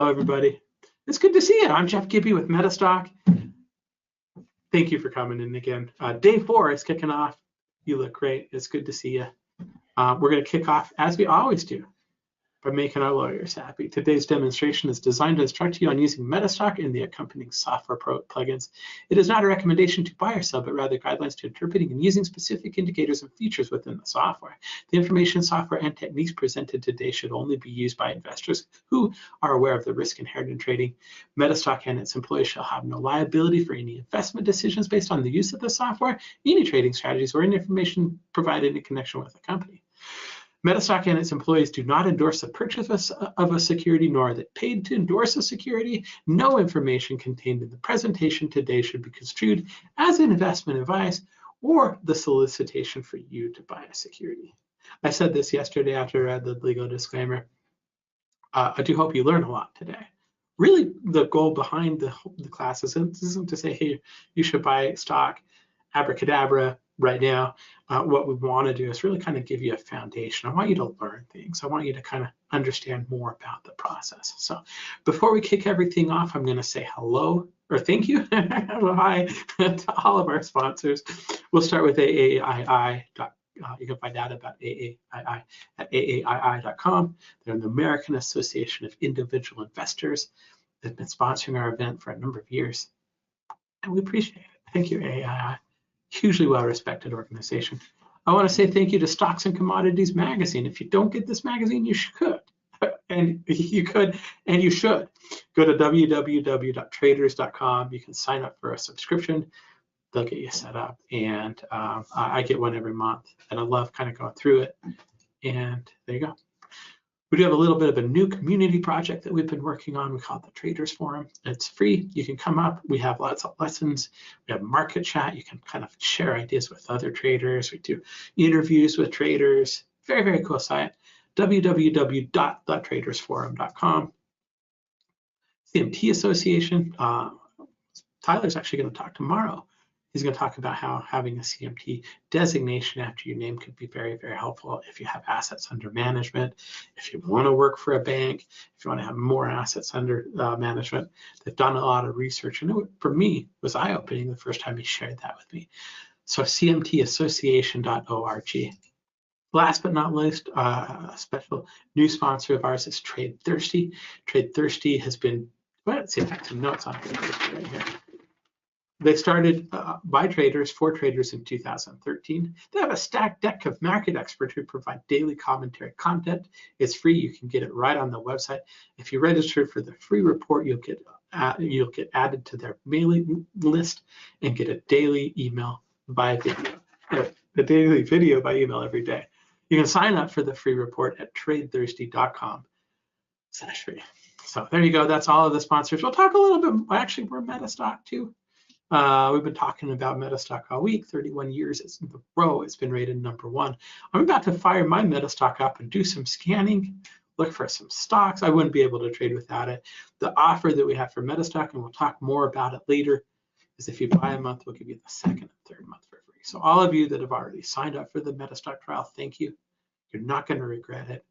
Hello, everybody. It's good to see you. I'm Jeff Gibby with Metastock. Thank you for coming in again. Day 4 is kicking off. You look great. It's good to see you. We're going to kick off, as we always do, by making our lawyers happy. Today's demonstration is designed to instruct you on using Metastock and the accompanying software plugins. It is not a recommendation to buy or sell, but rather guidelines to interpreting and using specific indicators and features within the software. The information, software, and techniques presented today should only be used by investors who are aware of the risk inherent in trading. Metastock and its employees shall have no liability for any investment decisions based on the use of the software, any trading strategies, or any information provided in connection with the company. Metastock and its employees do not endorse the purchase of a security, nor are they paid to endorse a security. No information contained in the presentation today should be construed as an investment advice or the solicitation for you to buy a security. I said this yesterday after I read the legal disclaimer. I do hope you learn a lot today. Really, the goal behind the class isn't to say, hey, you should buy stock, abracadabra, right now. What we want to do is really kind of give you a foundation. I want you to learn things. I want you to kind of understand more about the process. So before we kick everything off, I'm going to say hello or thank you. Hi to all of our sponsors. We'll start with AAII. You can find out about AAII at AAII.com. They're the American Association of Individual Investors. They've been sponsoring our event for a number of years, and we appreciate it. Thank you, AAII. Hugely well-respected organization. I want to say thank you to Stocks and Commodities Magazine. If you don't get this magazine, you should. And you could, and you should. Go to www.traders.com. You can sign up for a subscription. They'll get you set up. And I get one every month. And I love kind of going through it. And there you go. We do have a little bit of a new community project that we've been working on. We call it the Traders Forum. It's free. You can come up. We have lots of lessons. We have market chat. You can kind of share ideas with other traders. We do interviews with traders. Very, very cool site. www.thetradersforum.com. CMT Association. Tyler's actually going to talk tomorrow. He's going to talk about how having a CMT designation after your name could be very, very helpful if you have assets under management, if you want to work for a bank, if you want to have more assets under management. They've done a lot of research, and for me, it was eye-opening the first time he shared that with me. So cmtassociation.org. Last but not least, a special new sponsor of ours is Trade Thirsty. Trade Thirsty has been, well, let's see if I have some notes on Trade Thirsty right here. They started by traders, for traders in 2013. They have a stacked deck of market experts who provide daily commentary content. It's free. You can get it right on the website. If you register for the free report, you'll get added to their mailing list and get a daily email by video, a daily video by email every day. You can sign up for the free report at tradethirsty.com/free. So there you go. That's all of the sponsors. We'll talk a little bit. Actually, we're Metastock too. We've been talking about Metastock all week. 31 years in a row, it's been rated #1. I'm about to fire my Metastock up and do some scanning, look for some stocks. I wouldn't be able to trade without it. The offer that we have for Metastock, and we'll talk more about it later, is if you buy a month, we'll give you the second and third month for free. So all of you that have already signed up for the Metastock trial, thank you. You're not going to regret it,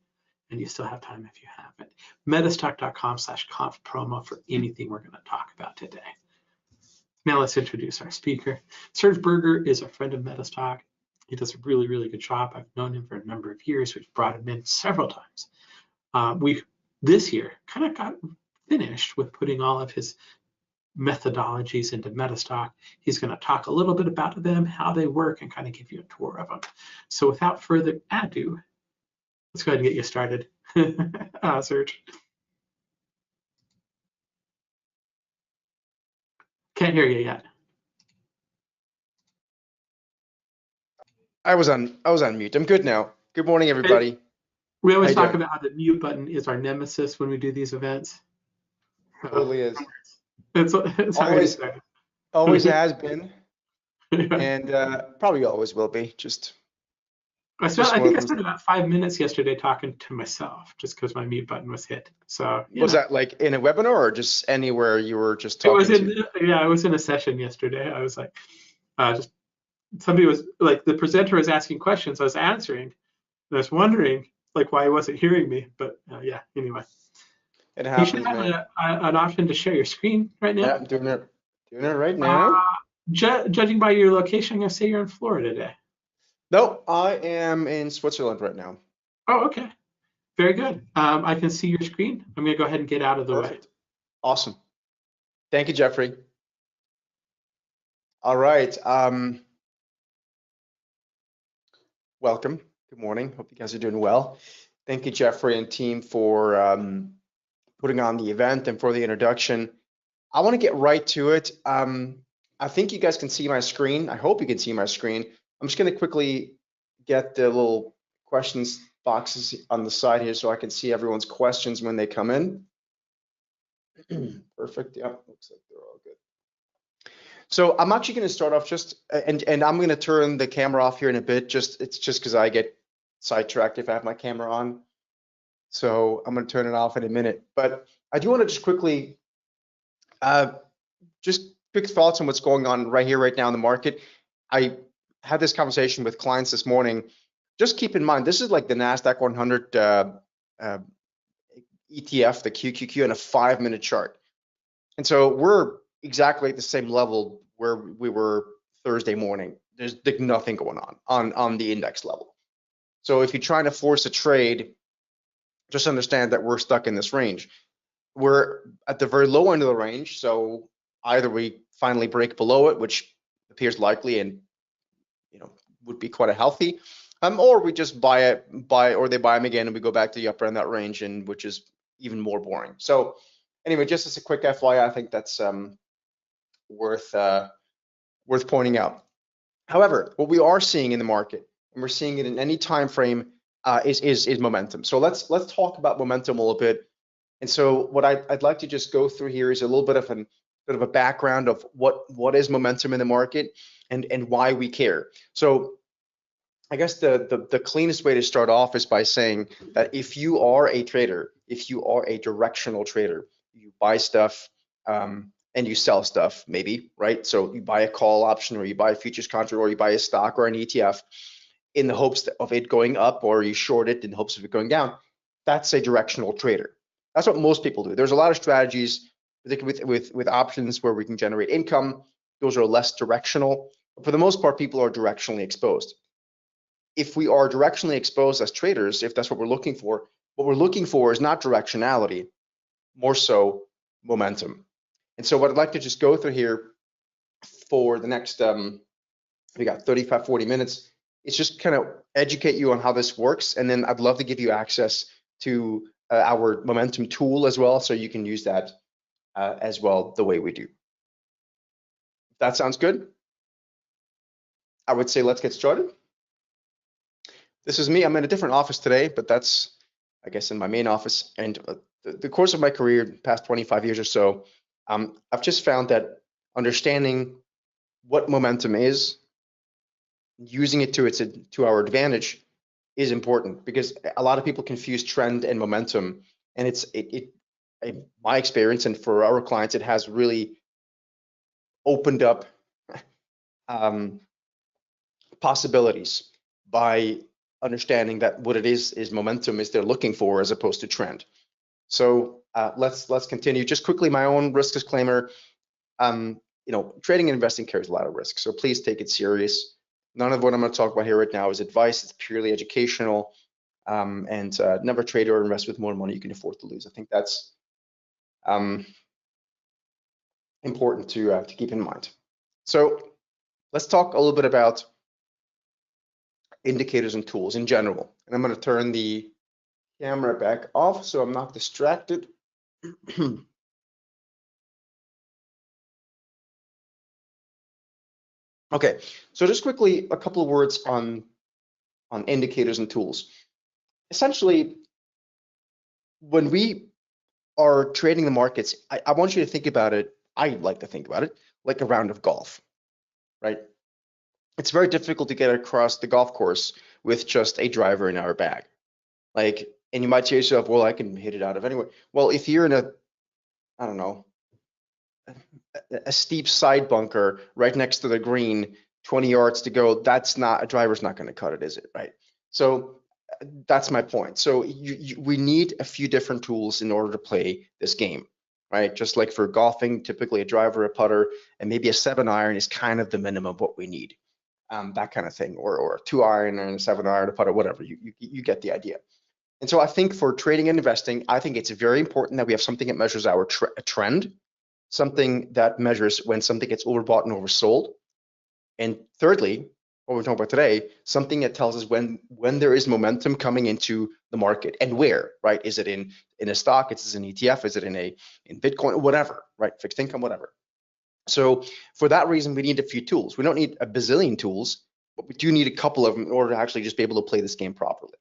and you still have time if you haven't. Metastock.com/conf promo for anything we're going to talk about today. Now let's introduce our speaker. Serge Berger is a friend of Metastock. He does a really, really good job. I've known him for a number of years. We've brought him in several times. We, this year, kind of got finished with putting all of his methodologies into Metastock. He's going to talk a little bit about them, how they work, and kind of give you a tour of them. So without further ado, let's go ahead and get you started. Serge. Can't hear you yet. I was on mute. I'm good now. Good morning, everybody. We always talk about how the mute button is our nemesis when we do these events. Totally is. It's always has been, and probably always will be. I think I spent about 5 minutes yesterday talking to myself just because my mute button was hit. So was that like in a webinar or just anywhere you were just talking? I was in a session yesterday. I was like, somebody was like, the presenter was asking questions. I was answering. And I was wondering like why he wasn't hearing me. But yeah, anyway. It You should happens, have man. an option to share your screen right Yeah, now. I'm doing it right Uh, now. Judging by your location, I'm gonna say you're in Florida today. No, I am in Switzerland right now. Oh, okay. Very good. I can see your screen. I'm gonna go ahead and get out of the way. Perfect. Awesome. Thank you, Jeffrey. All right. Welcome. Good morning. Hope you guys are doing well. Thank you, Jeffrey and team, for putting on the event and for the introduction. I want to get right to it. I think you guys can see my screen. I hope you can see my screen. I'm just going to quickly get the little questions boxes on the side here so I can see everyone's questions when they come in. Perfect. Yeah, looks like they're all good. So I'm actually going to start off and I'm going to turn the camera off here in a bit. It's just because I get sidetracked if I have my camera on. So I'm going to turn it off in a minute. But I do want to just quickly, just quick thoughts on what's going on right here, right now in the market. I had this conversation with clients this morning. Just keep in mind, this is like the NASDAQ 100 ETF, the QQQ, on a 5-minute chart. And so we're exactly at the same level where we were Thursday morning. There's like nothing going on the index level. So if you're trying to force a trade, just understand that we're stuck in this range. We're at the very low end of the range, so either we finally break below it, which appears likely and would be quite a healthy, or we just buy or they buy them again and we go back to the upper end of that range, and which is even more boring. So anyway, just as a quick FYI, I think that's worth pointing out. However, what we are seeing in the market, and we're seeing it in any time frame, is momentum. So let's talk about momentum a little bit. And so what I'd like to just go through here is a little bit of a background of what is momentum in the market and why we care. So I guess the cleanest way to start off is by saying that if you are a trader, if you are a directional trader, you buy stuff and you sell stuff, maybe, right? So you buy a call option, or you buy a futures contract, or you buy a stock or an ETF in the hopes of it going up, or you short it in the hopes of it going down. That's a directional trader. That's what most people do. There's a lot of strategies, particularly with options, where we can generate income. Those are less directional. But for the most part, people are directionally exposed. If we are directionally exposed as traders, if that's what we're looking for is not directionality, more so momentum. And so what I'd like to just go through here for the next, we got 35, 40 minutes, it's just kind of educate you on how this works. And then I'd love to give you access to our momentum tool as well, so you can use that as well the way we do. If that sounds good, I would say let's get started. This is me. I'm in a different office today, but that's, I guess, in my main office. And the course of my career, past 25 years or so, I've just found that understanding what momentum is, using it to our advantage, is important, because a lot of people confuse trend and momentum. And in my experience, and for our clients, it has really opened up possibilities by understanding that what it is momentum is they're looking for, as opposed to trend. So let's continue. Just quickly, my own risk disclaimer. Trading and investing carries a lot of risk, so please take it serious. None of what I'm going to talk about here right now is advice. It's purely educational. And never trade or invest with more money you can afford to lose. I think that's important to keep in mind. So let's talk a little bit about indicators and tools in general. And I'm going to turn the camera back off so I'm not distracted. Okay, so just quickly, a couple of words on indicators and tools. Essentially, when we are trading the markets, I want you to think about it. I like to think about it like a round of golf, right? It's very difficult to get across the golf course with just a driver in our bag. And you might say to yourself, well, I can hit it out of anywhere. Well, if you're in I don't know, a steep side bunker right next to the green, 20 yards to go, a driver's not going to cut it, is it, right? So that's my point. So we need a few different tools in order to play this game, right? Just like for golfing, typically a driver, a putter, and maybe a 7-iron is kind of the minimum of what we need, that kind of thing, or a 2-iron and a 7-iron, a putter, whatever. You get the idea. And so I think for trading and investing, I think it's very important that we have something that measures our trend, something that measures when something gets overbought and oversold, and thirdly, what we're talking about today, something that tells us when there is momentum coming into the market and where, right? Is it in a stock? Is it an ETF? Is it in Bitcoin? Whatever, right? Fixed income, whatever. So for that reason, we need a few tools. We don't need a bazillion tools, but we do need a couple of them in order to actually just be able to play this game properly.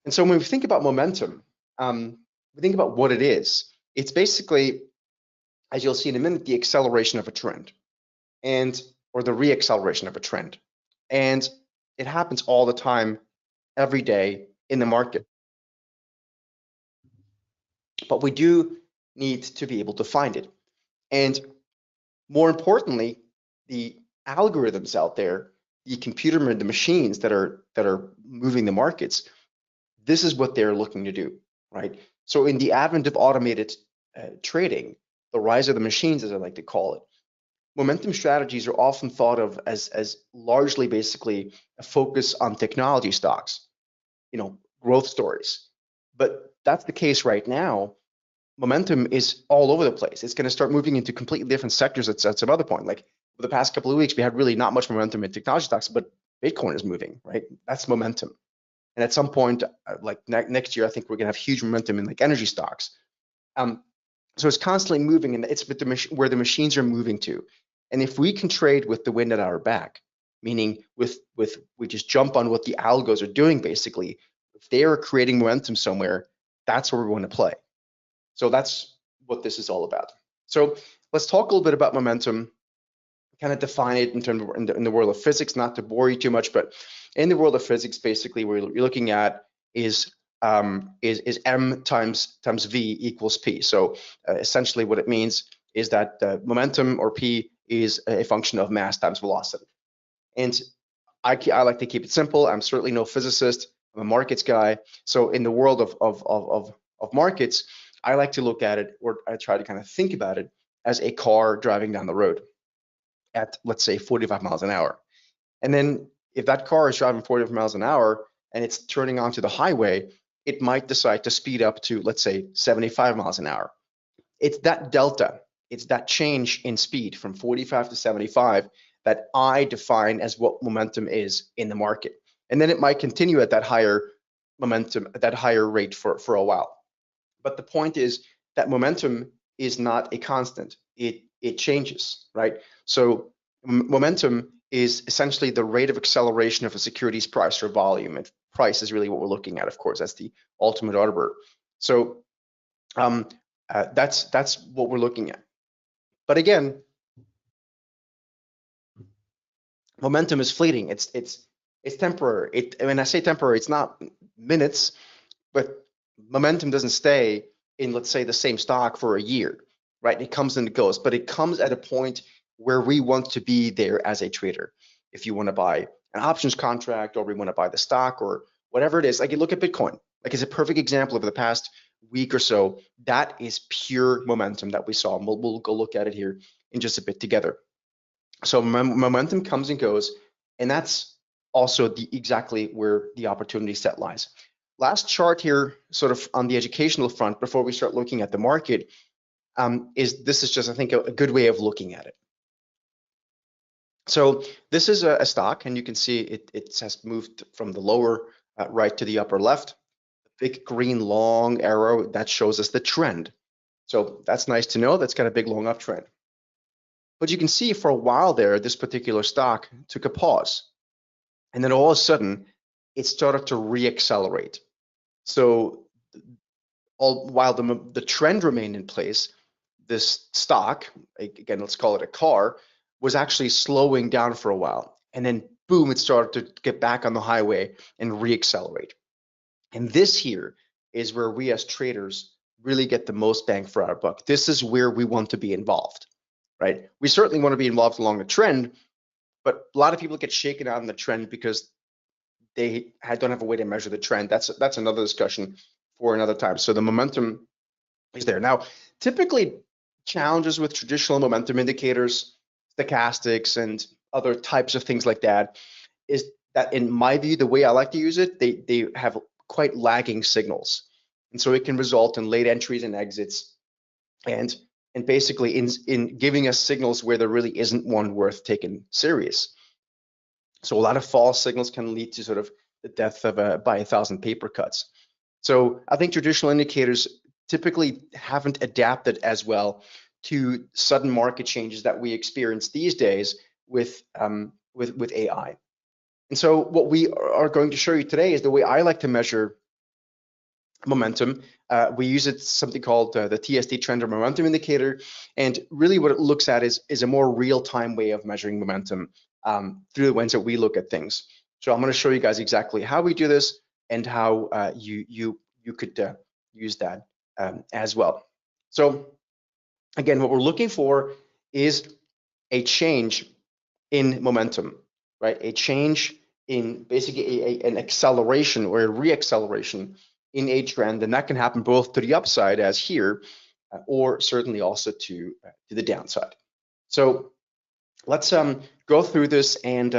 And so when we think about momentum, we think about what it is. It's basically, as you'll see in a minute, the acceleration of a trend, or the re-acceleration of a trend. And it happens all the time, every day in the market. But we do need to be able to find it. And more importantly, the algorithms out there, the the machines that are moving the markets, this is what they're looking to do, right? So in the advent of automated trading, the rise of the machines, as I like to call it, momentum strategies are often thought of as largely basically a focus on technology stocks, growth stories. But that's the case right now. Momentum is all over the place. It's going to start moving into completely different sectors at some other point. Like for the past couple of weeks, we had really not much momentum in technology stocks, but Bitcoin is moving, right? That's momentum. And at some point, like next year, I think we're going to have huge momentum in like energy stocks. So it's constantly moving, and it's with where the machines are moving to. And if we can trade with the wind at our back, meaning we just jump on what the algos are doing, basically, if they are creating momentum somewhere, that's where we want to play. So that's what this is all about. So let's talk a little bit about momentum, kind of define it in terms of in the world of physics, not to bore you too much, but in the world of physics, basically, what you're looking at is m times v equals p. So essentially what it means is that momentum, or p, is a function of mass times velocity. And I like to keep it simple. I'm certainly no physicist. I'm a markets guy. So in the world of markets, I like to look at it, or I try to kind of think about it as a car driving down the road at, let's say, 45 miles an hour. And then if that car is driving 45 miles an hour and it's turning onto the highway, it might decide to speed up to, let's say, 75 miles an hour. It's that delta, it's that change in speed from 45 to 75 that I define as what momentum is in the market. And then it might continue at that higher momentum, at that higher rate for a while. But the point is that momentum is not a constant. It changes, right? So momentum is essentially the rate of acceleration of a security's price or volume. And price is really what we're looking at, of course. That's the ultimate arbiter. So that's what we're looking at. But again, momentum is fleeting. It's temporary. When I say temporary, it's not minutes, but momentum doesn't stay in, let's say, the same stock for a year, right? It comes and it goes, but it comes at a point where we want to be there as a trader. If you want to buy an options contract, or we want to buy the stock, or whatever it is, like you look at Bitcoin, like it's a perfect example of the past week or so. That is pure momentum that we saw. And we'll go look at it here in just a bit together. So momentum comes and goes, and that's also exactly where the opportunity set lies. Last chart here, sort of on the educational front, before we start looking at the market, this is just, I think, a good way of looking at it. So this is a stock, and you can see it has moved from the lower right to the upper left. The big green long arrow, that shows us the trend. So that's nice to know. That's got a big long uptrend. But you can see for a while there, this particular stock took a pause. And then all of a sudden, it started to re-accelerate. So while the trend remained in place, this stock, again, let's call it a car, was actually slowing down for a while. And then boom, it started to get back on the highway and re-accelerate. And this here is where we as traders really get the most bang for our buck. This is where we want to be involved, right? We certainly want to be involved along the trend, but a lot of people get shaken out on the trend because they don't have a way to measure the trend. That's another discussion for another time. So the momentum is there. Now, typically challenges with traditional momentum indicators, stochastics, and other types of things like that is that, in my view, the way I like to use it, they have quite lagging signals. And so it can result in late entries and exits, and basically in giving us signals where there really isn't one worth taking serious. So a lot of false signals can lead to sort of the death of by 1,000 paper cuts. So I think traditional indicators typically haven't adapted as well to sudden market changes that we experience these days with AI. And so what we are going to show you today is the way I like to measure momentum. We use something called the TSD trend or momentum indicator, and really what it looks at is a more real-time way of measuring momentum through the lens that we look at things. So I'm going to show you guys exactly how we do this and how you could use that as well. So again, what we're looking for is a change in momentum, right? A change in basically an acceleration or a reacceleration in a trend, and that can happen both to the upside as here, or certainly also to the downside. So let's go through this and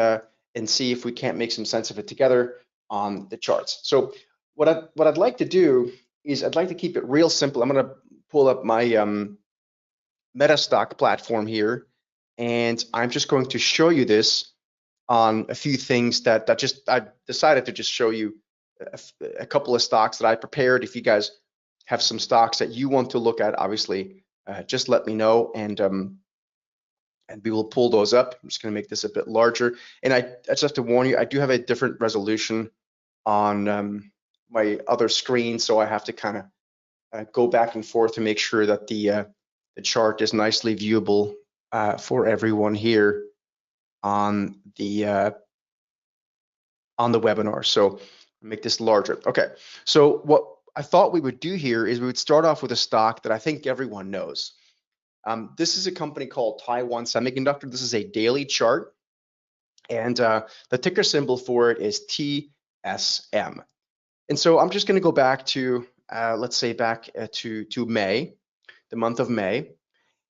see if we can't make some sense of it together on the charts. So what I'd like to do is I'd like to keep it real simple. I'm going to pull up my Metastock platform here, and I'm just going to show you this on a few things that I decided to just show you a couple of stocks that I prepared. If you guys have some stocks that you want to look at, obviously, just let me know, and we will pull those up. I'm just going to make this a bit larger. And I just have to warn you, I do have a different resolution on my other screen, so I have to kind of go back and forth to make sure that the chart is nicely viewable for everyone here on the webinar. So make this larger. Okay, so what I thought we would do here is we would start off with a stock that I think everyone knows. This is a company called Taiwan Semiconductor. This is a daily chart, and the ticker symbol for it is TSM. And so I'm just going to go back to, let's say back to May, the month of May,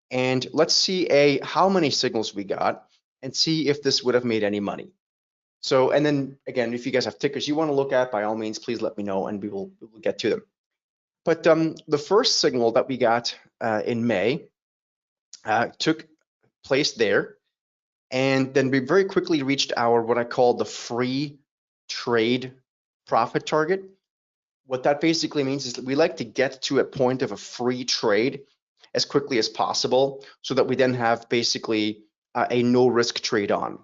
and let's see how many signals we got and see if this would have made any money. So, and then again, if you guys have tickers you want to look at, by all means, please let me know and we will get to them. But the first signal that we got in May took place there, and then we very quickly reached our what I call the free trade profit target. What that basically means is that we like to get to a point of a free trade as quickly as possible, so that we then have basically a no risk trade on.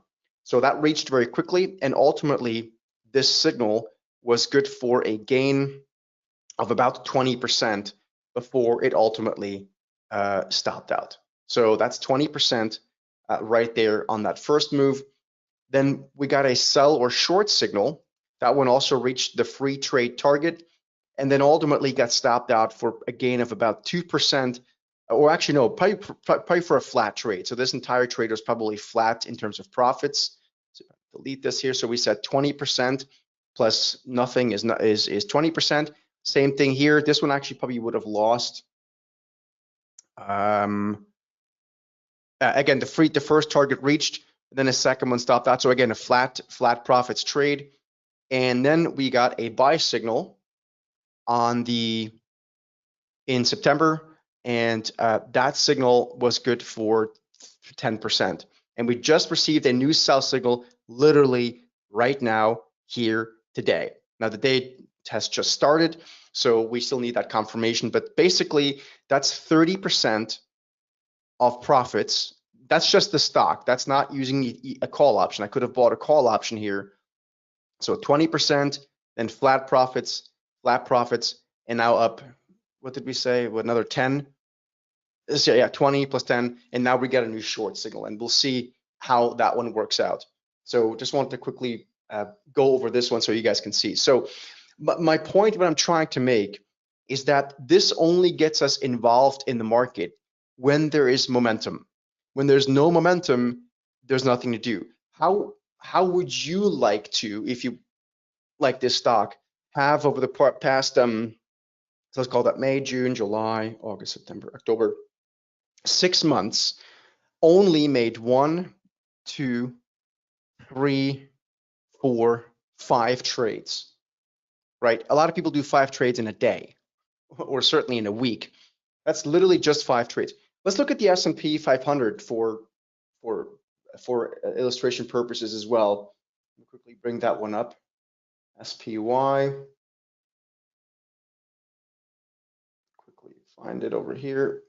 So that reached very quickly, and ultimately this signal was good for a gain of about 20% before it ultimately stopped out. So that's 20% right there on that first move. Then we got a sell or short signal. That one also reached the free trade target, and then ultimately got stopped out for a gain of about 2%, or actually no, probably for a flat trade. So this entire trade was probably flat in terms of profits. So delete this here. So we said 20% plus nothing is 20%. Same thing here. This one actually probably would have lost. Again, the first target reached, then the second one stopped out. So again, a flat profits trade. And then we got a buy signal in September, and that signal was good for 10%. And we just received a new sell signal literally right now here today. Now the day has just started, so we still need that confirmation, but basically that's 30% of profits. That's just the stock. That's not using a call option. I could have bought a call option here. So 20%, then flat profits, and now up, what did we say? What, another 10? So yeah, 20 plus 10, and now we get a new short signal, and we'll see how that one works out. So just wanted to quickly go over this one so you guys can see. So my point, what I'm trying to make, is that this only gets us involved in the market when there is momentum. When there's no momentum, there's nothing to do. How would you like to, if you like this stock have over the past, so let's call that May, June, July, August, September, October, 6 months, only made 1, 2, 3, 4, 5 trades, right? A lot of people do 5 trades in a day, or certainly in a week. That's literally just 5 trades. Let's look at the S&P 500 for illustration purposes as well. Let me quickly bring that one up. SPY. Quickly find it over here.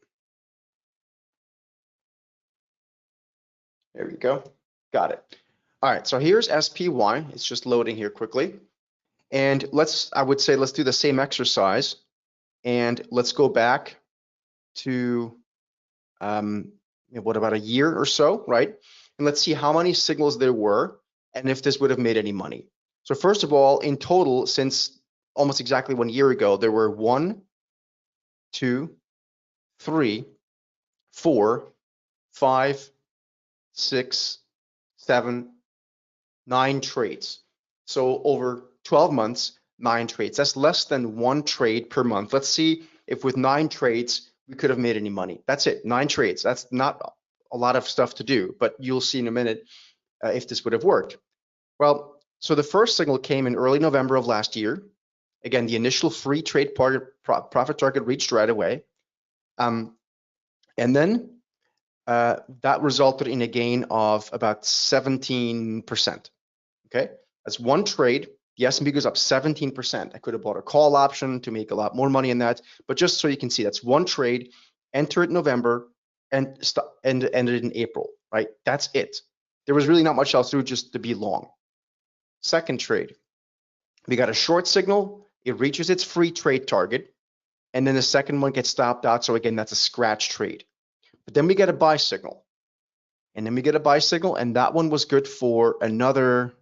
There we go. Got it. All right, so here's SPY. It's just loading here quickly. And I would say let's do the same exercise. And let's go back to, what, about a year or so, right? And let's see how many signals there were and if this would have made any money. So first of all, in total, since almost exactly 1 year ago, there were 1, 2, 3, 4, 5, 6, 7, 9 trades. So over 12 months, 9 trades. That's less than 1 trade per month. Let's see if with 9 trades, we could have made any money. That's it, 9 trades. That's not a lot of stuff to do, but you'll see in a minute if this would have worked. Well, so the first signal came in early November of last year. Again, the initial free trade profit target reached right away. And then that resulted in a gain of about 17%. Okay, that's 1 trade. The S&P goes up 17%. I could have bought a call option to make a lot more money in that, but just so you can see, that's 1 trade, entered in November and ended in April, right? That's it. There was really not much else to do, just to be long. Second trade, we got a short signal. It reaches its free trade target, and then the second one gets stopped out. So again, that's a scratch trade. But then we get a buy signal, and then we get a buy signal, and that one was good for another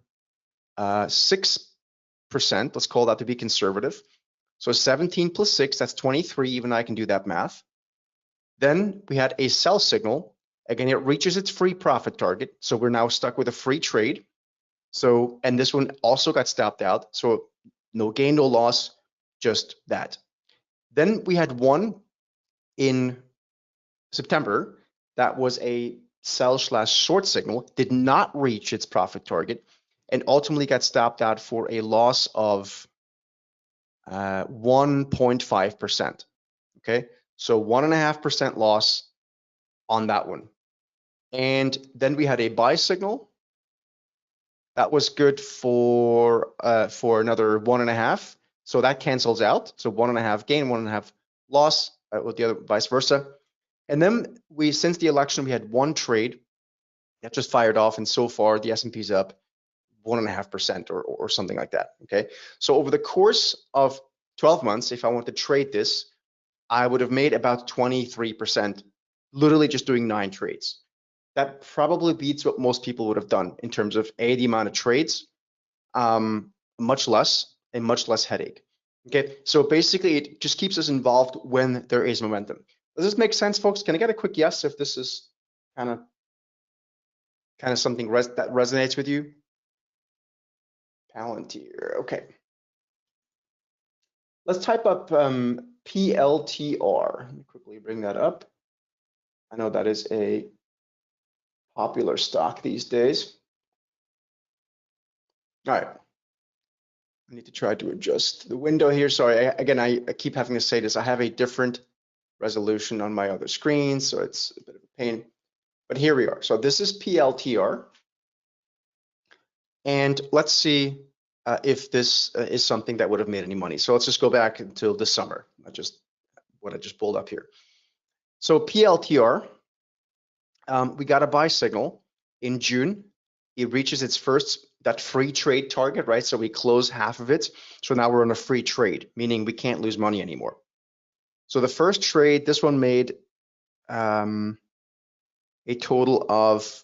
6%. Let's call that to be conservative. So 17 plus 6, that's 23. Even I can do that math. Then we had a sell signal. Again, it reaches its free profit target. So we're now stuck with a free trade. So, and this one also got stopped out. So no gain, no loss, just that. Then we had one in September that was a sell/short signal, did not reach its profit target, and ultimately got stopped out for a loss of 1.5%. Okay, so 1.5% loss on that one. And then we had a buy signal that was good for another 1.5. So that cancels out. So 1.5 gain, 1.5 loss, with the other vice versa. And then since the election, we had 1 trade that just fired off, and so far the S&P's up 1.5% or something like that. Okay, so over the course of 12 months, if I want to trade this, I would have made about 23%, literally just doing 9 trades. That probably beats what most people would have done in terms of the amount of trades, much less headache. Okay, so basically it just keeps us involved when there is momentum. Does this make sense, folks? Can I get a quick yes if this is kind of something that resonates with you? Palantir, okay. Let's type up PLTR. Let me quickly bring that up. I know that is a popular stock these days. All right. I need to try to adjust the window here. Sorry, again, I keep having to say this. I have a different resolution on my other screen, so it's a bit of a pain. But here we are. So this is PLTR. And let's see if this is something that would have made any money. So let's just go back until this summer, what I just pulled up here. So PLTR, we got a buy signal in June. It reaches its that free trade target, right? So we close half of it. So now we're on a free trade, meaning we can't lose money anymore. So the first trade, this one made a total of,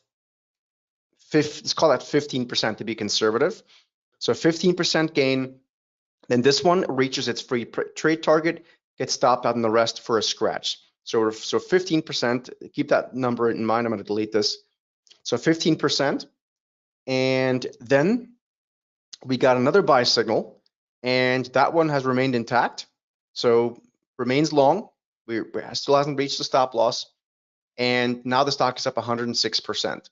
let's call that 15% to be conservative. So 15% gain. Then this one reaches its free trade target, gets stopped out, and the rest for a scratch. So 15%, keep that number in mind. I'm going to delete this. So 15%. And then we got another buy signal, and that one has remained intact. So remains long. We still hasn't reached the stop loss. And now the stock is up 106%.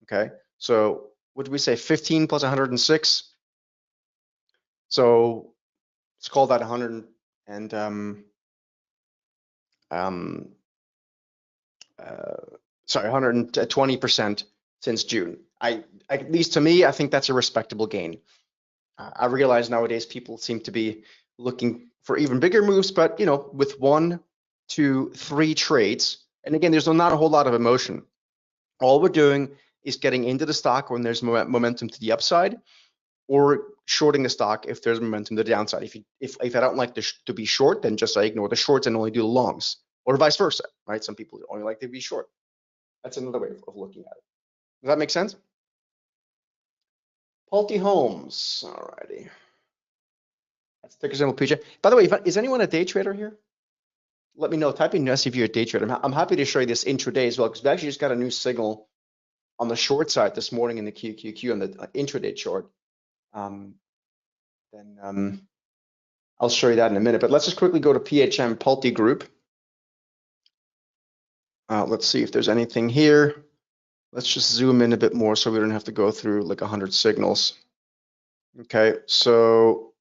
Okay, so what did we say? 15 plus 106. So let's call that 100 and sorry, 120% since June. At least to me, I think that's a respectable gain. I realize nowadays people seem to be looking for even bigger moves, but you know, with 1, 2, 3 trades, and again, there's not a whole lot of emotion. All we're doing is getting into the stock when there's momentum to the upside, or shorting the stock if there's momentum to the downside. If I don't like to be short, then just I ignore the shorts and only do the longs, or vice versa, right? Some people only like to be short. That's another way of looking at it. Does that make sense? Pulte Homes, all righty. That's ticker symbol PJ. By the way, is anyone a day trader here? Let me know. Type in yes if you're a day trader. I'm happy to show you this intraday as well, because we actually just got a new signal on the short side this morning in the QQQ on the intraday short. I'll show you that in a minute, but let's just quickly go to PHM Pulte Group. Let's see if there's anything here. Let's just zoom in a bit more so we don't have to go through like 100 signals. Okay, so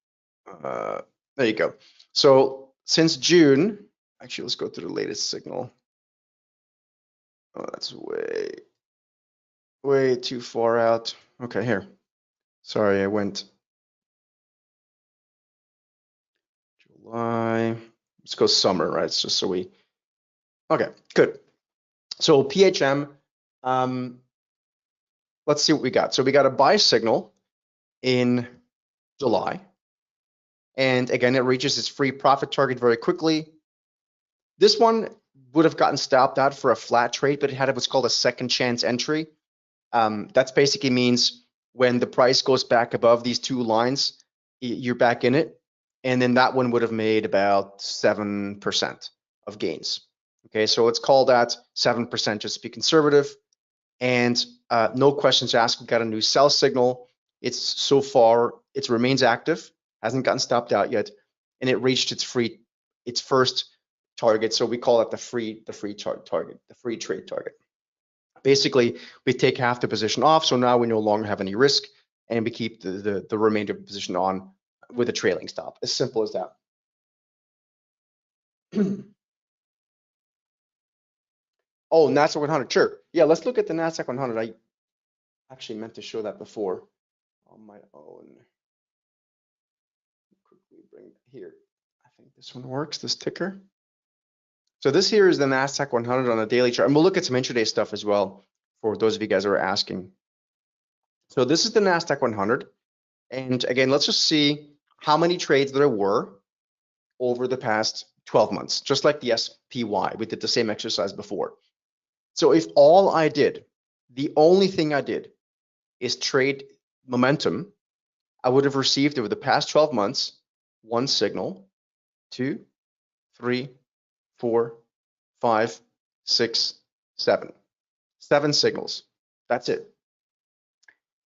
there you go. So since June, actually, let's go to the latest signal. Oh, that's way too far out. Okay, here. Sorry, I went July. Let's go summer, right? It's just so we. Okay, good. So PHM, let's see what we got. So we got a buy signal in July. And again, it reaches its free profit target very quickly. This one would have gotten stopped out for a flat trade, but it had what's called a second chance entry. That basically means when the price goes back above these two lines, you're back in it. And then that one would have made about 7% of gains. Okay, so let's call that 7% just to be conservative. And no questions asked, we got a new sell signal. It's so far, it remains active, hasn't gotten stopped out yet, and it reached its first target. So we call it the free target, the free trade target. Basically, we take half the position off, so now we no longer have any risk, and we keep the remainder of the position on with a trailing stop. As simple as that. Oh, NASDAQ 100, sure. Yeah, let's look at the NASDAQ 100. I actually meant to show that before on my own. Quickly bring here. I think this one works, this ticker. So this here is the NASDAQ 100 on a daily chart. And we'll look at some intraday stuff as well for those of you guys who are asking. So this is the NASDAQ 100. And again, let's just see how many trades there were over the past 12 months, just like the SPY. We did the same exercise before. So if all I did, the only thing I did is trade momentum, I would have received over the past 12 months, 1 signal, 2, 3, 4, 5, 6, 7. 7 signals. That's it.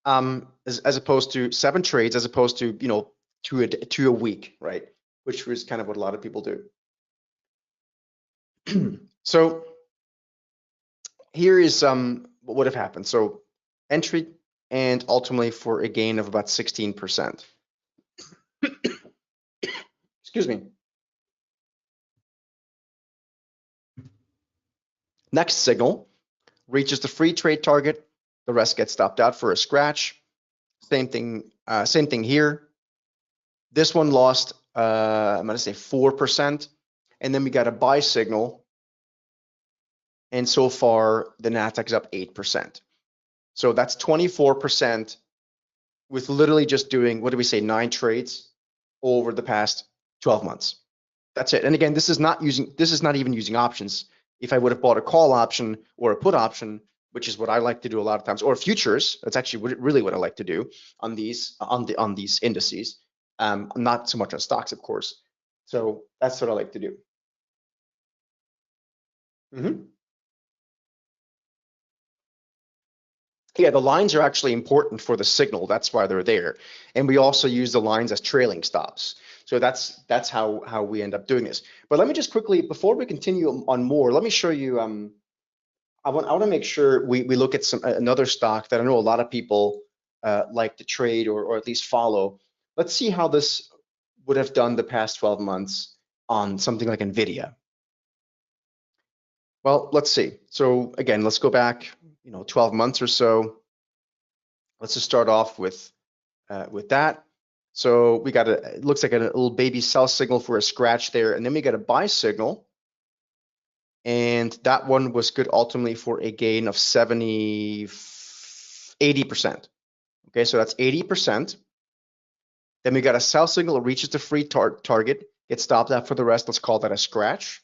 As opposed to 7 trades, as opposed to, you know, two a week, right? Which was kind of what a lot of people do. So here is what would have happened. So entry and ultimately for a gain of about 16%. Excuse me. Next signal reaches the free trade target. The rest gets stopped out for a scratch. Same thing here. This one lost, I'm going to say 4%. And then we got a buy signal. And so far, the NASDAQ is up 8%. So that's 24% with literally just doing, what do we say, 9 trades over the past 12 months. That's it. And again, this is not even using options. If I would have bought a call option or a put option, which is what I like to do a lot of times, or futures, that's actually really what I like to do on these indices. Not so much on stocks, of course. So that's what I like to do. Yeah, the lines are actually important for the signal. That's why they're there. And we also use the lines as trailing stops. So that's how we end up doing this. But let me just quickly, before we continue on more, let me show you, I want to make sure we look at another stock that I know a lot of people like to trade or at least follow. Let's see how this would have done the past 12 months on something like NVIDIA. Well, let's see. So again, let's go back, 12 months or so. Let's just start off with that. So we got it looks like a little baby sell signal for a scratch there, and then we got a buy signal, and that one was good ultimately for a gain of 80%. Okay, so that's 80%. Then we got a sell signal, it reaches the free target, gets stopped out for the rest. Let's call that a scratch.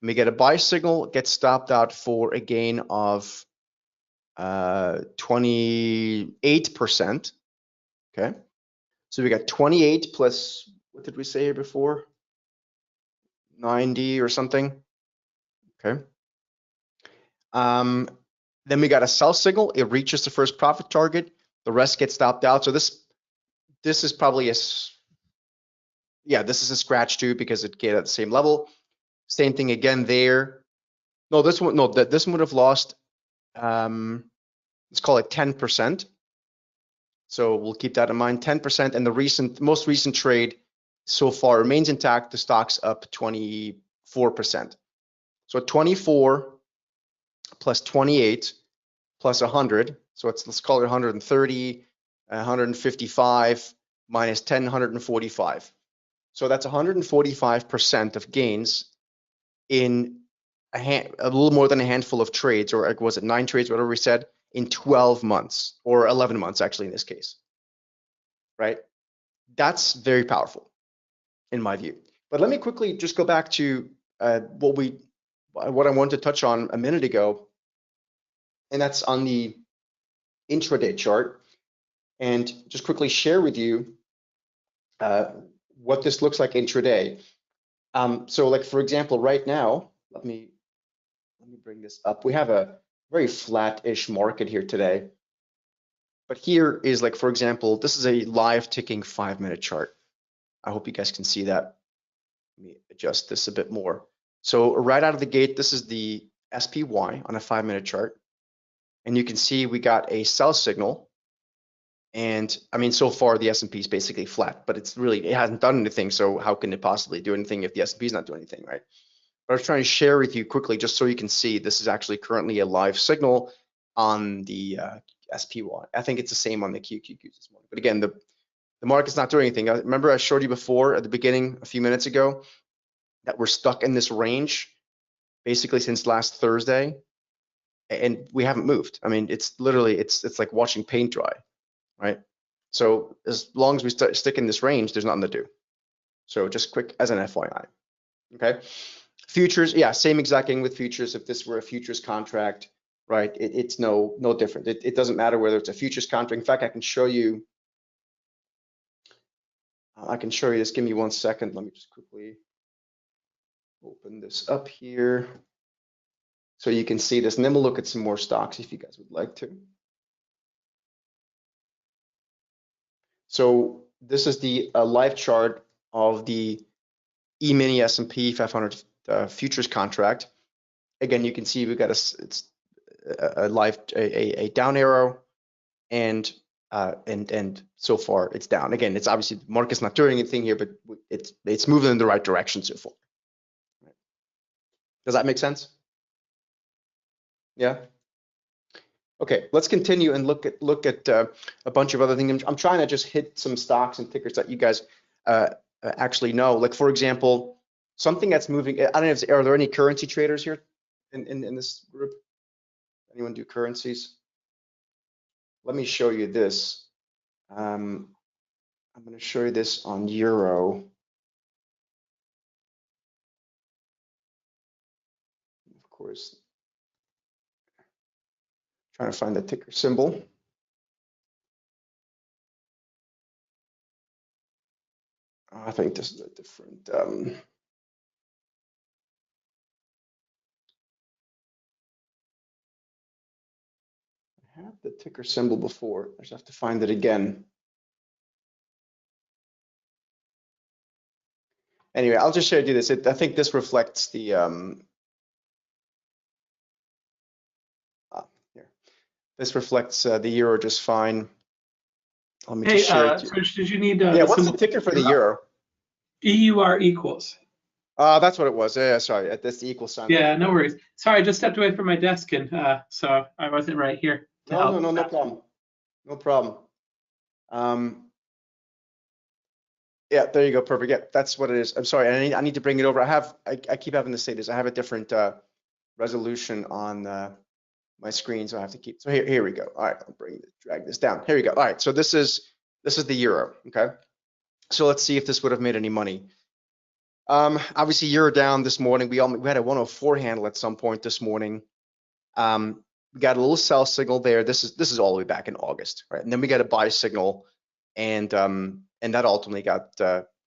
And we get a buy signal, gets stopped out for a gain of 28%. Okay, so we got 28 plus, what did we say here before? 90 or something. Okay. Then we got a sell signal. It reaches the first profit target. The rest gets stopped out. So this is probably this is a scratch too because it get at the same level. Same thing again there. This one would have lost. Let's call it 10%. So we'll keep that in mind. 10%, and the most recent trade so far remains intact. The stock's up 24%. So 24 plus 28 plus 100. So let's call it 130, 155 minus 10, 145. So that's 145% of gains in a little more than a handful of trades, or was it 9 trades, whatever we said, in 12 months or 11 months actually in this case, right? That's very powerful in my view. But let me quickly just go back to what I wanted to touch on a minute ago, and that's on the intraday chart, and just quickly share with you what this looks like intraday. So like, for example, right now, let me bring this up. We have a very flat-ish market here today. But here is, like, for example, this is a live ticking 5-minute chart. I hope you guys can see that. Let me adjust this a bit more. So right out of the gate, this is the SPY on a 5-minute chart. And you can see we got a sell signal. And I mean, so far the S&P is basically flat, but it hasn't done anything. So how can it possibly do anything if the S&P is not doing anything, right? But I was trying to share with you quickly, just so you can see, this is actually currently a live signal on the SPY. I think it's the same on the QQQs this morning. But again, the market's not doing anything. Remember I showed you before at the beginning, a few minutes ago, that we're stuck in this range basically since last Thursday, and we haven't moved. I mean, it's literally, it's like watching paint dry, right? So as long as we stick in this range, there's nothing to do. So just quick as an FYI, okay? Futures, yeah, same exact thing with futures. If this were a futures contract, right, it's no different. It doesn't matter whether it's a futures contract. In fact, I can show you this. Give me 1 second. Let me just quickly open this up here so you can see this, and then we'll look at some more stocks if you guys would like to. So this is the live chart of the E-mini S&P 500 futures contract. Again, you can see we've got a down arrow, and so far it's down. Again, it's obviously the market's not doing anything here, but it's moving in the right direction so far. Does that make sense? Yeah. Okay, let's continue and look at a bunch of other things. I'm trying to just hit some stocks and tickers that you guys actually know. Like, for example, something that's moving. I don't know, are there any currency traders here in this group? Anyone do currencies? Let me show you this. I'm going to show you this on Euro. Of course, trying to find the ticker symbol. I think this is a different. I had the ticker symbol before. I just have to find it again. Anyway, I'll just show you this. I think this reflects the here. This reflects the euro just fine. Let me just share it. Serge, did you need Yeah, what's the ticker for the euro? EUR equals. That's what it was. Yeah, sorry, that's the equal sign. Yeah, no worries. Sorry, I just stepped away from my desk, and so I wasn't right here to help. No problem. No problem. Yeah, there you go. Perfect. Yeah, that's what it is. I'm sorry. I need to bring it over. I keep having to say this. I have a different resolution on my screen, so I have to keep. So here we go. All right, I'll drag this down. Here we go. All right. So this is the euro. Okay. So let's see if this would have made any money. Obviously, euro down this morning. We had a 104 handle at some point this morning. We got a little sell signal there. This is all the way back in August, right? And then we got a buy signal, and that ultimately got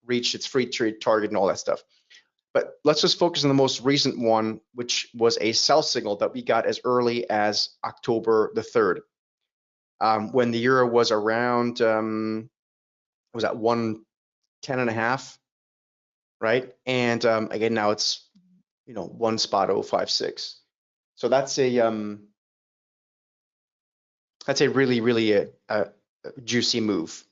reached its free trade target and all that stuff. But let's just focus on the most recent one, which was a sell signal that we got as early as October the 3rd, when the euro was around was at 110.5, right? And again, now it's 1.056. So that's a really juicy move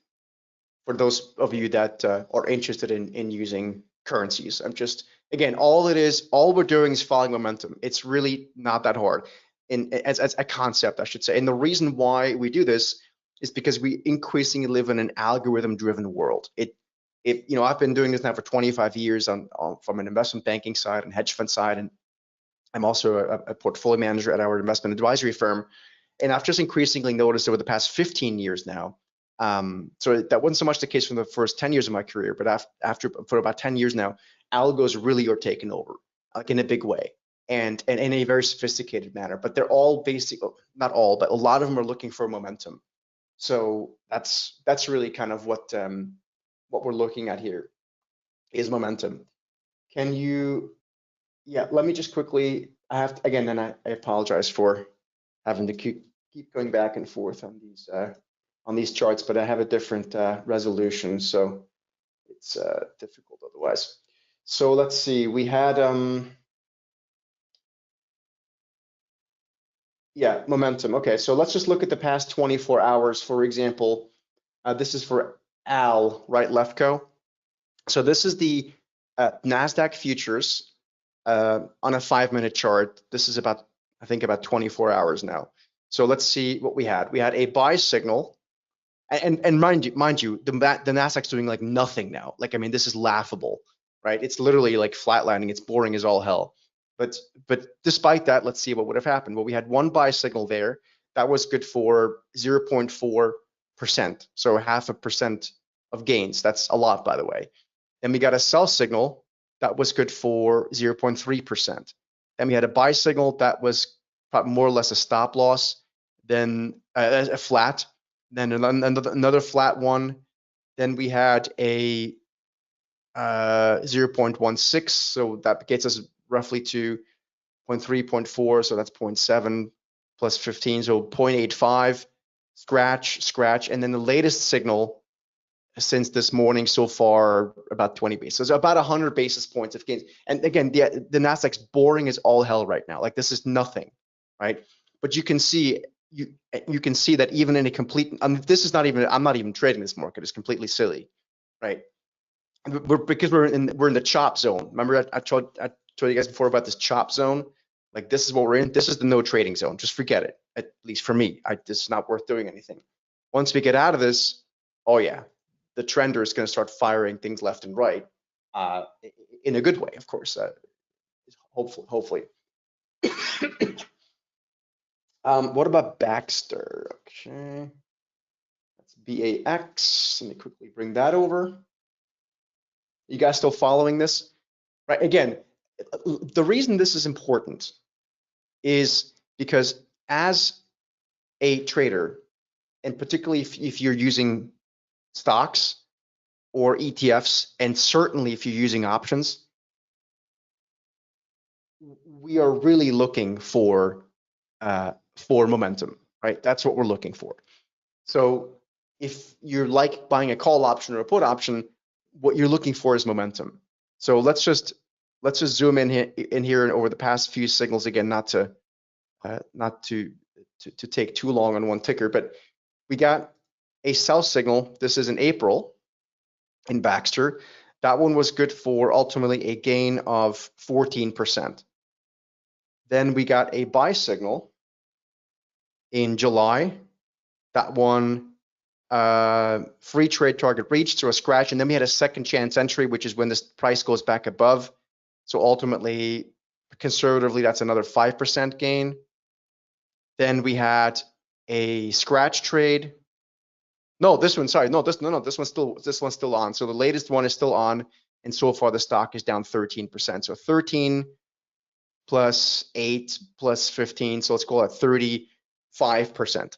for those of you that are interested in using currencies. I'm just, again, all we're doing is following momentum. It's really not that hard as a concept, I should say. And the reason why we do this is because we increasingly live in an algorithm-driven world. I've been doing this now for 25 years from an investment banking side and hedge fund side, and I'm also a portfolio manager at our investment advisory firm. And I've just increasingly noticed over the past 15 years now, so that wasn't so much the case from the first 10 years of my career, but for about 10 years now, algos really are taking over, like in a big way, and in a very sophisticated manner. But they're all not all, but a lot of them are looking for momentum. So that's really kind of what we're looking at here is momentum. Let me just quickly, I apologize for having to keep going back and forth on these charts, but I have a different resolution, so it's difficult otherwise. So let's see, we had momentum. Okay, so let's just look at the past 24 hours, for example. This is for AL, right, Leftco. So this is the NASDAQ futures on a 5-minute chart. This is about 24 hours now. So let's see what we had. We had a buy signal, and mind you, the NASDAQ's doing like nothing now. Like, I mean, this is laughable, right? It's literally like flatlining. It's boring as all hell. But despite that, let's see what would have happened. Well, we had one buy signal there. That was good for 0.4%, so 0.5% of gains. That's a lot, by the way. Then we got a sell signal that was good for 0.3%. Then we had a buy signal that was more or less a stop loss, then a flat, then another flat one. Then we had a 0.16, so that gets us roughly to 0.3, 0.4, so that's 0.7 plus 15, so 0.85, scratch, and then the latest signal since this morning so far, about 20 basis, so about 100 basis points of gains. And again, the NASDAQ's boring as all hell right now. Like, this is nothing, right? But you can see that even in a complete, this is not even, I'm not even trading this market. It's completely silly, right? Because we're in the chop zone. Remember, I told you guys before about this chop zone. Like, this is what we're in. This is the no trading zone. Just forget it. At least for me, this is not worth doing anything. Once we get out of this, oh yeah, the trender is going to start firing things left and right, in a good way, of course. Hopefully. What about Baxter? Okay, that's BAX. Let me quickly bring that over. You guys still following this? Right. Again, the reason this is important is because as a trader, and particularly if you're using stocks or ETFs, and certainly if you're using options, we are really looking for momentum, right? That's what we're looking for. So if you're like buying a call option or a put option, what you're looking for is momentum. So let's just zoom in here and over the past few signals again, not to take too long on one ticker, but we got a sell signal. This is in April in Baxter. That one was good for ultimately a gain of 14%. Then we got a buy signal in July. That one, free trade target reached, so a scratch, and then we had a second chance entry, which is when this price goes back above. So ultimately, conservatively, that's another 5% gain. Then we had a scratch trade. No, this one, sorry, this one's still on. So the latest one is still on, and so far the stock is down 13%. So 13 plus 8 plus 15, so let's call it 35%.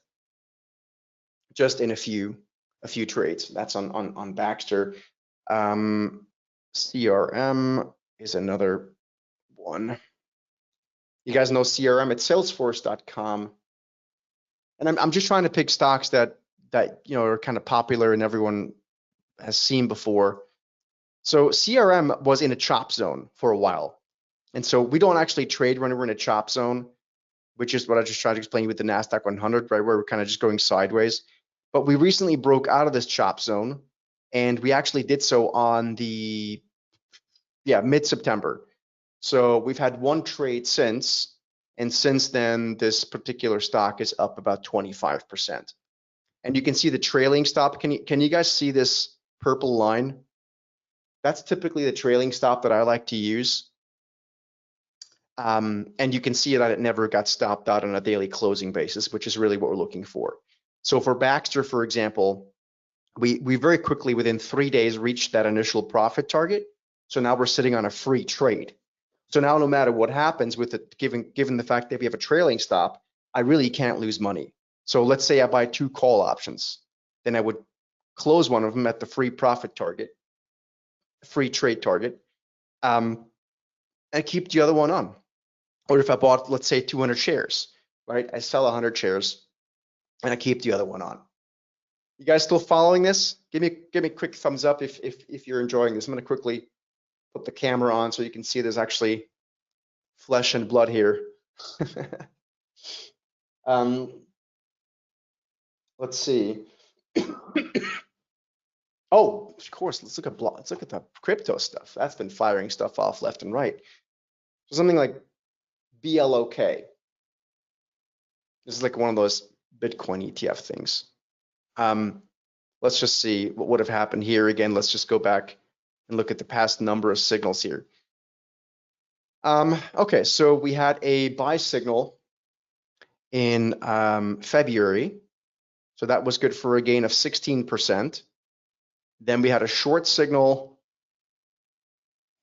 Just in a few trades. That's on Baxter. CRM is another one. You guys know CRM at Salesforce.com, and I'm just trying to pick stocks that are kind of popular and everyone has seen before. So CRM was in a chop zone for a while, and so we don't actually trade when we're in a chop zone, which is what I just tried to explain with the Nasdaq 100, right, where we're kind of just going sideways. But we recently broke out of this chop zone, and we actually did so on the mid-September. So we've had one trade since, and since then this particular stock is up about 25%. And you can see the trailing stop. Can you guys see this purple line? That's typically the trailing stop that I like to use. And you can see that it never got stopped out on a daily closing basis, which is really what we're looking for. So for Baxter, for example, we very quickly within 3 days reached that initial profit target. So now we're sitting on a free trade. So now no matter what happens with it, given the fact that we have a trailing stop, I really can't lose money. So let's say I buy 2 call options, then I would close one of them at the free profit target, free trade target, and keep the other one on. Or if I bought, let's say 200 shares, right? I sell 100 shares and I keep the other one on. You guys still following this? Give me a quick thumbs up if you're enjoying this. I'm going to quickly put the camera on so you can see there's actually flesh and blood here. Let's see. Oh, of course. Let's look at the crypto stuff. That's been firing stuff off left and right. So something like BLOK. This is like one of those Bitcoin ETF things. Let's just see what would have happened here. Again, let's just go back and look at the past number of signals here. Okay, so we had a buy signal in February. So that was good for a gain of 16%. Then we had a short signal,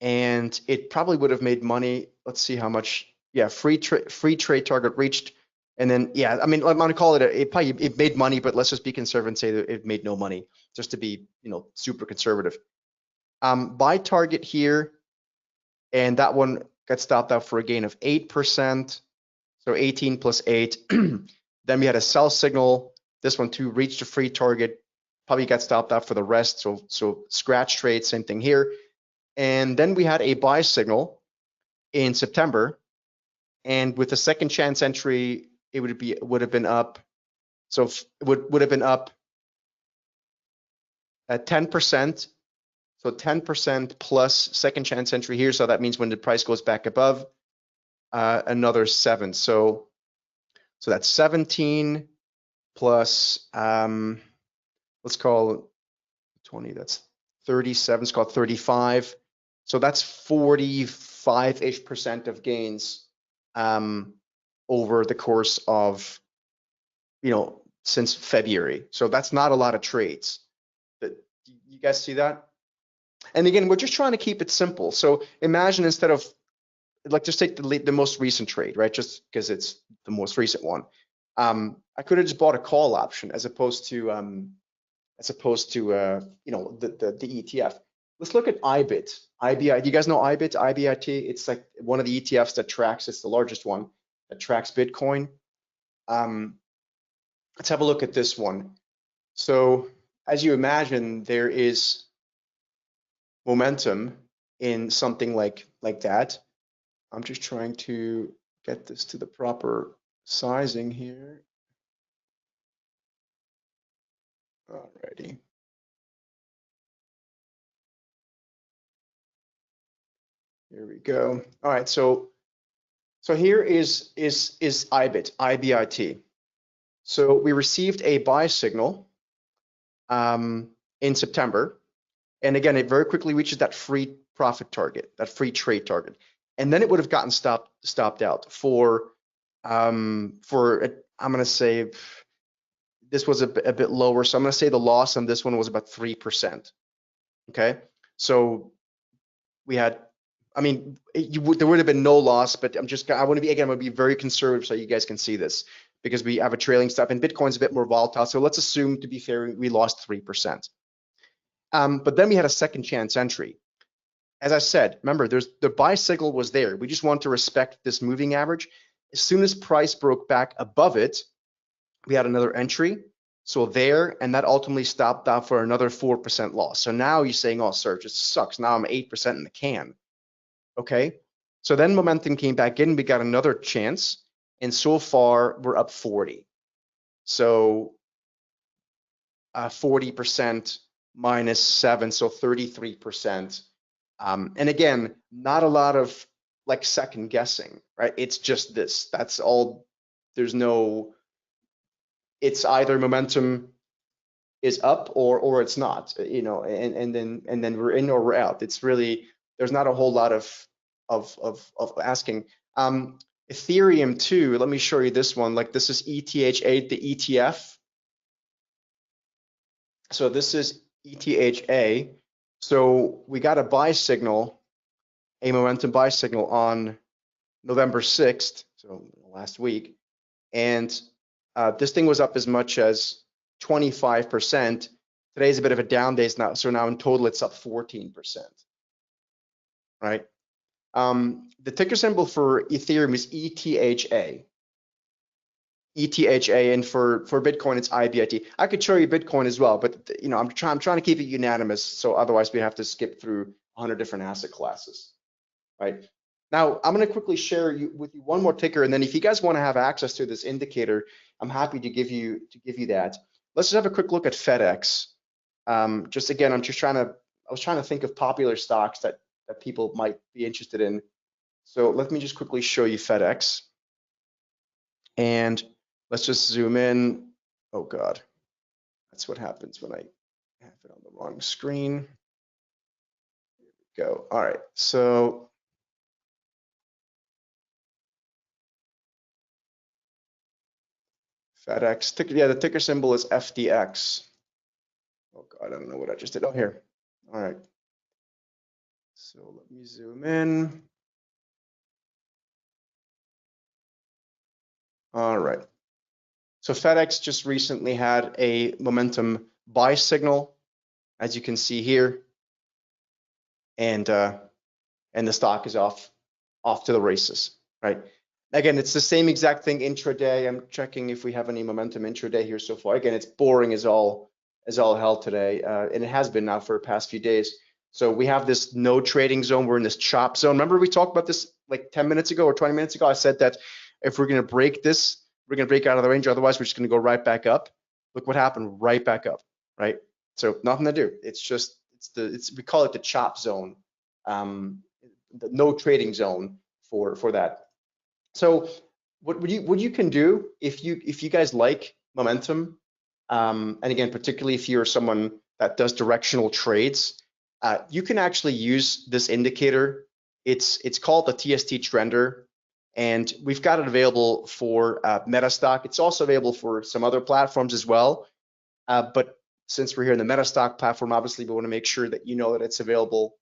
and it probably would have made money. Let's see how much. Yeah, free trade target reached, and then I mean I'm gonna call it it made money, but let's just be conservative and say that it made no money, just to be super conservative. Buy target here, and that one got stopped out for a gain of 8%. So 18 plus 8. Then we had a sell signal. This one too reached a free target, probably got stopped out for the rest. So scratch trade, same thing here. And then we had a buy signal in September, and with the second chance entry, it would have been up. So it would have been up at 10%. So 10% plus second chance entry here. So that means when the price goes back above, another 7. So that's 17 plus, let's call 20, that's 37, let's call it 35. So that's 45-ish% of gains over the course of, since February. So that's not a lot of trades. You guys see that? And again, we're just trying to keep it simple. So imagine instead of, like, just take the most recent trade, right? Just because it's the most recent one. I could have just bought a call option as opposed to the ETF. Let's look at IBIT. Do you guys know IBIT? IBIT. It's like one of the ETFs that tracks. It's the largest one that tracks Bitcoin. let's have a look at this one. So as you imagine, there is momentum in something like that. I'm just trying to get this to the proper sizing here. Alrighty. Here we go. All right, so here is IBIT. So we received a buy signal in September, and again, it very quickly reaches that free profit target, that free trade target, and then it would have gotten stopped out for I'm going to say this was a bit lower, so I'm going to say the loss on this one was about 3%. Okay, so we had, I mean, there would have been no loss, but I want to be very conservative so you guys can see this, because we have a trailing stop and Bitcoin's a bit more volatile. So let's assume, to be fair, we lost 3%. But then we had a second chance entry. As I said, remember, the buy signal was there. We just want to respect this moving average. As soon as price broke back above it, we had another entry. So there, and that ultimately stopped out for another 4% loss. So now you're saying, oh, Serge, it sucks. Now I'm 8% in the can. Okay, so then momentum came back in, we got another chance, and so far we're up 40. So 40% minus 7, so 33%. And again, not a lot of like second guessing, right? It's just this, that's all, there's no, it's either momentum is up or it's not, you know, and then we're in or we're out. It's really, there's not a whole lot of asking. Ethereum too, let me show you this one. Like this is ETH8, the ETF. So this is ETHA. So we got a buy signal, a momentum buy signal on November 6th, so last week. And this thing was up as much as 25%. Today's a bit of a down day now, so now in total it's up 14%. Right? The ticker symbol for Ethereum is ETHA. ETHA, and for Bitcoin it's IBIT. I could show you Bitcoin as well, but you know, I'm trying to keep it unanimous, so otherwise we have to skip through 100 different asset classes. Right? Now I'm going to quickly share with you one more ticker, and then if you guys want to have access to this indicator, I'm happy to give you that. Let's just have a quick look at FedEx. Just again, I was trying to think of popular stocks that people might be interested in. So let me just quickly show you FedEx. And let's just zoom in. Oh God, that's what happens when I have it on the wrong screen. Here we go. All right, so FedEx, yeah, the ticker symbol is FDX. Oh God, I don't know what I just did. Oh, here. All right. So let me zoom in. All right. So FedEx just recently had a momentum buy signal, as you can see here, and the stock is off to the races, right? Again, it's the same exact thing intraday. I'm checking if we have any momentum intraday here so far. Again, it's boring as all hell today, and it has been now for the past few days. So we have this no trading zone. We're in this chop zone. Remember we talked about this like 10 minutes ago or 20 minutes ago? I said that if we're going to break this, we're going to break out of the range. Otherwise, we're just going to go right back up. Look what happened, right back up, right? So nothing to do. It's just, we call it the chop zone, the no trading zone for that. So what you can do if you guys like momentum, and again, particularly if you're someone that does directional trades, you can actually use this indicator. It's called the TST Trender, and we've got it available for MetaStock. It's also available for some other platforms as well. But since we're here in the MetaStock platform, obviously we want to make sure that you know that it's available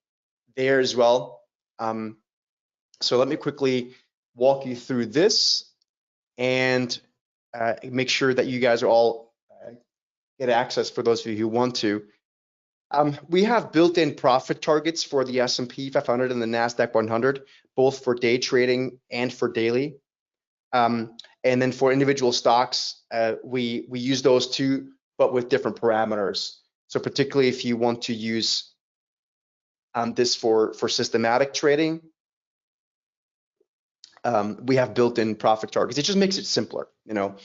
there as well. So let me quickly walk you through this and make sure that you guys are all get access for those of you who want to. We have built-in profit targets for the S&P 500 and the NASDAQ 100, both for day trading and for daily. And then for individual stocks, we use those too, but with different parameters. So particularly if you want to use this for systematic trading, we have built-in profit targets. It just makes it simpler, you know.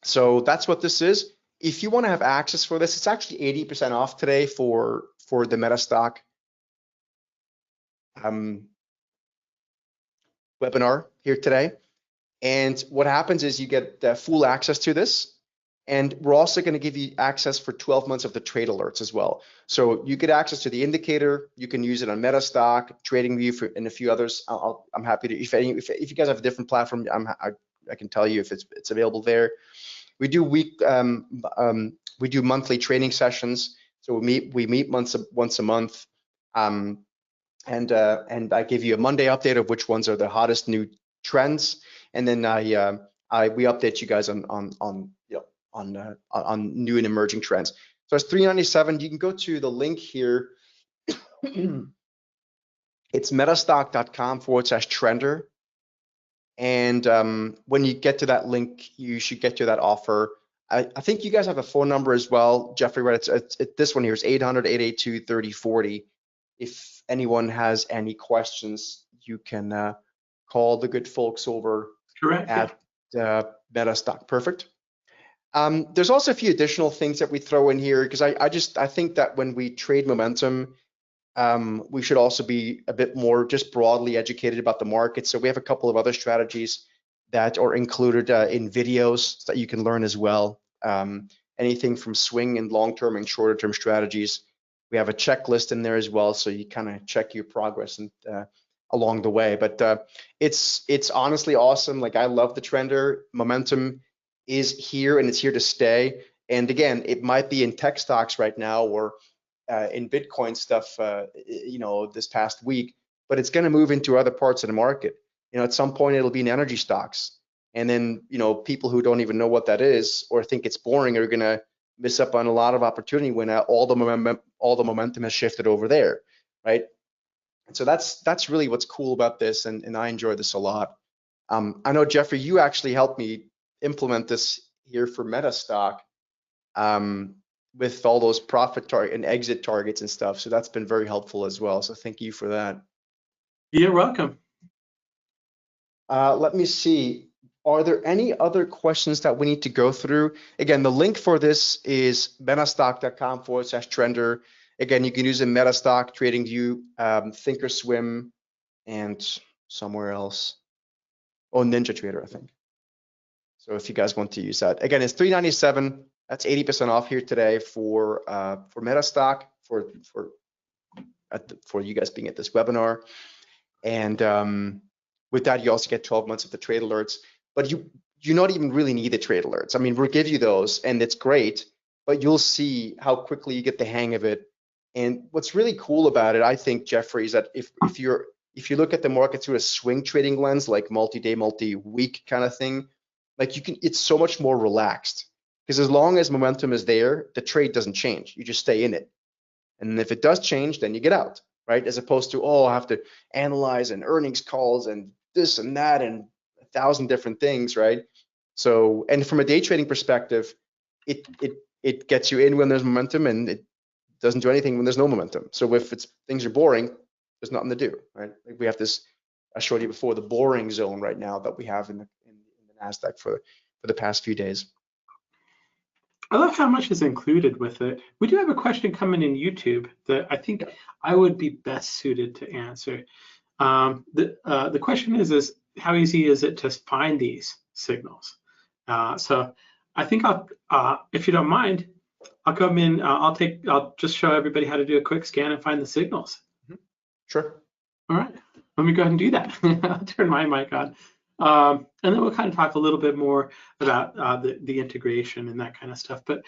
So that's what this is. If you want to have access for this, it's actually 80% off today for the MetaStock webinar here today. And what happens is you get full access to this. And we're also going to give you access for 12 months of the trade alerts as well. So you get access to the indicator. You can use it on MetaStock, TradingView, and a few others. I'm happy to, if you guys have a different platform, I can tell you if it's available there. We do we do monthly training sessions. So we meet once a month. And I give you a Monday update of which ones are the hottest new trends. And then we update you guys on new and emerging trends. So it's $397. You can go to the link here. It's metastock.com/trender. And when you get to that link, you should get to that offer. I think you guys have a phone number as well, Jeffrey, right? It's this one here is 800-882-3040. If anyone has any questions, you can call the good folks over at MetaStock. Perfect. There's also a few additional things that we throw in here because I think that when we trade momentum, we should also be a bit more just broadly educated about the market. So we have a couple of other strategies that are included in videos that you can learn as well. Anything from swing and long-term and shorter-term strategies. We have a checklist in there as well, so you kind of check your progress and along the way. But it's honestly awesome. Like I love the trender. Momentum is here and it's here to stay. And again, it might be in tech stocks right now or in Bitcoin stuff, this past week, but it's going to move into other parts of the market. At some point it'll be in energy stocks, and then people who don't even know what that is or think it's boring are going to miss up on a lot of opportunity when all the momentum has shifted over there, right? And so that's really what's cool about this, and I enjoy this a lot. I know Jeffrey, you actually helped me implement this here for MetaStock. With all those profit target and exit targets and stuff. So that's been very helpful as well. So thank you for that. You're welcome. Let me see. Are there any other questions that we need to go through? Again, the link for this is metastock.com/trender. Again, you can use a MetaStock, TradingView, Thinkorswim, and somewhere else. Oh, NinjaTrader, I think. So if you guys want to use that, again, it's $397. That's 80% off here today for MetaStock for you guys being at this webinar. And with that, you also get 12 months of the trade alerts. But you not even really need the trade alerts. I mean, we'll give you those, and it's great. But you'll see how quickly you get the hang of it. And what's really cool about it, I think, Jeffrey, is that if you look at the market through a swing trading lens, like multi-day, multi-week kind of thing, like it's so much more relaxed. Because as long as momentum is there, the trade doesn't change. You just stay in it. And if it does change, then you get out, right? As opposed to, I have to analyze and earnings calls and this and that and 1,000 different things, right? So, and from a day trading perspective, it gets you in when there's momentum and it doesn't do anything when there's no momentum. So if things are boring, there's nothing to do, right? Like we have this, I showed you before, the boring zone right now that we have in the NASDAQ for the past few days. I love how much is included with it. We do have a question coming in YouTube that I think I would be best suited to answer. The question is how easy is it to find these signals? So I think if you don't mind, I'll come in. I'll just show everybody how to do a quick scan and find the signals. Sure. All right. Let me go ahead and do that. I'll turn my mic on. And then we'll kind of talk a little bit more about the integration and that kind of stuff. But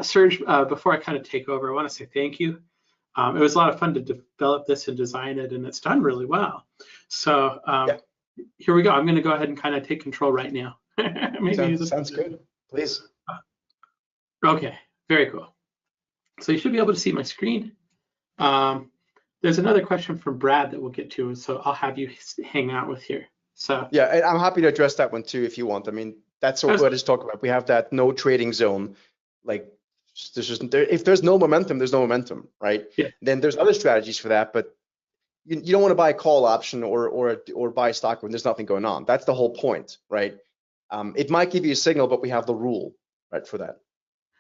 Serge, before I kind of take over, I want to say thank you. It was a lot of fun to develop this and design it, and it's done really well. So Here we go. I'm going to go ahead and kind of take control right now. Sounds good. Please. Okay, very cool. So you should be able to see my screen. There's another question from Brad that we'll get to, so I'll have you hang out with here. So yeah, and I'm happy to address that one too if you want. I mean, that's what I just talked about. We have that no trading zone. Like, if there's no momentum, there's no momentum, right? yeah, Then there's other strategies for that, but you don't want to buy a call option or buy stock when there's nothing going on. That's the whole point, right? It might give you a signal, but we have the rule, right, for that.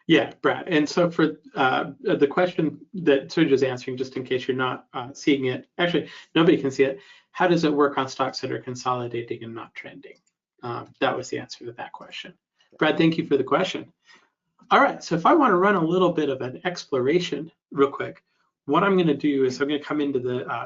yeah, Brad. And so for the question that Serge is answering, just in case you're not seeing it, actually nobody can see it. How does it work on stocks that are consolidating and not trending? That was the answer to that question. Brad, thank you for the question. All right, so if I want to run a little bit of an exploration real quick, what I'm going to do is I'm going to come into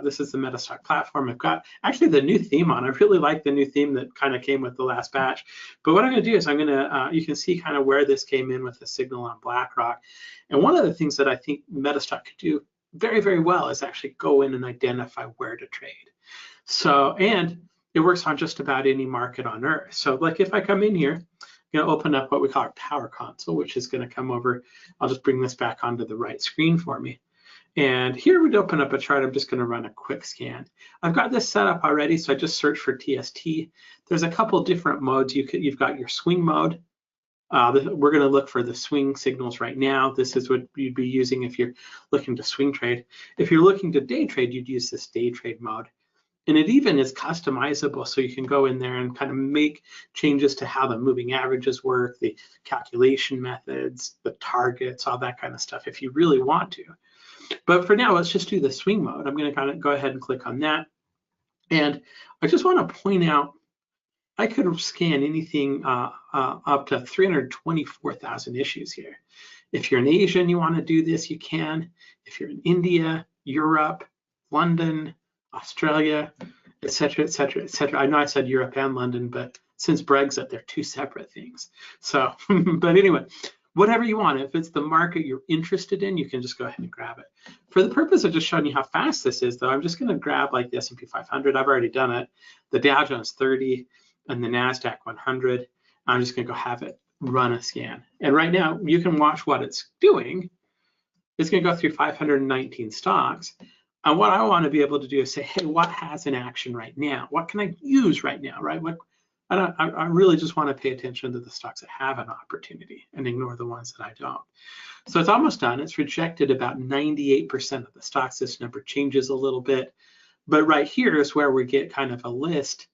this is the Metastock platform. I've got actually the new theme on. I really like the new theme that kind of came with the last batch. But what I'm going to do is I'm going to, you can see kind of where this came in with the signal on BlackRock. And one of the things that I think Metastock could do very, very well is actually go in and identify where to trade. So, and it works on just about any market on Earth. So like if I come in here, I'm going to open up what we call our power console, which is going to come over. I'll just bring this back onto the right screen for me. And here we'd open up a chart. I'm just going to run a quick scan. I've got this set up already, so I just search for TST. There's a couple different modes. You've got your swing mode. We're going to look for the swing signals right now. This is what you'd be using if you're looking to swing trade. If you're looking to day trade, you'd use this day trade mode. And it even is customizable, so you can go in there and kind of make changes to how the moving averages work, the calculation methods, the targets, all that kind of stuff if you really want to. But for now, let's just do the swing mode. I'm going to kind of go ahead and click on that. And I just want to point out, I could scan anything up to 324,000 issues here. If you're in Asia and you want to do this, you can. If you're in India, Europe, London, Australia, et cetera, et cetera, et cetera. I know I said Europe and London, but since Brexit, they're two separate things. So, but anyway, whatever you want. If it's the market you're interested in, you can just go ahead and grab it. For the purpose of just showing you how fast this is, though, I'm just going to grab like the S&P 500. I've already done it. The Dow Jones 30 and the NASDAQ 100. I'm just going to go have it run a scan. And right now, you can watch what it's doing. It's going to go through 519 stocks. And what I want to be able to do is say, hey, what has an action right now? What can I use right now, right? I really just want to pay attention to the stocks that have an opportunity and ignore the ones that I don't. So it's almost done. It's rejected about 98% of the stocks. This number changes a little bit. But right here is where we get kind of a list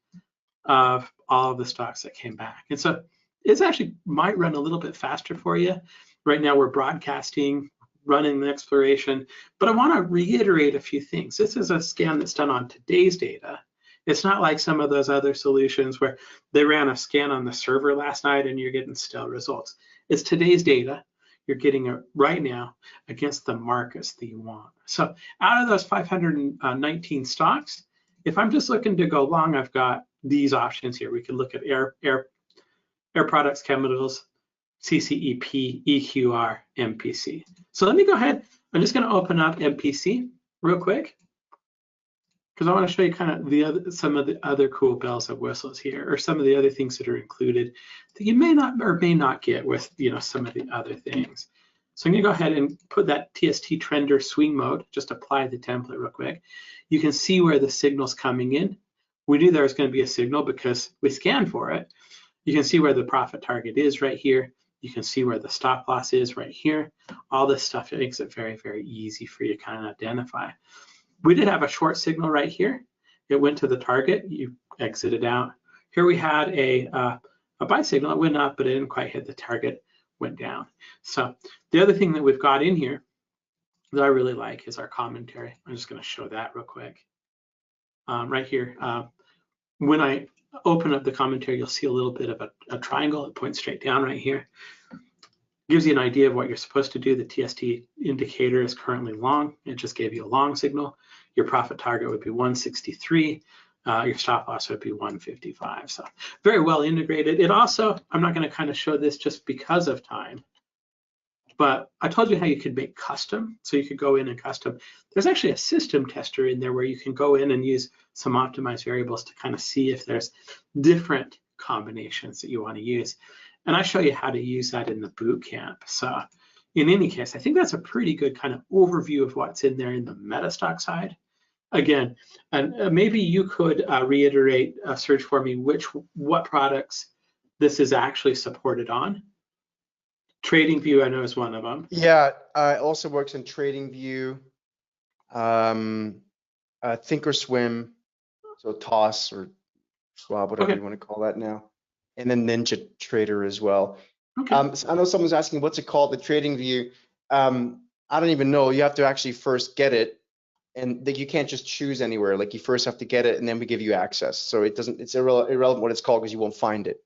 of all of the stocks that came back. And so it's actually might run a little bit faster for you. Right now we're broadcasting, running the exploration, but I want to reiterate a few things. This is a scan that's done on today's data. It's not like some of those other solutions where they ran a scan on the server last night and you're getting still results. It's today's data. You're getting it right now against the markets that you want. So out of those 519 stocks, if I'm just looking to go long, I've got these options here. We can look at air products, chemicals, CCEP, EQR, MPC. So let me go ahead. I'm just going to open up MPC real quick because I want to show you kind of some of the other cool bells and whistles here, or some of the other things that are included that you may not or may not get with some of the other things. So I'm going to go ahead and put that TST trender swing mode. Just apply the template real quick. You can see where the signal's coming in. We knew there was going to be a signal because we scanned for it. You can see where the profit target is right here. You can see where the stop loss is right here. All this stuff makes it very, very easy for you to kind of identify. We did have a short signal right here. It went to the target. You exited out. Here we had a buy signal. It went up, but it didn't quite hit the target, went down. So the other thing that we've got in here that I really like is our commentary. I'm just going to show that real quick. Right here, when I open up the commentary, you'll see a little bit of a triangle. It points straight down right here. Gives you an idea of what you're supposed to do. The TST indicator is currently long. It just gave you a long signal. Your profit target would be 163. Your stop loss would be 155. So very well integrated. It also, I'm not going to kind of show this just because of time, but I told you how you could make custom. So you could go in and custom. There's actually a system tester in there where you can go in and use some optimized variables to kind of see if there's different combinations that you want to use. And I show you how to use that in the boot camp. So in any case, I think that's a pretty good kind of overview of what's in there in the Metastock side. again, and maybe you could reiterate, Serge, for me, what products this is actually supported on. TradingView, I know, is one of them. Yeah, it also works in TradingView, Thinkorswim, so Toss or Schwab, whatever you want to call that now, and then Ninja Trader as well. Okay. So I know someone's asking what's it called, the TradingView. I don't even know. You have to actually first get it, and you can't just choose anywhere. Like you first have to get it, and then we give you access. So it doesn't. It's irrelevant what it's called because you won't find it,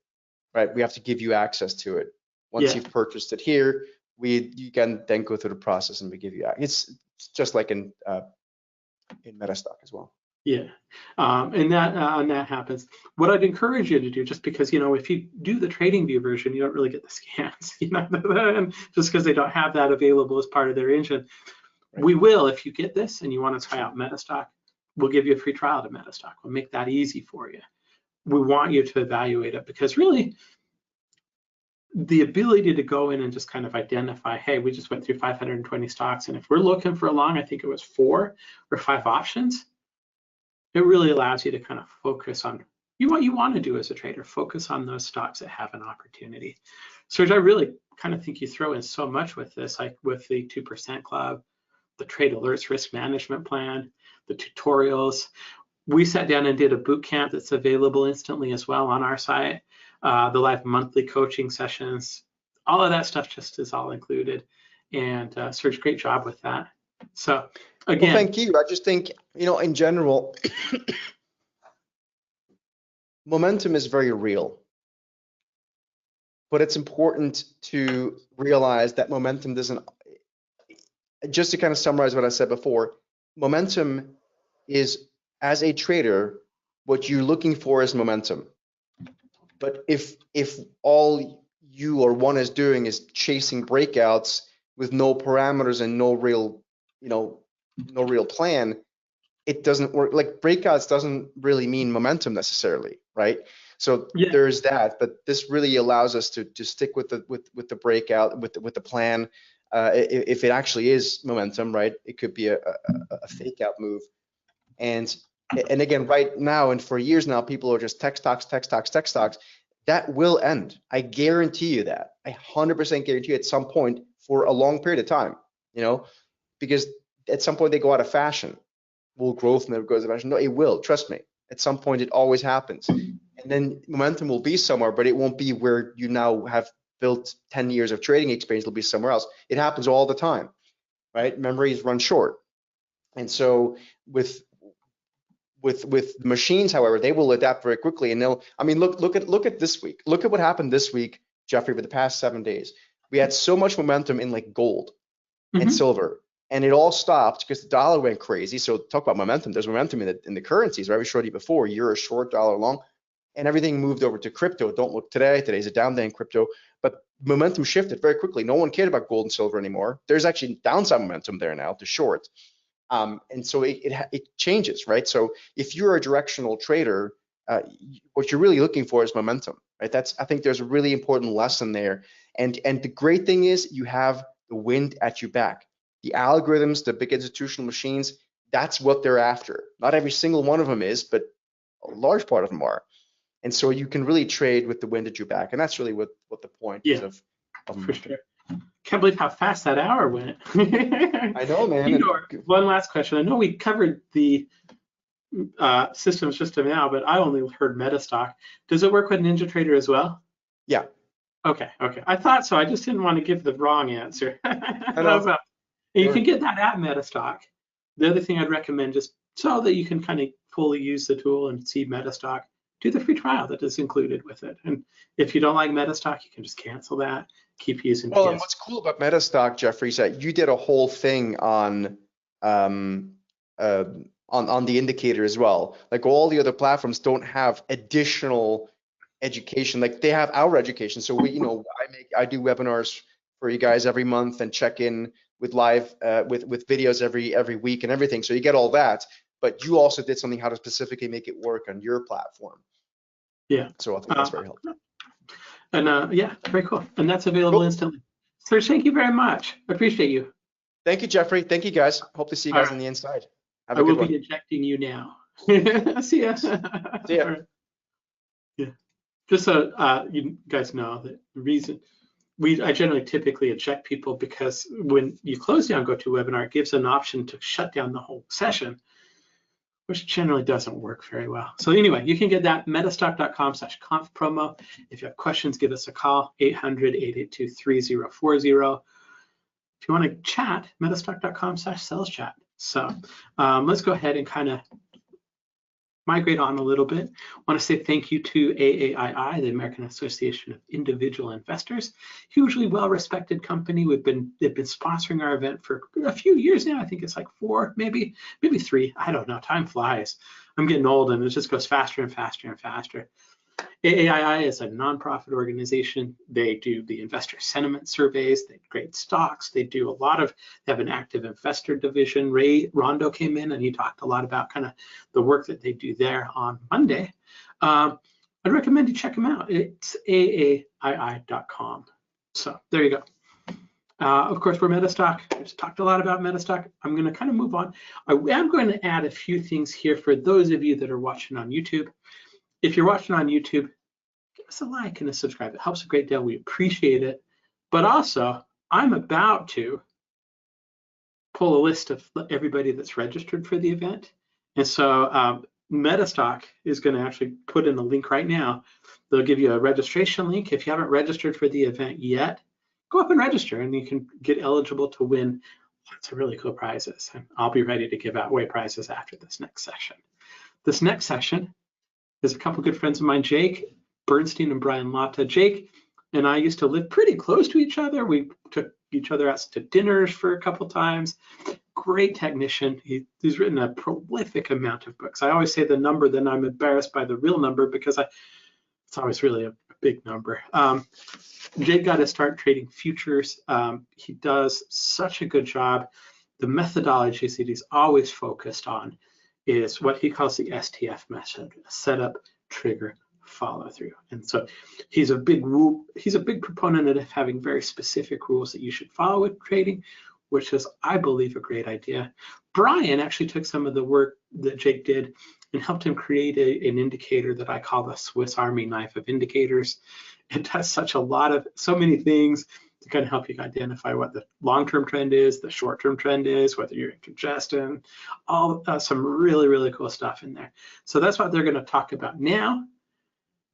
right? We have to give you access to it. Once you've purchased it here, you can then go through the process and we give you access. It's just like in MetaStock as well. Yeah, and that happens. What I'd encourage you to do, just because, you know, if you do the TradingView version, you don't really get the scans, you know, just because they don't have that available as part of their engine. Right. We will, if you get this and you want to try out MetaStock, we'll give you a free trial to MetaStock. We'll make that easy for you. We want you to evaluate it because really, the ability to go in and just kind of identify, hey, we just went through 520 stocks, and if we're looking for a long, I think it was 4 or 5 options. It really allows you to kind of focus on what you want to do as a trader, focus on those stocks that have an opportunity. Serge, I really kind of think you throw in so much with this, like with the 2% Club, the Trade Alerts Risk Management Plan, the tutorials. We sat down and did a boot camp that's available instantly as well on our site. The live monthly coaching sessions, all of that stuff just is all included. And Serge, great job with that. So again, well, thank you. I just think, you know, in general, momentum is very real. But it's important to realize that momentum doesn't, just to kind of summarize what I said before, momentum is, as a trader, what you're looking for is momentum. But if all you or one is doing is chasing breakouts with no parameters and no real, you know, no real plan, it doesn't work. Like breakouts doesn't really mean momentum necessarily, right? So there's that, but this really allows us to stick with the breakout, with the plan. If it actually is momentum, right? It could be a fake out move. And again, right now and for years now, people are just tech stocks. That will end. I guarantee you that. I 100% guarantee you at some point for a long period of time, you know, because at some point they go out of fashion. Will growth never goes out of fashion? No, it will. Trust me. At some point, it always happens. And then momentum will be somewhere, but it won't be where you now have built 10 years of trading experience. It'll be somewhere else. It happens all the time, right? Memories run short. And so with machines, however, they will adapt very quickly. And they'll, I mean, look at this week. Look at what happened this week, Jeffrey, for the past 7 days. We had so much momentum in like gold and silver. And it all stopped because the dollar went crazy. So talk about momentum. There's momentum in the currencies, right? We showed you before. You're a short, dollar long, and everything moved over to crypto. Don't look today. Today's a down day in crypto, but momentum shifted very quickly. No one cared about gold and silver anymore. There's actually downside momentum there now to short, and so it changes, right? So if you're a directional trader, what you're really looking for is momentum, right? I think there's a really important lesson there. And the great thing is you have the wind at your back. The algorithms, the big institutional machines, that's what they're after. Not every single one of them is, but a large part of them are. And so you can really trade with the wind at your back. And that's really what the point is of for sure. Can't believe how fast that hour went. I know, man. One last question. I know we covered the systems just now, but I only heard MetaStock. Does it work with NinjaTrader as well? Yeah. Okay. I thought so. I just didn't want to give the wrong answer. You can get that at MetaStock. The other thing I'd recommend, just so that you can kind of fully use the tool and see MetaStock, do the free trial that is included with it. And if you don't like MetaStock, you can just cancel that, keep using Well, and what's cool about MetaStock, Jeffrey, is that you did a whole thing on the indicator as well. Like all the other platforms don't have additional education. Like they have our education. So we, I do webinars for you guys every month and check in with live with videos every week and everything. So you get all that, but you also did something how to specifically make it work on your platform. Yeah. So I think that's very helpful. And yeah, very cool. And that's available instantly. Serge, thank you very much. I appreciate you. Thank you, Jeffrey. Thank you, guys. Hope to see you guys on the inside. Have I a will good one. be ejecting you now. See ya. See ya. All right. Yeah. Just so you guys know that the reason I generally typically eject people because when you close down GoToWebinar, it gives an option to shut down the whole session, which generally doesn't work very well. So anyway, you can get that metastock.com/conf promo. If you have questions, give us a call, 800-882-3040. If you want to chat, metastock.com/sales chat. So let's go ahead and kind of migrate on a little bit. I want to say thank you to AAII, the American Association of Individual Investors, hugely well-respected company. They've been sponsoring our event for a few years now. I think it's like 4, maybe 3. I don't know. Time flies. I'm getting old, and it just goes faster and faster and faster. AAII is a nonprofit organization. They do the investor sentiment surveys. They grade stocks. They do a lot of. They have an active investor division. Ray Rondo came in and he talked a lot about kind of the work that they do there on Monday. I'd recommend you check them out. It's aai.com. So there you go. Of course, we're Metastock. I just talked a lot about Metastock. I'm going to kind of move on. I am going to add a few things here for those of you that are watching on YouTube. If you're watching on YouTube, give us a like and a subscribe. It helps a great deal. We appreciate it. But also, I'm about to pull a list of everybody that's registered for the event. And so Metastock is going to actually put in a link right now. They'll give you a registration link. If you haven't registered for the event yet, go up and register, and you can get eligible to win lots of really cool prizes. And I'll be ready to give out away prizes after this next session. This next session, there's a couple good friends of mine, Jake Bernstein and Brian Latta. Jake and I used to live pretty close to each other. We took each other out to dinners for a couple times. Great technician. He's written a prolific amount of books. I always say the number, then I'm embarrassed by the real number because it's always really a big number. Jake got to start trading futures. He does such a good job. The methodologies that he's always focused on is what he calls the STF method, setup, trigger, follow through. And so he's a big proponent of having very specific rules that you should follow with trading, which is, I believe, a great idea. Brian actually took some of the work that Jake did and helped him create an indicator that I call the Swiss Army knife of indicators. It does so many things to kind of help you identify what the long-term trend is, the short-term trend is, whether you're in congestion, all some really, really cool stuff in there. So that's what they're going to talk about now.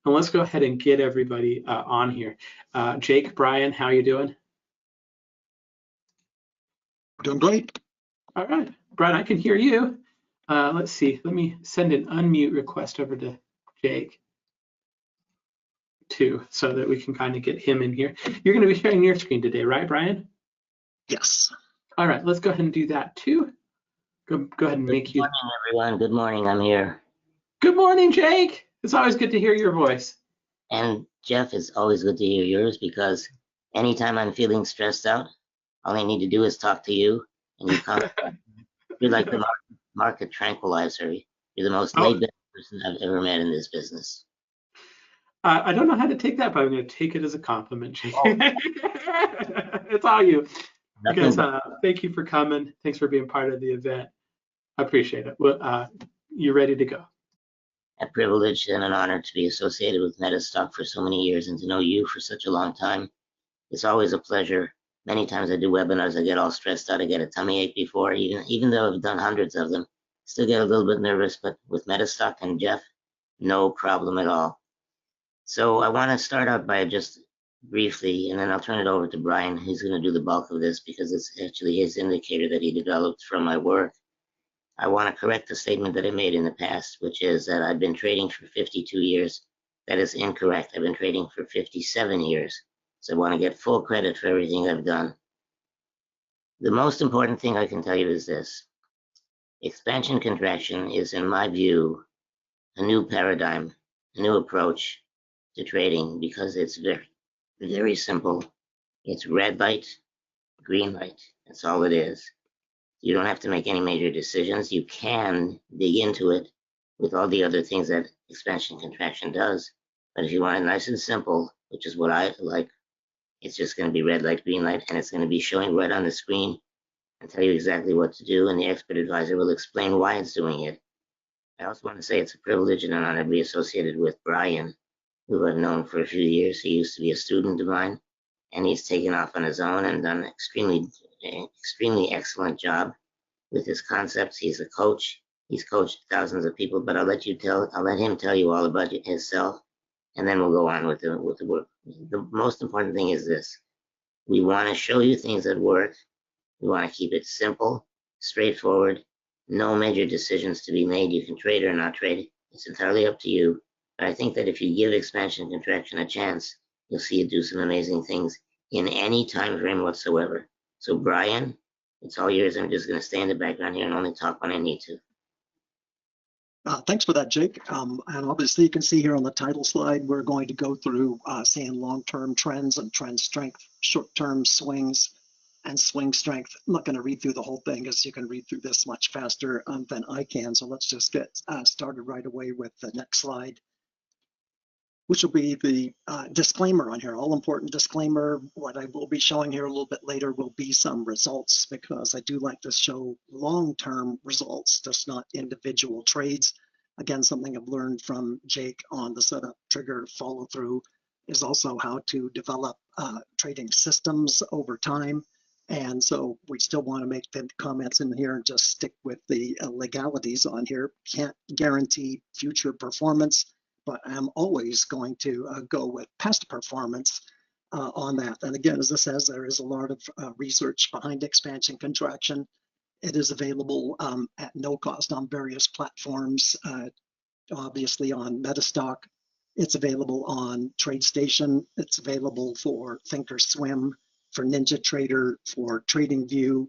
And let's go ahead and get everybody on here. Jake, Brian, how you doing? Doing great. All right, Brian, I can hear you. Let's see. Let me send an unmute request over to Jake too, so that we can kind of get him in here. You're going to be sharing your screen today, right, Brian? Yes. All right, let's go ahead and do that too. Go ahead and make you. Good morning, everyone. Good morning. I'm here. Good morning, Jake. It's always good to hear your voice. And Jeff, it's always good to hear yours because anytime I'm feeling stressed out, all I need to do is talk to you, and you come. You're like the market tranquilizer. You're the most laid-back person I've ever met in this business. I don't know how to take that, but I'm going to take it as a compliment, Jake. Oh. It's all you. Nothing Because thank you for coming. Thanks for being part of the event. I appreciate it. Well, you're ready to go. A privilege and an honor to be associated with Metastock for so many years and to know you for such a long time. It's always a pleasure. Many times I do webinars, I get all stressed out. I get a tummy ache before, even though I've done hundreds of them. Still get a little bit nervous, but with Metastock and Jeff, no problem at all. So I want to start out by just briefly, and then I'll turn it over to Brian. He's going to do the bulk of this because it's actually his indicator that he developed from my work. I want to correct the statement that I made in the past, which is that I've been trading for 52 years. That is incorrect. I've been trading for 57 years. So I want to get full credit for everything I've done. The most important thing I can tell you is this. Expansion contraction is, in my view, a new paradigm, a new approach to trading because it's very, very simple. It's red light, green light. That's all it is. You don't have to make any major decisions. You can dig into it with all the other things that expansion contraction does. But if you want it nice and simple, which is what I like, it's just going to be red light, green light, and it's going to be showing right on the screen and tell you exactly what to do, and the expert advisor will explain why it's doing it. I also want to say it's a privilege and an honor to be associated with Brian, who I've known for a few years. He used to be a student of mine, and he's taken off on his own and done an extremely excellent job with his concepts. He's a coach. He's coached thousands of people, but I'll let him tell you all about himself, and then we'll go on with the work. The most important thing is this: we want to show you things that work. We want to keep it simple, straightforward, no major decisions to be made. You can trade or not trade. It's entirely up to you. But I think that if you give expansion and contraction a chance, you'll see it do some amazing things in any time frame whatsoever. So Brian, it's all yours. I'm just going to stay in the background here and only talk when I need to. Thanks for that, Jake. And obviously you can see here on the title slide, we're going to go through seeing long-term trends and trend strength, short-term swings and swing strength. I'm not going to read through the whole thing, as you can read through this much faster than I can. So let's just get started right away with the next slide, which will be the disclaimer on here. All important disclaimer. What I will be showing here a little bit later will be some results, because I do like to show long-term results, just not individual trades. Again, something I've learned from Jake on the setup, trigger, follow through is also how to develop trading systems over time. And so we still want to make the comments in here and just stick with the legalities on here. Can't guarantee future performance, but I'm always going to go with past performance on that. And again, as it says, there is a lot of research behind expansion contraction. It is available at no cost on various platforms, obviously on Metastock. It's available on TradeStation. It's available for Thinkorswim, for NinjaTrader, for TradingView,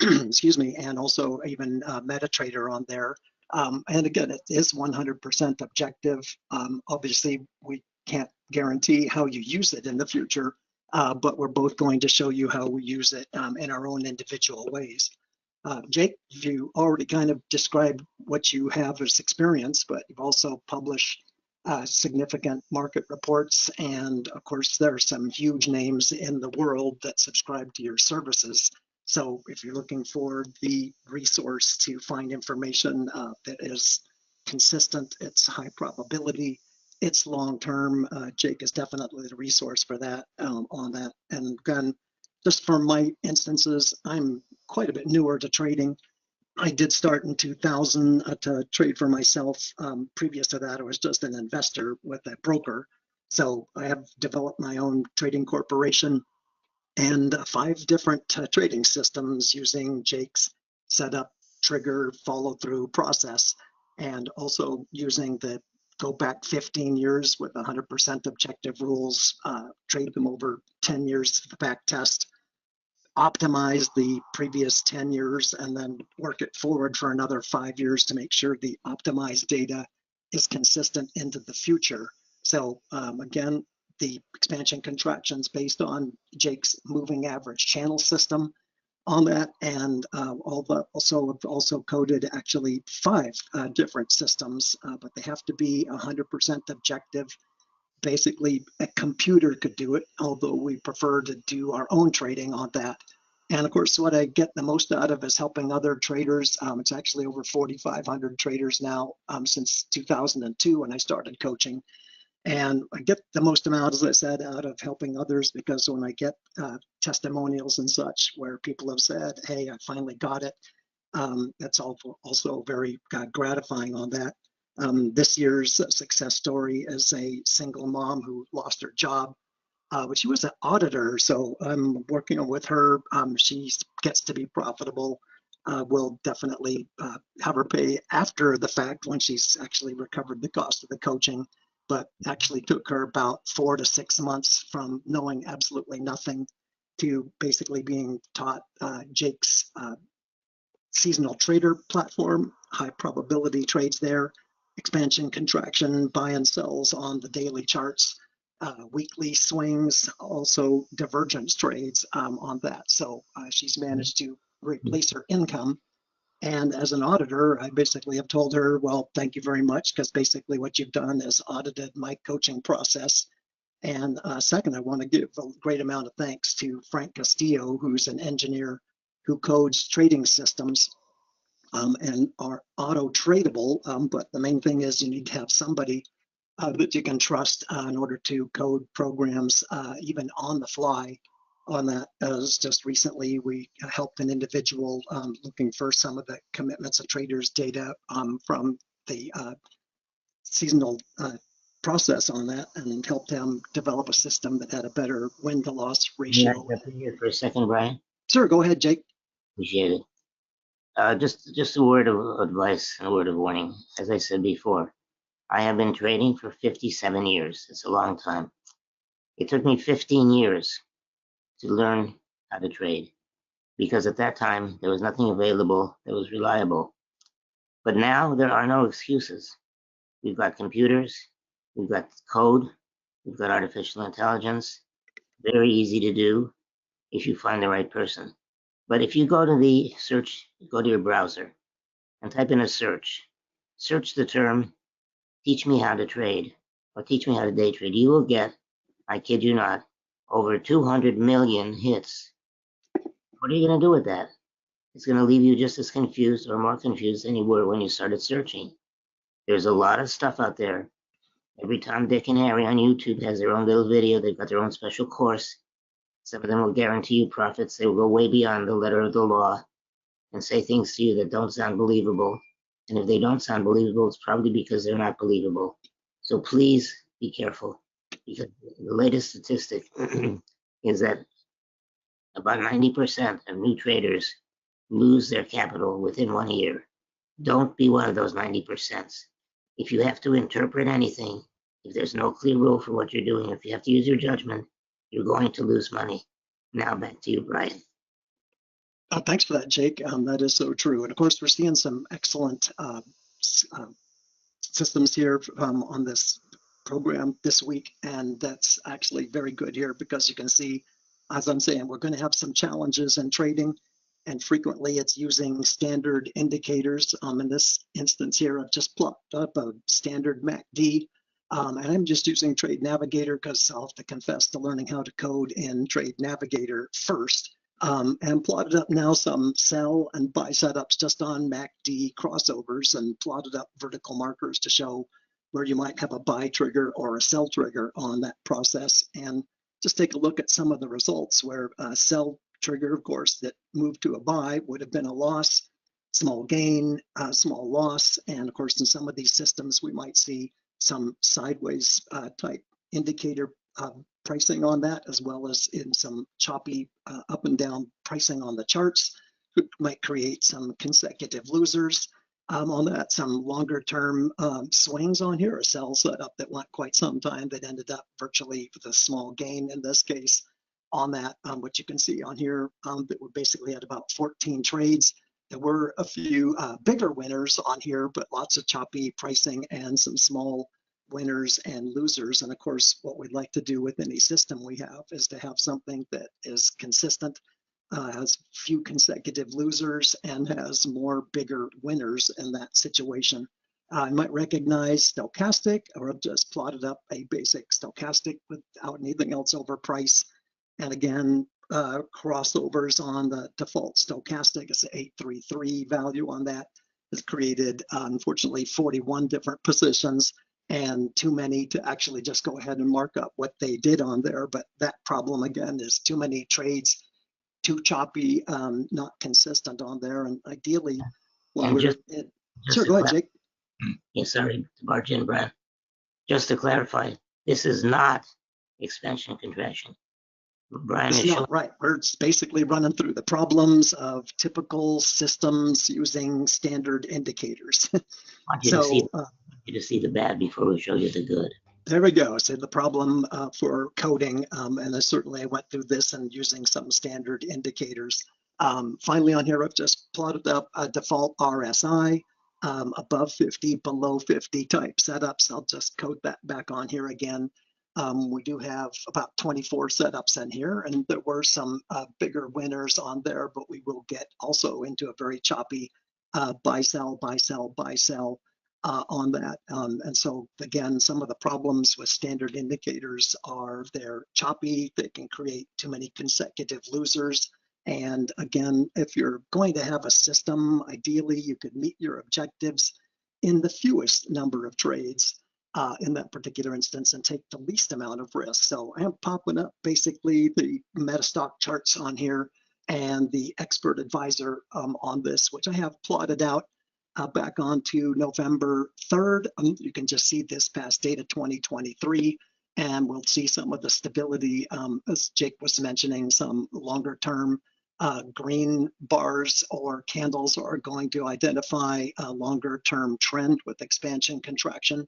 excuse me, and also even MetaTrader on there. And again, it is 100% objective. Obviously, we can't guarantee how you use it in the future, but we're both going to show you how we use it in our own individual ways. Jake, you already kind of described what you have as experience, but you've also published significant market reports. And of course, there are some huge names in the world that subscribe to your services. So if you're looking for the resource to find information that is consistent, it's high probability, it's long-term, Jake is definitely the resource for that on that. And again, just for my instances, I'm quite a bit newer to trading. I did start in 2000 to trade for myself. Previous to that, I was just an investor with a broker. So I have developed my own trading corporation and 5 different trading systems using Jake's setup, trigger, follow through process, and also using the go back 15 years with 100% objective rules, trade them over 10 years to the back test, optimize the previous 10 years, and then work it forward for another 5 years to make sure the optimized data is consistent into the future. So again, the expansion contractions based on Jake's moving average channel system on that, and also coded actually 5 different systems, but they have to be 100% objective. Basically, a computer could do it, although we prefer to do our own trading on that. And of course, what I get the most out of is helping other traders. It's actually over 4,500 traders now since 2002 when I started coaching. And I get the most amount, as I said, out of helping others, because when I get testimonials and such where people have said, hey, I finally got it, that's also very gratifying on that. This year's success story is a single mom who lost her job, but she was an auditor. So I'm working with her. She gets to be profitable. We'll definitely have her pay after the fact when she's actually recovered the cost of the coaching, but actually took her about 4 to 6 months from knowing absolutely nothing to basically being taught Jake's seasonal trader platform, high probability trades there, expansion, contraction, buy and sells on the daily charts, weekly swings, also divergence trades on that. So she's managed to replace her income. And as an auditor, I basically have told her, well, thank you very much, because basically what you've done is audited my coaching process. And second, I want to give a great amount of thanks to Frank Castillo, who's an engineer who codes trading systems and are auto tradable. But the main thing is you need to have somebody that you can trust in order to code programs even on the fly on that. As just recently we helped an individual looking for some of the commitments of traders data from the seasonal process on that, and helped them develop a system that had a better win to loss Yeah, ratio. jump in here for a second, Brian. Sure, go ahead, Jake. Appreciate it. Just a word of advice and a word of warning. As I said before, I have been trading for 57 years. It's a long time. It took me 15 years to learn how to trade because at that time there was nothing available that was reliable. But now there are no excuses. We've got computers, we've got code, we've got artificial intelligence. Very easy to do if you find the right person. But if you go to the search, go to your browser and type in a search the term, teach me how to trade or teach me how to day trade, you will get, I kid you not, over 200 million hits. What are you going to do with that? It's going to leave you just as confused or more confused than you were when you started searching. There's a lot of stuff out there. Every Tom, Dick, and Harry on YouTube has their own little video. They've got their own special course. Some of them will guarantee you profits. They will go way beyond the letter of the law and say things to you that don't sound believable. And if they don't sound believable, it's probably because they're not believable. So please be careful, because the latest statistic is that about 90% of new traders lose their capital within 1 year. Don't be one of those 90%. If you have to interpret anything, if there's no clear rule for what you're doing, if you have to use your judgment, you're going to lose money. Now back to you, Brian. Thanks for that, Jake. That is so true. And of course, we're seeing some excellent systems here on this program this week. And that's actually very good here because you can see, as I'm saying, we're going to have some challenges in trading. And frequently it's using standard indicators. In this instance here, I've just plopped up a standard MACD. And I'm just using Trade Navigator because I'll have to confess to learning how to code in Trade Navigator first. And plotted up now some sell and buy setups just on MACD crossovers, and plotted up vertical markers to show where you might have a buy trigger or a sell trigger on that process. And just take a look at some of the results where a sell trigger, of course, that moved to a buy would have been a loss, small gain, small loss. And of course, in some of these systems, we might see some sideways type indicator pricing on that, as well as in some choppy up and down pricing on the charts, which might create some consecutive losers on that. Some longer term swings on here, a sell setup that went quite some time that ended up virtually with a small gain in this case on that, which you can see on here that we basically had about 14 trades. There were a few bigger winners on here, but lots of choppy pricing and some small winners and losers. And of course, what we'd like to do with any system we have is to have something that is consistent, has few consecutive losers, and has more bigger winners in that situation. I might recognize stochastic, or I've just plotted up a basic stochastic without anything else over price. And again, crossovers on the default stochastic. It's an 833 value on that. Has created, unfortunately, 41 different positions, and too many to actually just go ahead and mark up what they did on there. But that problem, again, is too many trades, too choppy, not consistent on there. And ideally, when we're sure, go ahead, Jake. Yeah, sorry to barge in, Brad. Just to clarify, this is not expansion contraction. Brian It's is not right. We're basically running through the problems of typical systems using standard indicators. want you to see the bad before we show you the good. There we go. So the problem for coding, and certainly I went through this and using some standard indicators. Finally on here, I've just plotted up a default RSI, above 50, below 50 type setups. I'll just code that back on here again. We do have about 24 setups in here, and there were some bigger winners on there, but we will get also into a very choppy buy, sell, buy, sell, buy, sell on that. And so again, some of the problems with standard indicators are they're choppy, they can create too many consecutive losers, And again, if you're going to have a system, ideally you could meet your objectives in the fewest number of trades in that particular instance and take the least amount of risk. So I am popping up basically the Metastock charts on here and the expert advisor on this, which I have plotted out back onto November 3rd. You can just see this past data 2023, and we'll see some of the stability, as Jake was mentioning, some longer term green bars or candles are going to identify a longer term trend with expansion contraction,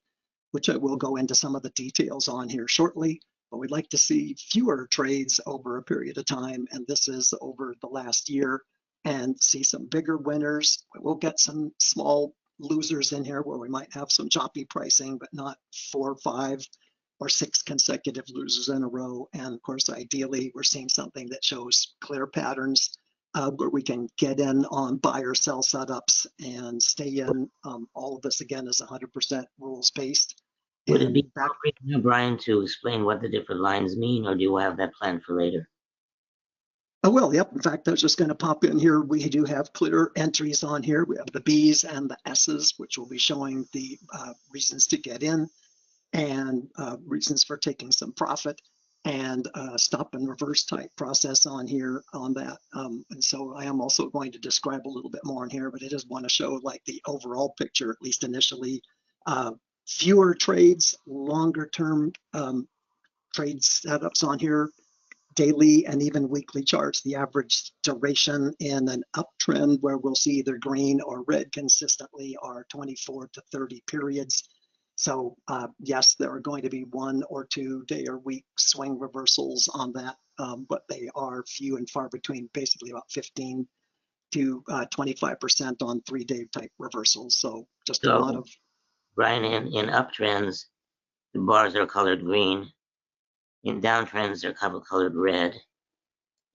which I will go into some of the details on here shortly. But we'd like to see fewer trades over a period of time, and this is over the last year, and see some bigger winners. We'll get some small losers in here where we might have some choppy pricing, but not 4, 5, or 6 consecutive losers in a row. And of course, ideally, we're seeing something that shows clear patterns where we can get in on buy or sell setups and stay in. All of this, again, is 100% rules based. Would it be appropriate now, Brian, to explain what the different lines mean, or do you have that planned for later? Oh, well, yep. In fact, I was just going to pop in here. We do have clear entries on here. We have the B's and the S's, which will be showing the reasons to get in and reasons for taking some profit, and stop and reverse type process on here on that. And so I am also going to describe a little bit more in here, but I just want to show like the overall picture, at least initially. Fewer trades, longer term trade setups on here, daily and even weekly charts, the average duration in an uptrend where we'll see either green or red consistently are 24 to 30 periods. So yes, there are going to be 1 or 2 day or week swing reversals on that, but they are few and far between, basically about 15 to 25% on 3-day type reversals. So just a lot of. Brian, in uptrends, the bars are colored green. In downtrends, they're colored red.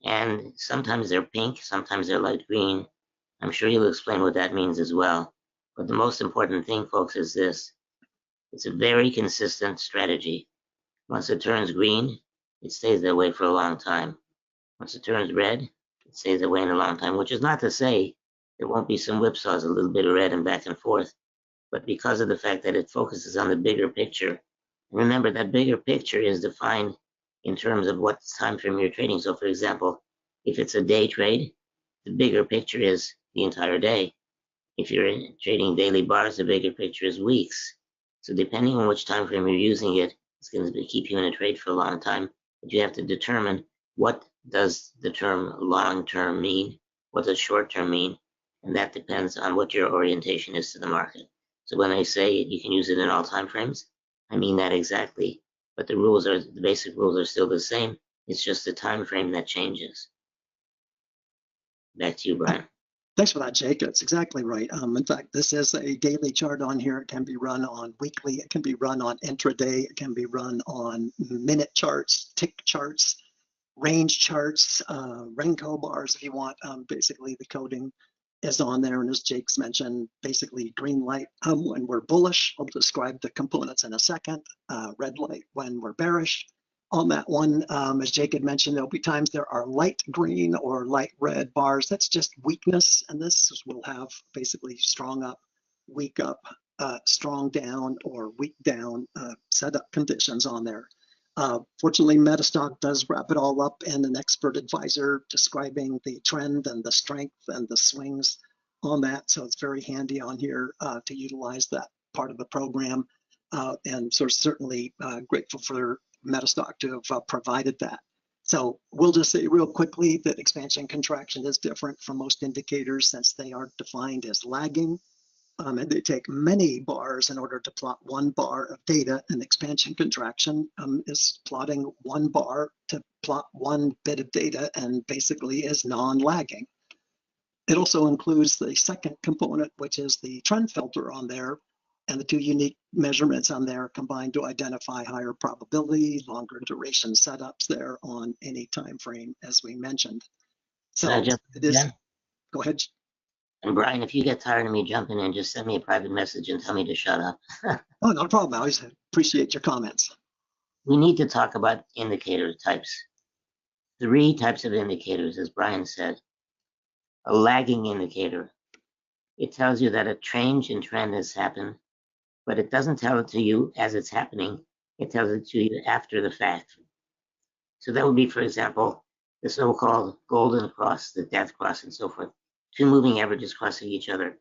And sometimes they're pink, sometimes they're light green. I'm sure you'll explain what that means as well. But the most important thing, folks, is this. It's a very consistent strategy. Once it turns green, it stays that way for a long time. Once it turns red, it stays that way in a long time, which is not to say there won't be some whipsaws, a little bit of red and back and forth. But because of the fact that it focuses on the bigger picture, remember that bigger picture is defined in terms of what time frame you're trading. So for example, if it's a day trade, the bigger picture is the entire day. If you're trading daily bars, the bigger picture is weeks. So depending on which time frame you're using it, it's going to keep you in a trade for a long time. But you have to determine what does the term long term mean, what does short term mean, and that depends on what your orientation is to the market. So when I say you can use it in all time frames, I mean that exactly. But the basic rules are still the same. It's just the time frame that changes. Back to you, Brian. Thanks for that, Jake. That's exactly right. In fact, this is a daily chart on here. It can be run on weekly. It can be run on intraday. It can be run on minute charts, tick charts, range charts, Renko bars if you want. Basically, the coding is on there. And as Jake's mentioned, basically green light when we're bullish. I'll describe the components in a second. Red light when we're bearish. On that one, as Jake had mentioned, there'll be times there are light green or light red bars. That's just weakness. And this will have basically strong up, weak up, strong down, or weak down setup conditions on there. Fortunately, Metastock does wrap it all up in an expert advisor describing the trend and the strength and the swings on that. So it's very handy on here to utilize that part of the program. And so certainly grateful for Metastock to have provided that. So we'll just say real quickly that expansion contraction is different from most indicators since they are defined as lagging. And they take many bars in order to plot one bar of data, and expansion contraction is plotting one bar to plot one bit of data and basically is non-lagging. It also includes the second component, which is the trend filter on there, and the 2 unique measurements on there combined to identify higher probability, longer duration setups there on any time frame, as we mentioned. So it is. Yeah. Go ahead. And Brian, if you get tired of me jumping in, just send me a private message and tell me to shut up. Oh, no problem. I always appreciate your comments. We need to talk about indicator types. three types of indicators, as Brian said. A lagging indicator. It tells you that a change in trend has happened, but it doesn't tell it to you as it's happening. It tells it to you after the fact. So that would be, for example, the so-called golden cross, the death cross, and so forth. Two moving averages crossing each other.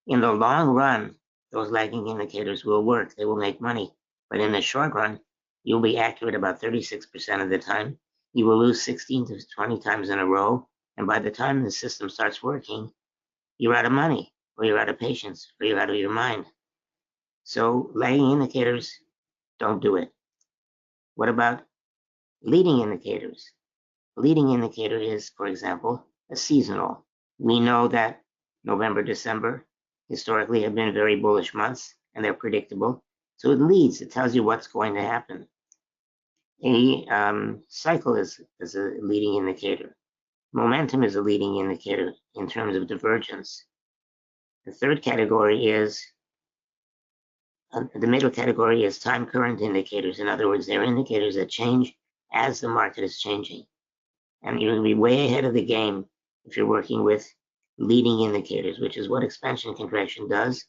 In the long run, those lagging indicators will work. They will make money. But in the short run, you'll be accurate about 36% of the time. You will lose 16 to 20 times in a row. And by the time the system starts working, you're out of money, or you're out of patience, or you're out of your mind. So lagging indicators, don't do it. What about leading indicators? A leading indicator is, for example, a seasonal. We know that November, December historically have been very bullish months, and they're predictable. So it leads, it tells you what's going to happen. A cycle is a leading indicator. Momentum is a leading indicator in terms of divergence. The third category is, the middle category is time current indicators. In other words, they're indicators that change as the market is changing. And you're going to be way ahead of the game if you're working with leading indicators, which is what expansion contraction does,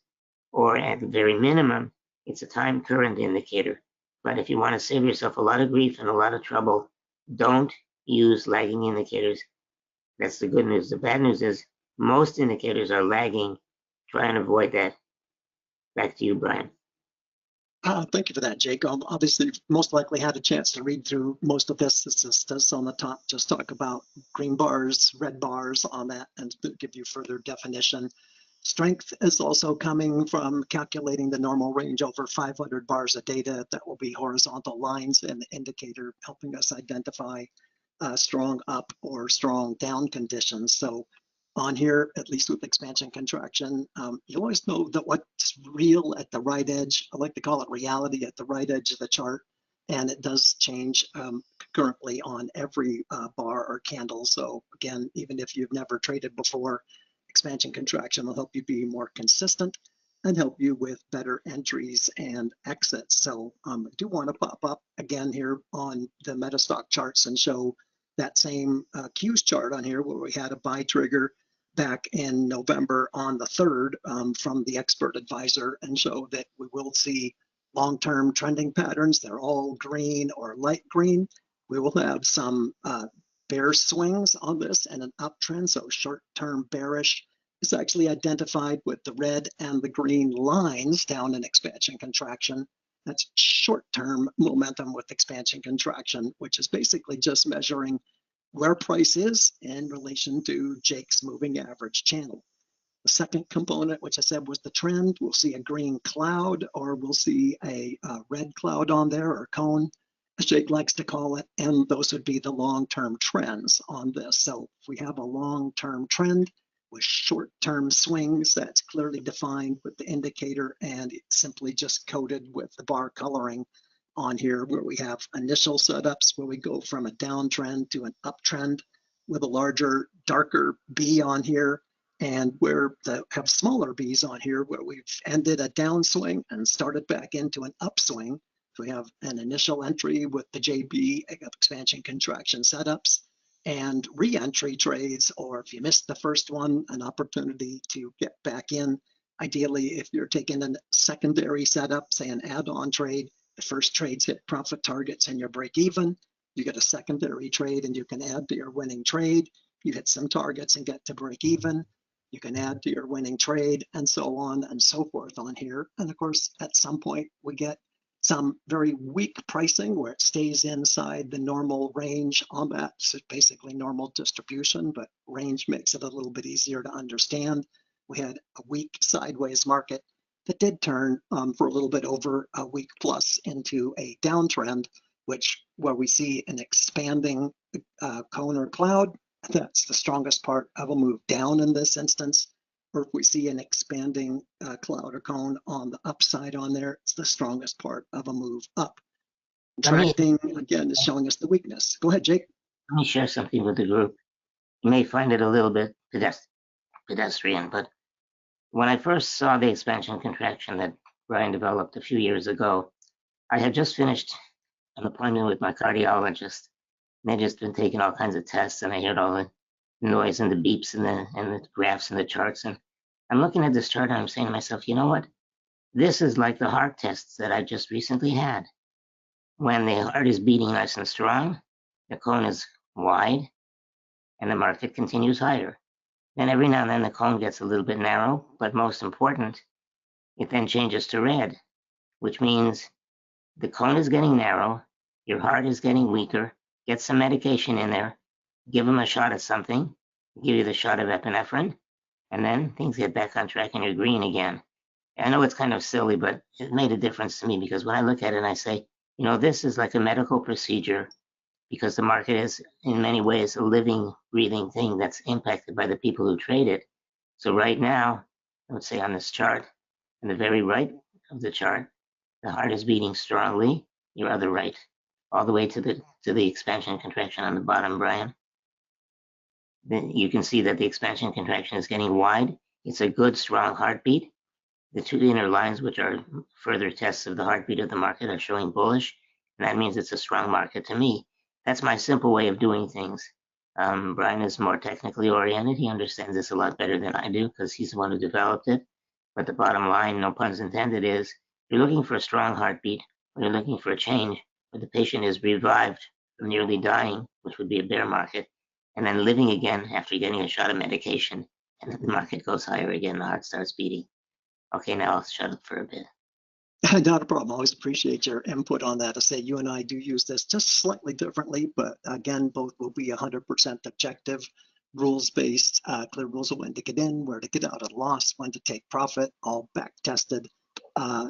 or at the very minimum, it's a time current indicator. But if you want to save yourself a lot of grief and a lot of trouble, don't use lagging indicators. That's the good news. The bad news is most indicators are lagging. Try and avoid that. Back to you, Brian. Thank you for that, Jake. Obviously, you've most likely had a chance to read through most of this. This does on the top just talk about green bars, red bars on that, and to give you further definition. Strength is also coming from calculating the normal range over 500 bars of data. That will be horizontal lines in the indicator, helping us identify strong up or strong down conditions. So on here, at least with expansion contraction, you always know that what's real at the right edge. I like to call it reality at the right edge of the chart. And it does change currently on every bar or candle. So again, even if you've never traded before, expansion contraction will help you be more consistent and help you with better entries and exits. So I do want to pop up again here on the Metastock charts and show that same Q's chart on here where we had a buy trigger back in November on the 3rd from the expert advisor, and show that we will see long-term trending patterns. They're all green or light green. We will have some bear swings on this and an uptrend. So short-term bearish is actually identified with the red and the green lines down in expansion contraction. That's short-term momentum with expansion contraction, which is basically just measuring where price is in relation to Jake's moving average channel. The second component, which I said was the trend, we'll see a green cloud, or we'll see a red cloud on there, or cone, as Jake likes to call it, and those would be the long-term trends on this. So if we have a long-term trend with short-term swings, that's clearly defined with the indicator, and it's simply just coded with the bar coloring on here, where we have initial setups where we go from a downtrend to an uptrend with a larger, darker B on here, and where have smaller B's on here where we've ended a downswing and started back into an upswing. So we have an initial entry with the JB expansion contraction setups and re-entry trades, or if you missed the first one, an opportunity to get back in. Ideally, if you're taking a secondary setup, say an add-on trade, the first trades hit profit targets and you break even. You get a secondary trade and you can add to your winning trade. You hit some targets and get to break even. You can add to your winning trade, and so on and so forth on here. And of course, at some point, we get some very weak pricing where it stays inside the normal range on that. So basically normal distribution, but range makes it a little bit easier to understand. We had a weak sideways market that did turn for a little bit over a week plus into a downtrend, where we see an expanding cone or cloud. That's the strongest part of a move down in this instance. Or if we see an expanding cloud or cone on the upside on there, it's the strongest part of a move up. Contracting, again, is showing us the weakness. Go ahead, Jake. Let me share something with the group. You may find it a little bit pedestrian, but when I first saw the expansion contraction that Brian developed a few years ago, I had just finished an appointment with my cardiologist, they've just been taking all kinds of tests, and I heard all the noise and the beeps and the graphs and the charts. And I'm looking at this chart and I'm saying to myself, you know what? This is like the heart tests that I just recently had. When the heart is beating nice and strong, the cone is wide, and the market continues higher. Then every now and then the cone gets a little bit narrow, but most important, it then changes to red, which means the cone is getting narrow, your heart is getting weaker, get some medication in there, give them a shot of something, give you the shot of epinephrine, and then things get back on track and you're green again. I know it's kind of silly, but it made a difference to me because when I look at it and I say, you know, this is like a medical procedure because the market is in many ways a living, breathing thing that's impacted by the people who trade it. So right now, I would say on this chart, on the very right of the chart, the heart is beating strongly, your other right, all the way to the expansion contraction on the bottom, Brian. Then you can see that the expansion contraction is getting wide. It's a good, strong heartbeat. The two inner lines, which are further tests of the heartbeat of the market, are showing bullish, and that means it's a strong market to me. That's my simple way of doing things. Brian is more technically oriented. He understands this a lot better than I do because he's the one who developed it. But the bottom line, no puns intended, is you're looking for a strong heartbeat, or you're looking for a change where the patient is revived from nearly dying, which would be a bear market, and then living again after getting a shot of medication, and then the market goes higher again, the heart starts beating. Okay, now I'll shut up for a bit. Not a problem. Always appreciate your input on that. I say you and I do use this just slightly differently, but again, both will be 100% objective, rules-based. Clear rules of when to get in, where to get out of loss, when to take profit, all back-tested.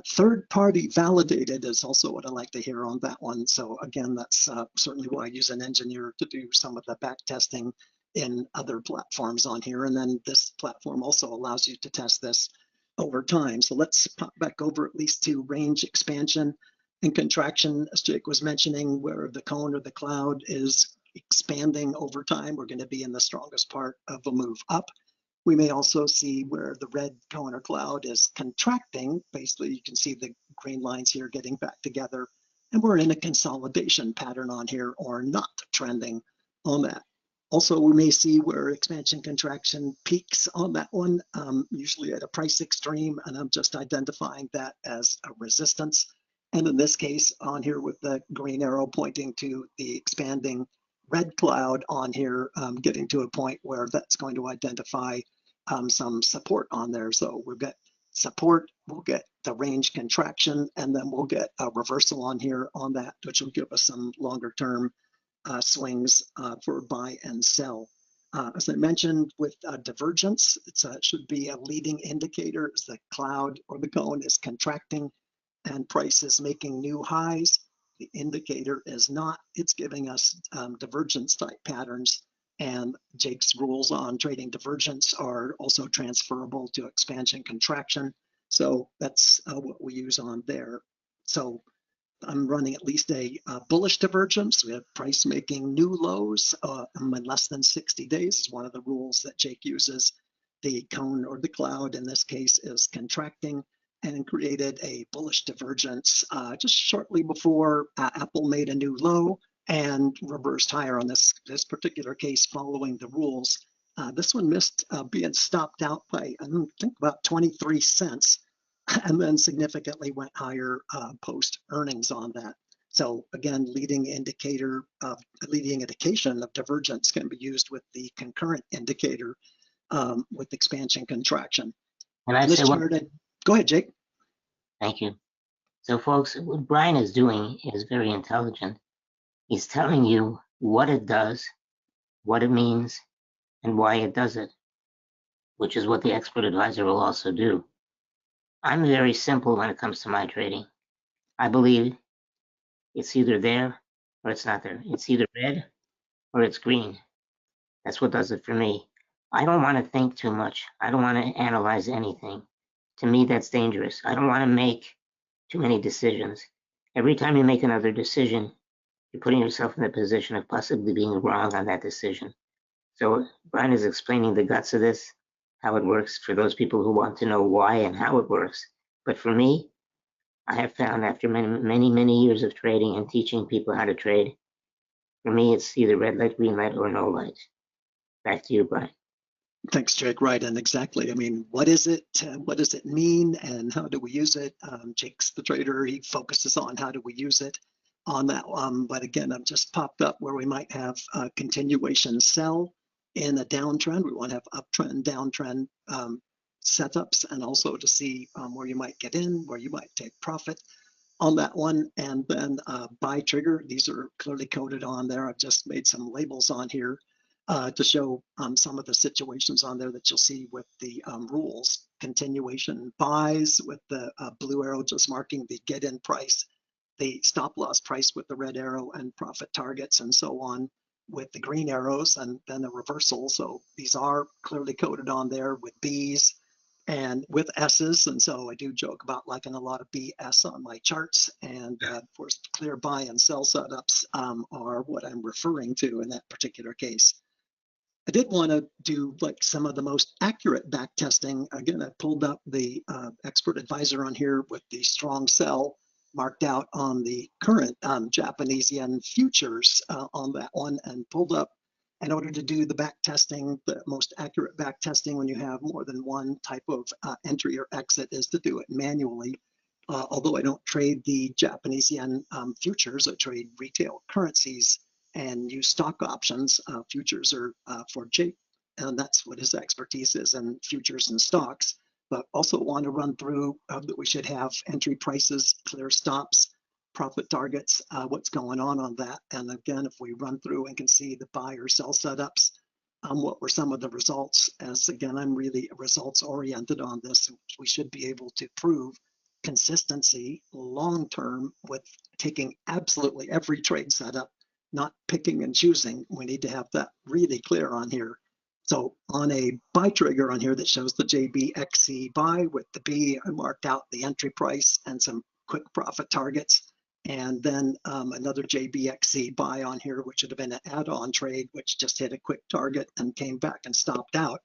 Third-party validated is also what I like to hear on that one. So again, that's certainly why I use an engineer to do some of the back-testing in other platforms on here. And then this platform also allows you to test this over time. So let's pop back over at least to range expansion and contraction, as Jake was mentioning, where the cone or the cloud is expanding over time. We're going to be in the strongest part of a move up. We may also see where the red cone or cloud is contracting. Basically, you can see the green lines here getting back together, and we're in a consolidation pattern on here or not trending on that. Also, we may see where expansion contraction peaks on that one, usually at a price extreme, and I'm just identifying that as a resistance. And in this case, on here with the green arrow pointing to the expanding red cloud on here, getting to a point where that's going to identify some support on there. So we'll get support, we'll get the range contraction, and then we'll get a reversal on here on that, which will give us some longer term swings for buy and sell. As I mentioned with divergence, it should be a leading indicator as the cloud or the cone is contracting and price is making new highs. The indicator is not. It's giving us divergence type patterns, and Jake's rules on trading divergence are also transferable to expansion contraction. So that's what we use on there. So I'm running at least a bullish divergence. We have price making new lows in less than 60 days is one of the rules that Jake uses. The cone or the cloud in this case is contracting and created a bullish divergence just shortly before Apple made a new low and reversed higher on this particular case following the rules. This one missed being stopped out by, I think, about 23 cents. And then significantly went higher post earnings on that. So again, leading indication of divergence can be used with the concurrent indicator with expansion contraction. And I say go ahead, Jake. Thank you. So folks, what Brian is doing is very intelligent. He's telling you what it does, what it means, and why it does it, which is what the expert advisor will also do. I'm very simple when it comes to my trading. I believe it's either there or it's not there. It's either red or it's green. That's what does it for me. I don't want to think too much. I don't want to analyze anything. To me, that's dangerous. I don't want to make too many decisions. Every time you make another decision, you're putting yourself in the position of possibly being wrong on that decision. So Brian is explaining the guts of this, how it works for those people who want to know why and how it works. But for me, I have found after many years of trading and teaching people how to trade, For me, it's either red light, green light, or no light. Back to you, Brian. Thanks, Jake. Right, and exactly. I mean, what is it? What does it mean? And how do we use it? Jake's the trader. He focuses on how do we use it on that. But again, I've just popped up where we might have a continuation sell in a downtrend. We want to have uptrend, downtrend setups, and also to see where you might get in, where you might take profit on that one. And then buy trigger. These are clearly coded on there. I've just made some labels on here to show some of the situations on there that you'll see with the rules. Continuation buys with the blue arrow just marking the get in price, the stop loss price with the red arrow, and profit targets and so on with the green arrows, and then the reversal. So these are clearly coded on there with B's and with S's. And so I do joke about liking a lot of BS on my charts. And of course, clear buy and sell setups are what I'm referring to in that particular case. I did want to do like some of the most accurate back testing. Again, I pulled up the expert advisor on here with the strong sell marked out on the current Japanese yen futures on that one, and pulled up in order to do the back testing. The most accurate back testing when you have more than one type of entry or exit is to do it manually. Although I don't trade the Japanese yen futures, I trade retail currencies and use stock options. Futures are for Jake, and that's what his expertise is in futures and stocks. But also want to run through that we should have entry prices, clear stops, profit targets, what's going on that. And again, if we run through and can see the buy or sell setups, what were some of the results? As again, I'm really results oriented on this. We should be able to prove consistency long term with taking absolutely every trade setup, not picking and choosing. We need to have that really clear on here. So on a buy trigger on here that shows the JBXC buy with the B, I marked out the entry price and some quick profit targets. And then another JBXC buy on here, which would have been an add-on trade, which just hit a quick target and came back and stopped out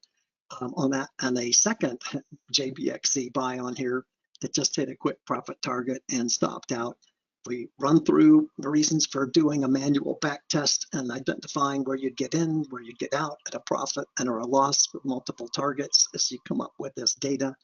on that. And a second JBXC buy on here that just hit a quick profit target and stopped out. We run through the reasons for doing a manual back test and identifying where you'd get in, where you'd get out at a profit and or a loss with multiple targets as you come up with this data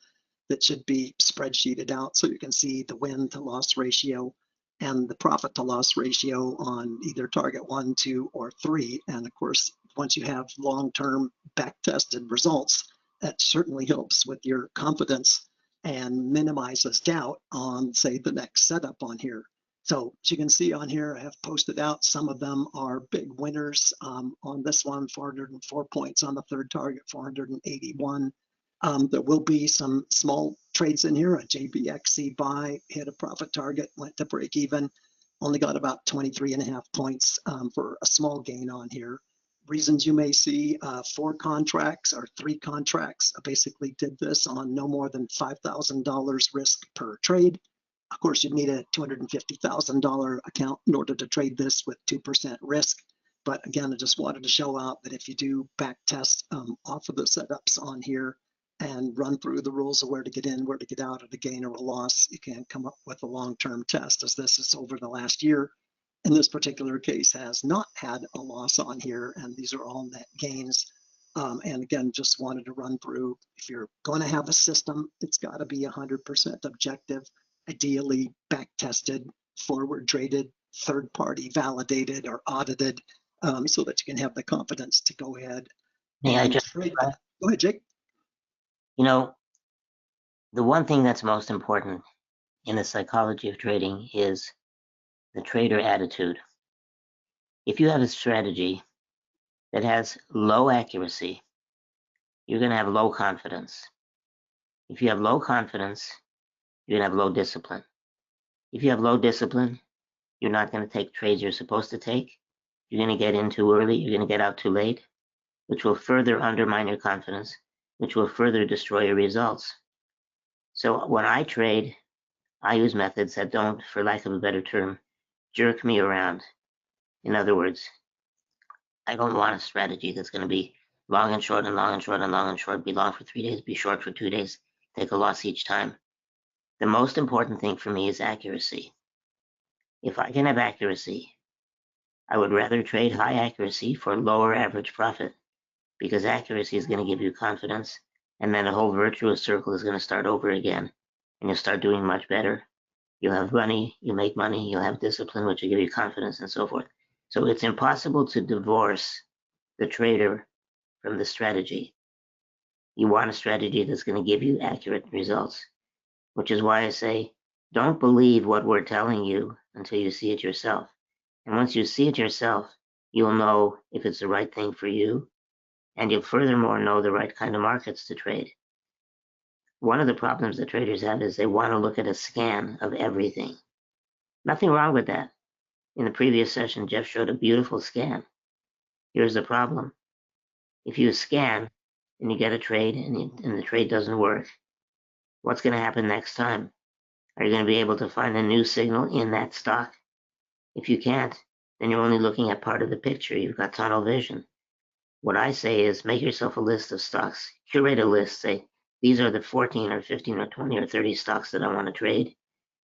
that should be spreadsheeted out so you can see the win to loss ratio and the profit to loss ratio on either target 1, 2, or 3. And of course, once you have long-term back tested results, that certainly helps with your confidence and minimizes doubt on, say, the next setup on here. So as you can see on here, I have posted out, some of them are big winners. On this one, 404 points on the third target, 481. There will be some small trades in here. A JBXC buy, hit a profit target, went to break even, only got about 23.5 points for a small gain on here. Reasons you may see 4 contracts or 3 contracts basically did this on no more than $5,000 risk per trade. Of course, you'd need a $250,000 account in order to trade this with 2% risk. But again, I just wanted to show out that if you do back test off of the setups on here and run through the rules of where to get in, where to get out of the gain or a loss, you can come up with a long-term test, as this is over the last year. In this particular case, has not had a loss on here, and these are all net gains. And again, just wanted to run through, if you're going to have a system, it's got to be 100% objective, ideally back tested, forward traded, third party validated or audited, so that you can have the confidence to go ahead. May I just trade that. Go ahead, Jake. You know, the one thing that's most important in the psychology of trading is the trader attitude. If you have a strategy that has low accuracy, you're going to have low confidence. If you have low confidence, you're going to have low discipline. If you have low discipline, you're not going to take trades you're supposed to take. You're going to get in too early. You're going to get out too late, which will further undermine your confidence, which will further destroy your results. So when I trade, I use methods that don't, for lack of a better term, jerk me around. In other words, I don't want a strategy that's going to be long and short and long and short and long and short, be long for 3 days, be short for 2 days, take a loss each time. The most important thing for me is accuracy. If I can have accuracy, I would rather trade high accuracy for lower average profit, because accuracy is going to give you confidence, and then the whole virtuous circle is going to start over again, and you'll start doing much better. You'll have money, you make money, you'll have discipline, which will give you confidence and so forth. So it's impossible to divorce the trader from the strategy. You want a strategy that's going to give you accurate results, which is why I say, don't believe what we're telling you until you see it yourself. And once you see it yourself, you'll know if it's the right thing for you, and you'll furthermore know the right kind of markets to trade. One of the problems that traders have is they want to look at a scan of everything. Nothing wrong with that. In the previous session, Jeff showed a beautiful scan. Here's the problem. If you scan and you get a trade and the trade doesn't work, what's going to happen next time? Are you going to be able to find a new signal in that stock? If you can't, then you're only looking at part of the picture. You've got tunnel vision. What I say is make yourself a list of stocks, curate a list, say, these are the 14 or 15 or 20 or 30 stocks that I want to trade.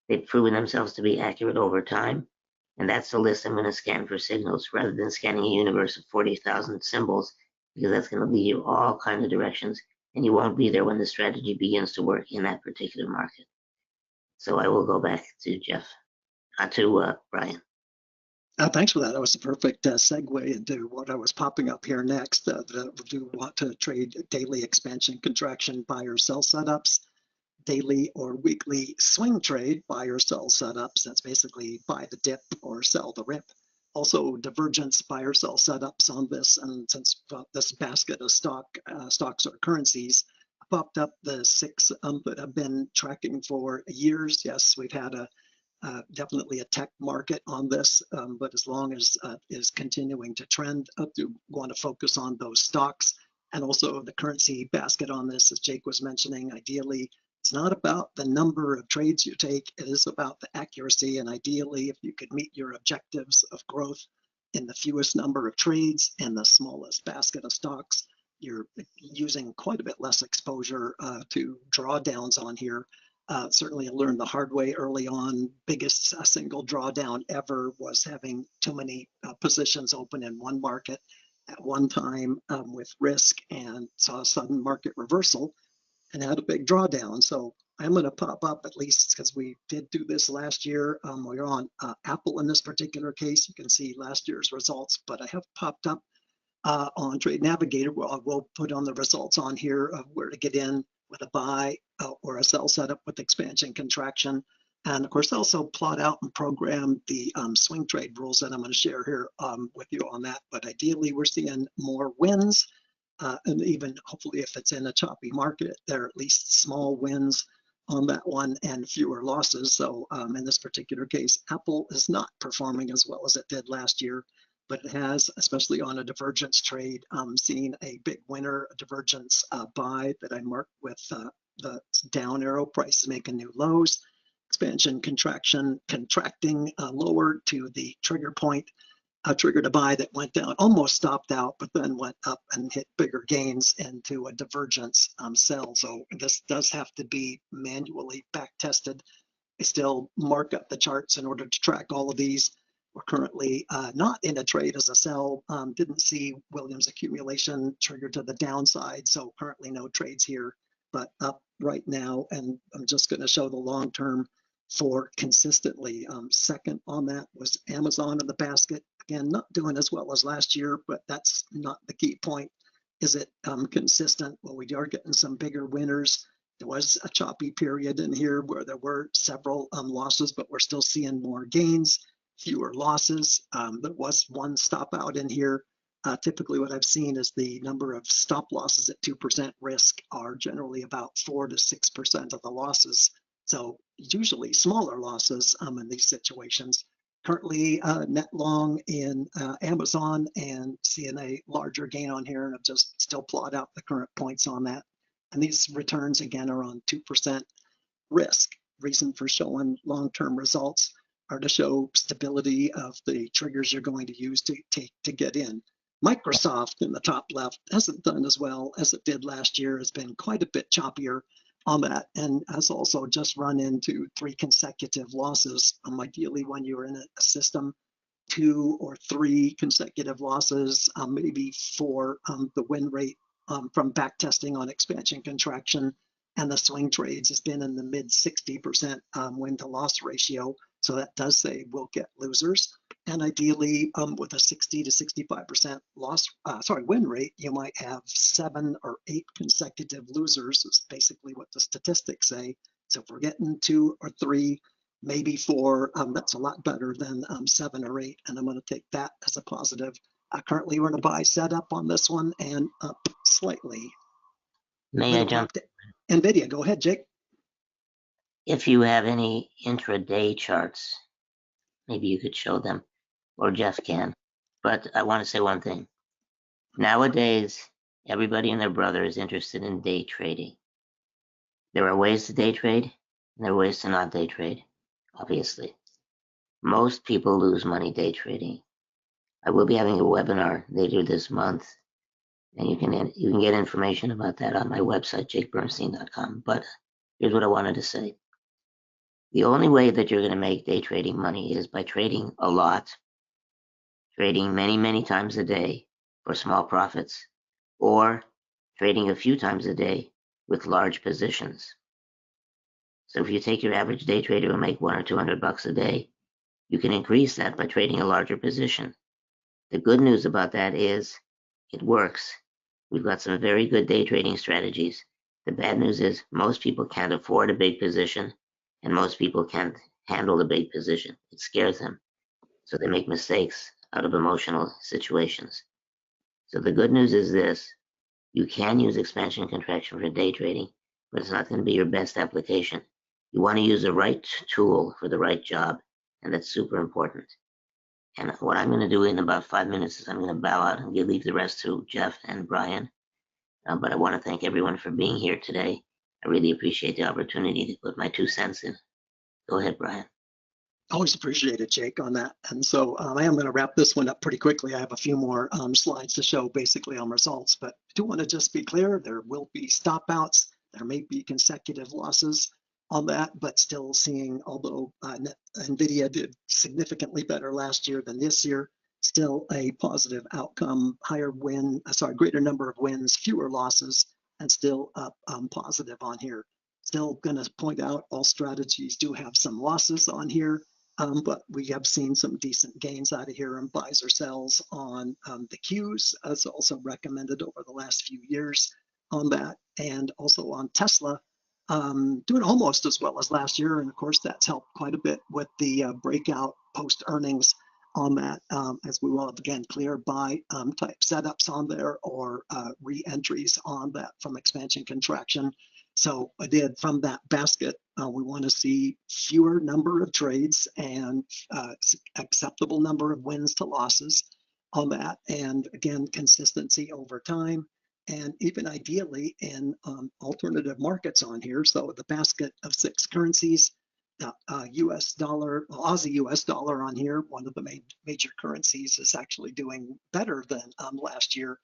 They've proven themselves to be accurate over time. And that's the list I'm going to scan for signals rather than scanning a universe of 40,000 symbols, because that's going to lead you all kinds of directions, and you won't be there when the strategy begins to work in that particular market. So I will go back to Jeff, to Brian. Thanks for that. That was a perfect segue into what I was popping up here next. Do want to trade daily expansion, contraction, buy or sell setups, daily or weekly swing trade, buy or sell setups. That's basically buy the dip or sell the rip. Also divergence, buy or sell setups on this. And since this basket of stocks or currencies popped up, the 6 that have been tracking for years. Yes, we've had definitely a tech market on this, but as long as is continuing to trend up, you want to focus on those stocks and also the currency basket on this, as Jake was mentioning. Ideally, it's not about the number of trades you take, it is about the accuracy, and ideally, if you could meet your objectives of growth in the fewest number of trades and the smallest basket of stocks, you're using quite a bit less exposure to drawdowns on here. Certainly I learned the hard way early on. Biggest single drawdown ever was having too many positions open in one market at one time with risk, and saw a sudden market reversal and had a big drawdown. So I'm going to pop up, at least because we did do this last year. We're on Apple in this particular case. You can see last year's results, but I have popped up on Trade Navigator. We'll put on the results on here of where to get in with a buy or a sell setup with expansion, contraction. And of course, also plot out and program the swing trade rules that I'm going to share here with you on that. But ideally, we're seeing more wins. And even hopefully, if it's in a choppy market, there are at least small wins on that one and fewer losses. So in this particular case, Apple is not performing as well as it did last year, but it has, especially on a divergence trade, seen a big winner, a divergence buy that I marked with the down arrow, price is making new lows, expansion, contraction, contracting lower to the trigger point, triggered a buy that went down, almost stopped out, but then went up and hit bigger gains into a divergence sell. So this does have to be manually back tested. I still mark up the charts in order to track all of these. We're currently not in a trade as a sell. Didn't see Williams accumulation triggered to the downside, so currently no trades here, but up right now. And I'm just going to show the long term for consistently. Second on that was Amazon in the basket. Again, not doing as well as last year, but that's not the key point. Is it consistent? Well, we are getting some bigger winners. There was a choppy period in here where there were several losses, but we're still seeing more gains, fewer losses. There was one stop out in here. Typically what I've seen is the number of stop losses at 2% risk are generally about 4 to 6% of the losses. So usually smaller losses in these situations. Currently net long in Amazon and seeing a larger gain on here, and I've just still plot out the current points on that. And these returns again are on 2% risk. Reason for showing long-term results are to show stability of the triggers you're going to use to get in. Microsoft in the top left hasn't done as well as it did last year, has been quite a bit choppier on that, and has also just run into 3 consecutive losses. Ideally, when you're in a system 2 or 3 consecutive losses, maybe 4. The win rate from back testing on expansion contraction and the swing trades has been in the mid 60% win to loss ratio. So that does say we'll get losers. And ideally, with a 60 to 65% win rate, you might have 7 or 8 consecutive losers. Is basically what the statistics say. So if we're getting 2 or 3, maybe 4, that's a lot better than 7 or 8, and I'm going to take that as a positive. Currently, we're in a buy setup on this one and up slightly. May I jump? NVIDIA, go ahead, Jake. If you have any intraday charts, maybe you could show them, or Jeff can. But I want to say one thing. Nowadays, everybody and their brother is interested in day trading. There are ways to day trade, and there are ways to not day trade, obviously. Most people lose money day trading. I will be having a webinar later this month, and you can get information about that on my website, jakebernstein.com. But here's what I wanted to say. The only way that you're going to make day trading money is by trading a lot, trading many, many times a day for small profits, or trading a few times a day with large positions. So if you take your average day trader and make $100 or $200 a day, you can increase that by trading a larger position. The good news about that is it works. We've got some very good day trading strategies. The bad news is most people can't afford a big position, and most people can't handle a big position. It scares them. So they make mistakes out of emotional situations. So the good news is this: you can use expansion contraction for day trading, but it's not going to be your best application. You want to use the right tool for the right job, and that's super important. And what I'm going to do in about 5 minutes is I'm going to bow out and leave the rest to Jeff and Brian. But I want to thank everyone for being here today. I really appreciate the opportunity to put my 2 cents in. Go ahead, Brian. Always appreciate it, Jake, on that. And so I am going to wrap this one up pretty quickly. I have a few more slides to show basically on results, but I do want to just be clear, there will be stop outs. There may be consecutive losses on that, but still seeing, although NVIDIA did significantly better last year than this year, still a positive outcome, greater number of wins, fewer losses, and still up positive on here. Still going to point out all strategies do have some losses on here, but we have seen some decent gains out of here on buys or sells on the Qs, as also recommended over the last few years on that, and also on Tesla, doing almost as well as last year. And of course, that's helped quite a bit with the breakout post earnings on that, as we will have again clear buy type setups on there or re-entries on that from expansion contraction. So I did from that basket, we want to see fewer number of trades and acceptable number of wins to losses on that. And again, consistency over time, and even ideally in alternative markets on here. So the basket of 6 currencies, US dollar, Aussie US dollar on here, one of the major currencies, is actually doing better than last year.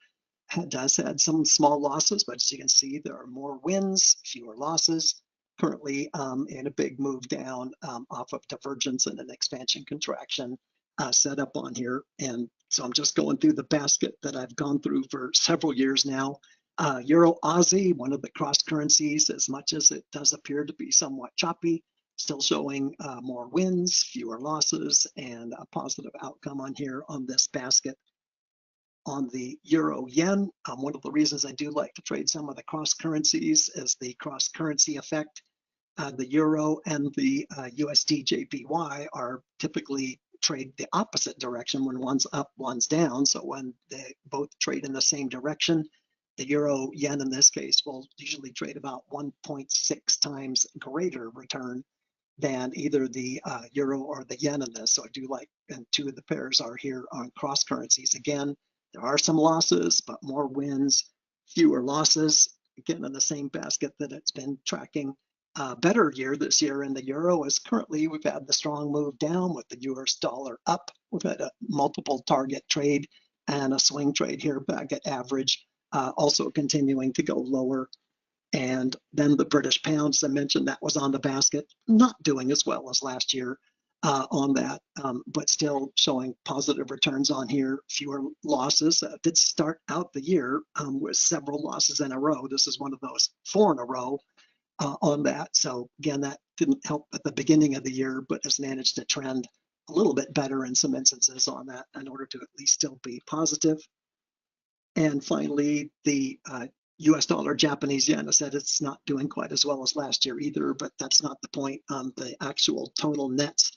Has had some small losses, but as you can see, there are more wins, fewer losses. Currently in a big move down off of divergence and an expansion contraction setup on here. And so I'm just going through the basket that I've gone through for several years now. Euro Aussie, one of the cross currencies, as much as it does appear to be somewhat choppy, still showing more wins, fewer losses, and a positive outcome on here on this basket. On the euro yen, one of the reasons I do like to trade some of the cross currencies is the cross currency effect. The euro and the USD JPY are typically trade the opposite direction. When one's up, one's down. So when they both trade in the same direction, the euro yen in this case will usually trade about 1.6 times greater return than either the euro or the yen in this. So I do like, and 2 of the pairs are here on cross currencies. Again, there are some losses, but more wins, fewer losses. Again, in the same basket that it's been tracking. Better year this year in the euro is currently we've had the strong move down with the US dollar up. We've had a multiple target trade and a swing trade here back at average, also continuing to go lower. And then the British pound, as I mentioned, that was on the basket, not doing as well as last year. on that, but still showing positive returns on here, fewer losses. Did start out the year with several losses in a row. This is one of those 4 in a row on that. So again, that didn't help at the beginning of the year, but has managed to trend a little bit better in some instances on that in order to at least still be positive. And finally, the US dollar, Japanese yen, I said it's not doing quite as well as last year either, but that's not the point. The actual total nets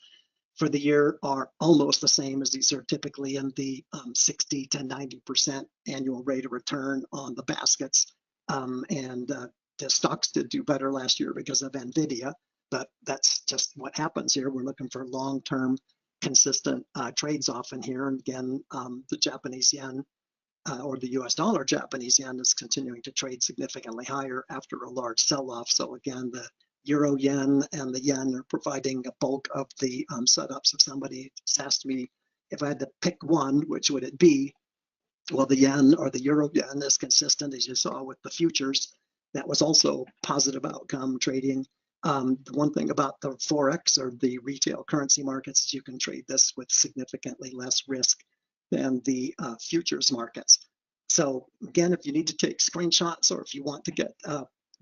for the year are almost the same, as these are typically in the 60 to 90% annual rate of return on the baskets. The stocks did do better last year because of NVIDIA, but that's just what happens here. We're looking for long-term consistent trades often here. And again, the Japanese yen or the US dollar Japanese yen is continuing to trade significantly higher after a large sell-off. So again, the Euro yen and the yen are providing a bulk of the setups. If somebody asked me if I had to pick one, which would it be? Well, the yen or the Euro yen is consistent, as you saw with the futures. That was also positive outcome trading. The one thing about the Forex or the retail currency markets is you can trade this with significantly less risk than the futures markets. So again, if you need to take screenshots or if you want to get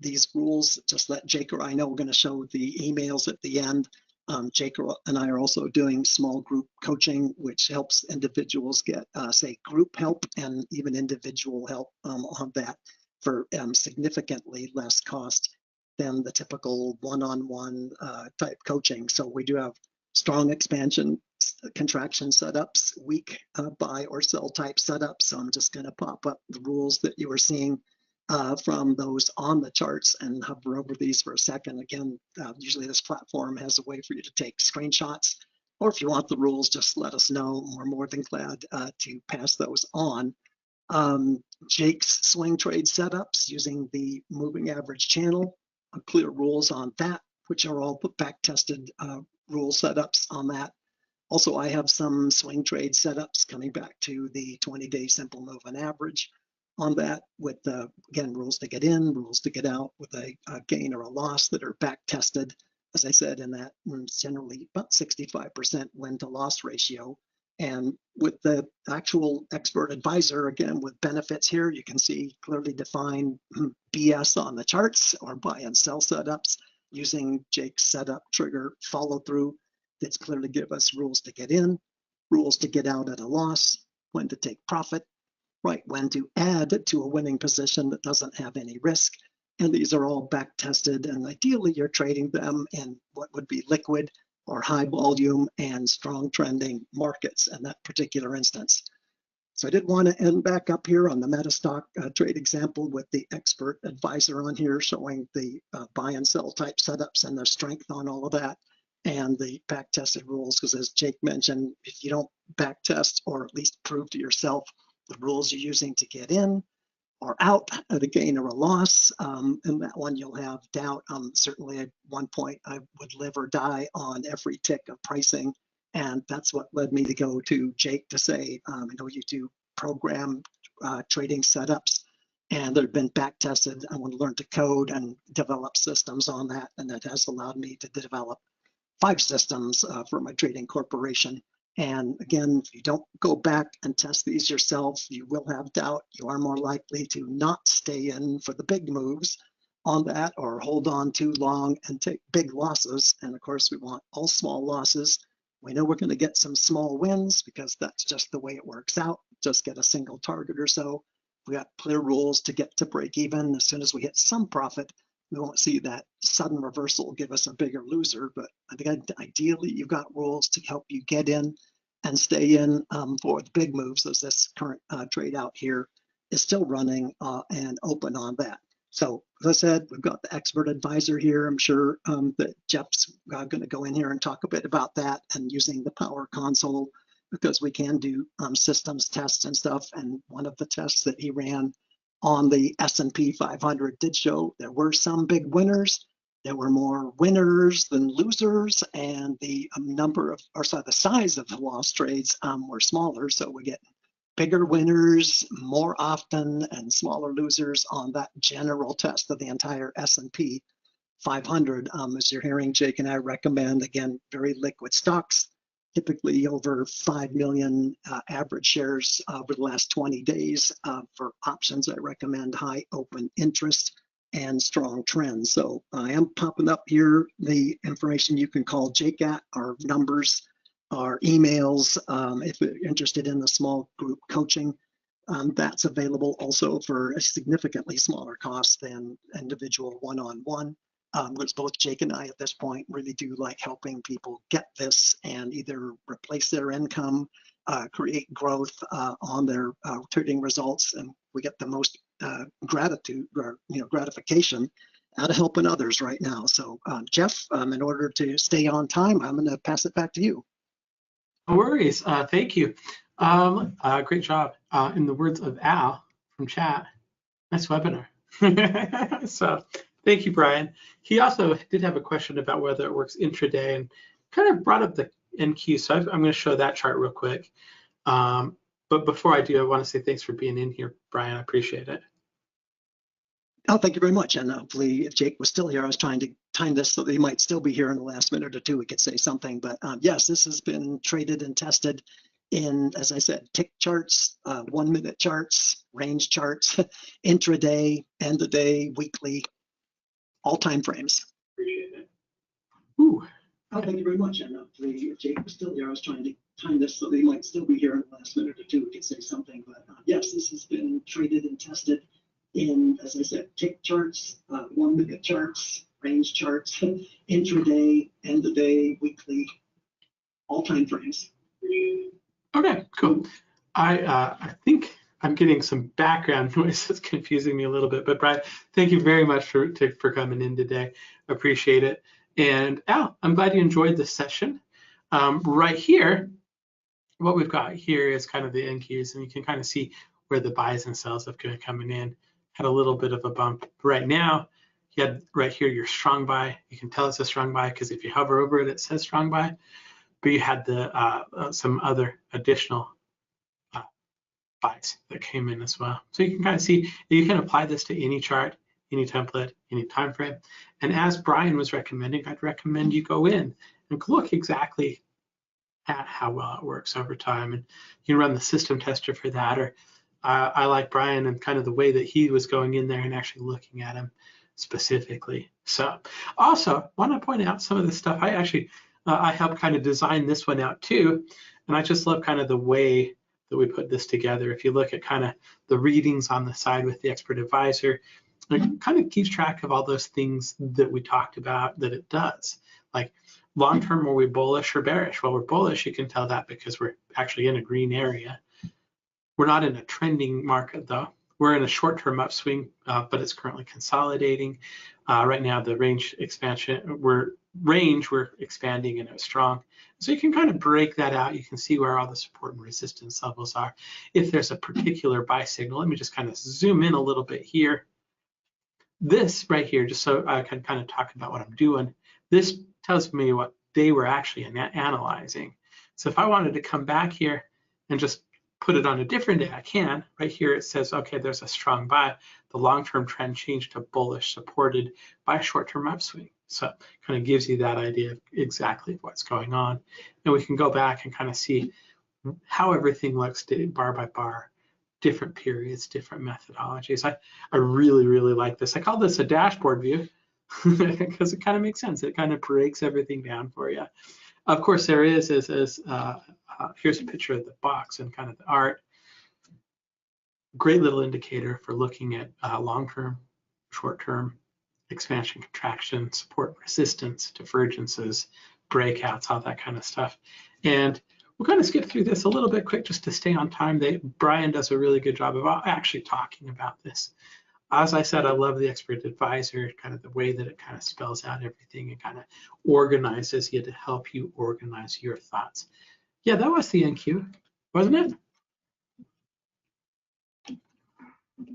these rules, just let Jake or I know. We're going to show the emails at the end. Jake and I are also doing small group coaching, which helps individuals get, say, group help and even individual help on that for significantly less cost than the typical one-on-one type coaching. So we do have strong expansion, contraction setups, weak buy or sell type setups. So I'm just going to pop up the rules that you were seeing from those on the charts and hover over these for a second. Again, usually this platform has a way for you to take screenshots, or if you want the rules, just let us know. We're more than glad to pass those on. Jake's swing trade setups using the moving average channel, clear rules on that, which are all back tested rule setups on that. Also, I have some swing trade setups coming back to the 20-day simple moving average on that with, again, rules to get in, rules to get out with a gain or a loss that are back tested. As I said, in that generally about 65% win to loss ratio. And with the actual expert advisor, again, with benefits here, you can see clearly defined BS on the charts or buy and sell setups using Jake's setup trigger follow through. That's clearly give us rules to get in, rules to get out at a loss, when to take profit, right, when to add to a winning position that doesn't have any risk. And these are all back tested, and ideally you're trading them in what would be liquid or high volume and strong trending markets in that particular instance. So I did want to end back up here on the Metastock trade example with the expert advisor on here showing the buy and sell type setups and their strength on all of that and the back tested rules, because as Jake mentioned, if you don't back test or at least prove to yourself the rules you're using to get in or out at a gain or a loss, and that one you'll have doubt. Certainly at one point I would live or die on every tick of pricing, and that's what led me to go to Jake to say, I know you do program trading setups and they've been back tested. I want to learn to code and develop systems on that, and that has allowed me to develop 5 systems for my trading corporation. And again, if you don't go back and test these yourself, you will have doubt. You are more likely to not stay in for the big moves on that or hold on too long and take big losses. And of course, we want all small losses. We know we're going to get some small wins because that's just the way it works out. Just get a single target or so. We got clear rules to get to break even. As soon as we hit some profit, we won't see that sudden reversal give us a bigger loser. But I think ideally you've got rules to help you get in and stay in for the big moves, as this current trade out here is still running and open on that. So as I said, we've got the expert advisor here. I'm sure that Jeff's going to go in here and talk a bit about that and using the Power Console, because we can do systems tests and stuff. And one of the tests that he ran on the S&P 500 did show there were some big winners. There were more winners than losers, and the the size of the lost trades were smaller. So we get bigger winners more often and smaller losers on that general test of the entire S&P 500. As you're hearing, Jake and I recommend, again, very liquid stocks, typically over 5 million average shares over the last 20 days. For options, I recommend high open interest and strong trends. So I am popping up here the information you can call Jake at, our numbers, our emails, if you're interested in the small group coaching. That's available also for a significantly smaller cost than individual one-on-one. Which both Jake and I at this point really do like helping people get this and either replace their income, create growth on their trading results, and we get the most gratitude or gratification out of helping others right now. So Jeff, in order to stay on time, I'm going to pass it back to you. No worries. Thank you. Great job. In the words of Al from chat, nice webinar. So thank you, Brian. He also did have a question about whether it works intraday and kind of brought up the NQ. So I'm going to show that chart real quick. But before I do, I want to say thanks for being in here, Brian. I appreciate it. Oh, thank you very much. And hopefully, if Jake was still here, I was trying to time this so that he might still be here in the last minute or two. We could say something. But yes, this has been traded and tested in, as I said, tick charts, 1 minute charts, range charts, intraday, end of day, weekly, all time frames. Appreciate it. Ooh. Oh, thank you very much. And hopefully, if Jake was still here, I was trying to time this so that he might still be here in the last minute or two. We could say something. But yes, this has been traded and tested in, as I said, tick charts, 1 minute charts, range charts, intraday, end of day, weekly, all time frames. Okay, cool. I think I'm getting some background noise that's confusing me a little bit, but Brian, thank you very much for coming in today. Appreciate it. And Al, I'm glad you enjoyed this session. Right here, what we've got here is kind of the NQs, and you can kind of see where the buys and sells have been coming in. Had a little bit of a bump. Right now, you had right here your strong buy. You can tell it's a strong buy because if you hover over it, it says strong buy. But you had the some other additional buys that came in as well. So you can kind of see, you can apply this to any chart, any template, any time frame. And as Brian was recommending, I'd recommend you go in and look exactly at how well it works over time. And you can run the system tester for that. Or I like Brian and kind of the way that he was going in there and actually looking at him specifically. So also want to point out some of the stuff I actually I helped kind of design this one out too. And I just love kind of the way that we put this together. If you look at kind of the readings on the side with the expert advisor, it kind of keeps track of all those things that we talked about that it does. Like long-term, were we bullish or bearish? Well, we're bullish, you can tell that because we're actually in a green area. We're not in a trending market though. We're in a short-term upswing, but it's currently consolidating. Right now, the range expansion, we're expanding and it's strong. So you can kind of break that out. You can see where all the support and resistance levels are. If there's a particular buy signal, let me just kind of zoom in a little bit here. This right here, just so I can kind of talk about what I'm doing, this tells me what they were actually analyzing. So if I wanted to come back here and just put it on a different day, I can. Right here it says, okay, there's a strong buy. The long-term trend changed to bullish, supported by a short-term upswing. So kind of gives you that idea of exactly what's going on. And we can go back and kind of see how everything looks bar by bar, different periods, different methodologies. I really, really like this. I call this a dashboard view because it kind of makes sense. It kind of breaks everything down for you. Of course, there is here's a picture of the box and kind of the art. Great little indicator for looking at long-term, short-term, expansion, contraction, support, resistance, divergences, breakouts, all that kind of stuff. And we'll kind of skip through this a little bit quick just to stay on time. Brian does a really good job of actually talking about this. As I said, I love the expert advisor, kind of the way that it kind of spells out everything and kind of organizes you to help you organize your thoughts. Yeah, that was the NQ, wasn't it?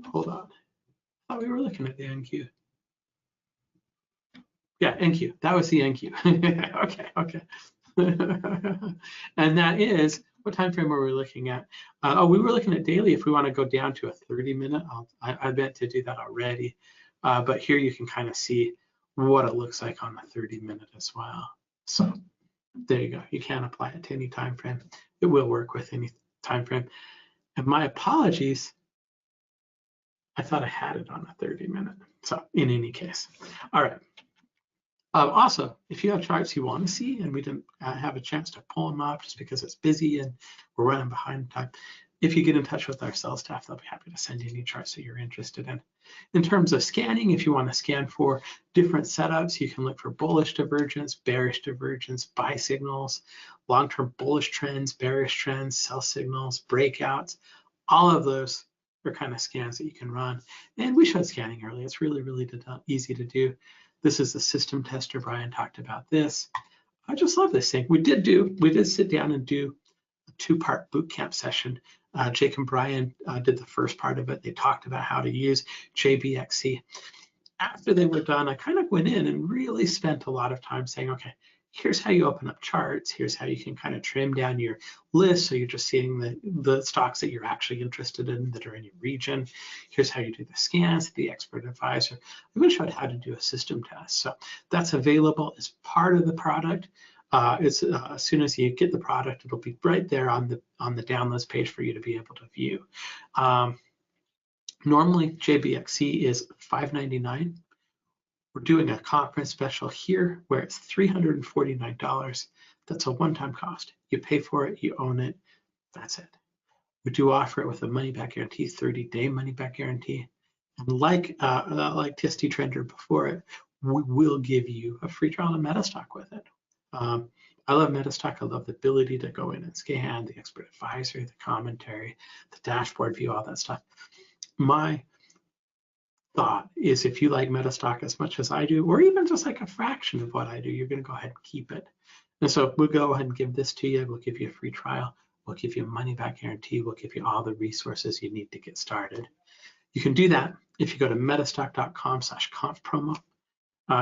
Hold on. I thought we were looking at the NQ. Yeah, NQ. That was the NQ. Okay. And that is, what time frame were we looking at? We were looking at daily. If we want to go down to a 30-minute, I meant to do that already. But here you can kind of see what it looks like on the 30-minute as well. So there you go. You can apply it to any time frame. It will work with any time frame. And my apologies, I thought I had it on a 30-minute. So in any case, all right. Also, if you have charts you want to see and we didn't have a chance to pull them up just because it's busy and we're running behind time, if you get in touch with our sales staff, they'll be happy to send you any charts that you're interested in. In terms of scanning, if you want to scan for different setups, you can look for bullish divergence, bearish divergence, buy signals, long-term bullish trends, bearish trends, sell signals, breakouts. All of those are kind of scans that you can run. And we showed scanning earlier. It's really, really easy to do. This is the system tester. Brian talked about this. I just love this thing. We did sit down and do a 2-part boot camp session. Jake and Brian did the first part of it. They talked about how to use JBXC. After they were done, I kind of went in and really spent a lot of time saying, okay, here's how you open up charts. Here's how you can kind of trim down your list so you're just seeing the stocks that you're actually interested in that are in your region. Here's how you do the scans, the expert advisor. I'm going to show you how to do a system test. So that's available as part of the product. As soon as you get the product, it'll be right there on the downloads page for you to be able to view. Normally, JBXC is $5.99. We're doing a conference special here where it's $349. That's a one-time cost. You pay for it, you own it, that's it. We do offer it with a money-back guarantee, 30-day money-back guarantee. And like TST Trender before it, we will give you a free trial of Metastock with it. I love Metastock. I love the ability to go in and scan, the expert advisory, the commentary, the dashboard view, all that stuff. My thought is if you like Metastock as much as I do, or even just like a fraction of what I do, you're going to go ahead and keep it. And so we'll go ahead and give this to you. We'll give you a free trial. We'll give you a money-back guarantee. We'll give you all the resources you need to get started. You can do that if you go to metastock.com/conf-promo.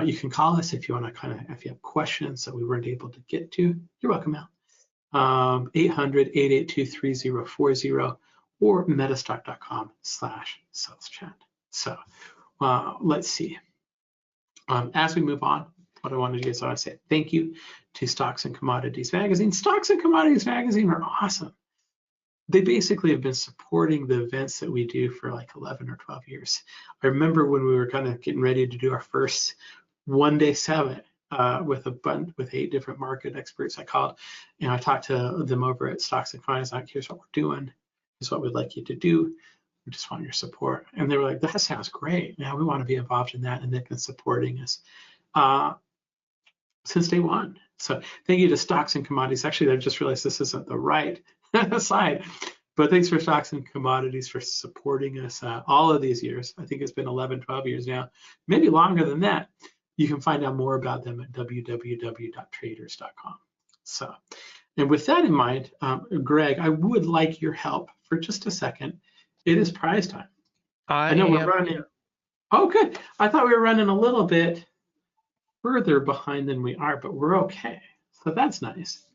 You can call us if you want to if you have questions that we weren't able to get to. You're welcome, Al. 800-882-3040 or metastock.com/saleschat. So let's see. As we move on, what I want to do is I want to say thank you to Stocks and Commodities Magazine. Stocks and Commodities Magazine are awesome. They basically have been supporting the events that we do for like 11 or 12 years. I remember when we were kind of getting ready to do our first one-day summit with 8 different market experts. I called and I talked to them over at Stocks and Commodities. Like, here's what we're doing. Here's what we'd like you to do. We just want your support. And they were like, that sounds great. Now we want to be involved in that. And they've been supporting us since day one. So thank you to Stocks and Commodities. Actually, I just realized this isn't the right side, but thanks for Stocks and Commodities for supporting us all of these years. I think it's been 11, 12 years now, maybe longer than that. You can find out more about them at www.traders.com. So, and with that in mind, Greg, I would like your help for just a second. It is prize time. I know we're running. Oh, good. I thought we were running a little bit further behind than we are, but we're okay. So that's nice.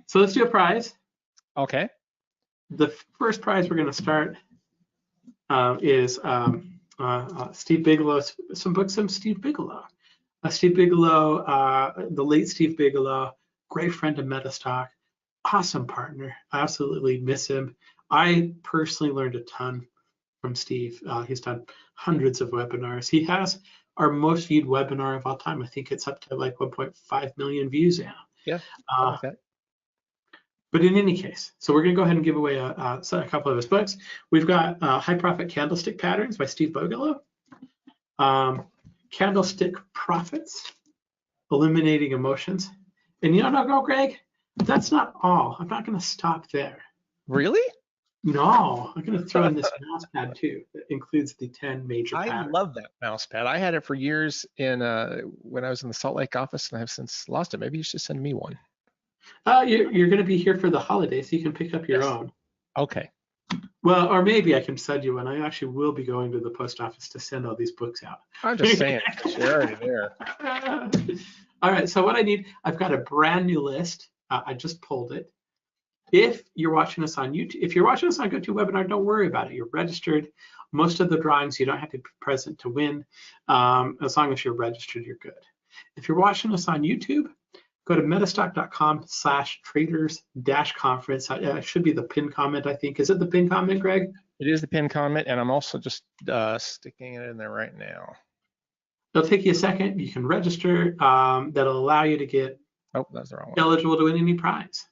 So let's do a prize. Okay. The first prize we're going to start is Steve Bigelow. Some books of Steve Bigelow. Steve Bigelow, the late Steve Bigelow, great friend of Metastock, awesome partner. I absolutely miss him. I personally learned a ton from Steve. He's done hundreds of webinars. He has our most viewed webinar of all time. I think it's up to like 1.5 million views now. Yeah. Okay. But in any case, so we're going to go ahead and give away a couple of his books. We've got High Profit Candlestick Patterns by Steve Bigelow. Candlestick Profits, Eliminating Emotions. And you know, Greg, that's not all. I'm not going to stop there. Really? No, I'm going to throw in this mouse pad too. That includes the 10 major patterns. I love that mouse pad. I had it for years in when I was in the Salt Lake office, and I've since lost it. Maybe you should send me one. You're going to be here for the holidays, so you can pick up your own. Okay. Well, or maybe I can send you one. I actually will be going to the post office to send all these books out. I'm just saying, you're already there. All right, so what I need, I've got a brand new list. I just pulled it. If you're watching us on YouTube, if you're watching us on GoToWebinar, don't worry about it. You're registered. Most of the drawings, you don't have to be present to win. As long as you're registered, you're good. If you're watching us on YouTube, go to metastock.com/traders-conference. Should be the pinned comment, I think. Is it the pinned comment, Greg? It is the pinned comment, and I'm also just sticking it in there right now. It'll take you a second. You can register. That'll allow you to get That's the wrong one. eligible to win any prize.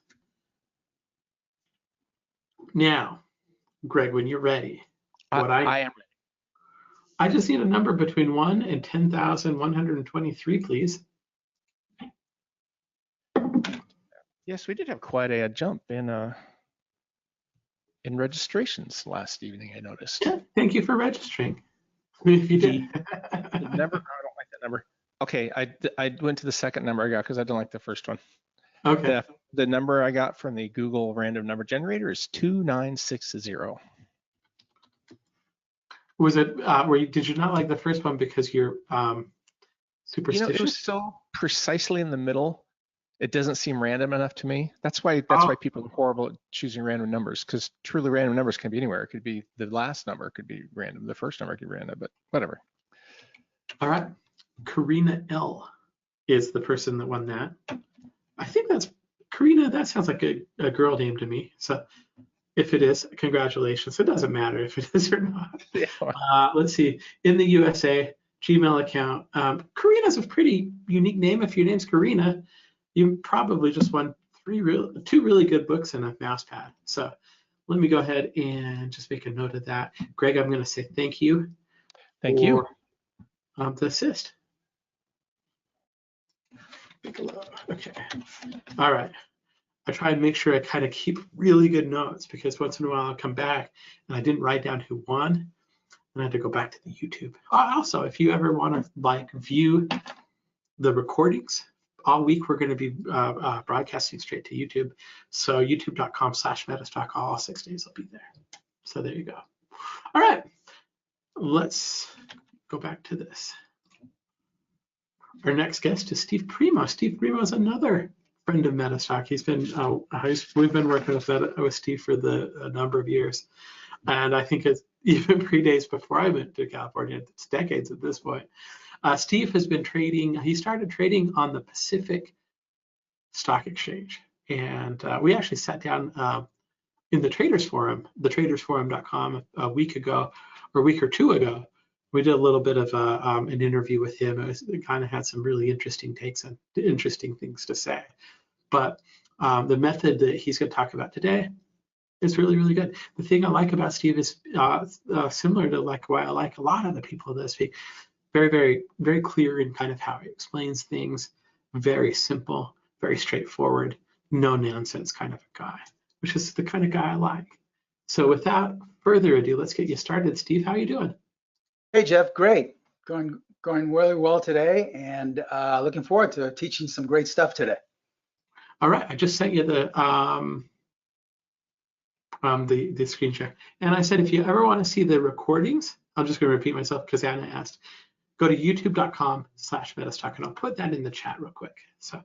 Now, Greg, when you're ready, I am ready. I just need a number between 1 and 10,123, please. Yes, we did have quite a jump in registrations last evening, I noticed. Yeah, thank you for registering. If you did. The number, I don't like that number. Okay, I went to the second number I got because I didn't like the first one. Okay. The number I got from the Google random number generator is 2960. Was it, did you not like the first one because you're superstitious? It was so precisely in the middle. It doesn't seem random enough to me. That's why people are horrible at choosing random numbers, because truly random numbers can be anywhere. It could be the last number could be random. The first number could be random, but whatever. All right. Karina L is the person that won that. I think that's Karina. That sounds like a girl name to me. So if it is, congratulations. It doesn't matter if it is or not. Let's see. In the USA, Gmail account. Karina's a pretty unique name. If your name's Karina, you probably just won two really good books and a mouse pad. So let me go ahead and just make a note of that. Greg, I'm going to say thank you. Thank you. The assist. Okay. All right. I try and make sure I kind of keep really good notes, because once in a while I'll come back and I didn't write down who won, and I had to go back to the YouTube. Also, if you ever want to view the recordings, all week we're going to be broadcasting straight to YouTube. So youtube.com/metastock, all 6 days will be there. So there you go. All right, let's go back to this. Our next guest is Steve Primo. Steve Primo is another friend of Metastock. He's been we've been working with Steve for a number of years, and I think it's even predates before I went to California. It's decades at this point. Steve has been trading. He started trading on the Pacific Stock Exchange, and we actually sat down in the Traders Forum, thetradersforum.com, a week or two ago. We did a little bit of an interview with him. It kind of had some really interesting takes and interesting things to say. But the method that he's going to talk about today is really, really good. The thing I like about Steve is similar to why I like a lot of the people that speak. Very, very, very clear in kind of how he explains things. Very simple, very straightforward, no nonsense kind of a guy, which is the kind of guy I like. So without further ado, let's get you started. Steve, how are you doing? Hey, Jeff, great. Going really well today, and looking forward to teaching some great stuff today. All right, I just sent you the screen share, and I said if you ever want to see the recordings, I'm just going to repeat myself because Anna asked. Go to youtube.com/metastock, and I'll put that in the chat real quick. So,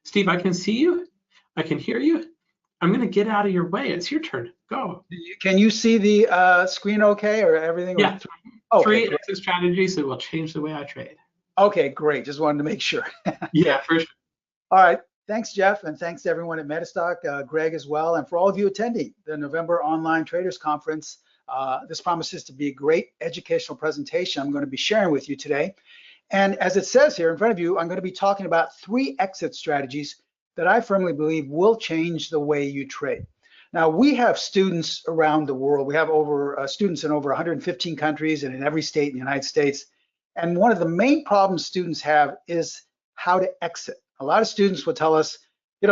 Steve, I can see you, I can hear you. I'm going to get out of your way. It's your turn. Go. Can you see the screen okay, or everything? Yeah. Okay, three exit strategies that will change the way I trade. Okay, great. Just wanted to make sure. Yeah, for sure. All right. Thanks, Jeff, and thanks to everyone at Metastock, Greg as well, and for all of you attending the November Online Traders Conference. This promises to be a great educational presentation I'm going to be sharing with you today. And as it says here in front of you, I'm going to be talking about 3 exit strategies that I firmly believe will change the way you trade. Now, we have students around the world. We have students in over 115 countries and in every state in the United States. And one of the main problems students have is how to exit. A lot of students will tell us,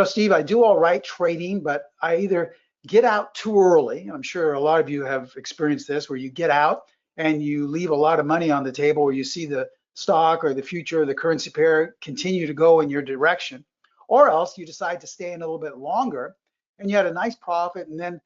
Steve, I do all right trading, but I either get out too early. I'm sure a lot of you have experienced this, where you get out and you leave a lot of money on the table, or you see the stock or the future or the currency pair continue to go in your direction, or else you decide to stay in a little bit longer and you had a nice profit, and then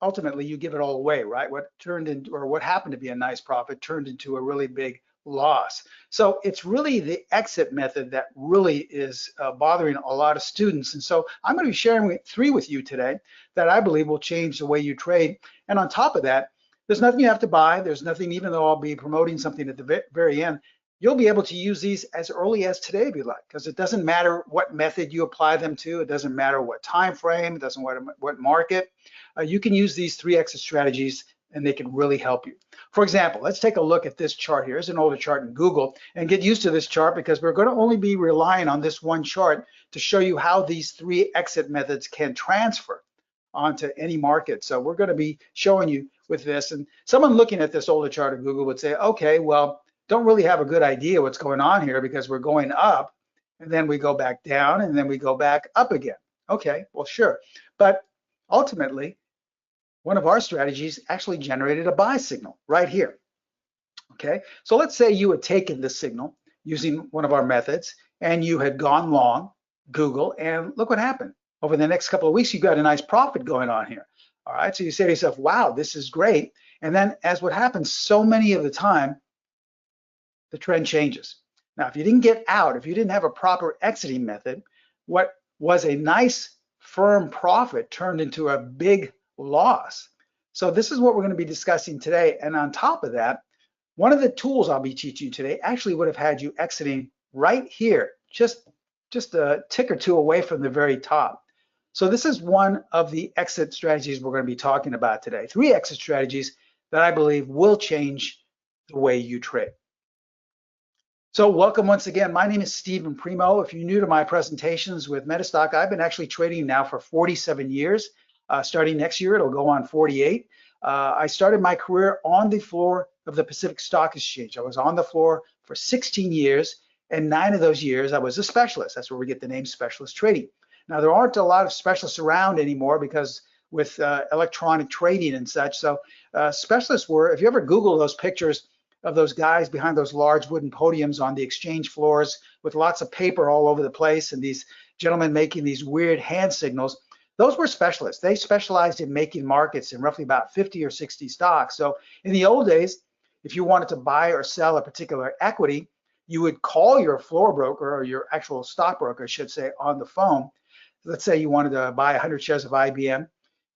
ultimately you give it all away, right? What happened to be a nice profit turned into a really big loss. So it's really the exit method that really is bothering a lot of students. And so I'm going to be sharing three with you today that I believe will change the way you trade. And on top of that, there's nothing you have to buy. There's nothing, even though I'll be promoting something at the very end, you'll be able to use these as early as today if you like, because it doesn't matter what method you apply them to. It doesn't matter what time frame. It doesn't matter what market. You can use these three exit strategies and they can really help you. For example, let's take a look at this chart here. It's an older chart in Google, and get used to this chart because we're going to only be relying on this one chart to show you how these three exit methods can transfer onto any market. So we're going to be showing you with this, and someone looking at this older chart in Google would say, okay, well, don't really have a good idea what's going on here because we're going up and then we go back down and then we go back up again. Okay, well, sure. But ultimately, one of our strategies actually generated a buy signal right here. Okay, so let's say you had taken this signal using one of our methods and you had gone long Google, and look what happened. Over the next couple of weeks, you got a nice profit going on here. All right, so you say to yourself, wow, this is great. And then as what happens so many of the time, the trend changes. Now, if you didn't get out, if you didn't have a proper exiting method, what was a nice firm profit turned into a big loss. So this is what we're going to be discussing today. And on top of that, one of the tools I'll be teaching you today actually would have had you exiting right here, just a tick or two away from the very top. So this is one of the exit strategies we're going to be talking about today. Three exit strategies that I believe will change the way you trade. So welcome once again. My name is Stephen Primo. If you're new to my presentations with Metastock, I've been actually trading now for 47 years. Starting next year, it'll go on 48. I started my career on the floor of the Pacific Stock Exchange. I was on the floor for 16 years, and 9 of those years I was a specialist. That's where we get the name specialist trading. Now, there aren't a lot of specialists around anymore because with electronic trading and such. So specialists were, if you ever Google those pictures of those guys behind those large wooden podiums on the exchange floors with lots of paper all over the place and these gentlemen making these weird hand signals, those were specialists. They specialized in making markets in roughly about 50 or 60 stocks. So in the old days, if you wanted to buy or sell a particular equity, you would call your floor broker or your actual stockbroker, I should say, on the phone. Let's say you wanted to buy 100 shares of IBM.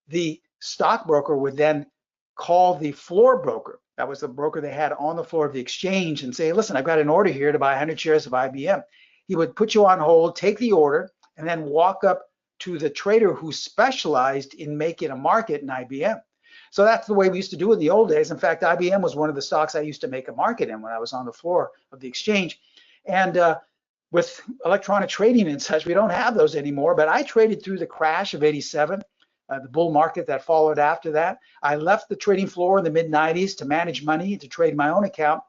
The stockbroker would then call the floor broker. That was the broker they had on the floor of the exchange and say, listen, I've got an order here to buy 100 shares of IBM. He would put you on hold, take the order, and then walk up to the trader who specialized in making a market in IBM. So that's the way we used to do it in the old days. In fact, IBM was one of the stocks I used to make a market in when I was on the floor of the exchange. And with electronic trading and such, we don't have those anymore, but I traded through the crash of 87, the bull market that followed after that. I left the trading floor in the mid 90s to manage money, to trade my own account.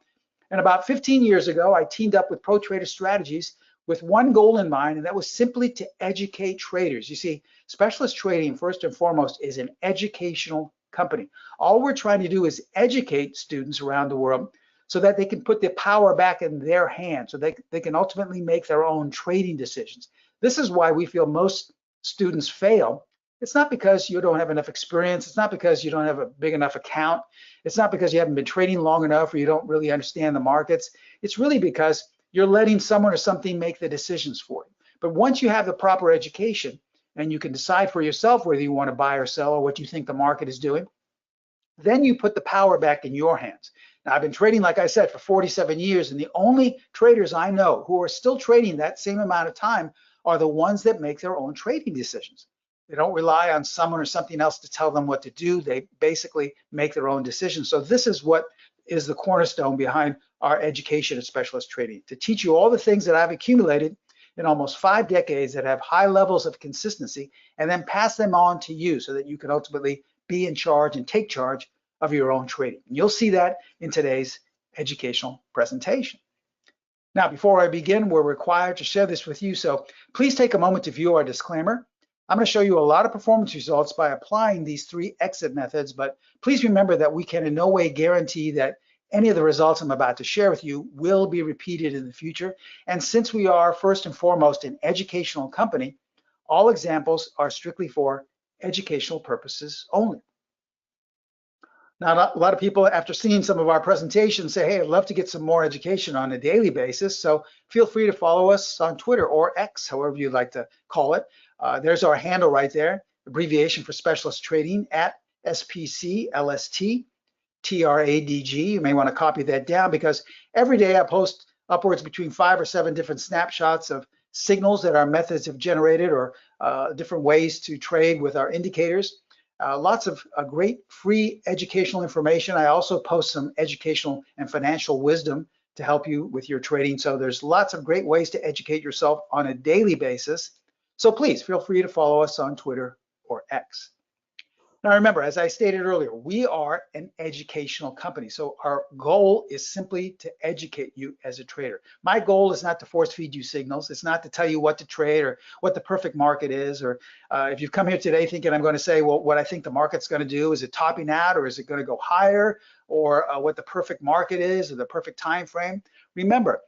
And about 15 years ago, I teamed up with Pro Trader Strategies with one goal in mind, and that was simply to educate traders. You see, specialist trading, first and foremost, is an educational company. All we're trying to do is educate students around the world so that they can put the power back in their hands, so they can ultimately make their own trading decisions. This is why we feel most students fail. It's not because you don't have enough experience. It's not because you don't have a big enough account. It's not because you haven't been trading long enough or you don't really understand the markets. It's really because you're letting someone or something make the decisions for you. But once you have the proper education and you can decide for yourself whether you want to buy or sell or what you think the market is doing, then you put the power back in your hands. Now, I've been trading, like I said, for 47 years, and the only traders I know who are still trading that same amount of time are the ones that make their own trading decisions. They don't rely on someone or something else to tell them what to do. They basically make their own decisions. So this is what is the cornerstone behind our education at specialist trading, to teach you all the things that I've accumulated in almost 5 decades that have high levels of consistency, and then pass them on to you so that you can ultimately be in charge and take charge of your own trading. And you'll see that in today's educational presentation. Now, before I begin, we're required to share this with you, so please take a moment to view our disclaimer. I'm going to show you a lot of performance results by applying these 3 exit methods, but please remember that we can in no way guarantee that any of the results I'm about to share with you will be repeated in the future. And since we are first and foremost an educational company, all examples are strictly for educational purposes only. Now, a lot of people, after seeing some of our presentations, say, hey, I'd love to get some more education on a daily basis. So feel free to follow us on Twitter or X, however you'd like to call it. There's our handle right there, abbreviation for specialist trading at SPCLST TRADG. You may want to copy that down because every day I post upwards between 5 or 7 different snapshots of signals that our methods have generated or different ways to trade with our indicators. Lots of great free educational information. I also post some educational and financial wisdom to help you with your trading. So there's lots of great ways to educate yourself on a daily basis. So please feel free to follow us on Twitter or X. Now remember, as I stated earlier, we are an educational company. So our goal is simply to educate you as a trader. My goal is not to force feed you signals. It's not to tell you what to trade or what the perfect market is. Or if you've come here today thinking I'm going to say, well, what I think the market's going to do, is it topping out or is it going to go higher, or what the perfect market is or the perfect time frame. Remember,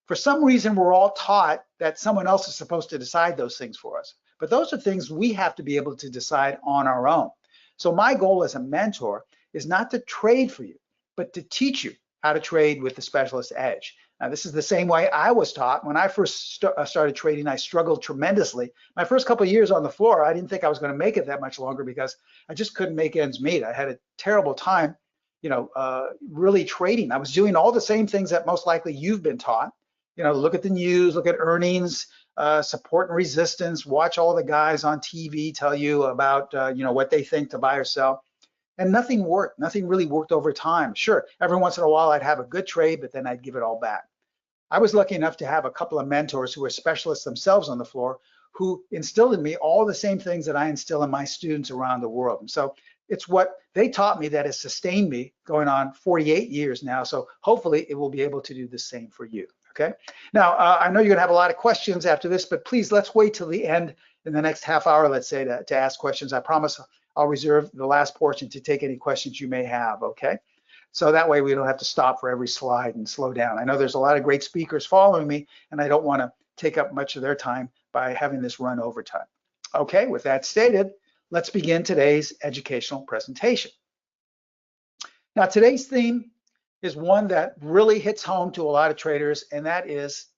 for some reason, we're all taught that someone else is supposed to decide those things for us. But those are things we have to be able to decide on our own. So my goal as a mentor is not to trade for you, but to teach you how to trade with the specialist edge. Now, this is the same way I was taught. When I first started trading, I struggled tremendously. My first couple of years on the floor, I didn't think I was going to make it that much longer because I just couldn't make ends meet. I had a terrible time, really trading. I was doing all the same things that most likely you've been taught. Look at the news, look at earnings, support and resistance, watch all the guys on TV tell you about, what they think to buy or sell. And nothing worked. Nothing really worked over time. Sure, every once in a while I'd have a good trade, but then I'd give it all back. I was lucky enough to have a couple of mentors who were specialists themselves on the floor who instilled in me all the same things that I instill in my students around the world. And so it's what they taught me that has sustained me going on 48 years now. So hopefully it will be able to do the same for you. Okay. Now, I know you're gonna have a lot of questions after this, but please let's wait till the end in the next half hour, let's say, to ask questions. I promise I'll reserve the last portion to take any questions you may have, okay? So that way we don't have to stop for every slide and slow down. I know there's a lot of great speakers following me, and I don't wanna take up much of their time by having this run over time. Okay, with that stated, let's begin today's educational presentation. Now, today's theme is one that really hits home to a lot of traders, and that is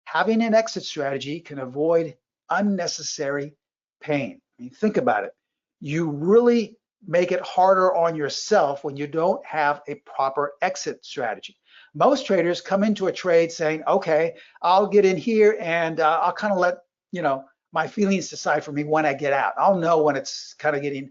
having an exit strategy can avoid unnecessary pain. I mean, think about it. You really make it harder on yourself when you don't have a proper exit strategy. Most traders come into a trade saying, okay, I'll get in here and I'll kind of let, my feelings decide for me when I get out. I'll know when it's kind of getting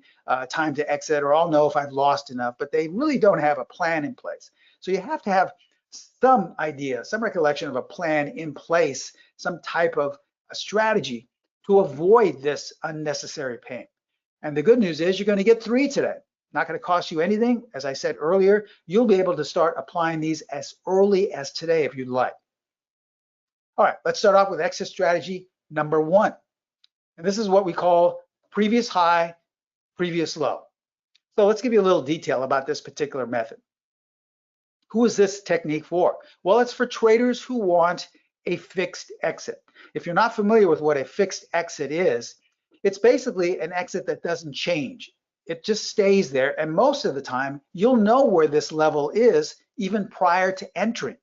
time to exit, or I'll know if I've lost enough, but they really don't have a plan in place. So you have to have some idea, some recollection of a plan in place, some type of a strategy to avoid this unnecessary pain. And the good news is you're going to get 3 today. Not going to cost you anything. As I said earlier, you'll be able to start applying these as early as today if you'd like. All right, let's start off with exit strategy number 1. And this is what we call previous high, previous low. So let's give you a little detail about this particular method. Who is this technique for? Well, it's for traders who want a fixed exit. If you're not familiar with what a fixed exit is, it's basically an exit that doesn't change. It just stays there, and most of the time, you'll know where this level is even prior to entering.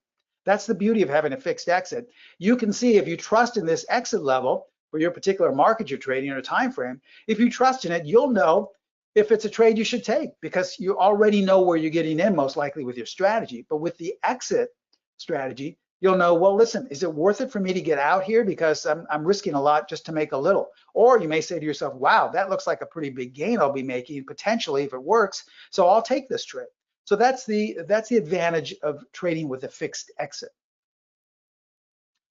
That's the beauty of having a fixed exit. You can see if you trust in this exit level for your particular market you're trading or time frame, if you trust in it, you'll know if it's a trade you should take because you already know where you're getting in most likely with your strategy. But with the exit strategy, you'll know, well, listen, is it worth it for me to get out here because I'm risking a lot just to make a little? Or you may say to yourself, wow, that looks like a pretty big gain I'll be making potentially if it works, so I'll take this trade. So that's the advantage of trading with a fixed exit.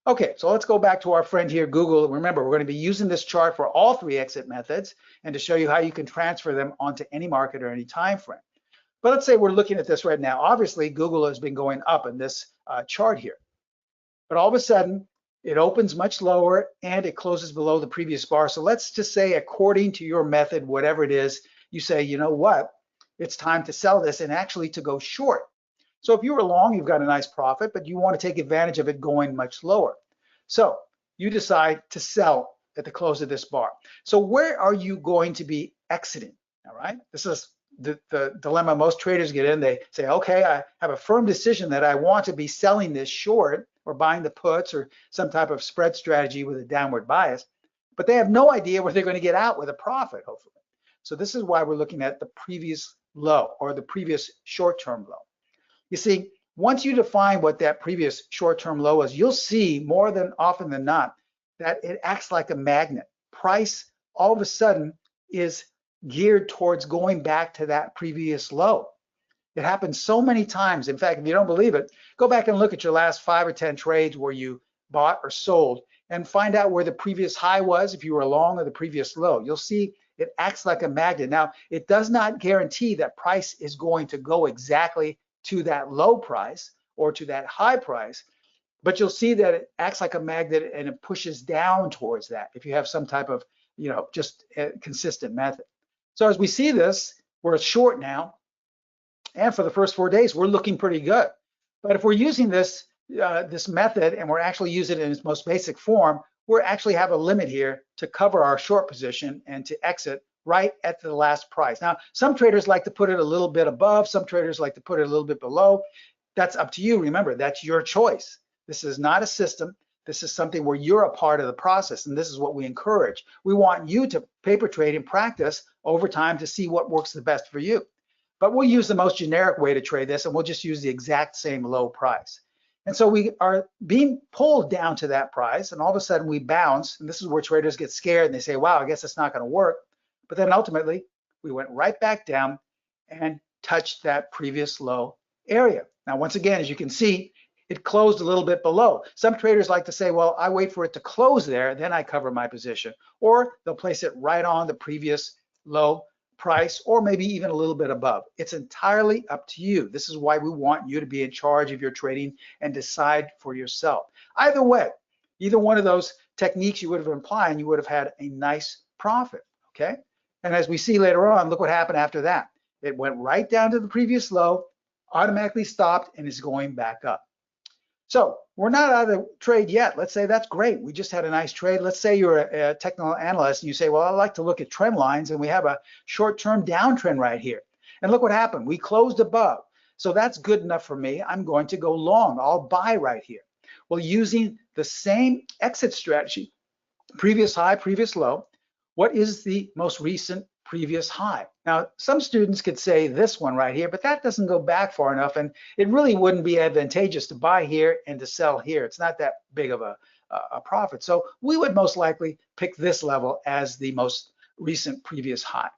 Okay, so let's go back to our friend here, Google. Remember, we're going to be using this chart for all 3 exit methods and to show you how you can transfer them onto any market or any time frame. But let's say we're looking at this right now. Obviously, Google has been going up in this chart here. But all of a sudden, it opens much lower and it closes below the previous bar. So let's just say, according to your method, whatever it is, you say, you know what, it's time to sell this and actually to go short. So if you were long, you've got a nice profit, but you want to take advantage of it going much lower. So you decide to sell at the close of this bar. So where are you going to be exiting? All right, this is the dilemma most traders get in. They say, okay, I have a firm decision that I want to be selling this short or buying the puts or some type of spread strategy with a downward bias, but they have no idea where they're going to get out with a profit, hopefully. So this is why we're looking at the previous low or the previous short-term low. You see, once you define what that previous short-term low is, you'll see more than often than not that it acts like a magnet. Price all of a sudden is geared towards going back to that previous low. It happens so many times. In fact, if you don't believe it, go back and look at your last 5 or 10 trades where you bought or sold and find out where the previous high was, if you were long, or the previous low. You'll see it acts like a magnet. Now, it does not guarantee that price is going to go exactly to that low price or to that high price, but you'll see that it acts like a magnet and it pushes down towards that if you have some type of, just a consistent method. So as we see this, we're short now, and for the first 4 days, we're looking pretty good. But if we're using this this method and we're actually using it in its most basic form, we actually have a limit here to cover our short position and to exit right at the last price. Now, some traders like to put it a little bit above, some traders like to put it a little bit below. That's up to you. Remember, that's your choice. This is not a system. This is something where you're a part of the process, and this is what we encourage. We want you to paper trade and practice over time to see what works the best for you. But we'll use the most generic way to trade this, and we'll just use the exact same low price. And so we are being pulled down to that price, and all of a sudden we bounce, and this is where traders get scared and they say, wow, I guess it's not going to work. But then ultimately, we went right back down and touched that previous low area. Now, once again, as you can see, it closed a little bit below. Some traders like to say, well, I wait for it to close there, then I cover my position. Or they'll place it right on the previous low price, or maybe even a little bit above. It's entirely up to you. This is why we want you to be in charge of your trading and decide for yourself. Either way, either one of those techniques you would have been applying, you would have had a nice profit, okay? And as we see later on, look what happened after that. It went right down to the previous low, automatically stopped, and is going back up. So we're not out of the trade yet. Let's say that's great. We just had a nice trade. Let's say you're a technical analyst and you say, well, I like to look at trend lines, and we have a short-term downtrend right here. And look what happened. We closed above. So that's good enough for me. I'm going to go long. I'll buy right here. Well, using the same exit strategy, previous high, previous low, what is the most recent previous high? Now, some students could say this one right here, but that doesn't go back far enough, and it really wouldn't be advantageous to buy here and to sell here. It's not that big of a profit. So we would most likely pick this level as the most recent previous high.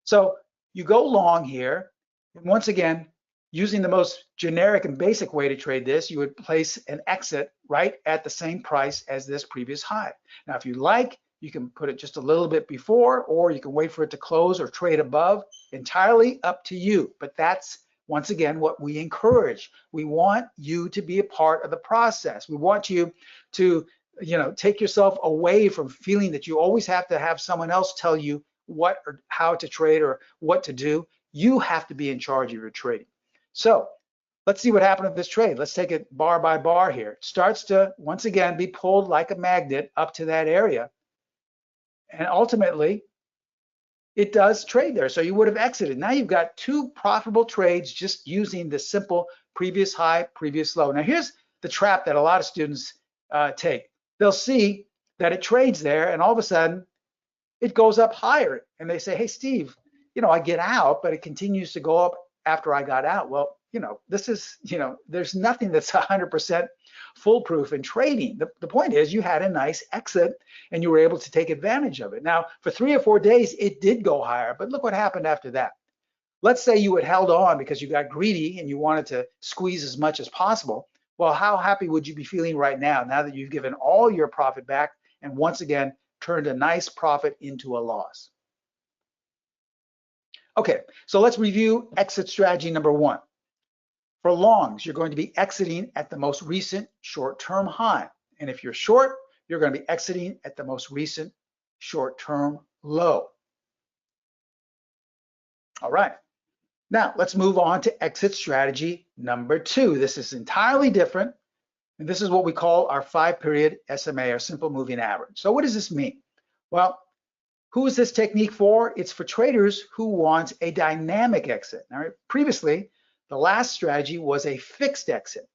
So you go long here, and once again, using the most generic and basic way to trade this, you would place an exit right at the same price as this previous high. Now, if you like, you can put it just a little bit before, or you can wait for it to close or trade above. Entirely up to you. But that's, once again, what we encourage. We want you to be a part of the process. We want you to, take yourself away from feeling that you always have to have someone else tell you what or how to trade or what to do. You have to be in charge of your trading. So let's see what happened with this trade. Let's take it bar by bar here. It starts to, once again, be pulled like a magnet up to that area. And ultimately, it does trade there. So you would have exited. Now you've got two profitable trades just using the simple previous high, previous low. Now here's the trap that a lot of students take. They'll see that it trades there, and all of a sudden, it goes up higher. And they say, hey, Steve, I get out, but it continues to go up after I got out. Well, this is, there's nothing that's 100% foolproof in trading. The point is you had a nice exit and you were able to take advantage of it. Now, for 3 or 4 days, it did go higher, but look what happened after that. Let's say you had held on because you got greedy and you wanted to squeeze as much as possible. Well, how happy would you be feeling right now that you've given all your profit back and once again turned a nice profit into a loss? Okay, so let's review exit strategy number 1. For longs, you're going to be exiting at the most recent short-term high. And if you're short, you're going to be exiting at the most recent short-term low. All right. Now, let's move on to exit strategy number 2. This is entirely different. And this is what we call our 5-period SMA, or simple moving average. So what does this mean? Well, Who is this technique for? It's for traders who want a dynamic exit. All right. Previously, the last strategy was a fixed exit.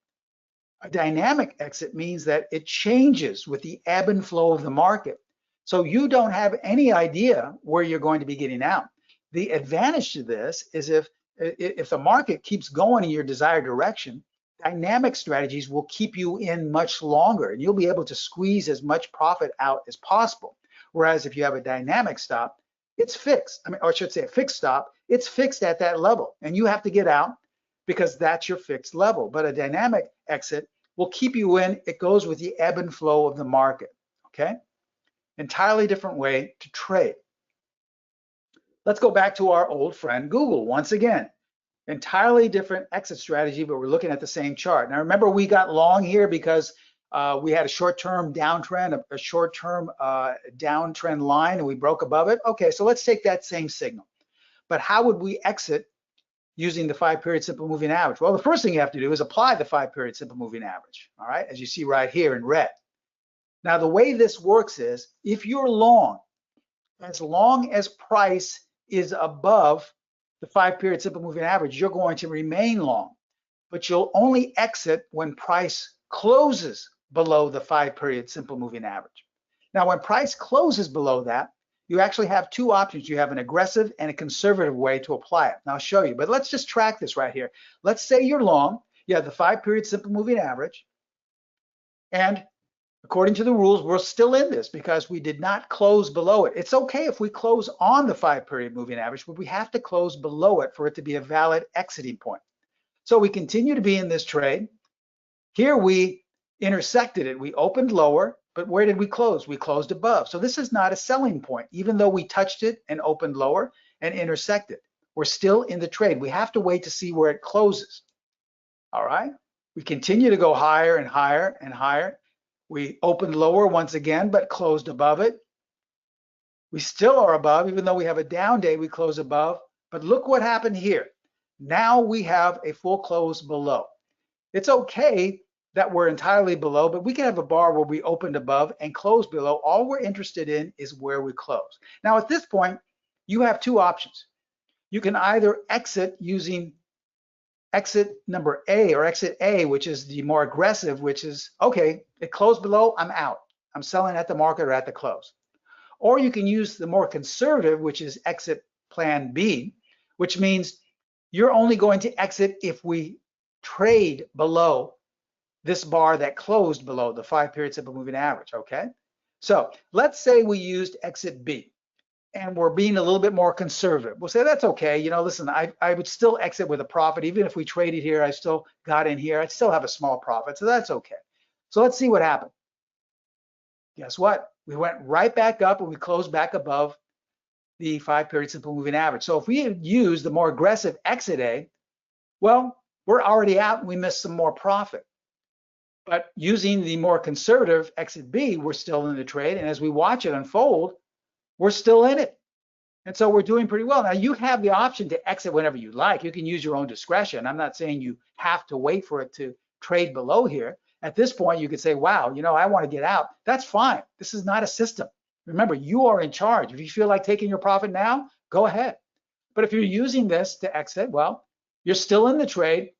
A dynamic exit means that it changes with the ebb and flow of the market. So you don't have any idea where you're going to be getting out. The advantage to this is if the market keeps going in your desired direction, dynamic strategies will keep you in much longer and you'll be able to squeeze as much profit out as possible. Whereas if you have a dynamic stop, it's fixed. Or I should say a fixed stop, it's fixed at that level and you have to get out because that's your fixed level. But a dynamic exit will keep you in. It goes with the ebb and flow of the market, okay? Entirely different way to trade. Let's go back to our old friend Google once again. Entirely different exit strategy, but we're looking at the same chart. Now remember, we got long here because we had a short-term downtrend, a short-term downtrend line, and we broke above it. Okay, so let's take that same signal. But how would we exit using the 5-period simple moving average? Well, the first thing you have to do is apply the 5-period simple moving average, all right, as you see right here in red. Now, the way this works is if you're long, as long as price is above the 5-period simple moving average, you're going to remain long, but you'll only exit when price closes below the 5-period simple moving average. Now, when price closes below that, you actually have two options. You have an aggressive and a conservative way to apply it. Now, I'll show you, but let's just track this right here. Let's say you're long, you have the 5-period simple moving average, and according to the rules, we're still in this because we did not close below it. It's okay if we close on the 5-period moving average, but we have to close below it for it to be a valid exiting point. So we continue to be in this trade. Here we intersected it. We opened lower, but where did we close? We closed above. So this is not a selling point, even though we touched it and opened lower and intersected. We're still in the trade. We have to wait to see where it closes. All right. We continue to go higher and higher and higher. We opened lower once again, but closed above it. We still are above, even though we have a down day, we close above. But look what happened here. Now we have a full close below. It's okay that we're entirely below, but we can have a bar where we opened above and closed below. All we're interested in is where we close. Now at this point, you have two options. You can either exit using exit number A or exit A, which is the more aggressive, which is, okay, it closed below, I'm out. I'm selling at the market or at the close. Or you can use the more conservative, which is exit plan B, which means you're only going to exit if we trade below this bar that closed below the 5-period simple moving average, okay? So let's say we used exit B and we're being a little bit more conservative. We'll say that's okay. You know, listen, I would still exit with a profit. Even if we traded here, I still got in here. I'd still have a small profit, so that's okay. So let's see what happened. Guess what? We went right back up and we closed back above the 5-period simple moving average. So if we had used the more aggressive exit A, well, we're already out and we missed some more profit. But using the more conservative exit B, we're still in the trade. And as we watch it unfold, we're still in it. And so we're doing pretty well. Now you have the option to exit whenever you like. You can use your own discretion. I'm not saying you have to wait for it to trade below here. At this point, you could say, wow, you know, I want to get out. That's fine. This is not a system. Remember, you are in charge. If you feel like taking your profit now, go ahead. But if you're using this to exit, well, you're still in the trade,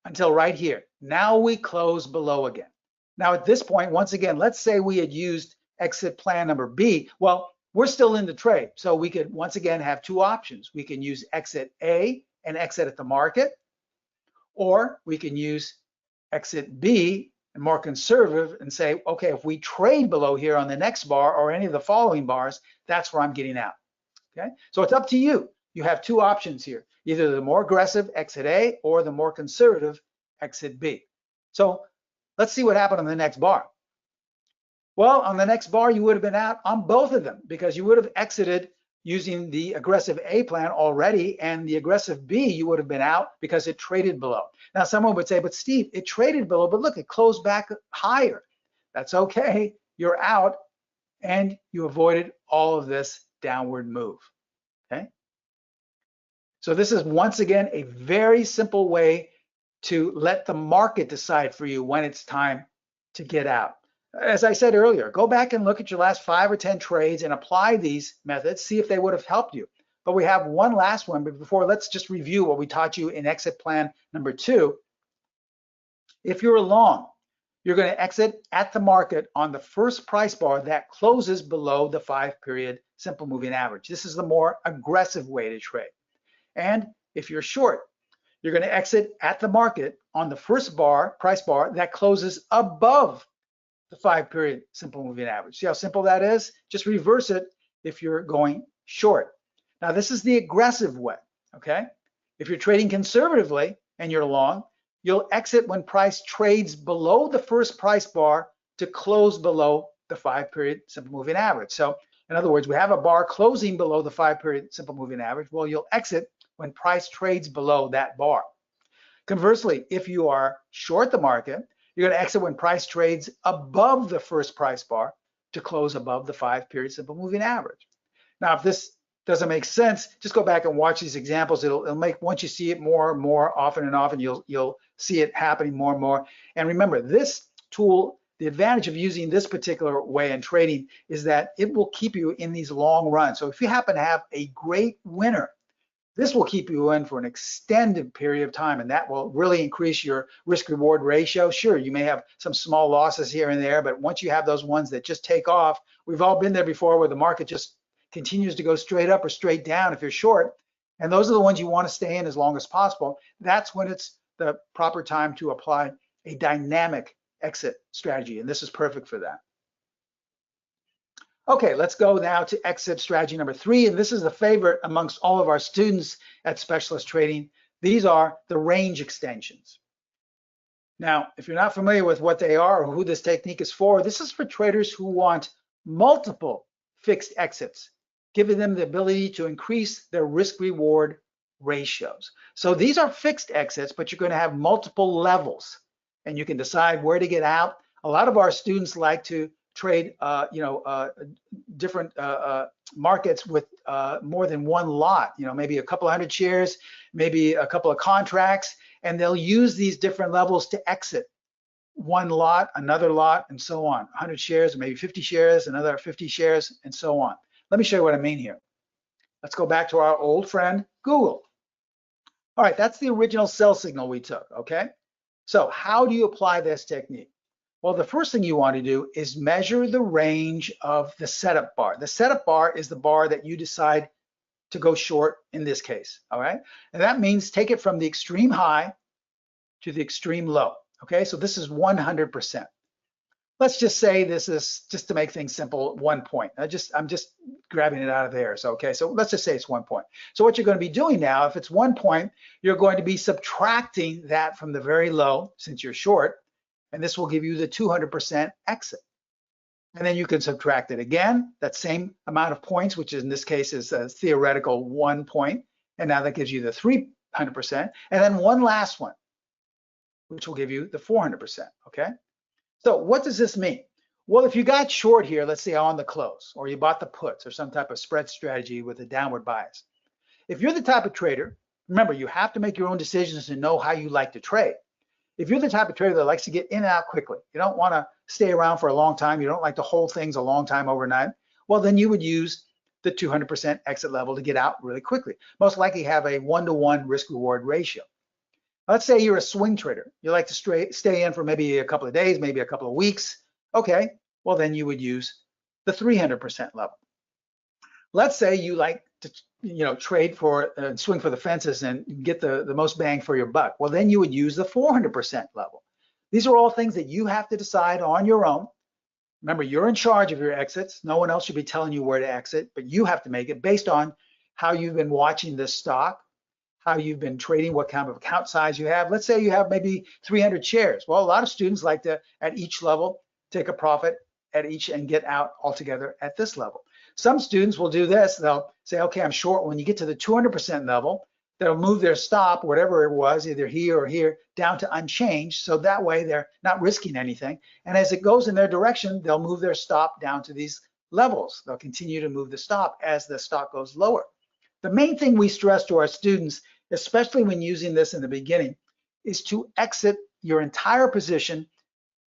until right here. Now we close below again. Now at this point, once again, let's say we had used exit plan number B. Well, we're still in the trade. So we could once again have two options. We can use exit A and exit at the market, or we can use exit B and more conservative and say, okay, if we trade below here on the next bar or any of the following bars, that's where I'm getting out. Okay, so it's up to you. You have two options here, either the more aggressive exit A or the more conservative exit B. So let's see what happened on the next bar. Well, on the next bar, you would have been out on both of them because you would have exited using the aggressive A plan already, and the aggressive B, you would have been out because it traded below. Now, someone would say, but Steve, it traded below, but look, it closed back higher. That's okay. You're out, and you avoided all of this downward move. Okay. So this is once again a very simple way to let the market decide for you when it's time to get out. As I said earlier, go back and look at your last 5 or 10 trades and apply these methods, see if they would have helped you. But we have one last one, but before, let's just review what we taught you in exit plan number 2. If you're long, you're going to exit at the market on the first price bar that closes below the 5-period simple moving average. This is the more aggressive way to trade. And if you're short, you're going to exit at the market on the first price bar that closes above the 5-period simple moving average. See how simple that is? Just reverse it if you're going short. Now, this is the aggressive way, okay? If you're trading conservatively and you're long, you'll exit when price trades below the first price bar to close below the 5-period simple moving average. So in other words, we have a bar closing below the 5-period simple moving average. Well, you'll exit when price trades below that bar. Conversely, if you are short the market, you're going to exit when price trades above the first price bar to close above the 5-period simple moving average. Now, if this doesn't make sense, just go back and watch these examples. It'll make, once you see it more and more often and often, you'll see it happening more and more. And remember, this tool, the advantage of using this particular way in trading is that it will keep you in these long runs. So if you happen to have a great winner, this will keep you in for an extended period of time, and that will really increase your risk-reward ratio. Sure, you may have some small losses here and there, but once you have those ones that just take off, we've all been there before where the market just continues to go straight up or straight down if you're short, and those are the ones you want to stay in as long as possible. That's when it's the proper time to apply a dynamic exit strategy, and this is perfect for that. Okay, let's go now to exit strategy number 3, and this is the favorite amongst all of our students at Specialist Trading. These are the range extensions. Now, if you're not familiar with what they are or who this technique is for, this is for traders who want multiple fixed exits, giving them the ability to increase their risk-reward ratios. So these are fixed exits, but you're going to have multiple levels, and you can decide where to get out. A lot of our students like to trade, different markets with more than one lot. Maybe a couple 100 shares, maybe a couple of contracts, and they'll use these different levels to exit one lot, another lot, and so on. 100 shares, maybe 50 shares, another 50 shares, and so on. Let me show you what I mean here. Let's go back to our old friend, Google. All right, that's the original sell signal we took, okay? So how do you apply this technique? Well, the first thing you want to do is measure the range of the setup bar. The setup bar is the bar that you decide to go short in this case, all right? And that means take it from the extreme high to the extreme low, okay? So this is 100%. Let's just say this is, just to make things simple, 1 point. I'm just grabbing it out of there. So, okay, so let's just say it's 1 point. So what you're going to be doing now, if it's 1 point, you're going to be subtracting that from the very low, since you're short, and this will give you the 200% exit. And then you can subtract it again, that same amount of points, which in this case is a theoretical 1 point, and now that gives you the 300%, and then one last one, which will give you the 400%, okay? So what does this mean? Well, if you got short here, let's say on the close, or you bought the puts or some type of spread strategy with a downward bias. If you're the type of trader, remember, you have to make your own decisions and know how you like to trade. If you're the type of trader that likes to get in and out quickly, you don't want to stay around for a long time, you don't like to hold things a long time overnight, well, then you would use the 200% exit level to get out really quickly. Most likely have a 1-to-1 risk-reward ratio. Let's say you're a swing trader. You like to stay in for maybe a couple of days, maybe a couple of weeks. Okay, well, then you would use the 300% level. Let's say you like to trade for swing for the fences and get the most bang for your buck. Well, then you would use the 400% level. These are all things that you have to decide on your own. Remember, you're in charge of your exits. No one else should be telling you where to exit, but you have to make it based on how you've been watching this stock, how you've been trading, what kind of account size you have. Let's say you have maybe 300 shares. Well, a lot of students like to, at each level, take a profit at each and get out altogether at this level. Some students will do this. They'll say, okay, I'm short. When you get to the 200% level, they'll move their stop, whatever it was, either here or here, down to unchanged. So that way they're not risking anything. And as it goes in their direction, they'll move their stop down to these levels. They'll continue to move the stop as the stock goes lower. The main thing we stress to our students, especially when using this in the beginning, is to exit your entire position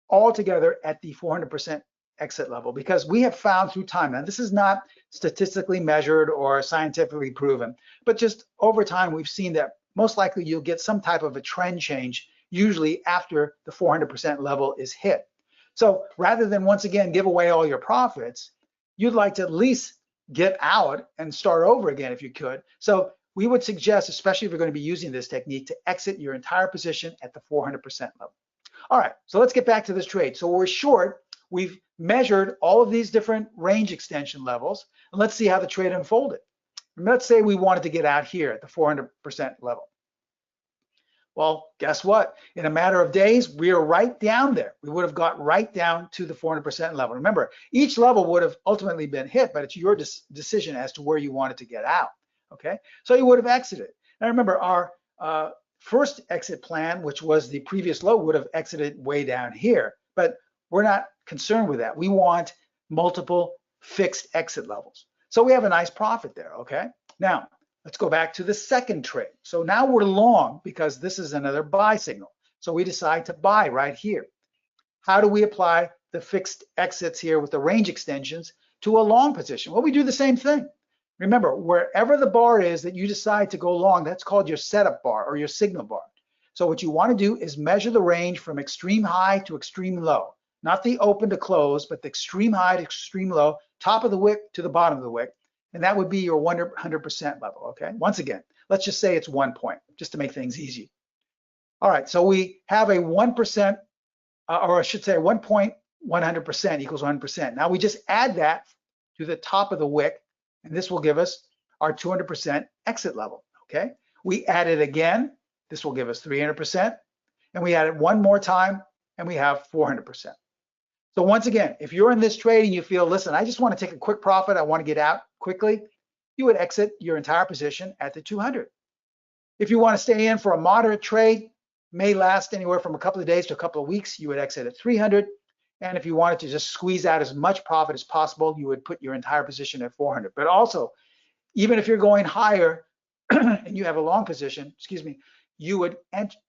all together at the 400% exit level, because we have found through time, and this is not statistically measured or scientifically proven, but just over time, we've seen that most likely you'll get some type of a trend change, usually after the 400% level is hit. So rather than once again give away all your profits, you'd like to at least get out and start over again if you could. So we would suggest, especially if you're going to be using this technique, to exit your entire position at the 400% level. All right, so let's get back to this trade. So we're short. We've measured all of these different range extension levels, and let's see how the trade unfolded. And let's say we wanted to get out here at the 400% level. Well, guess what? In a matter of days, we are right down there. We would have got right down to the 400% level. Remember, each level would have ultimately been hit, but it's your decision as to where you wanted to get out, okay? So you would have exited. Now remember, our first exit plan, which was the previous low, would have exited way down here, but we're not concerned with that. We want multiple fixed exit levels. So we have a nice profit there, okay? Now, let's go back to the second trade. So now we're long because this is another buy signal. So we decide to buy right here. How do we apply the fixed exits here with the range extensions to a long position? Well, we do the same thing. Remember, wherever the bar is that you decide to go long, that's called your setup bar or your signal bar. So what you want to do is measure the range from extreme high to extreme low, not the open to close, but the extreme high to extreme low, top of the wick to the bottom of the wick. And that would be your 100% level, okay? Once again, let's just say it's 1 point, just to make things easy. All right, so we have a 1%, or I should say 1.100% equals 100%. Now we just add that to the top of the wick, and this will give us our 200% exit level, okay? We add it again, this will give us 300%, and we add it one more time, and we have 400%. So once again, if you're in this trade and you feel, listen, I just want to take a quick profit, I want to get out quickly, you would exit your entire position at the 200. If you want to stay in for a moderate trade, may last anywhere from a couple of days to a couple of weeks, you would exit at 300. And if you wanted to just squeeze out as much profit as possible, you would put your entire position at 400. But also, even if you're going higher and you have a long position, you would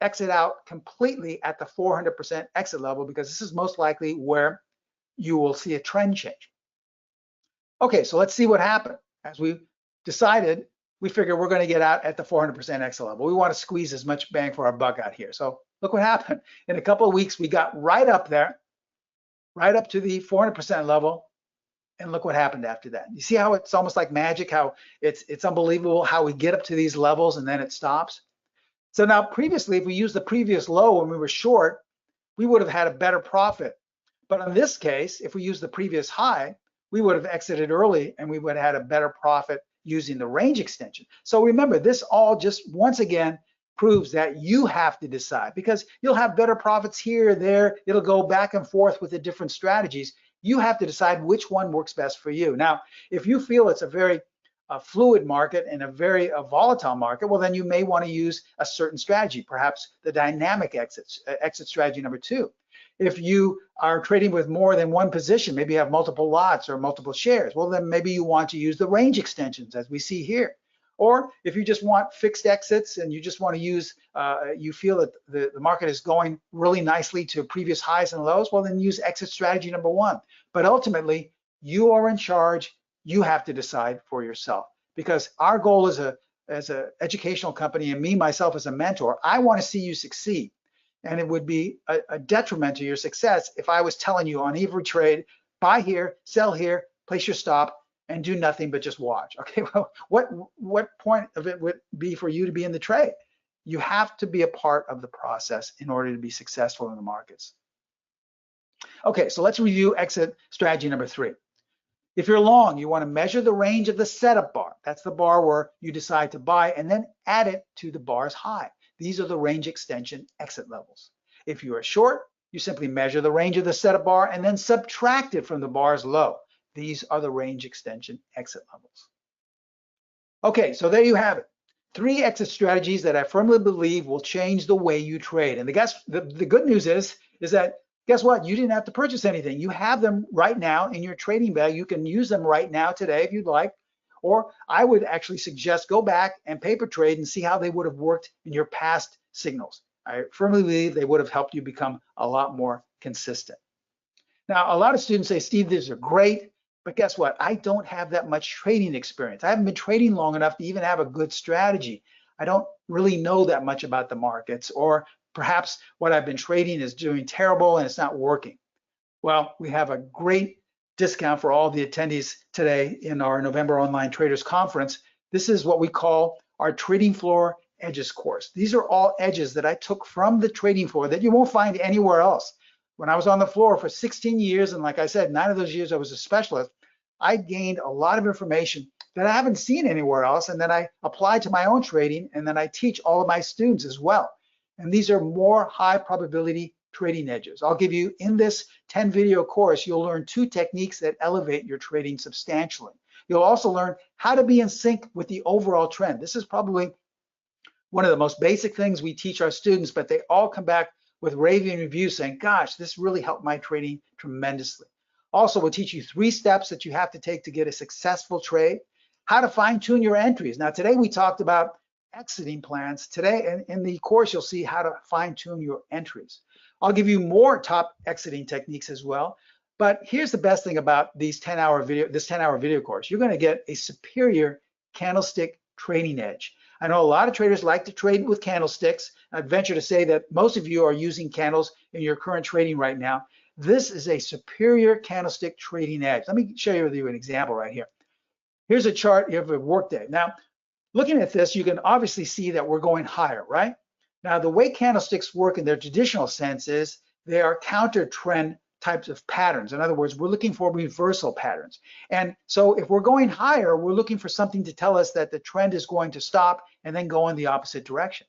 exit out completely at the 400% exit level, because this is most likely where you will see a trend change. Okay, so let's see what happened. As we decided, we figure we're going to get out at the 400% exit level. We want to squeeze as much bang for our buck out here. So look what happened. In a couple of weeks, we got right up there, right up to the 400% level. And look what happened after that. You see how it's almost like magic, how it's unbelievable how we get up to these levels and then it stops. So now previously, if we used the previous low when we were short, we would have had a better profit. But in this case, if we use the previous high, we would have exited early and we would have had a better profit using the range extension. So remember, this all just once again proves that you have to decide, because you'll have better profits here, there, it'll go back and forth with the different strategies. You have to decide which one works best for you. Now, if you feel it's a very fluid market and a very volatile market, well, then you may want to use a certain strategy, perhaps the dynamic exit strategy number 2. If you are trading with more than one position, maybe you have multiple lots or multiple shares, well, then maybe you want to use the range extensions as we see here. Or if you just want fixed exits and you just want to use, you feel that the market is going really nicely to previous highs and lows, well, then use exit strategy number 1. But ultimately, you are in charge. You have to decide for yourself, because our goal as a educational company, and me, myself, as a mentor, I want to see you succeed. And it would be a detriment to your success if I was telling you on every trade, buy here, sell here, place your stop, and do nothing but just watch. Okay, well, what point of it would be for you to be in the trade? You have to be a part of the process in order to be successful in the markets. Okay, so let's review exit strategy number 3. If you're long, you want to measure the range of the setup bar. That's the bar where you decide to buy, and then add it to the bar's high. These are the range extension exit levels. If you are short, you simply measure the range of the setup bar and then subtract it from the bar's low. These are the range extension exit levels. Okay, so there you have it. 3 exit strategies that I firmly believe will change the way you trade. And the good news is that, guess what? You didn't have to purchase anything. You have them right now in your trading bag. You can use them right now today if you'd like. Or I would actually suggest go back and paper trade and see how they would have worked in your past signals. I firmly believe they would have helped you become a lot more consistent. Now, a lot of students say, Steve, these are great, but guess what? I don't have that much trading experience. I haven't been trading long enough to even have a good strategy. I don't really know that much about the markets, or perhaps what I've been trading is doing terrible and it's not working. Well, we have a great discount for all the attendees today in our November Online Traders Conference. This is what we call our Trading Floor Edges course. These are all edges that I took from the trading floor that you won't find anywhere else. When I was on the floor for 16 years, and like I said, 9 of those years I was a specialist, I gained a lot of information that I haven't seen anywhere else, and then I applied to my own trading, and then I teach all of my students as well. And these are more high probability trading edges. I'll give you, in this 10 video course, you'll learn 2 techniques that elevate your trading substantially. You'll also learn how to be in sync with the overall trend. This is probably one of the most basic things we teach our students, but they all come back with raving reviews saying, gosh, this really helped my trading tremendously. Also, we'll teach you 3 steps that you have to take to get a successful trade, how to fine tune your entries. Now, today we talked about exiting plans. Today in the course, you'll see how to fine tune your entries. I'll give you more top exiting techniques as well. But here's the best thing about this 10-hour video course. You're going to get a superior candlestick trading edge. I know a lot of traders like to trade with candlesticks. I'd venture to say that most of you are using candles in your current trading right now. This is a superior candlestick trading edge. Let me share with you an example right here. Here's a chart of a workday. Now, looking at this, you can obviously see that we're going higher, right? Now, the way candlesticks work in their traditional sense is they are counter trend types of patterns. In other words, we're looking for reversal patterns. And so if we're going higher, we're looking for something to tell us that the trend is going to stop and then go in the opposite direction.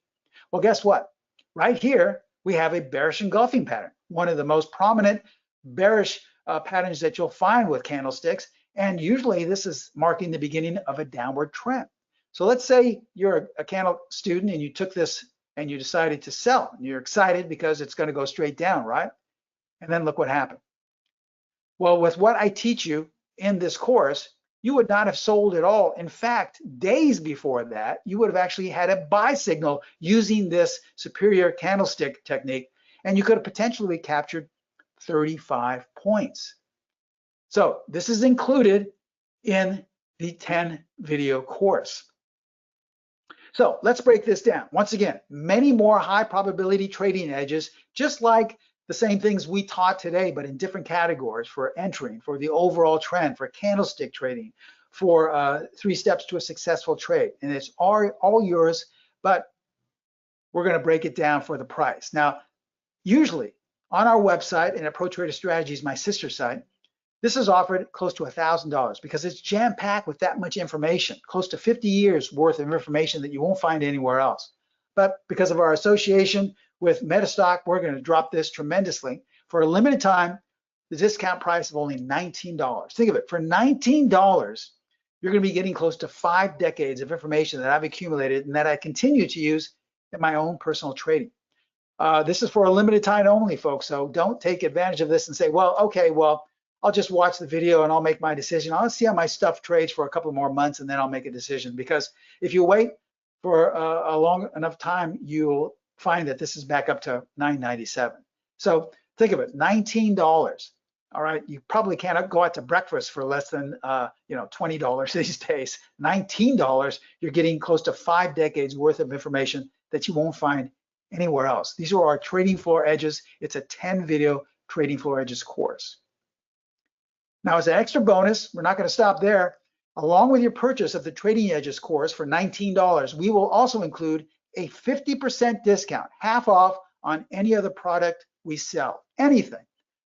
Well, guess what? Right here, we have a bearish engulfing pattern, one of the most prominent bearish patterns that you'll find with candlesticks. And usually this is marking the beginning of a downward trend. So let's say you're a candle student and you took this and you decided to sell. And you're excited because it's going to go straight down, right? And then look what happened. Well, with what I teach you in this course, you would not have sold at all. In fact, days before that, you would have actually had a buy signal using this superior candlestick technique, and you could have potentially captured 35 points. So this is included in the 10 video course. So let's break this down. Once again, many more high probability trading edges, just like the same things we taught today, but in different categories: for entering, for the overall trend, for candlestick trading, for 3 steps to a successful trade. And it's all yours, but we're going to break it down for the price. Now, usually on our website and at Pro Trader Strategies, my sister site, this is offered close to $1,000 because it's jam-packed with that much information, close to 50 years worth of information that you won't find anywhere else. But because of our association with Metastock, we're going to drop this tremendously. For a limited time, the discount price of only $19. Think of it, for $19, you're going to be getting close to 5 decades of information that I've accumulated and that I continue to use in my own personal trading. This is for a limited time only, folks, so don't take advantage of this and say, well, okay, well, I'll just watch the video and I'll make my decision. I'll see how my stuff trades for a couple more months and then I'll make a decision. Because if you wait for a long enough time, you'll find that this is back up to $9.97. So think of it, $19. All right, you probably can't go out to breakfast for less than $20 these days. $19, you're getting close to 5 decades worth of information that you won't find anywhere else. These are our trading floor edges. It's a 10 video trading floor edges course. Now, as an extra bonus, we're not going to stop there. Along with your purchase of the Trading Edges course for $19, we will also include a 50% discount, half off on any other product we sell, anything.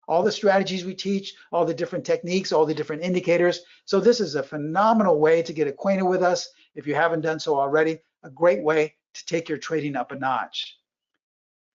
All the strategies we teach, all the different techniques, all the different indicators. So this is a phenomenal way to get acquainted with us. If you haven't done so already, a great way to take your trading up a notch.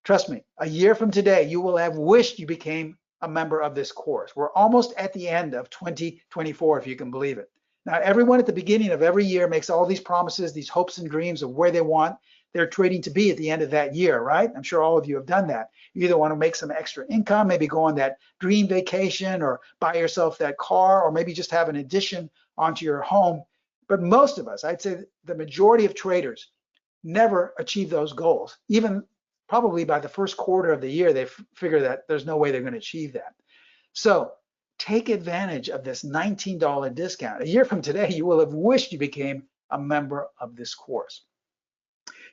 Trust me, a year from today, you will have wished you became a member of this course. We're almost at the end of 2024, if you can believe it. Now, everyone at the beginning of every year makes all these promises, these hopes and dreams of where they want their trading to be at the end of that year, right? I'm sure all of you have done that. You either want to make some extra income, maybe go on that dream vacation, or buy yourself that car, or maybe just have an addition onto your home. But most of us, I'd say the majority of traders, never achieve those goals. Even probably by the first quarter of the year, they figure that there's no way they're going to achieve that. So take advantage of this $19 discount. A year from today, you will have wished you became a member of this course.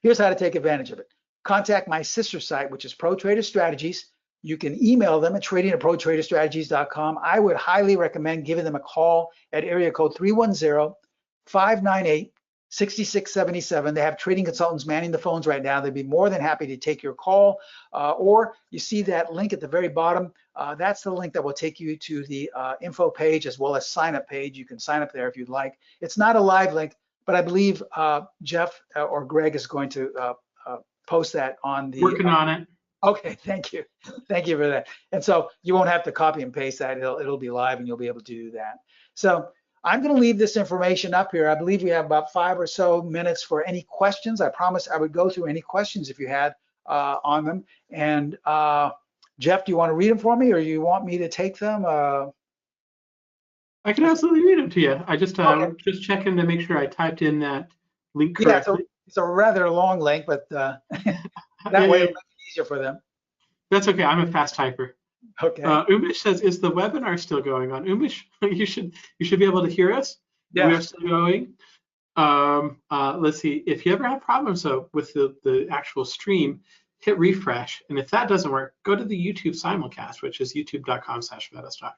Here's how to take advantage of it. Contact my sister site, which is Pro Trader Strategies. You can email them at trading@protraderstrategies.com. I would highly recommend giving them a call at area code 310-598-6677. They have trading consultants manning the phones right now. They'd be more than happy to take your call. Or you see that link at the very bottom. That's the link that will take you to the info page as well as sign up page. You can sign up there if you'd like. It's not a live link, but I believe Jeff or Greg is going to post that on the— Working on it. Okay, thank you. Thank you for that. And so you won't have to copy and paste that. It'll be live and you'll be able to do that. So I'm going to leave this information up here. I believe we have about 5 or so minutes for any questions. I promised I would go through any questions if you had on them. And Jeff, do you want to read them for me or you want me to take them? I can absolutely read them to you. I just Okay. just checking to make sure I typed in that link correctly. Yeah, it's a rather long link, but that way it'll make it easier for them. That's okay. I'm a fast typer. Okay. Umesh says, "Is the webinar still going on?" Umesh, you should be able to hear us. Yeah. We are still going. Let's see. If you ever have problems with the actual stream, hit refresh, and if that doesn't work, go to the YouTube simulcast, which is youtube.com/metastock.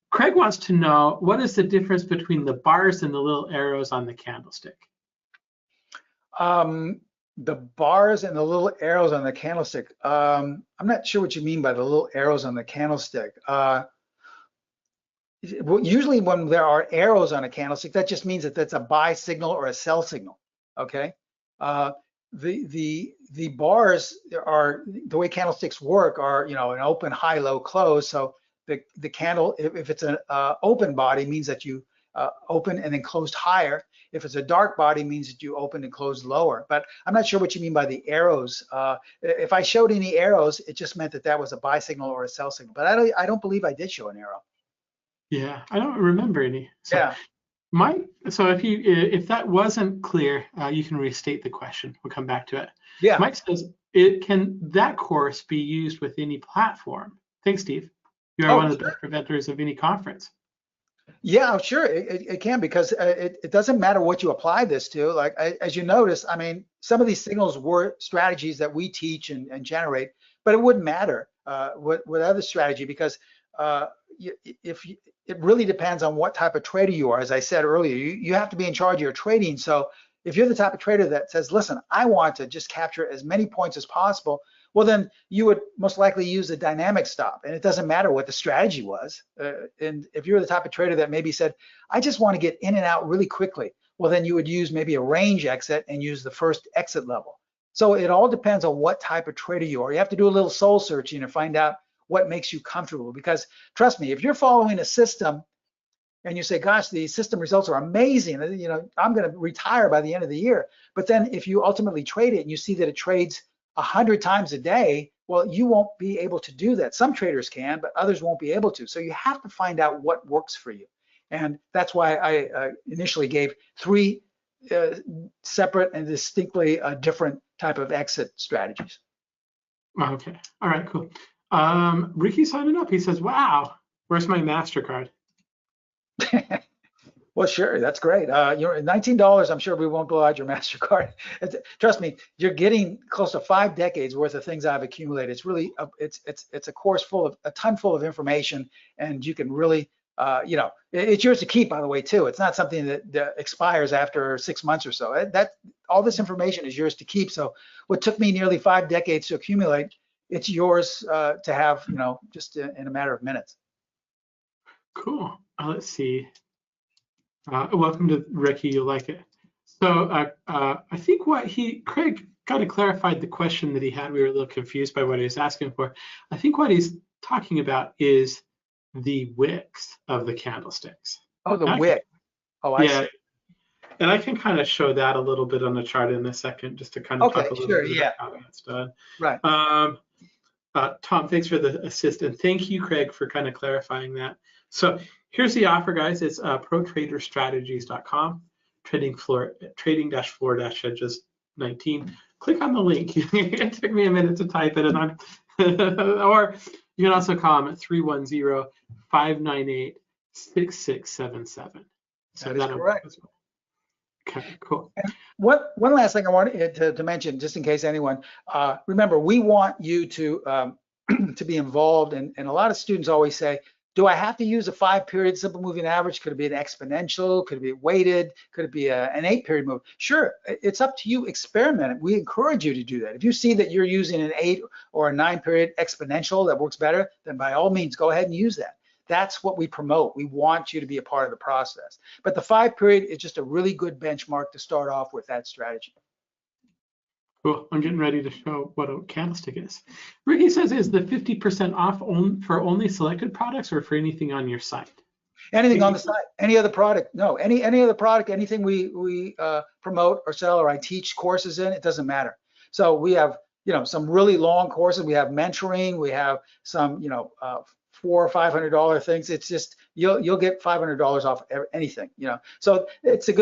Craig wants to know, what is the difference between the bars and the little arrows on the candlestick? The bars and the little arrows on the candlestick. I'm not sure what you mean by the little arrows on the candlestick. Usually when there are arrows on a candlestick, that just means that that's a buy signal or a sell signal. Okay. The bars are, the way candlesticks work are, an open, high, low, close. So the candle, if it's an open body, means that you open and then closed higher. If it's a dark body, means that you open and closed lower. But I'm not sure what you mean by the arrows. If I showed any arrows, it just meant that that was a buy signal or a sell signal. But I don't believe I did show an arrow. Yeah, I don't remember any. So Yeah. So if that wasn't clear, you can restate the question. We'll come back to it. Yeah. Mike says, can that course be used with any platform? Thanks, Steve. You are one of the best preventers of any conference. Yeah, sure, it can, because it doesn't matter what you apply this to. Like, as you notice, I mean, some of these signals were strategies that we teach and generate, but it wouldn't matter what other strategy, because it really depends on what type of trader you are. As I said earlier, you have to be in charge of your trading. So if you're the type of trader that says, listen, I want to just capture as many points as possible, well, then you would most likely use a dynamic stop, and it doesn't matter what the strategy was. And if you're the type of trader that maybe said, I just want to get in and out really quickly, well, then you would use maybe a range exit and use the first exit level. So it all depends on what type of trader you are. You have to do a little soul searching and find out what makes you comfortable, because trust me, if you're following a system and you say, gosh, the system results are amazing, I'm going to retire by the end of the year. But then if you ultimately trade it and you see that it trades 100 times a day, well, you won't be able to do that. Some traders can, but others won't be able to. So you have to find out what works for you. And that's why I initially gave 3 separate and distinctly different type of exit strategies. Okay. All right, cool. Ricky's signing up. He says, wow, where's my MasterCard? Well, sure, that's great. $19, I'm sure we won't blow out your MasterCard. Trust me, you're getting close to 5 decades worth of things I've accumulated. It's really, it's a course a ton full of information, and you can really, it's yours to keep, by the way, too. It's not something that expires after 6 months or so. All this information is yours to keep. So what took me nearly 5 decades to accumulate, it's yours to have, just in a matter of minutes. Cool. Let's see. Welcome to Ricky. You'll like it. So I think Craig kind of clarified the question that he had. We were a little confused by what he was asking for. I think what he's talking about is the wicks of the candlesticks. Oh, the wick. Oh, I see. And I can kind of show that a little bit on the chart in a second, just to kind of talk a little bit about how that's done. Right. Tom, thanks for the assist, and thank you, Craig, for kind of clarifying that. So here's the offer, guys. It's protraderstrategies.com, trading-floor-hedges 19. click on the link. It took me a minute to type it, and I'm or you can also call them at 310-598-6677. So That is correct. Okay, cool. One last thing I wanted to mention, just in case anyone, remember, we want you to to be involved, and a lot of students always say, do I have to use a 5-period simple moving average? Could it be an exponential? Could it be weighted? Could it be an 8-period move? Sure, it's up to you. Experiment it. We encourage you to do that. If you see that you're using an 8 or a 9-period exponential that works better, then by all means, go ahead and use that. That's what we promote. We want you to be a part of the process. But the 5-period is just a really good benchmark to start off with that strategy. Cool. I'm getting ready to show what a candlestick is. Ricky says, is the 50% off for only selected products or for anything on your site? Anything on the site, any other product? No, any other product, anything we promote or sell or I teach courses in, it doesn't matter. So we have, some really long courses. We have mentoring. We have some, $400 or $500 things. It's just you'll get $500 off anything, So it's a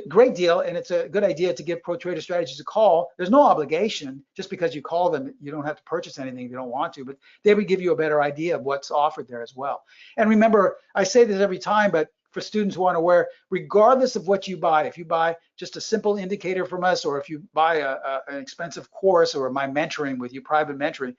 great deal, and it's a good idea to give Pro Trader Strategies a call. There's no obligation. Just because you call them, you don't have to purchase anything if you don't want to, but they would give you a better idea of what's offered there as well. And remember, I say this every time, but for students who aren't aware, regardless of what you buy, if you buy just a simple indicator from us, or if you buy an expensive course or my mentoring with you, private mentoring,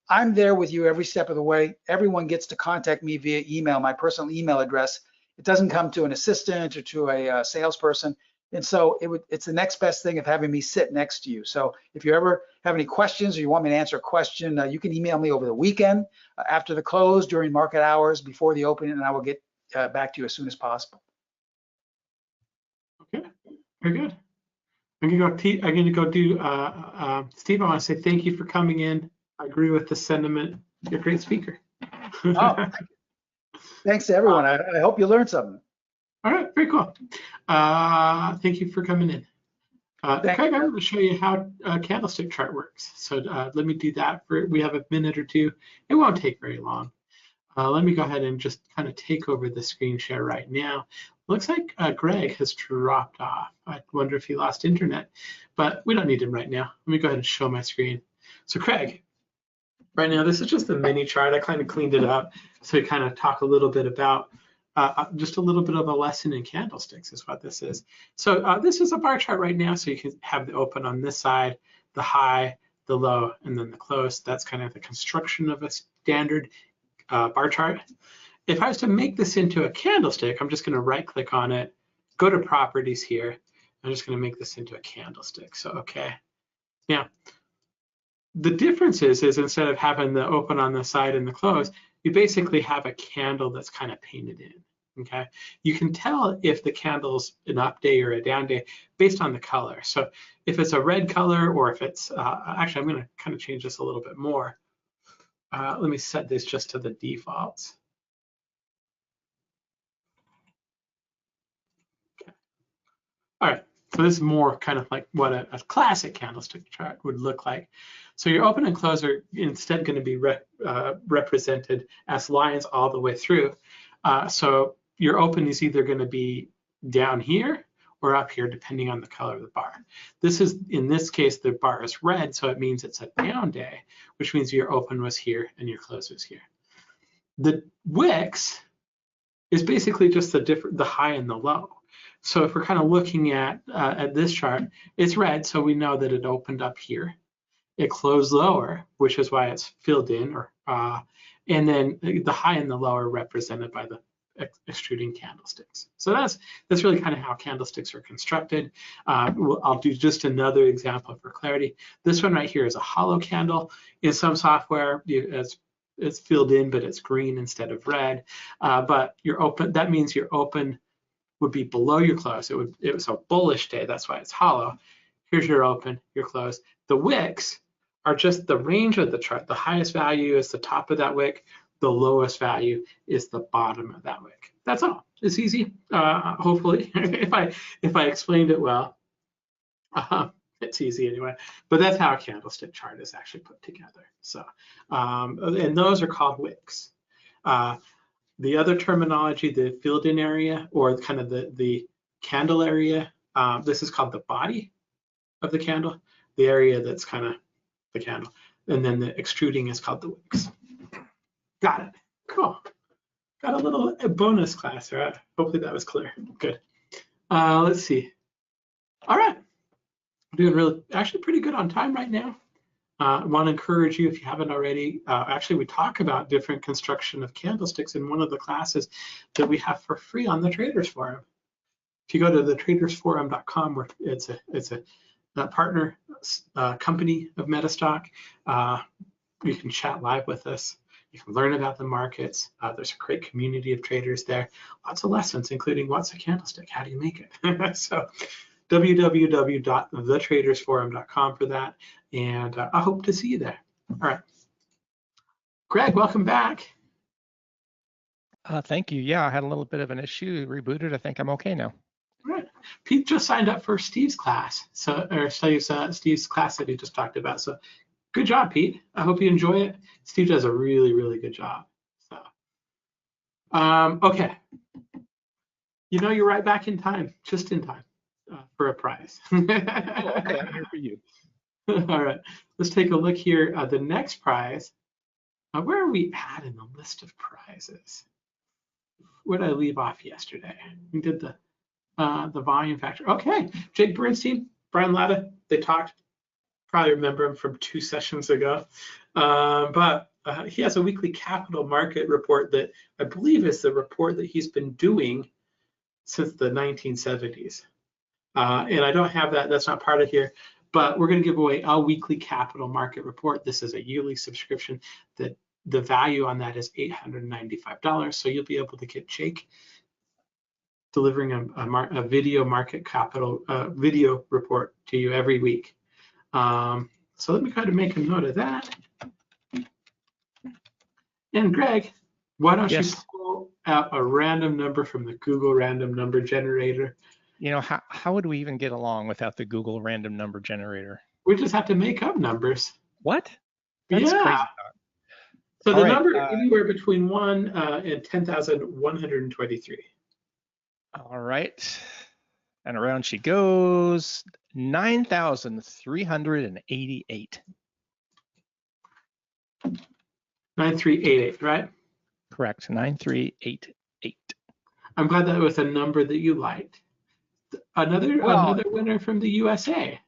I'm there with you every step of the way. Everyone gets to contact me via email, my personal email address. It doesn't come to an assistant or to a salesperson. And so it's the next best thing of having me sit next to you. So if you ever have any questions or you want me to answer a question, you can email me over the weekend, after the close, during market hours, before the opening, and I will get back to you as soon as possible. Okay, very good. I'm gonna go do Steve. I want to say thank you for coming in. I agree with the sentiment. You're a great speaker. Oh, thanks to everyone. I hope you learned something. All right, very cool. Thank you for coming in. Craig, I'm going to show you how a candlestick chart works. So let me do that. We have a minute or two. It won't take very long. Let me go ahead and just kind of take over the screen share right now. Looks like Greg has dropped off. I wonder if he lost internet, but we don't need him right now. Let me go ahead and show my screen. So Craig, right now, this is just a mini chart. I kind of cleaned it up so we kind of talk a little bit about just a little bit of a lesson in candlesticks is what this is. So this is a bar chart right now. So you can have the open on this side, the high, the low, and then the close. That's kind of the construction of a standard bar chart. If I was to make this into a candlestick, I'm just going to right click on it, go to properties here. I'm just going to make this into a candlestick. So, okay. Now, the difference is instead of having the open on the side and the close, you basically have a candle that's kind of painted in, okay? You can tell if the candle's an up day or a down day based on the color. So if it's a red color, or if it's, actually, I'm gonna kind of change this a little bit more. Let me set this just to the defaults. Okay. All right. So this is more kind of like what a classic candlestick chart would look like. So your open and close are instead going to be represented as lines all the way through. So your open is either going to be down here or up here, depending on the color of the bar. This is, in this case, the bar is red, so it means it's a down day, which means your open was here and your close was here. The wicks is basically just the high and the low. So if we're kind of looking at this chart, it's red, so we know that it opened up here. It closed lower, which is why it's filled in, and then the high and the low are represented by the extruding candlesticks. So that's really kind of how candlesticks are constructed. I'll do just another example for clarity. This one right here is a hollow candle. In some software, it's filled in, but it's green instead of red. But your open, that means your open would be below your close. It was a bullish day, that's why it's hollow. Here's your open, your close. The wicks are just the range of the chart. The highest value is the top of that wick. The lowest value is the bottom of that wick. That's all. It's easy. Hopefully, if I explained it well, it's easy anyway. But that's how a candlestick chart is actually put together. So, and those are called wicks. The other terminology, the filled-in area, or kind of the candle area, this is called the body of the candle. the area that's kind of the candle. And then the extruding is called the wicks. Got it. Cool. Got a little bonus class, right? Hopefully that was clear. Good. Let's see. All right. Doing actually pretty good on time right now. I want to encourage you, if you haven't already, actually we talk about different construction of candlesticks in one of the classes that we have for free on the Traders Forum. If you go to the tradersforum.com, where it's a partner company of Metastock, you can chat live with us. You can learn about the markets. There's a great community of traders there. Lots of lessons, including what's a candlestick? How do you make it? So www.thetradersforum.com for that. And I hope to see you there. All right. Greg, welcome back. Thank you. Yeah, I had a little bit of an issue, rebooted. I think I'm okay now. All right. Pete just signed up for Steve's class, Steve's class that he just talked about. So good job, Pete. I hope you enjoy it. Steve does a really, really good job. So, okay. You know, you're right back in time, just in time for a prize. Okay, I'm here for you. All right, let's take a look here. The next prize, where are we at in the list of prizes? Where did I leave off yesterday? We did the volume factor. Okay, Jake Bernstein, Brian Latta, they talked. Probably remember him from 2 sessions ago, but he has a weekly capital market report that I believe is the report that he's been doing since the 1970s. And I don't have that, that's not part of here, but we're going to give away a weekly capital market report. This is a yearly subscription that the value on that is $895. So you'll be able to get Jake delivering a video market capital video report to you every week. So let me kind of make a note of that. And Greg, why don't you pull out a random number from the Google random number generator? You know, how would we even get along without the Google random number generator? We just have to make up numbers. What? That's crazy. So the number anywhere between 1 and 10,123. All right. And around she goes. 9,388. 9388, right? Correct. 9388. I'm glad that was a number that you liked. Another winner from the USA.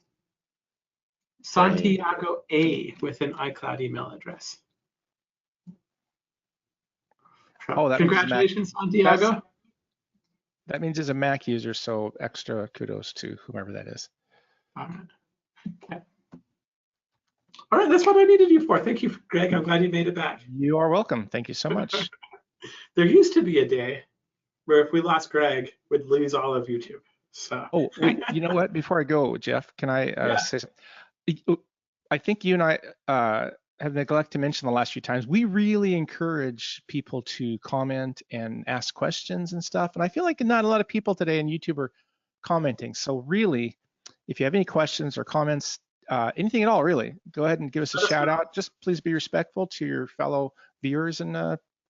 Santiago A with an iCloud email address. Oh, congratulations, Santiago. That means he's a Mac user, so extra kudos to whomever that is. All right. Okay. All right, that's what I needed you for. Thank you, Greg. I'm glad you made it back. You are welcome. Thank you so much. There used to be a day where if we lost Greg, we'd lose all of YouTube. So. Oh, wait, you know what? Before I go, Jeff, can I say something? I think you and I have neglected to mention the last few times, we really encourage people to comment and ask questions and stuff. And I feel like not a lot of people today on YouTube are commenting. So really, if you have any questions or comments, anything at all, really, go ahead and give us a shout out. Just please be respectful to your fellow viewers and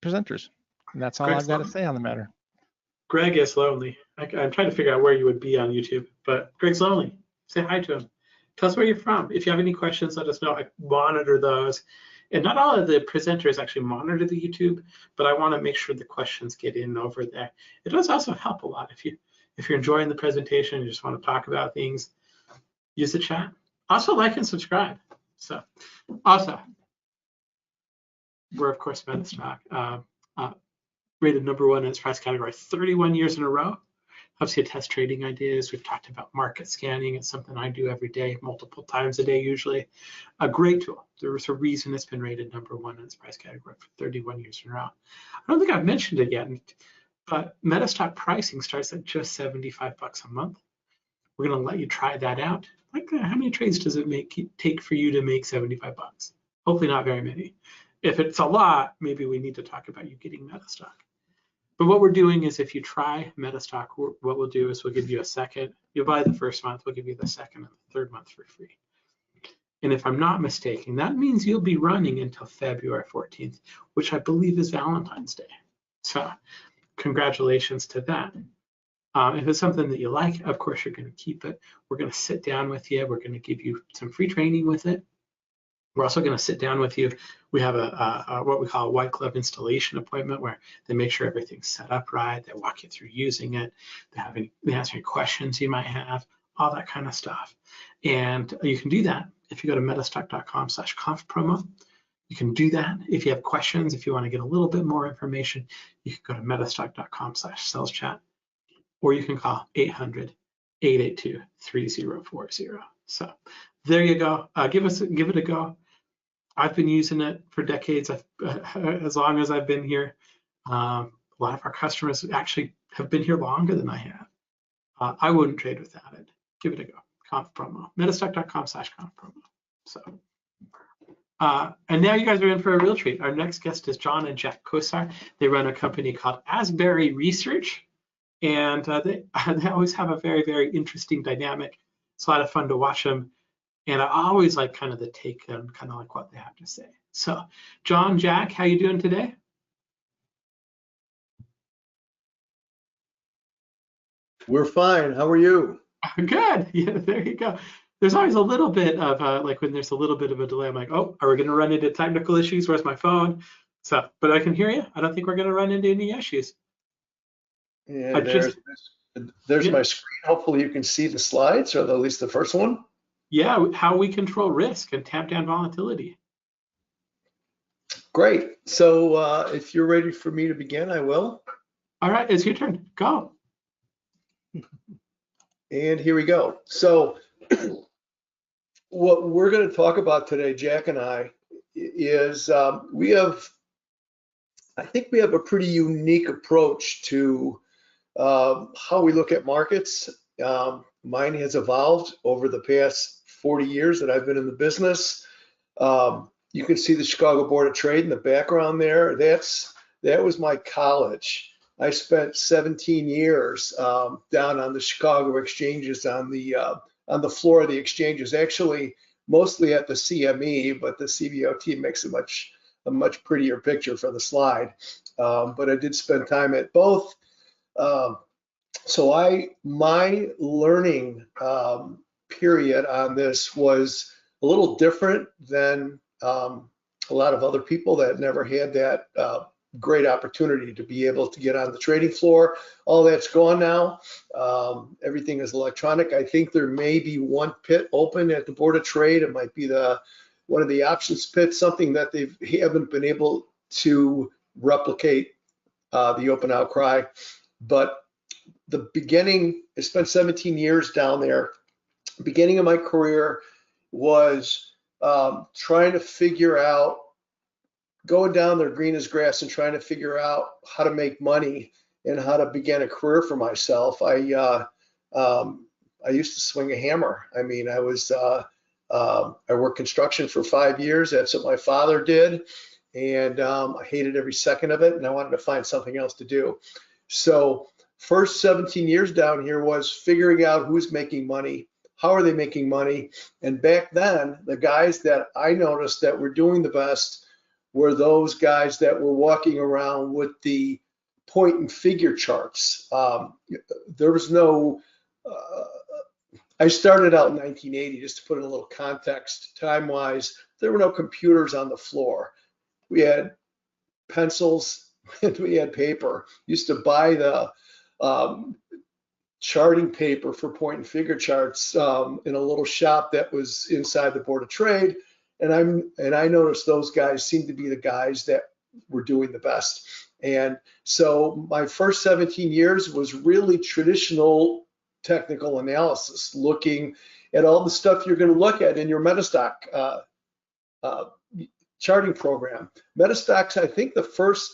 presenters. And that's all I've got to say on the matter. Greg is lonely. I'm trying to figure out where you would be on YouTube, but Greg's lonely. Say hi to him. Tell us where you're from. If you have any questions, let us know. I monitor those. And not all of the presenters actually monitor the YouTube, but I want to make sure the questions get in over there. It does also help a lot if you're enjoying the presentation and you just want to talk about things, use the chat. Also like and subscribe. So also, we're of course Metastock, rated #1 in its price category 31 years in a row. Helps you test trading ideas. We've talked about market scanning. It's something I do every day, multiple times a day usually. A great tool. There was a reason it's been rated #1 in its price category for 31 years in a row. I don't think I've mentioned it yet, but Metastock pricing starts at just $75 a month. We're going to let you try that out. Like, how many trades does it take for you to make $75? Hopefully not very many. If it's a lot, maybe we need to talk about you getting Metastock. But what we're doing is if you try Metastock, what we'll do is we'll give you a second. You'll buy the first month, we'll give you the second and the third month for free. And if I'm not mistaken, that means you'll be running until February 14th, which I believe is Valentine's Day. So congratulations to that. If it's something that you like, of course, you're going to keep it. We're going to sit down with you. We're going to give you some free training with it. We're also going to sit down with you. We have a what we call a white glove installation appointment where they make sure everything's set up right. They walk you through using it. They answer any questions you might have, all that kind of stuff. And you can do that if you go to metastock.com/conf-promo. You can do that. If you have questions, if you want to get a little bit more information, you can go to metastock.com/sales-chat, or you can call 800-882-3040. So there you go. Give it a go. I've been using it for decades, as long as I've been here. A lot of our customers actually have been here longer than I have. I wouldn't trade without it. Give it a go. Conf promo. Metastock.com/conf promo. So, and now you guys are in for a real treat. Our next guest is John and Jack Kosar. They run a company called Asbury Research, and they always have a very, very interesting dynamic. It's a lot of fun to watch them. And I always like kind of the take on kind of like what they have to say. So, John, Jack, how you doing today? We're fine. How are you? Good. Yeah, there you go. There's always a little bit of like when there's a little bit of a delay, I'm like, oh, are we going to run into technical issues? Where's my phone? So, but I can hear you. I don't think we're going to run into any issues. And there's Yeah. my screen. Hopefully you can see the slides, or at least the first one. Yeah, how we control risk and tamp down volatility. Great. So if you're ready for me to begin, I will. All right, it's your turn. Go. And here we go. So what we're going to talk about today, Jack and I, is I think we have a pretty unique approach to how we look at markets. Mine has evolved over the past 40 years that I've been in the business. You can see the Chicago Board of Trade in the background there. That was my college. I spent 17 years down on the Chicago exchanges on the floor of the exchanges, actually mostly at the CME, but the CBOT makes a much prettier picture for the slide. But I did spend time at both. So my learning period on this was a little different than a lot of other people that never had that great opportunity to be able to get on the trading floor. All that's gone now. Everything is electronic. I think there may be one pit open at the Board of Trade. It might be one of the options pits, something that they haven't been able to replicate the open outcry. But the beginning, I spent 17 years down there. Beginning of my career was trying to figure out, going down there green as grass and trying to figure out how to make money and how to begin a career for myself. I used to swing a hammer. I mean, I worked construction for 5 years. That's what my father did. And I hated every second of it, and I wanted to find something else to do. So first 17 years down here was figuring out who's making money, how are they making money. And back then, the guys that I noticed that were doing the best were those guys that were walking around with the point and figure charts. There was no, I started out in 1980, just to put in a little context, time-wise, there were no computers on the floor. We had pencils and we had paper. Used to buy the charting paper for point and figure charts in a little shop that was inside the Board of Trade. And I noticed those guys seemed to be the guys that were doing the best. And so my first 17 years was really traditional technical analysis, looking at all the stuff you're going to look at in your Metastock charting program. Metastock's, I think, the first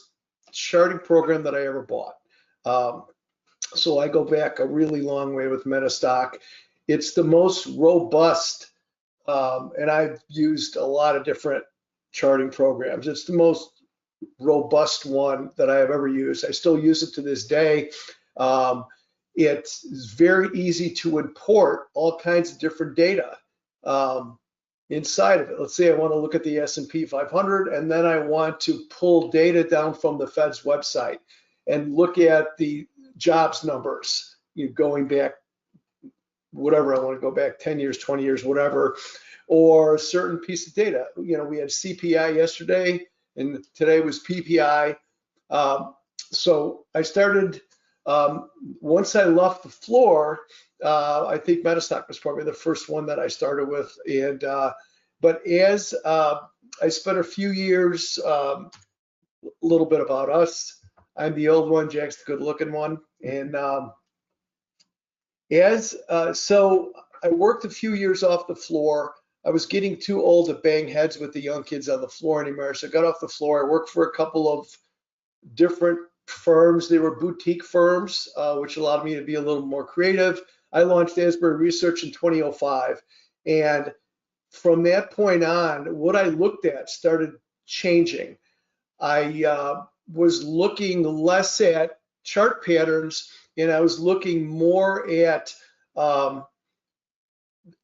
charting program that I ever bought. So I go back a really long way with Metastock. It's the most robust, and I've used a lot of different charting programs. It's the most robust one that I have ever used. I still use it to this day. It's very easy to import all kinds of different data inside of it. Let's say I want to look at the S&P 500, and then I want to pull data down from the Fed's website and look at the jobs numbers going back, whatever I want to go back, 10 years, 20 years, whatever, or a certain piece of data. We had CPI yesterday, and today was PPI. So I started, once I left the floor, I think Metastock was probably the first one that I started with. And but as I spent a few years, a little bit about us. I'm the old one, Jack's the good looking one. And so I worked a few years off the floor. I was getting too old to bang heads with the young kids on the floor anymore. So I got off the floor. I worked for a couple of different firms. They were boutique firms, which allowed me to be a little more creative. I launched Asbury Research in 2005. And from that point on, what I looked at started changing. I was looking less at chart patterns, and I was looking more at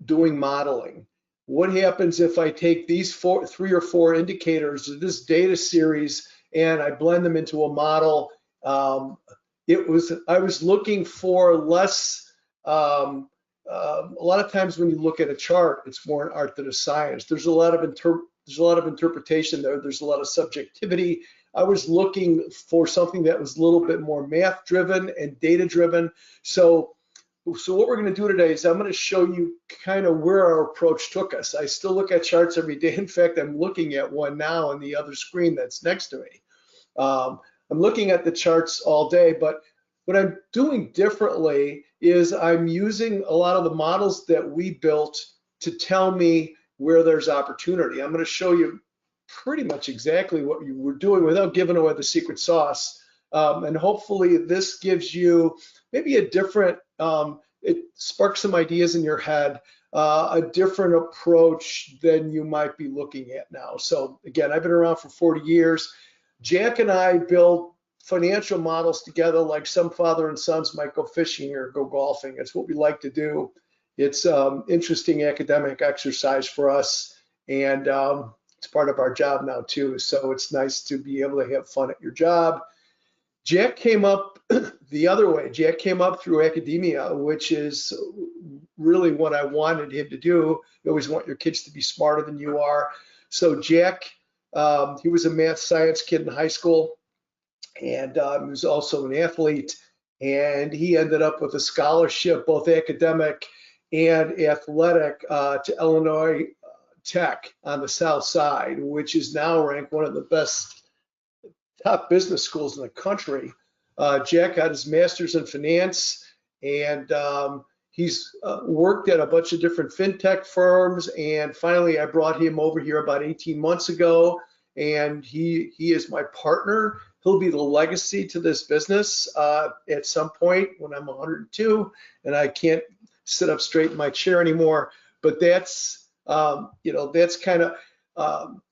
doing modeling. What happens if I take these 3 or 4 indicators of this data series and I blend them into a model? I was looking for less. A lot of times when you look at a chart, it's more an art than a science. There's a lot of interpretation there. There's a lot of subjectivity. I was looking for something that was a little bit more math driven and data driven. So what we're going to do today is I'm going to show you kind of where our approach took us. I still look at charts every day. In fact, I'm looking at one now on the other screen that's next to me. I'm looking at the charts all day, but what I'm doing differently is I'm using a lot of the models that we built to tell me where there's opportunity. I'm going to show you pretty much exactly what you were doing without giving away the secret sauce. And hopefully this gives you maybe a different, it sparks some ideas in your head, a different approach than you might be looking at now. So again, I've been around for 40 years. Jack and I build financial models together like some father and sons might go fishing or go golfing. It's what we like to do. It's interesting academic exercise for us, and it's part of our job now too. So it's nice to be able to have fun at your job. Jack came up the other way. Jack came up through academia, which is really what I wanted him to do. You always want your kids to be smarter than you are. So Jack, he was a math science kid in high school, and he was also an athlete, and he ended up with a scholarship, both academic and athletic, to Illinois Tech on the South Side, which is now ranked one of the best top business schools in the country. Jack got his master's in finance, and he's worked at a bunch of different fintech firms, and finally I brought him over here about 18 months ago, and he is my partner. He'll be the legacy to this business at some point when I'm 102 and I can't sit up straight in my chair anymore. But that's, that's kind of,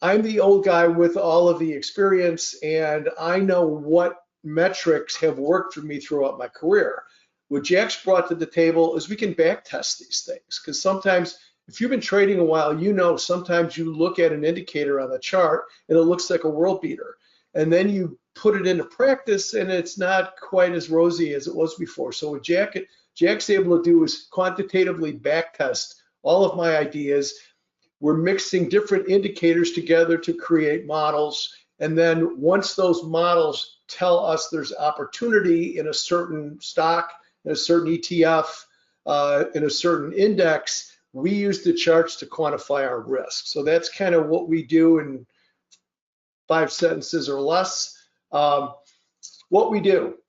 I'm the old guy with all of the experience, and I know what metrics have worked for me throughout my career. What Jack's brought to the table is we can back test these things, because sometimes if you've been trading a while, sometimes you look at an indicator on the chart and it looks like a world beater, and then you put it into practice and it's not quite as rosy as it was before. So what Jack's able to do is quantitatively back test all of my ideas. We're mixing different indicators together to create models, and then once those models tell us there's opportunity in a certain stock, in a certain ETF, in a certain index, we use the charts to quantify our risk. So that's kind of what we do in 5 sentences or less. What we do,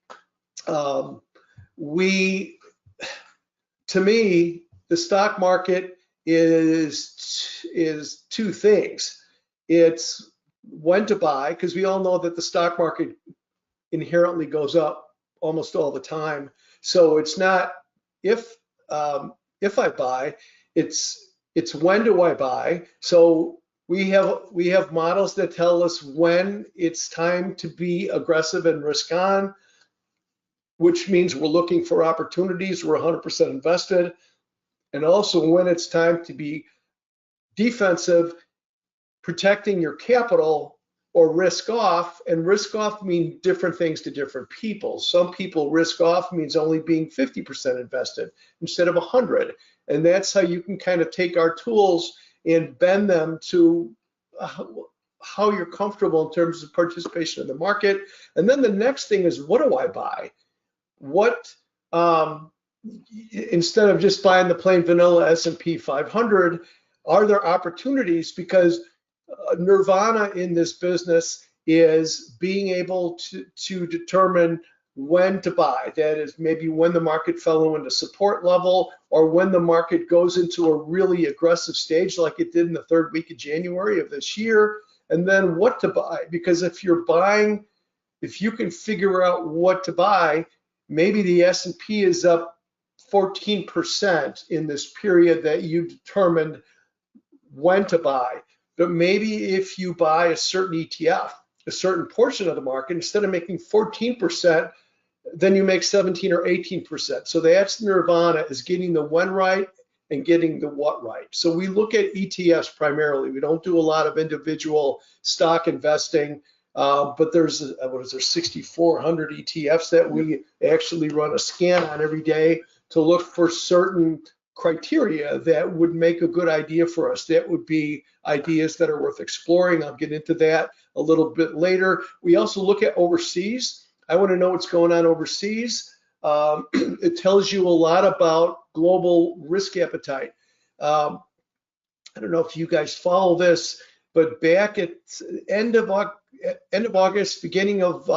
to me, the stock market is 2 things. It's when to buy, because we all know that the stock market inherently goes up almost all the time. So it's not if I buy, it's when do I buy. So we have models that tell us when it's time to be aggressive and risk on, which means we're looking for opportunities, we're 100% invested, and also when it's time to be defensive, protecting your capital or risk off, and risk off mean different things to different people. Some people risk off means only being 50% invested instead of 100. And that's how you can kind of take our tools and bend them to how you're comfortable in terms of participation in the market. And then the next thing is, what do I buy? What, instead of just buying the plain vanilla S&P 500, are there opportunities? Because nirvana in this business is being able to determine when to buy. That is maybe when the market fell into support level, or when the market goes into a really aggressive stage like it did in the third week of January of this year, and then what to buy. Because if you're buying, if you can figure out what to buy, maybe the S&P is up 14% in this period that you determined when to buy. But maybe if you buy a certain ETF, a certain portion of the market, instead of making 14%, then you make 17 or 18%. So that's nirvana, is getting the when right and getting the what right. So we look at ETFs primarily. We don't do a lot of individual stock investing, but there's, what is there, 6,400 ETFs that we actually run a scan on every day to look for certain criteria that would make a good idea for us. That would be ideas that are worth exploring. I'll get into that a little bit later. We also look at overseas. I want to know what's going on overseas. It tells you a lot about global risk appetite. I don't know if you guys follow this, but back at end of August, beginning of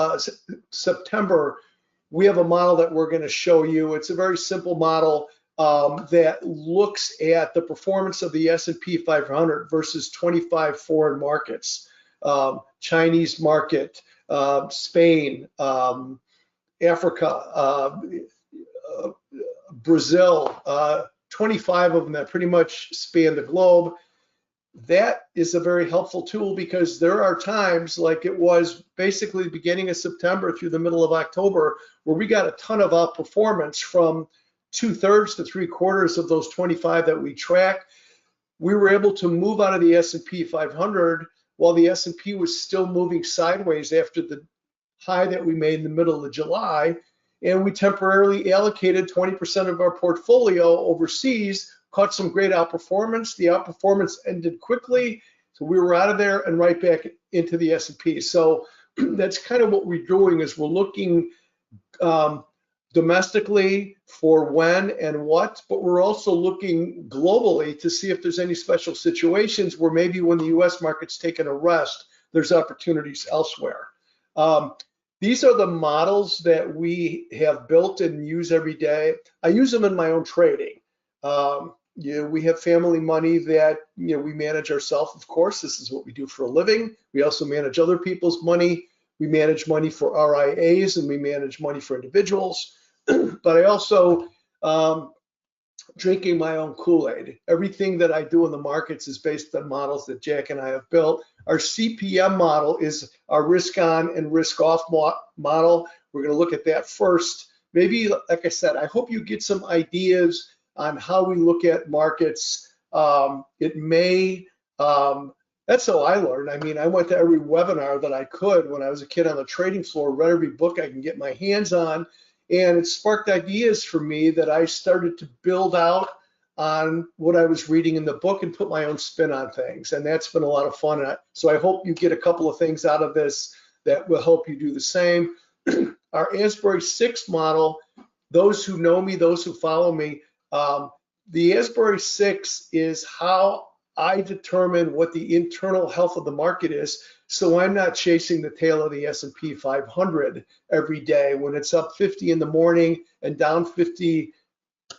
September, we have a model that we're going to show you. It's a very simple model that looks at the performance of the S&P 500 versus 25 foreign markets, Chinese market, Spain, Africa, Brazil, 25 of them that pretty much span the globe. That is a very helpful tool, because there are times, like it was basically beginning of September through the middle of October, where we got a ton of outperformance from 2/3 to 3/4 of those 25 that we track. We were able to move out of the S&P 500 while the S&P was still moving sideways after the high that we made in the middle of July. And we temporarily allocated 20% of our portfolio overseas, caught some great outperformance. The outperformance ended quickly, so we were out of there and right back into the S&P. So that's kind of what we're doing, is we're looking domestically for when and what, but we're also looking globally to see if there's any special situations where maybe when the US market's taken a rest, there's opportunities elsewhere. These are the models that we have built and use every day. I use them in my own trading. We have family money that we manage ourselves, of course. This is what we do for a living. We also manage other people's money. We manage money for RIAs, and we manage money for individuals. But I also drinking my own Kool-Aid. Everything that I do in the markets is based on models that Jack and I have built. Our CPM model is our risk on and risk off model. We're going to look at that first. Maybe, like I said, I hope you get some ideas on how we look at markets. It may, that's how I learned. I mean, I went to every webinar that I could when I was a kid on the trading floor, read every book I can get my hands on, and it sparked ideas for me that I started to build out on what I was reading in the book and put my own spin on things. And that's been a lot of fun. So I hope you get a couple of things out of this that will help you do the same. Our Asbury 6 model, those who know me, those who follow me, the Asbury 6 is how I determine what the internal health of the market is, so I'm not chasing the tail of the S&P 500 every day when it's up 50 in the morning and down 50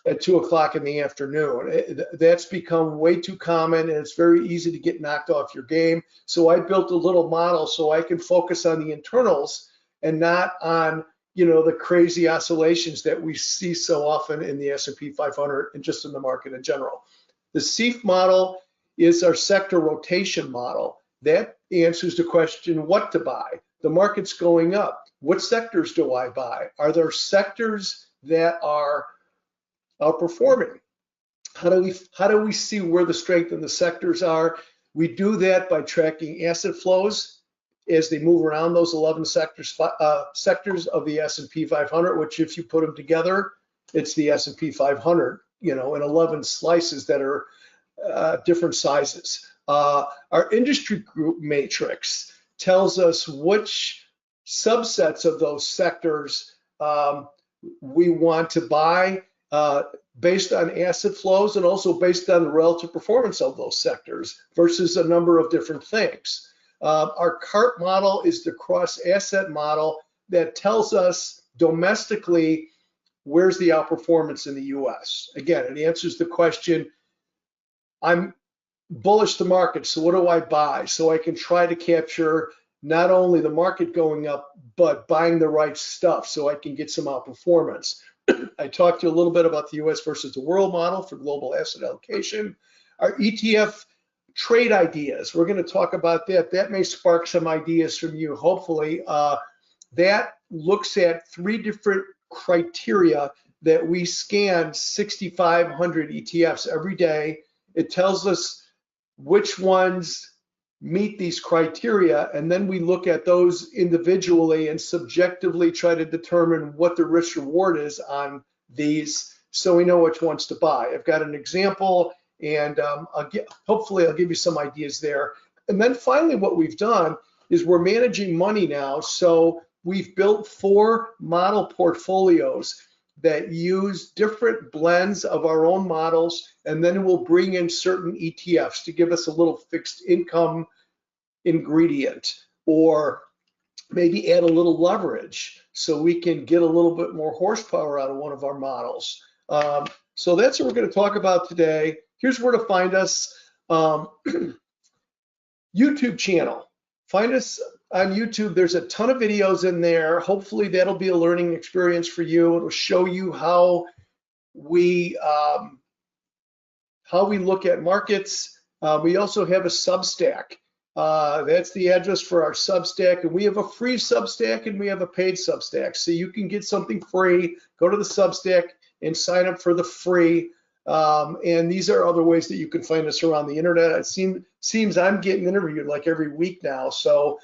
at 2 o'clock in the afternoon. That's become way too common, and it's very easy to get knocked off your game. So I built a little model so I can focus on the internals and not on the crazy oscillations that we see so often in the S&P 500 and just in the market in general. The CEF model is our sector rotation model. That answers the question, what to buy? The market's going up. What sectors do I buy? Are there sectors that are outperforming? How do we see where the strength in the sectors are? We do that by tracking asset flows as they move around those 11 sectors of the S&P 500, which if you put them together, it's the S&P 500, in 11 slices that are different sizes. Our industry group matrix tells us which subsets of those sectors we want to buy based on asset flows and also based on the relative performance of those sectors versus a number of different things. Our CARP model is the cross-asset model that tells us domestically where's the outperformance in the US. Again, it answers the question, I'm bullish the market, so what do I buy? So I can try to capture not only the market going up, but buying the right stuff so I can get some outperformance. I talked to you a little bit about the US versus the world model for global asset allocation. Our ETF trade ideas, we're going to talk about that. That may spark some ideas from you, hopefully. That looks at 3 different criteria that we scan 6,500 ETFs every day. It tells us which ones meet these criteria, and then we look at those individually and subjectively try to determine what the risk reward is on these so we know which ones to buy. I've got an example, and hopefully I'll give you some ideas there. And then finally what we've done is we're managing money now, so we've built 4 model portfolios that use different blends of our own models, and then we'll bring in certain ETFs to give us a little fixed income ingredient, or maybe add a little leverage so we can get a little bit more horsepower out of one of our models. So that's what we're going to talk about today. Here's where to find us. YouTube channel. Find us on YouTube. There's a ton of videos in there. Hopefully that'll be a learning experience for you. It'll show you how we look at markets. We also have a Substack. That's the address for our Substack, and we have a free Substack and we have a paid Substack. So you can get something free, go to the Substack and sign up for the free. And these are other ways that you can find us around the internet. It seems I'm getting interviewed like every week now. So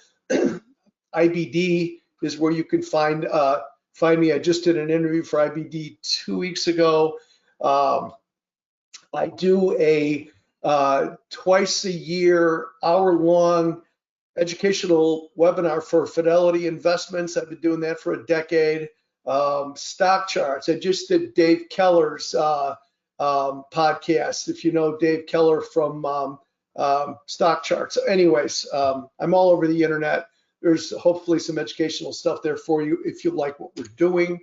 IBD is where you can find me. I just did an interview for IBD 2 weeks ago. I do a twice a year, hour-long educational webinar for Fidelity Investments. I've been doing that for a decade. Stock charts. I just did Dave Keller's podcast, if you know Dave Keller from Stock Charts. So anyways, I'm all over the internet. There's hopefully some educational stuff there for you if you like what we're doing.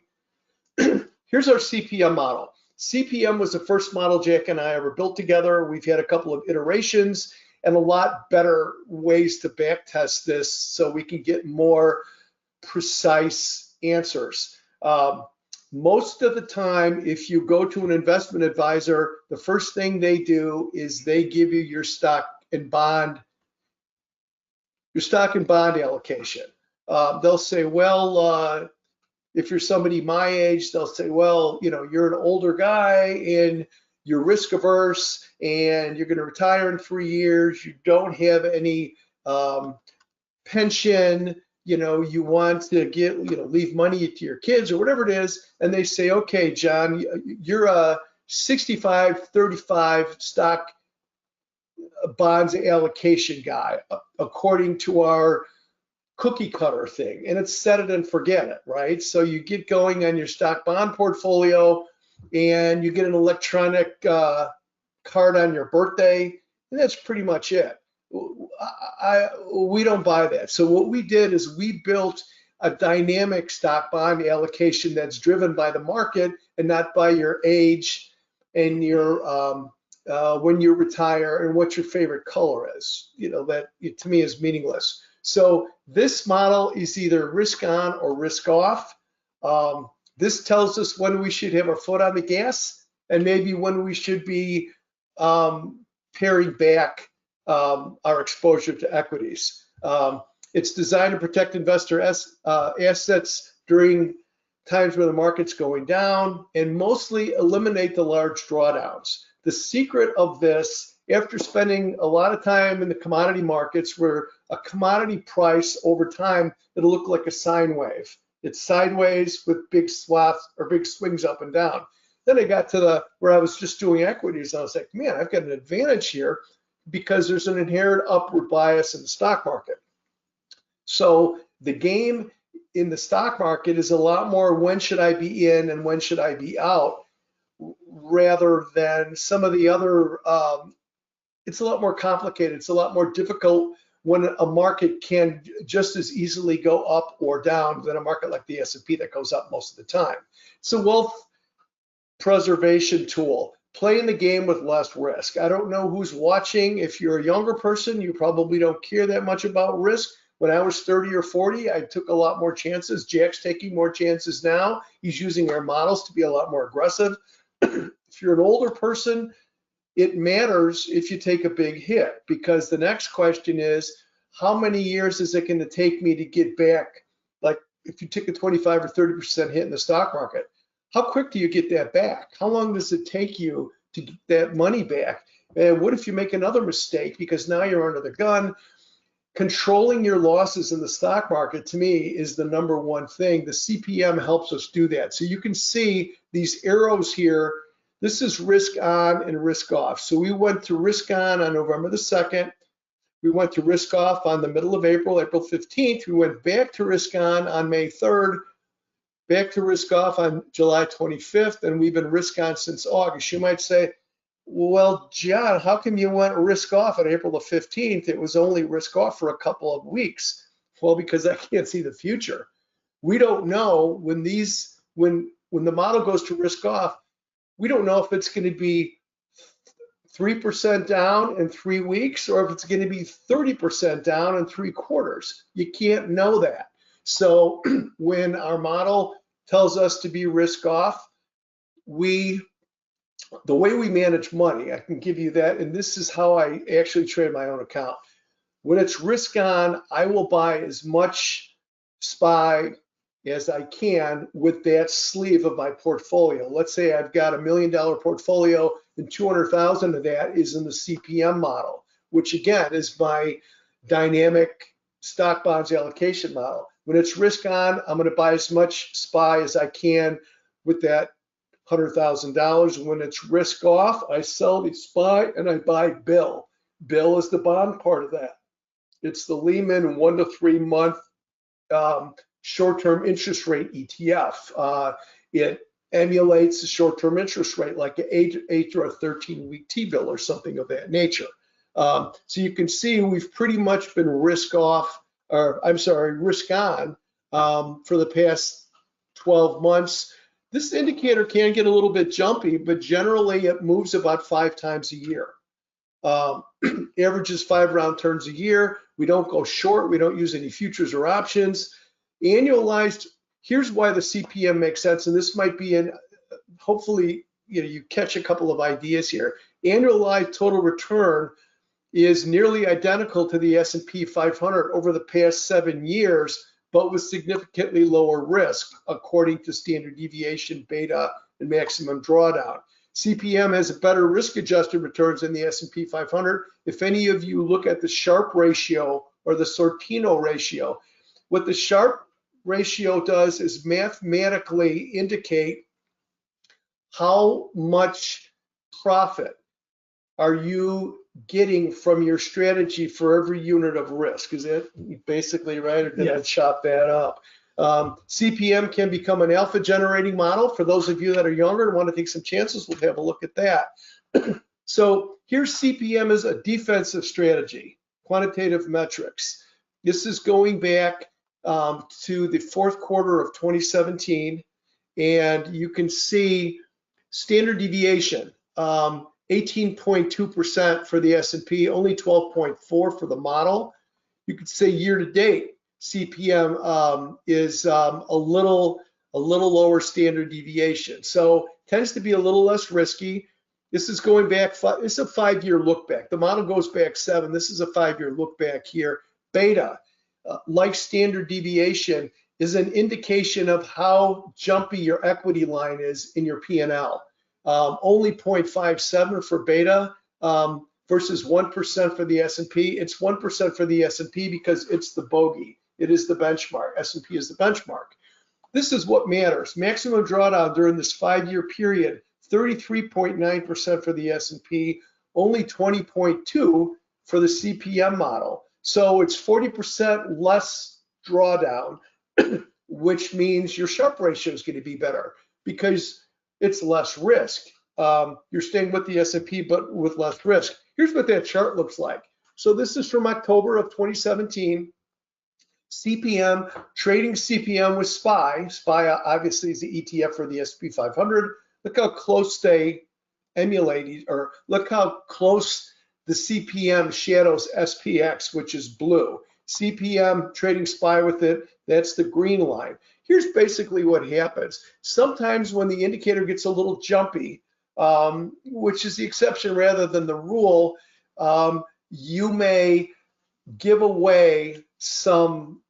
Here's our CPM model. CPM was the first model Jack and I ever built together. We've had a couple of iterations and a lot better ways to back test this so we can get more precise answers. Most of the time, if you go to an investment advisor, the first thing they do is they give you your stock and bond allocation. They'll say, well, if you're somebody my age, they'll say, well, you're an older guy and you're risk averse and you're going to retire in 3 years. You don't have any pension. You want to get, leave money to your kids or whatever it is. And they say, okay, John, you're a 65-35 stock bonds allocation guy, according to our cookie cutter thing. And it's set it and forget it, right? So you get going on your stock bond portfolio and you get an electronic card on your birthday, and that's pretty much it. We don't buy that. So what we did is we built a dynamic stock bond allocation that's driven by the market and not by your age and your when you retire and what your favorite color is. That to me is meaningless. So this model is either risk on or risk off. This tells us when we should have our foot on the gas and maybe when we should be paring back our exposure to equities. It's designed to protect investor assets during times where the market's going down and mostly eliminate the large drawdowns. The secret of this after spending a lot of time in the commodity markets where a commodity price over time, it'll look like a sine wave. It's sideways with big swaths or big swings up and down. Then I got to where I was just doing equities. And I was like, man, I've got an advantage here because there's an inherent upward bias in the stock market. So the game in the stock market is a lot more when should I be in and when should I be out, rather than some of the other, it's a lot more complicated. It's a lot more difficult when a market can just as easily go up or down than a market like the S&P that goes up most of the time. It's a wealth preservation tool. Play in the game with less risk. I don't know who's watching. If you're a younger person, you probably don't care that much about risk. When I was 30 or 40, I took a lot more chances. Jack's taking more chances now. He's using our models to be a lot more aggressive. If you're an older person, it matters if you take a big hit, because the next question is, how many years is it going to take me to get back? Like if you take a 25 or 30% hit in the stock market, how quick do you get that back? How long does it take you to get that money back? And what if you make another mistake because now you're under the gun? Controlling your losses in the stock market, to me, is the number one thing. The CPM helps us do that. So you can see these arrows here. This is risk on and risk off. So we went to risk on November the 2nd. We went to risk off on the middle of April, April 15th. We went back to risk on May 3rd, back to risk off on July 25th, and we've been risk on since August. You might say, well, John, how come you went risk off on April the 15th? It was only risk off for a couple of weeks. Well, because I can't see the future. We don't know when the model goes to risk off, we don't know if it's going to be 3% down in 3 weeks or if it's going to be 30% down in 3 quarters. You can't know that. So when our model tells us to be risk off, the way we manage money, I can give you that, and this is how I actually trade my own account. When it's risk on, I will buy as much SPY as I can with that sleeve of my portfolio. Let's say I've got $1 million portfolio and 200,000 of that is in the CPM model, which again is my dynamic stock bonds allocation model. When it's risk on, I'm going to buy as much SPY as I can with that $100,000. When it's risk off, I sell the SPY and I buy bill. Bill is the bond part of that. It's the Lehman 1 to 3 month short-term interest rate ETF. It emulates the short-term interest rate like an 8 or a 13-week T-bill or something of that nature. So you can see we've pretty much been risk off, or I'm sorry, risk on for the past 12 months. This indicator can get a little bit jumpy, but generally it moves about 5 times a year. Averages 5 round turns a year. We don't go short. We don't use any futures or options. Annualized, here's why the CPM makes sense, and this might be in, hopefully, you catch a couple of ideas here. Annualized total return is nearly identical to the S&P 500 over the past 7 years, but with significantly lower risk, according to standard deviation, beta, and maximum drawdown. CPM has a better risk-adjusted returns than the S&P 500. If any of you look at the Sharpe ratio or the Sortino ratio, what the Sharpe ratio does is mathematically indicate how much profit are you getting from your strategy for every unit of risk. Is that basically right, or did I chop that up? CPM can become an alpha generating model. For those of you that are younger and want to take some chances, we'll have a look at that. So here's CPM as a defensive strategy, quantitative metrics. This is going back to the 4th quarter of 2017, and you can see standard deviation, 18.2% for the S&P, only 12.4 for the model. You could say year to date, CPM is a little lower standard deviation. So tends to be a little less risky. This is going back, it's a 5-year look back. The model goes back 7. This is a 5-year look back here. Beta, like standard deviation, is an indication of how jumpy your equity line is in your P&L. Only 0.57 for beta. versus 1% for the S&P. It's 1% for the S&P because it's the bogey. It is the benchmark. S&P is the benchmark. This is what matters. Maximum drawdown during this 5-year period, 33.9% for the S&P, only 20.2 for the CPM model. So it's 40% less drawdown, which means your Sharpe ratio is going to be better because it's less risk. You're staying with the S&P, but with less risk. Here's what that chart looks like. So this is from October of 2017. CPM, trading CPM with SPY. SPY obviously is the ETF for the S&P 500. Look how close they emulate, or look how close the CPM shadows SPX, which is blue. CPM trading SPY with it, that's the green line. Here's basically what happens. Sometimes when the indicator gets a little jumpy, which is the exception rather than the rule, you may give away some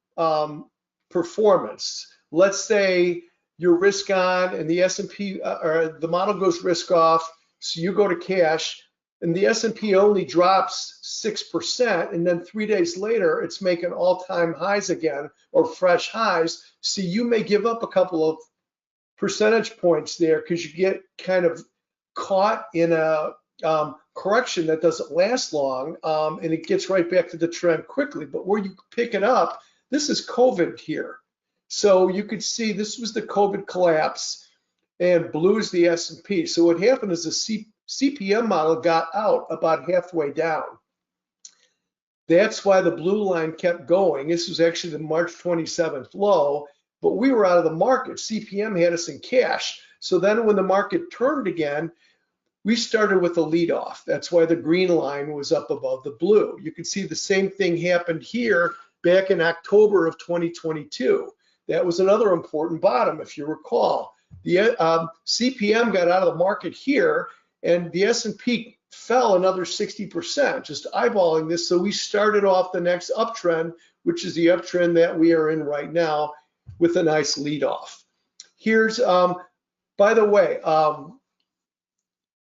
performance. Let's say you're risk on and the S&P or the model goes risk off, so you go to cash and the S&P only drops 6%, and then 3 days later it's making all-time highs again or fresh highs. So you may give up a couple of percentage points there because you get kind of caught in a correction that doesn't last long, and it gets right back to the trend quickly. But where you pick it up, this is COVID here. So you could see this was the COVID collapse, and blue is the S&P. So what happened is the CPM model got out about halfway down. That's why the blue line kept going. This was actually the March 27th low, but we were out of the market. CPM had us in cash. So then when the market turned again, we started with a lead off. That's why the green line was up above the blue. You can see the same thing happened here back in October of 2022. That was another important bottom, if you recall. The CPM got out of the market here, and the S&P fell another 60%, just eyeballing this. So we started off the next uptrend, which is the uptrend that we are in right now, with a nice lead off. Here's, by the way,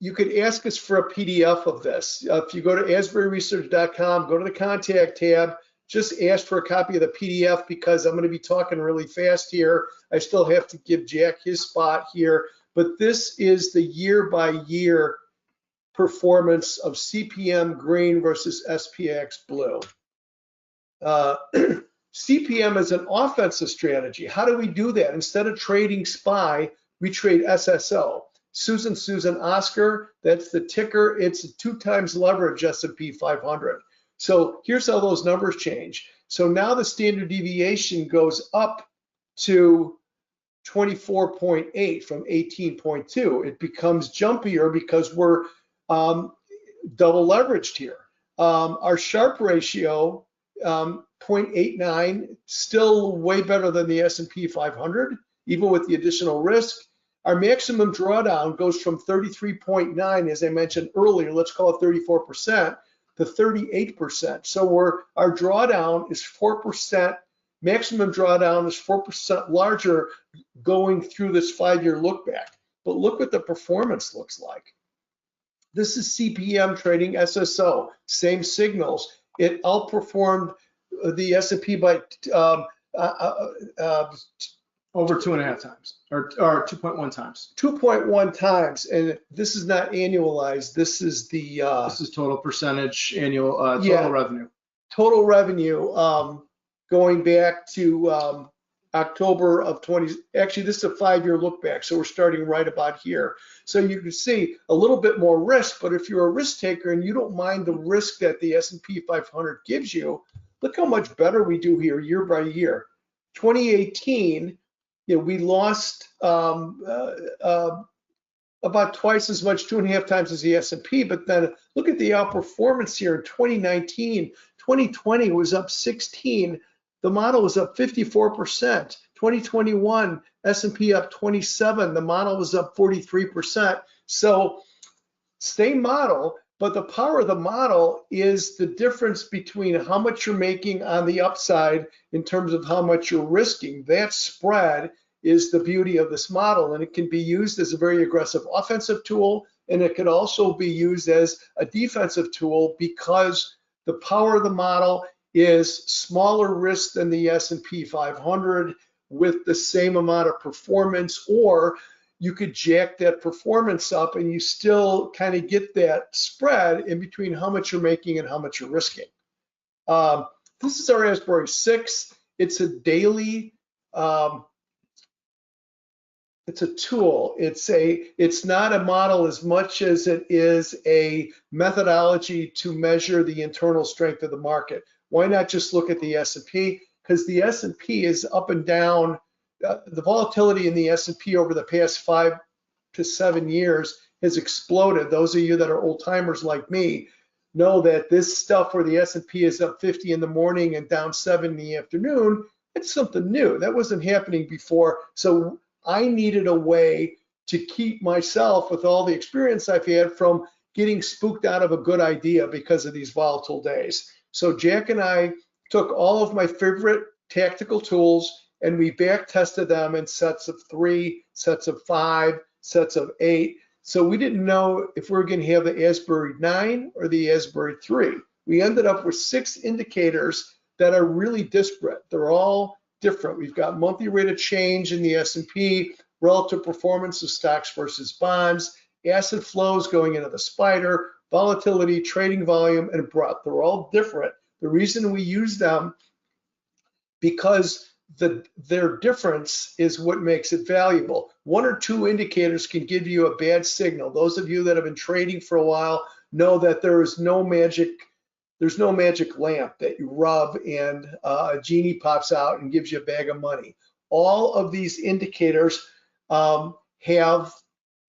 you could ask us for a PDF of this. If you go to asburyresearch.com, go to the contact tab, just ask for a copy of the PDF because I'm going to be talking really fast here. I still have to give Jack his spot here, but this is the year-by-year performance of CPM green versus SPX blue. CPM is an offensive strategy. How do we do that? Instead of trading SPY, we trade SSO. Susan Oscar, that's the ticker. It's a 2 times leverage S&P 500. So here's how those numbers change. So now the standard deviation goes up to 24.8 from 18.2. It becomes jumpier because we're double leveraged here. Our Sharpe ratio, 0.89, still way better than the S&P 500, even with the additional risk. Our maximum drawdown goes from 33.9, as I mentioned earlier, let's call it 34%, to 38%. So our drawdown is 4%, maximum drawdown is 4% larger going through this 5-year look back. But look what the performance looks like. This is CPM trading SSO, same signals. It outperformed the S&P by over 2.5 times, or 2.1 times. 2.1 times, and this is not annualized. This is the this is total percentage annual total revenue. Total revenue going back to October of 20. Actually, this is a 5-year look back, so we're starting right about here. So you can see a little bit more risk, but if you're a risk taker and you don't mind the risk that the S&P 500 gives you, look how much better we do here year by year. 2018. We lost about twice as much, 2.5 times as the S&P, but then look at the outperformance here in 2019. 2020 was up 16. The model was up 54%. 2021, S&P up 27. The model was up 43%. So same model, but the power of the model is the difference between how much you're making on the upside in terms of how much you're risking. That spread is the beauty of this model, and it can be used as a very aggressive offensive tool and it could also be used as a defensive tool because the power of the model is smaller risk than the S&P 500 with the same amount of performance, or you could jack that performance up and you still kind of get that spread in between how much you're making and how much you're risking. This is our Asbury 6. It's a daily, it's a tool. It's not a model as much as it is a methodology to measure the internal strength of the market. Why not just look at the S&P? Because the S&P is up and down. The volatility in the S&P over the past 5 to 7 years has exploded. Those of you that are old timers like me know that this stuff where the S&P is up 50 in the morning and down 7 in the afternoon, it's something new. That wasn't happening before. So I needed a way to keep myself, with all the experience I've had, from getting spooked out of a good idea because of these volatile days. So Jack and I took all of my favorite tactical tools and we back tested them in sets of 3, sets of 5, sets of 8. So we didn't know if we were going to have the Asbury 9 or the Asbury 3. We ended up with 6 indicators that are really disparate. They're all different. We've got monthly rate of change in the S&P, relative performance of stocks versus bonds, asset flows going into the spider, volatility, trading volume, and breadth. They're all different. The reason we use them, because their difference is what makes it valuable. 1 or 2 indicators can give you a bad signal. Those of you that have been trading for a while know that there's no magic lamp that you rub and a genie pops out and gives you a bag of money. All of these indicators have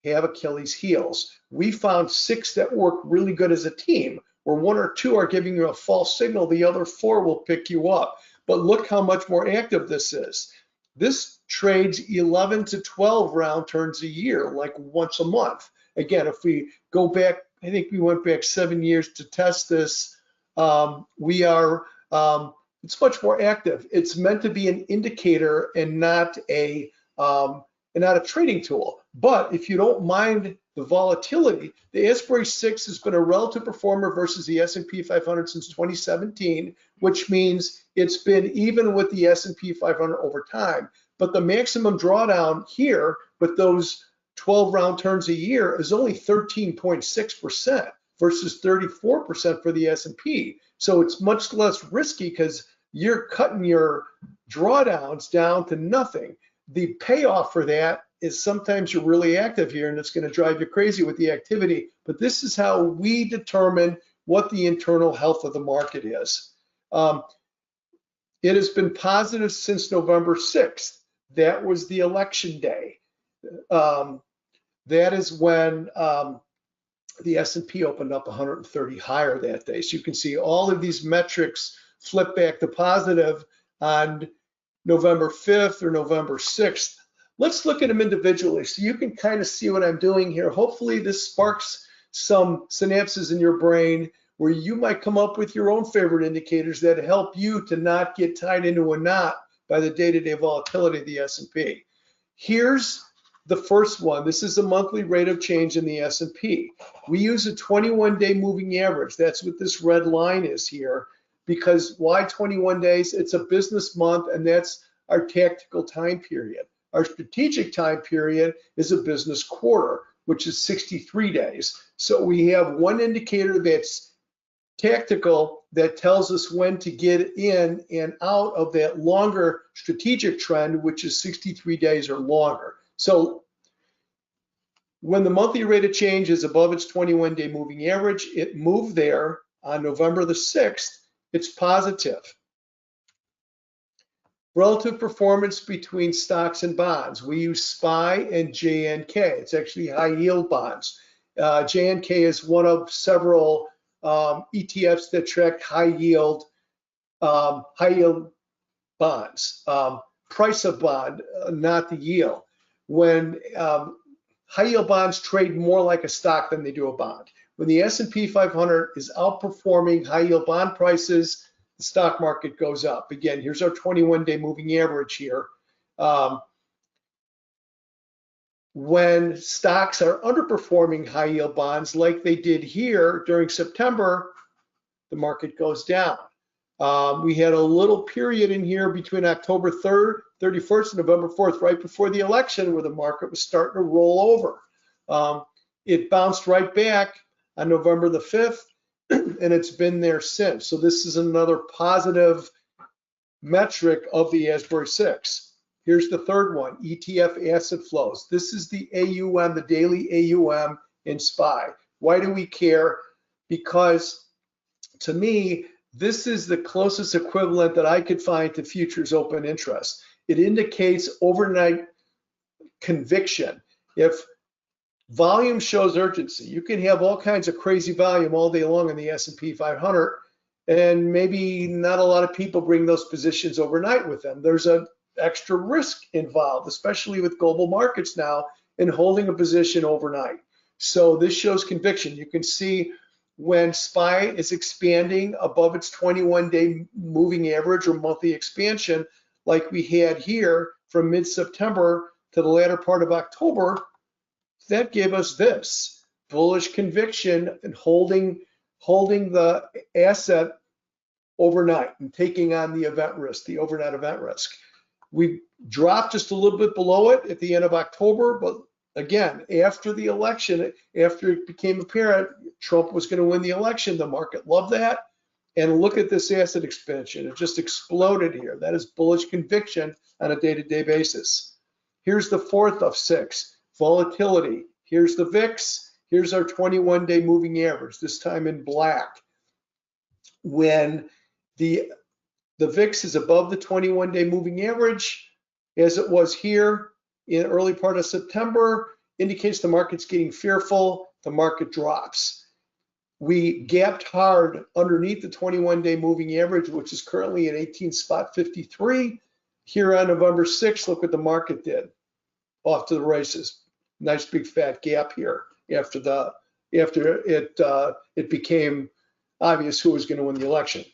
Achilles heels. We found 6 that work really good as a team, where 1 or 2 are giving you a false signal, the other 4 will pick you up. But look how much more active this is. This trades 11 to 12 round turns a year, like once a month. Again, if we go back, I think we went back 7 years to test this. It's much more active. It's meant to be an indicator and not a trading tool. But if you don't mind the volatility, the Asbury 6 has been a relative performer versus the S&P 500 since 2017, which means it's been even with the S&P 500 over time. But the maximum drawdown here with those 12 round turns a year is only 13.6% versus 34% for the S&P. So it's much less risky because you're cutting your drawdowns down to nothing. The payoff for that is sometimes you're really active here and it's going to drive you crazy with the activity. But this is how we determine what the internal health of the market is. It has been positive since November 6th. That was the election day. That is when the S&P opened up 130 higher that day. So you can see all of these metrics flip back to positive on November 5th or November 6th. Let's look at them individually so you can kind of see what I'm doing here. Hopefully this sparks some synapses in your brain where you might come up with your own favorite indicators that help you to not get tied into a knot by the day-to-day volatility of the S&P. Here's the first one. This is the monthly rate of change in the S&P. We use a 21-day moving average. That's what this red line is here. Because why 21 days? It's a business month, and that's our tactical time period. Our strategic time period is a business quarter, which is 63 days. So we have one indicator that's tactical that tells us when to get in and out of that longer strategic trend, which is 63 days or longer. So when the monthly rate of change is above its 21-day moving average, it moved there on November the 6th, it's positive. Relative performance between stocks and bonds. We use SPY and JNK. It's actually high yield bonds. JNK is one of several ETFs that track high yield bonds. Price of bond, not the yield. When high yield bonds trade more like a stock than they do a bond. When the S&P 500 is outperforming high yield bond prices, the stock market goes up. Again, here's our 21-day moving average here. when stocks are underperforming high yield bonds like they did here during September, the market goes down. We had a little period in here between October 3rd, 31st, and November 4th, right before the election, where the market was starting to roll over. It bounced right back on November the 5th, and it's been there since. So this is another positive metric of the Asbury 6. Here's the third one, ETF asset flows. This is the AUM, the daily AUM in SPY. Why do we care? Because to me, this is the closest equivalent that I could find to futures open interest. It indicates overnight conviction. If volume shows urgency, you can have all kinds of crazy volume all day long in the S&P 500, and maybe not a lot of people bring those positions overnight with them. There's an extra risk involved, especially with global markets now, in holding a position overnight. So this shows conviction. You can see when SPY is expanding above its 21-day moving average or monthly expansion, like we had here from mid-September to the latter part of October, that gave us this bullish conviction and holding the asset overnight and taking on the event risk, the overnight event risk. We dropped just a little bit below it at the end of October, but again, after the election, after it became apparent Trump was going to win the election, the market loved that. And look at this asset expansion. It just exploded here. That is bullish conviction on a day-to-day basis. Here's the fourth of 6, volatility. Here's the VIX. Here's our 21-day moving average, this time in black. When the VIX is above the 21-day moving average, as it was here in early part of September, indicates the market's getting fearful, the market drops. We gapped hard underneath the 21-day moving average, which is currently at 18.53. Here on November 6th, look what the market did. Off to the races. Nice big fat gap here after it became obvious who was going to win the election.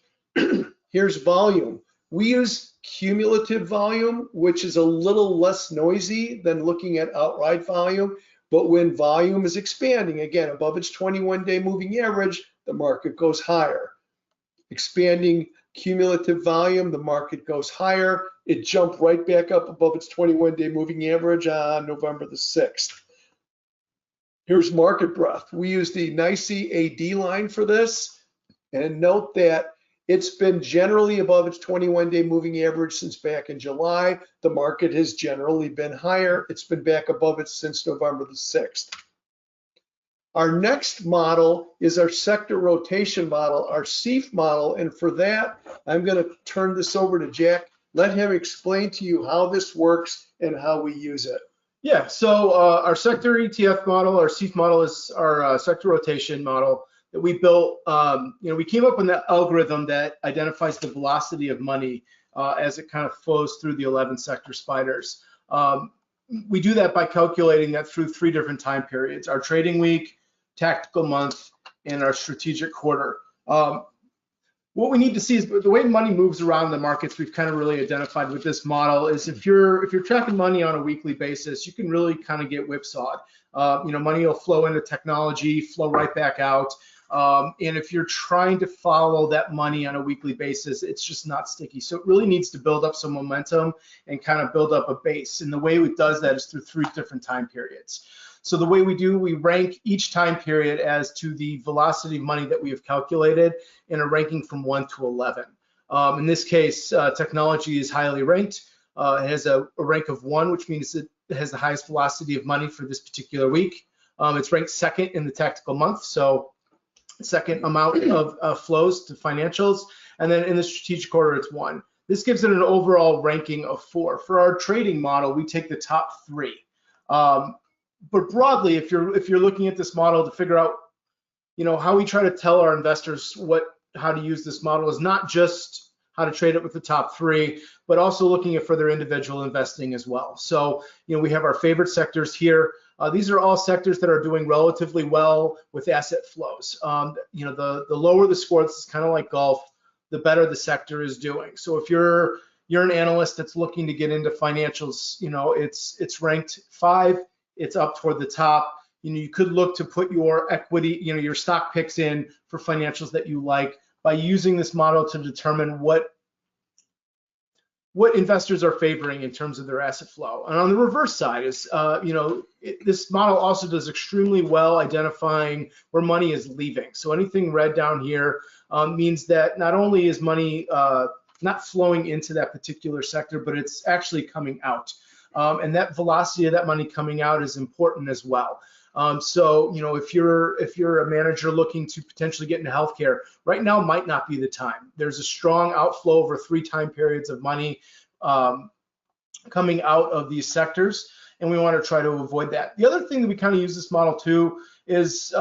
Here's volume. We use cumulative volume, which is a little less noisy than looking at outright volume. But when volume is expanding, again, above its 21-day moving average, the market goes higher. Expanding cumulative volume, the market goes higher. It jumped right back up above its 21-day moving average on November the 6th. Here's market breadth. We use the NYSE AD line for this, and note that it's been generally above its 21-day moving average since back in July. The market has generally been higher. It's been back above it since November the 6th. Our next model is our sector rotation model, our CEF model. And for that, I'm going to turn this over to Jack. Let him explain to you how this works and how we use it. Yeah, so our sector ETF model, our CEF model is our sector rotation model that we built. We came up with that algorithm that identifies the velocity of money as it kind of flows through the 11 sector spiders. We do that by calculating that through 3 different time periods: our trading week, tactical month, and our strategic quarter. What we need to see is the way money moves around the markets. We've kind of really identified with this model is if you're tracking money on a weekly basis, you can really kind of get whipsawed. Money will flow into technology, flow right back out. And if you're trying to follow that money on a weekly basis, it's just not sticky. So it really needs to build up some momentum and kind of build up a base. And the way it does that is through 3 different time periods. So the way we rank each time period as to the velocity of money that we have calculated in a ranking from 1 to 11. In this case, technology is highly ranked. It has a rank of 1, which means it has the highest velocity of money for this particular week. It's ranked 2nd in the tactical month, so second amount of flows to financials. And then in the strategic quarter, it's 1. This gives it an overall ranking of 4. For our trading model, we take the top 3. But broadly, if you're looking at this model to figure out, how we try to tell our investors how to use this model is not just how to trade it with the top 3, but also looking at further individual investing as well. So, we have our favorite sectors here. These are all sectors that are doing relatively well with asset flows. The lower the score, this is kind of like golf, the better the sector is doing. So if you're an analyst that's looking to get into financials, it's ranked 5. it's up toward the top. You could look to put your equity, your stock picks in for financials that you like by using this model to determine what investors are favoring in terms of their asset flow. And on the reverse side is, this model also does extremely well identifying where money is leaving. So anything red down here means that not only is money not flowing into that particular sector, but it's actually coming out. And that velocity of that money coming out is important as well. So, if you're a manager looking to potentially get into healthcare, right now might not be the time. There's a strong outflow over 3 time periods of money coming out of these sectors, and we want to try to avoid that. The other thing that we kind of use this model too is,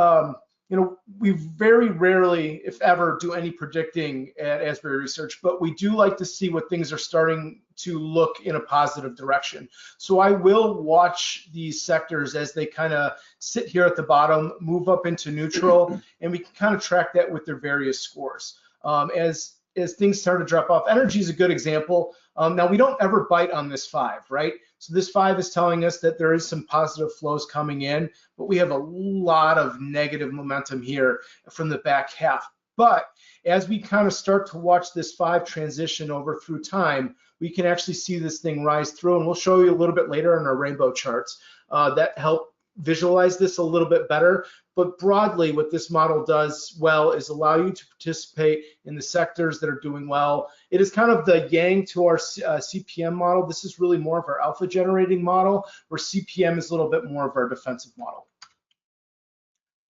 we very rarely, if ever, do any predicting at Asbury Research, but we do like to see what things are starting to look in a positive direction. So I will watch these sectors as they kind of sit here at the bottom, move up into neutral, and we can kind of track that with their various scores. As things start to drop off, energy is a good example. Now we don't ever bite on this 5, right? So this 5 is telling us that there is some positive flows coming in, but we have a lot of negative momentum here from the back half. But as we kind of start to watch this 5 transition over through time, we can actually see this thing rise through, and we'll show you a little bit later in our rainbow charts that help visualize this a little bit better. But broadly, what this model does well is allow you to participate in the sectors that are doing well. It is kind of the yang to our CPM model. This is really more of our alpha generating model, where CPM is a little bit more of our defensive model.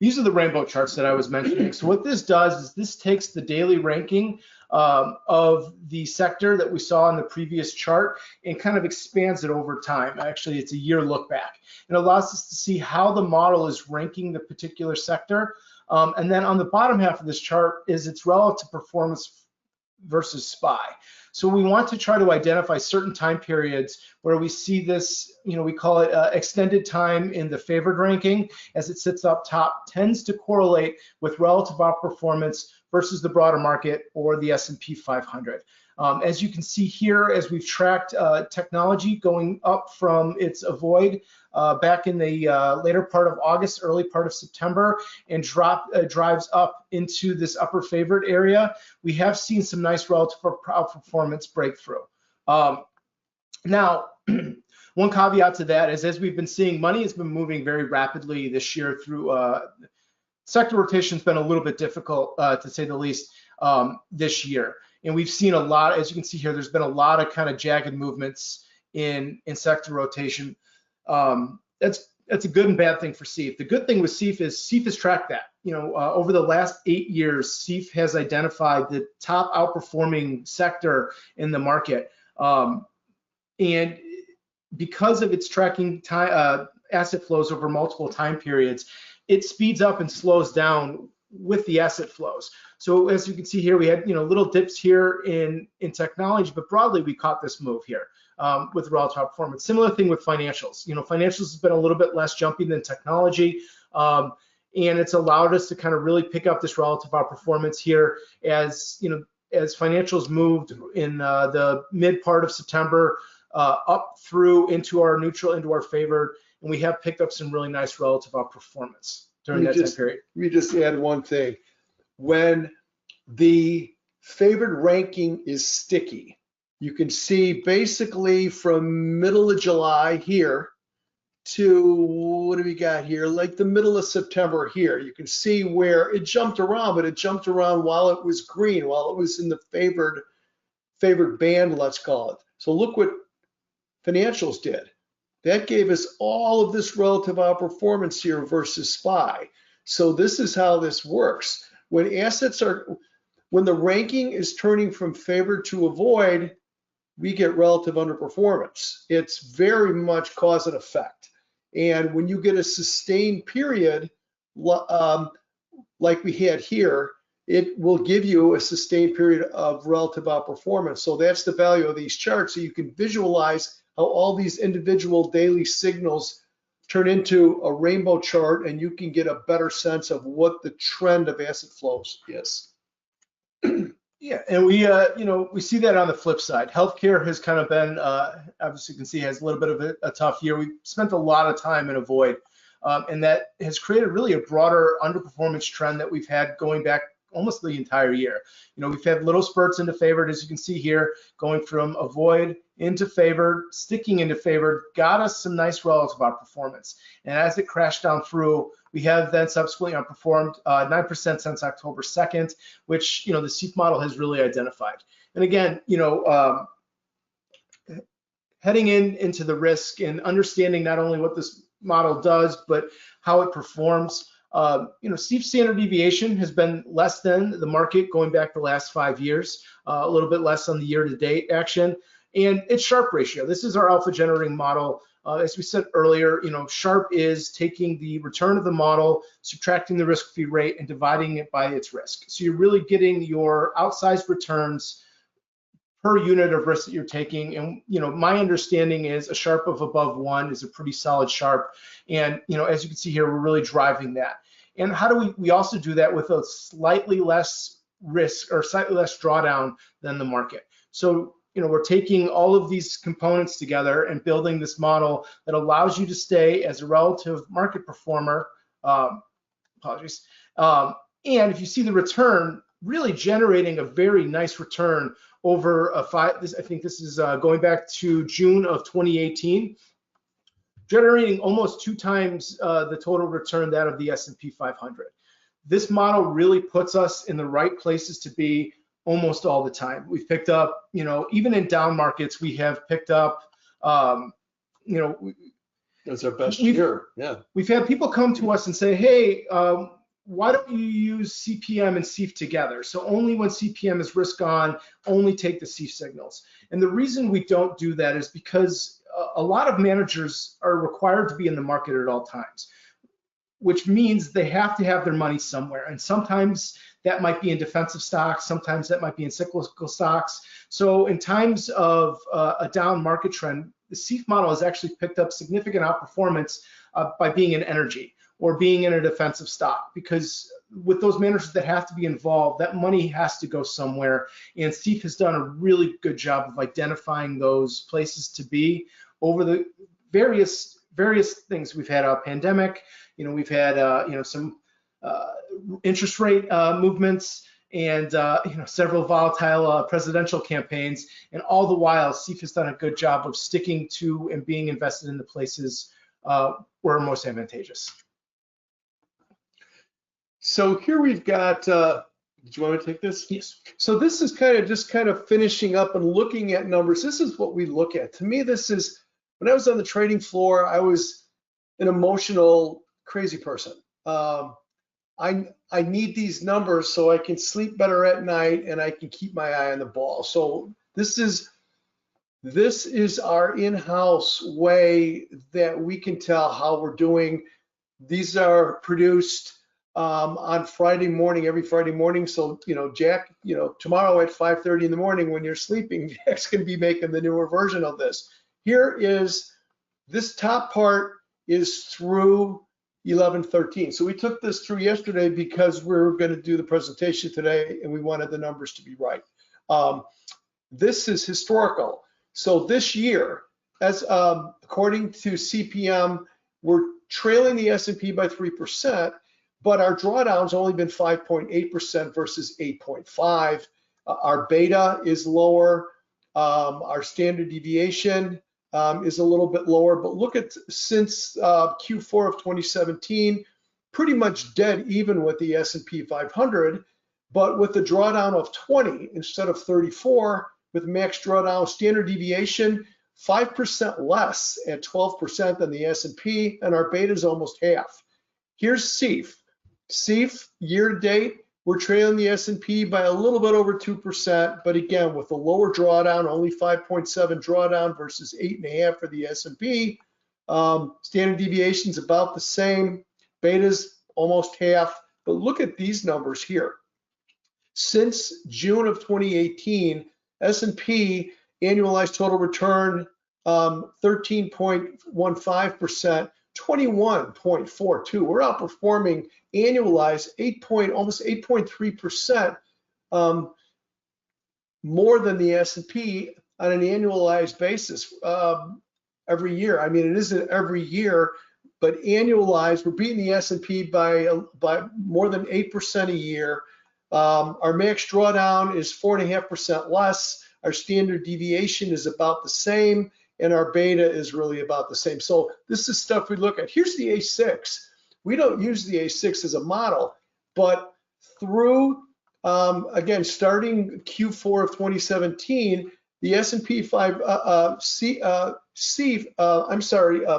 These are the rainbow charts that I was mentioning. So what this does is this takes the daily ranking of the sector that we saw in the previous chart and kind of expands it over time. Actually, it's a year look back. It allows us to see how the model is ranking the particular sector. And then on the bottom half of this chart is its relative performance versus SPY. So we want to try to identify certain time periods where we see this, we call it extended time in the favored ranking as it sits up top, tends to correlate with relative outperformance versus the broader market or the S&P 500. As you can see here, as we've tracked technology going up from its avoid back in the later part of August, early part of September, and drives up into this upper favored area, we have seen some nice relative outperformance breakthrough. Now, one caveat to that is, as we've been seeing, money has been moving very rapidly this year through sector rotation's been a little bit difficult, to say the least, this year. And we've seen a lot, as you can see here, there's been a lot of kind of jagged movements in sector rotation. That's a good and bad thing for CEF. The good thing with CEF is CEF has tracked that. Over the last 8 years, CEF has identified the top outperforming sector in the market. And because of its tracking asset flows over multiple time periods, it speeds up and slows down with the asset flows. So as you can see here, we had little dips here in technology, but broadly we caught this move here with relative outperformance. Similar thing with financials. Financials has been a little bit less jumpy than technology, and it's allowed us to kind of really pick up this relative outperformance here as as financials moved in the mid part of September up through into our neutral, into our favored, and we have picked up some really nice relative outperformance during that time period. Let me just add one thing. When the favored ranking is sticky, you can see basically from middle of July here to, what do we got here, like the middle of September here. You can see where it jumped around, but it jumped around while it was green, while it was in the favored band, let's call it. So look what financials did. That gave us all of this relative outperformance here versus SPY. So this is how this works. When the ranking is turning from favored to avoid, we get relative underperformance. It's very much cause and effect. And when you get a sustained period, like we had here, it will give you a sustained period of relative outperformance. So that's the value of these charts. So you can visualize how all these individual daily signals turn into a rainbow chart, and you can get a better sense of what the trend of asset flows is. Yeah, and we, we see that on the flip side. Healthcare has kind of been, obviously you can see, has a little bit of a tough year. We spent a lot of time in avoid, and that has created really a broader underperformance trend that we've had going back almost the entire year. We've had little spurts into favored, as you can see here, going from avoid into favored, sticking into favored, got us some nice relative outperformance. And as it crashed down through, we have then subsequently outperformed 9% since October 2nd, which, the CEIF model has really identified. And again, heading into the risk and understanding not only what this model does, but how it performs. CEIF standard deviation has been less than the market going back the last 5 years, a little bit less on the year-to-date action. And it's Sharpe ratio. This is our alpha generating model. As we said earlier, Sharpe is taking the return of the model, subtracting the risk-free rate, and dividing it by its risk. So you're really getting your outsized returns per unit of risk that you're taking. And my understanding is a Sharpe of above 1 is a pretty solid Sharpe. And as you can see here, we're really driving that. And how do we also do that with a slightly less risk or slightly less drawdown than the market? So we're taking all of these components together and building this model that allows you to stay as a relative market performer. Apologies. And if you see the return, really generating a very nice return over a I think this is going back to June of 2018, generating almost 2 times the total return that of the S&P 500. This model really puts us in the right places to be almost all the time. We've picked up, even in down markets, we have picked up, That's our best year. Yeah. We've had people come to us and say, hey, why don't you use CPM and CEIF together? So only when CPM is risk on, only take the CEIF signals. And the reason we don't do that is because a lot of managers are required to be in the market at all times, which means they have to have their money somewhere. And sometimes that might be in defensive stocks, sometimes that might be in cyclical stocks. So in times of a down market trend, the CEIF model has actually picked up significant outperformance by being in energy or being in a defensive stock, because with those managers that have to be involved, that money has to go somewhere. And CEIF has done a really good job of identifying those places to be over the various things. We've had a pandemic, we've had some interest rate movements, and several volatile presidential campaigns, and all the while CEIF has done a good job of sticking to and being invested in the places where are most advantageous. So here we've got, did you want to take this? Yes. So this is kind of finishing up and looking at numbers. This is what we look at. To me, this is, when I was on the trading floor, I was an emotional, crazy person. I need these numbers so I can sleep better at night and I can keep my eye on the ball. So this is our in-house way that we can tell how we're doing. These are produced on Friday morning, every Friday morning. So, Jack, tomorrow at 5:30 in the morning when you're sleeping, Jack's going to be making the newer version of this. Here is, this top part is through 11/13. So we took this through yesterday because we were going to do the presentation today and we wanted the numbers to be right. This is historical. So this year, as according to CPM, we're trailing the S&P by 3%, but our drawdown's only been 5.8% versus 8.5. Our beta is lower. Our standard deviation is a little bit lower, but look at since Q4 of 2017, pretty much dead even with the S&P 500, but with the drawdown of 20 instead of 34, with max drawdown, standard deviation 5% less at 12% than the S&P, and our beta is almost half. Here's CEIF. CEIF year to date, we're trailing the S&P by a little bit over 2%, but again, with a lower drawdown, only 5.7 drawdown versus 8.5 for the S&P. Standard deviation is about the same. Beta's almost half, but look at these numbers here. Since June of 2018, S&P annualized total return 13.15%, 21.42. We're outperforming annualized almost 8.3%. more than the S&P on an annualized basis every year. I mean, it isn't every year, but annualized, we're beating the S&P by more than 8% a year. Our max drawdown is 4.5% less. Our standard deviation is about the same, and our beta is really about the same. So this is stuff we look at. Here's the A6. We don't use the A6 as a model, but through, again, starting Q4 of 2017, the S&P 5,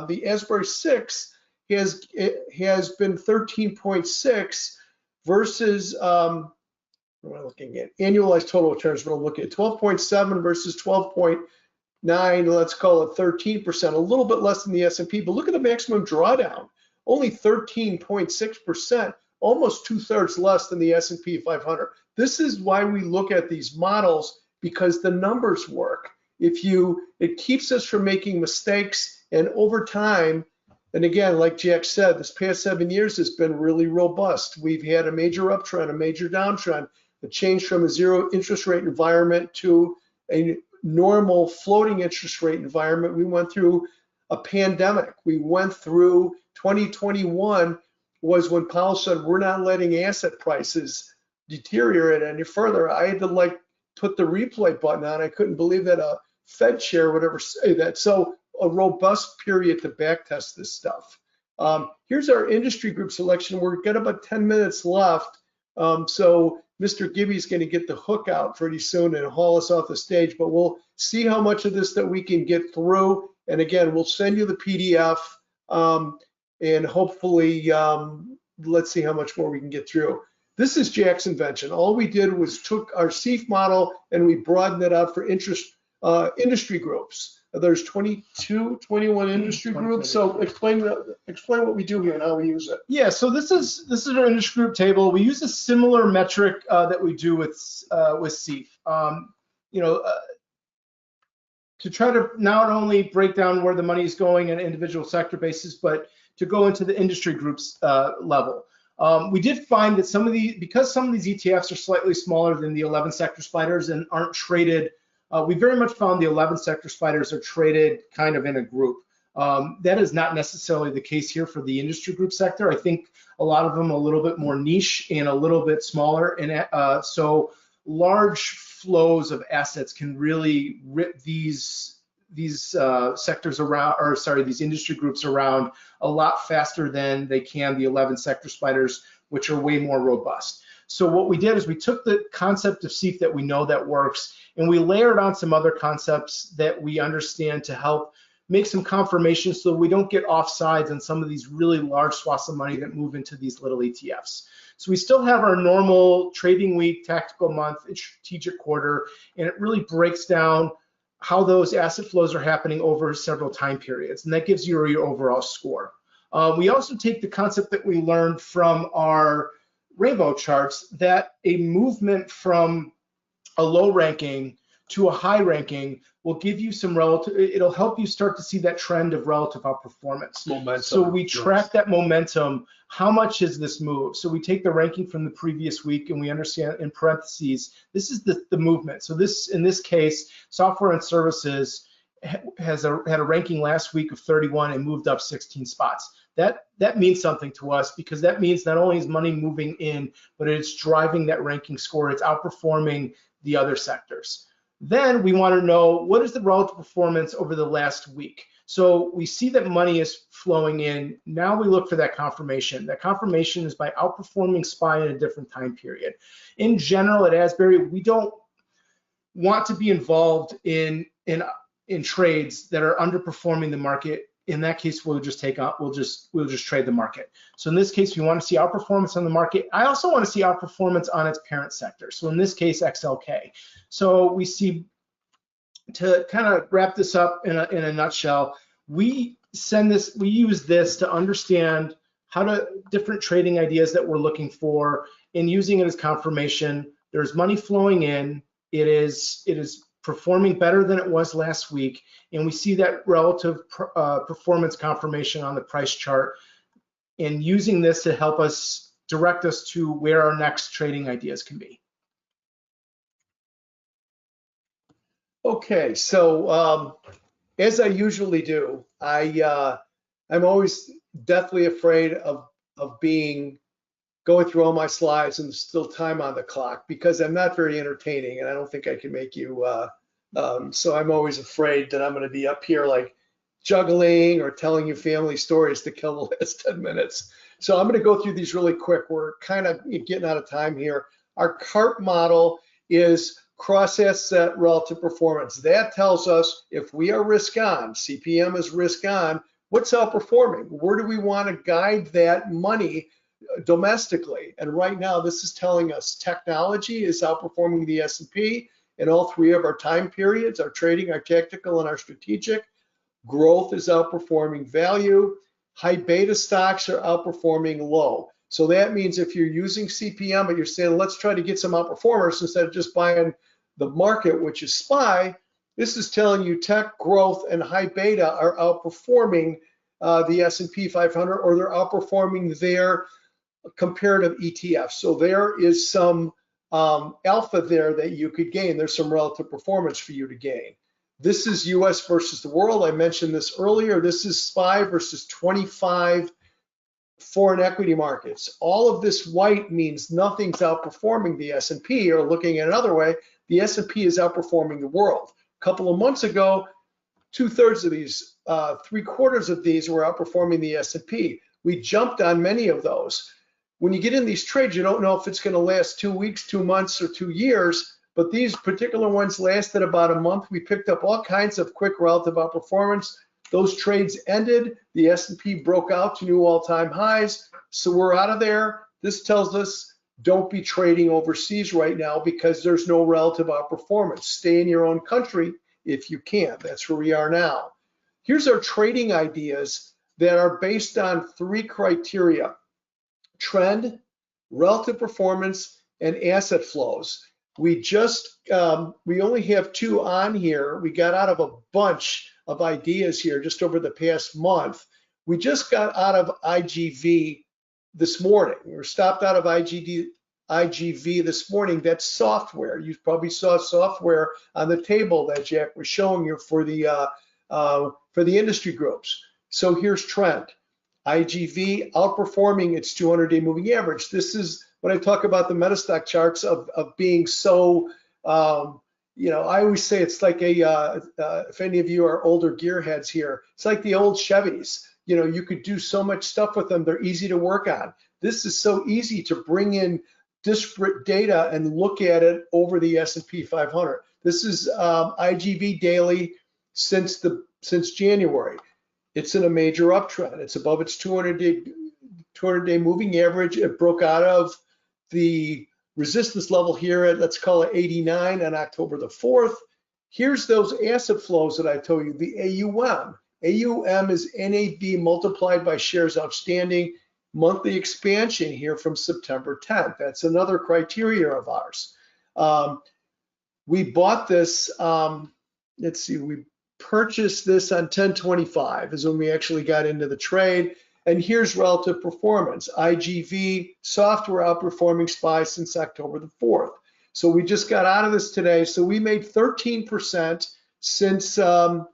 the Asbury 6 has been 13.6 versus, what am I looking at? Annualized total returns, what I'm looking at, 12.7 versus 12.9, let's call it 13%, a little bit less than the S&P, but look at the maximum drawdown, only 13.6%, almost 2/3 less than the S&P 500. This is why we look at these models, because the numbers work. It keeps us from making mistakes, and over time, and again, like Jack said, this past 7 years has been really robust. We've had a major uptrend, a major downtrend, a change from a zero interest rate environment to a normal floating interest rate environment. We went through a pandemic. We went through 2021 was when Powell said, we're not letting asset prices deteriorate any further. I had to put the replay button on. I couldn't believe that a Fed chair would ever say that. So a robust period to backtest this stuff. Here's our industry group selection. We've got about 10 minutes left. So Mr. Gibby's going to get the hook out pretty soon and haul us off the stage, but we'll see how much of this that we can get through. And again, we'll send you the PDF and hopefully let's see how much more we can get through. This is Jack's invention. All we did was took our CEF model and we broadened it out for industry groups. There's 21 industry groups. So explain what we do here and how we use it. Yeah, so this is our industry group table. We use a similar metric that we do with CEF. To try to not only break down where the money is going on an individual sector basis, but to go into the industry groups level. We did find that because some of these ETFs are slightly smaller than the 11 sector spiders and aren't traded, we very much found the 11 sector spiders are traded kind of in a group. That is not necessarily the case here for the industry group sector. I think a lot of them are a little bit more niche and a little bit smaller, and so large flows of assets can really rip these sectors around, or sorry, these industry groups around a lot faster than they can the 11 sector spiders, which are way more robust. So what we did is we took the concept of CEF that we know that works, and we layered on some other concepts that we understand to help make some confirmations so we don't get offsides on some of these really large swaths of money that move into these little ETFs. So we still have our normal trading week, tactical month, and strategic quarter, and it really breaks down how those asset flows are happening over several time periods, and that gives you your overall score. We also take the concept that we learned from our rainbow charts, that a movement from a low ranking to a high ranking will give you some it'll help you start to see that trend of relative outperformance. Momentum. So we track that momentum. How much is this move? So we take the ranking from the previous week and we understand in parentheses, this is the movement. So in this case, software and services had a ranking last week of 31 and moved up 16 spots. That means something to us, because that means not only is money moving in, but it's driving that ranking score. It's outperforming the other sectors. Then we want to know, what is the relative performance over the last week? So we see that money is flowing in. Now we look for that confirmation. That confirmation is by outperforming SPY in a different time period. In general, at Asbury, we don't want to be involved in trades that are underperforming the market. In that case, we'll just trade the market. So in this case, we want to see outperformance on the market. I also want to see outperformance on its parent sector. So in this case, XLK. So we see, to kind of wrap this up in a nutshell, we use this to understand different trading ideas that we're looking for, and using it as confirmation. There's money flowing in. It is performing better than it was last week, and we see that relative performance confirmation on the price chart, and using this to help us direct us to where our next trading ideas can be. Okay, so as I usually do, I'm always deathly afraid of going through all my slides and still time on the clock because I'm not very entertaining and I don't think I can make you. So I'm always afraid that I'm going to be up here like juggling or telling you family stories to kill the last 10 minutes. So I'm going to go through these really quick. We're kind of getting out of time here. Our CART model is cross asset relative performance. That tells us if we are risk on, CPM is risk on, what's outperforming? Where do we want to guide that money domestically? And right now, this is telling us technology is outperforming the S&P in all three of our time periods, our trading, our tactical, and our strategic. Growth is outperforming value. High beta stocks are outperforming low. So that means if you're using CPM, but you're saying, let's try to get some outperformers instead of just buying the market, which is SPY, this is telling you tech, growth, and high beta are outperforming the S&P 500, or they're outperforming their comparative ETF. So there is some alpha there that you could gain. There's some relative performance for you to gain. This is US versus the world. I mentioned this earlier. This is SPY versus 25 foreign equity markets. All of this white means nothing's outperforming the S&P, or looking at another way, the S&P is outperforming the world. A couple of months ago, 2/3 of these, 3/4 of these were outperforming the S&P. We jumped on many of those. When you get in these trades, you don't know if it's going to last 2 weeks, 2 months, or 2 years, but these particular ones lasted about a month. We picked up all kinds of quick relative outperformance. Those trades ended. The S&P broke out to new all-time highs. So we're out of there. This tells us don't be trading overseas right now because there's no relative outperformance. Stay in your own country if you can. That's where we are now. Here's our trading ideas that are based on 3 criteria: trend, relative performance, and asset flows. We only have 2 on here. We got out of a bunch of ideas here just over the past month. We just got out of IGV this morning. We were stopped out of IGV this morning. That's software. You probably saw software on the table that Jack was showing you for the industry groups. So here's trend. IGV outperforming its 200-day moving average. This is when I talk about the metastock charts of being so, I always say it's like if any of you are older gearheads here, it's like the old Chevys. You could do so much stuff with them. They're easy to work on. This is so easy to bring in disparate data and look at it over the S&P 500. This is IGV daily since January. It's in a major uptrend. It's above its 200-day moving average. It broke out of the resistance level here at, let's call it 89 on October the 4th. Here's those asset flows that I told you, the AUM. AUM is NAV multiplied by shares outstanding, monthly expansion here from September 10th. That's another criteria of ours. We bought this, let's see, we purchased this on 10/25 is when we actually got into the trade. And here's relative performance. IGV software outperforming SPY since October the 4th. So we just got out of this today. So we made 13% since, what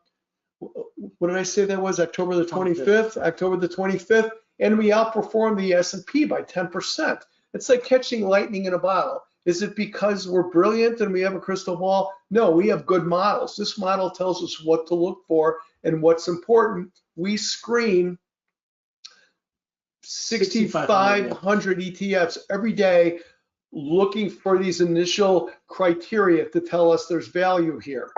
did I say that was? October the 25th? October the 25th. And we outperformed the S&P by 10%. It's like catching lightning in a bottle. Is it because we're brilliant and we have a crystal ball? No, we have good models. This model tells us what to look for and what's important. We screen 6,500 ETFs every day looking for these initial criteria to tell us there's value here.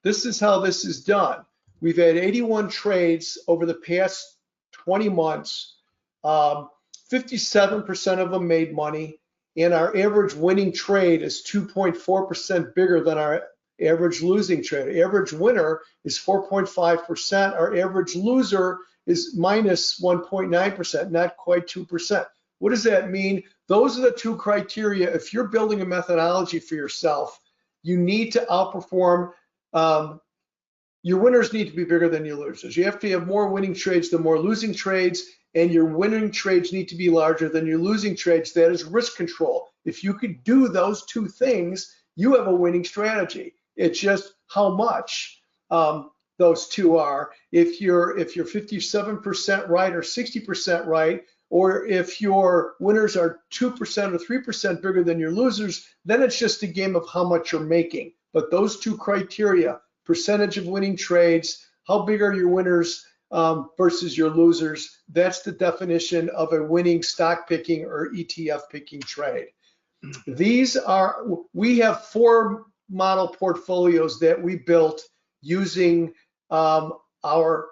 This is how this is done. We've had 81 trades over the past 20 months. 57% of them made money, and our average winning trade is 2.4% bigger than our average losing trade. Average winner is 4.5%. Our average loser is minus 1.9%, not quite 2%. What does that mean? Those are the 2 criteria. If you're building a methodology for yourself, you need to outperform. Your winners need to be bigger than your losers. You have to have more winning trades than more losing trades, and your winning trades need to be larger than your losing trades. That is risk control. If you could do those 2 things, you have a winning strategy. It's just how much those two are. If you're 57% right or 60% right, or if your winners are 2% or 3% bigger than your losers, then it's just a game of how much you're making. But those two criteria, percentage of winning trades, how big are your winners versus your losers, that's the definition of a winning stock picking or ETF picking trade. We have 4 model portfolios that we built using our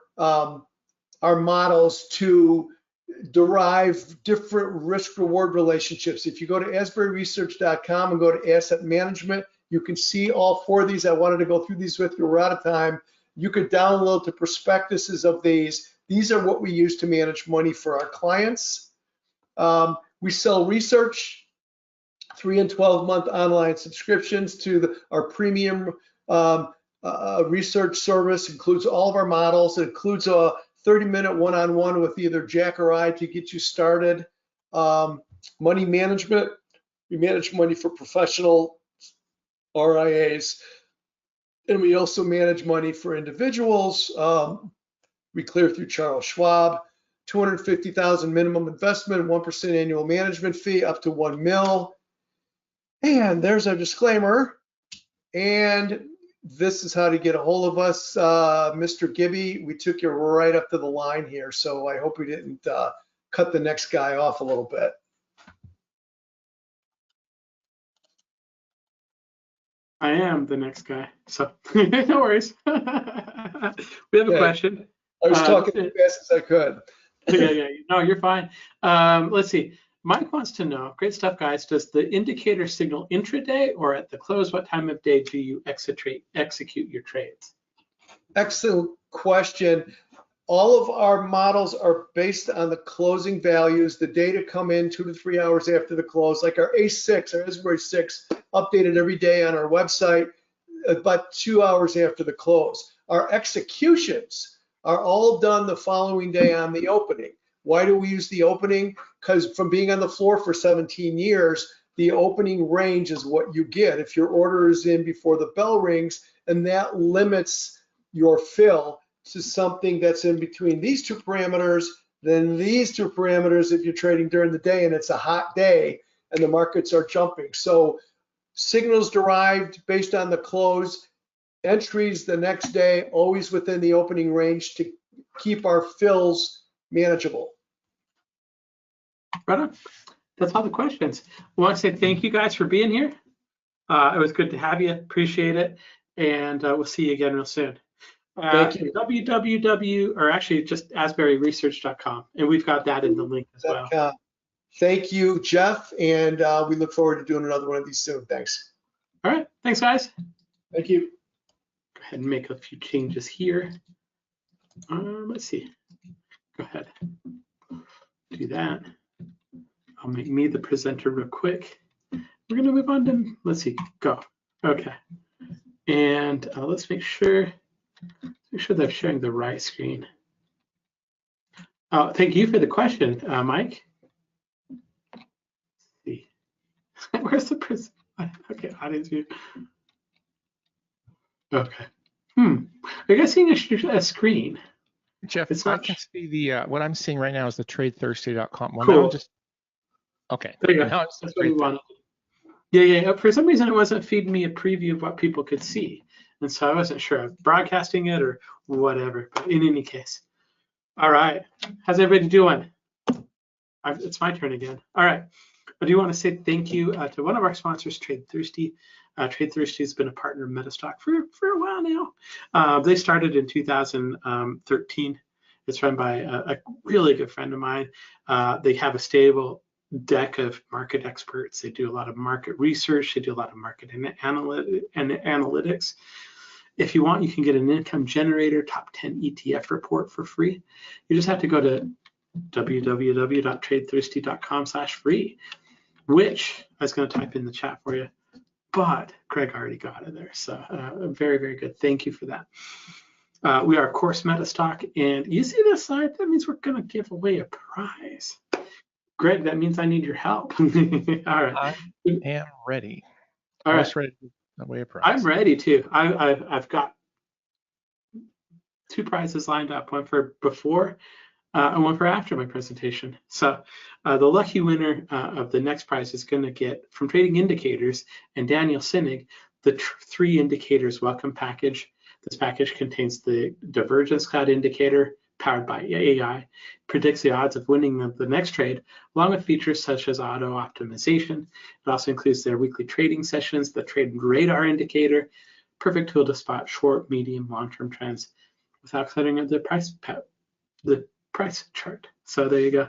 models to derive different risk-reward relationships. If you go to asburyresearch.com and go to asset management, you can see all 4 of these. I wanted to go through these with you. We're out of time. You could download the prospectuses of these. These are what we use to manage money for our clients. We sell research, 3 and 12-month online subscriptions to our premium research service. Includes all of our models. It includes a 30-minute one-on-one with either Jack or I to get you started. Money management, we manage money for professional RIAs, and we also manage money for individuals. We clear through Charles Schwab. $250,000 minimum investment, 1% annual management fee, up to $1 million. And there's our disclaimer. And this is how to get a hold of us, Mr. Gibby. We took you right up to the line here, so I hope we didn't cut the next guy off a little bit. I am the next guy, so no worries. We have a question. I was talking as fast as I could. Yeah. No, you're fine. Let's see. Mike wants to know, great stuff, guys. Does the indicator signal intraday or at the close? What time of day do you execute your trades? Excellent question. All of our models are based on the closing values. The data come in 2 to 3 hours after the close, like our A6, our Asbury 6, updated every day on our website about 2 hours after the close. Our executions are all done the following day on the opening. Why do we use the opening? Because from being on the floor for 17 years, the opening range is what you get. If your order is in before the bell rings, and that limits your fill to something that's in between these 2 parameters, then these 2 parameters if you're trading during the day and it's a hot day and the markets are jumping. So signals derived based on the close, entries the next day, always within the opening range to keep our fills manageable. Right on. That's all the questions. I want to say thank you guys for being here. It was good to have you. Appreciate it. And we'll see you again real soon. Thank you. www, or actually just asburyresearch.com. And we've got that in the link as well. Thank you, Jeff. And we look forward to doing another one of these soon. Thanks. All right. Thanks, guys. Thank you. Go ahead and make a few changes here. Let's see. Go ahead. Do that. I'll make me the presenter real quick. We're going to move on to, let's see, go. Okay. And let's make sure they're sharing the right screen. Thank you for the question, Mike. Let's see. Where's the presenter? Okay, audience view. Okay. Are you guys seeing a screen? Jeff, It's I not- can see the what I'm seeing right now is the TradeThirsty.com. Well, Cool. now just okay. There you go. Now it's That's what we wanted. Yeah. For some reason, it wasn't feeding me a preview of what people could see, and so I wasn't sure of broadcasting it or whatever. But in any case, all right. How's everybody doing? It's my turn again. All right. I do want to say thank you to one of our sponsors, TradeThirsty. TradeThirsty has been a partner of Metastock for a while now. They started in 2013. It's run by a really good friend of mine. They have a stable deck of market experts. They do a lot of market research. They do a lot of market analytics. If you want, you can get an income generator top 10 ETF report for free. You just have to go to www.tradethirsty.com/free, which I was going to type in the chat for you, but Craig already got it there. So very, very good. Thank you for that. We are, of course, Metastock, and you see this slide? That means we're going to give away a prize. Greg, that means I need your help. All right. I am ready. All right. Ready. Away a prize. I'm ready too. I've got 2 prizes lined up, one for before and one for after my presentation. So the lucky winner of the next prize is going to get from Trading Indicators and Daniel Sinig the 3 indicators welcome package. This package contains the divergence cloud indicator powered by AI, predicts the odds of winning the next trade, along with features such as auto optimization. It also includes their weekly trading sessions, the trade radar indicator, perfect tool to spot short, medium, long-term trends without cluttering up the price chart. So there you go.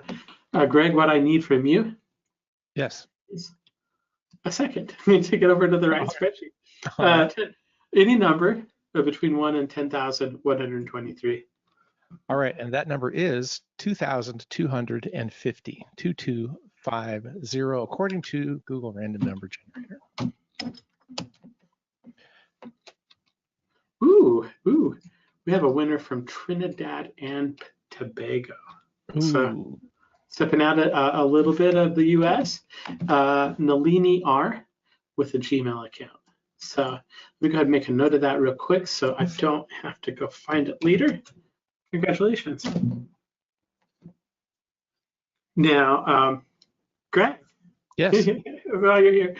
Greg, what I need from you Yes. is a second to get over to the right spreadsheet. Any number between 1 and 10,123. All right, and that number is 2,250, 2250, according to Google Random Number Generator. Ooh, we have a winner from Trinidad and Tobago. Ooh. So stepping out a little bit of the US, Nalini R with a Gmail account. So let me go ahead and make a note of that real quick so I don't have to go find it later. Congratulations. Now, Greg. Yes. While you're here,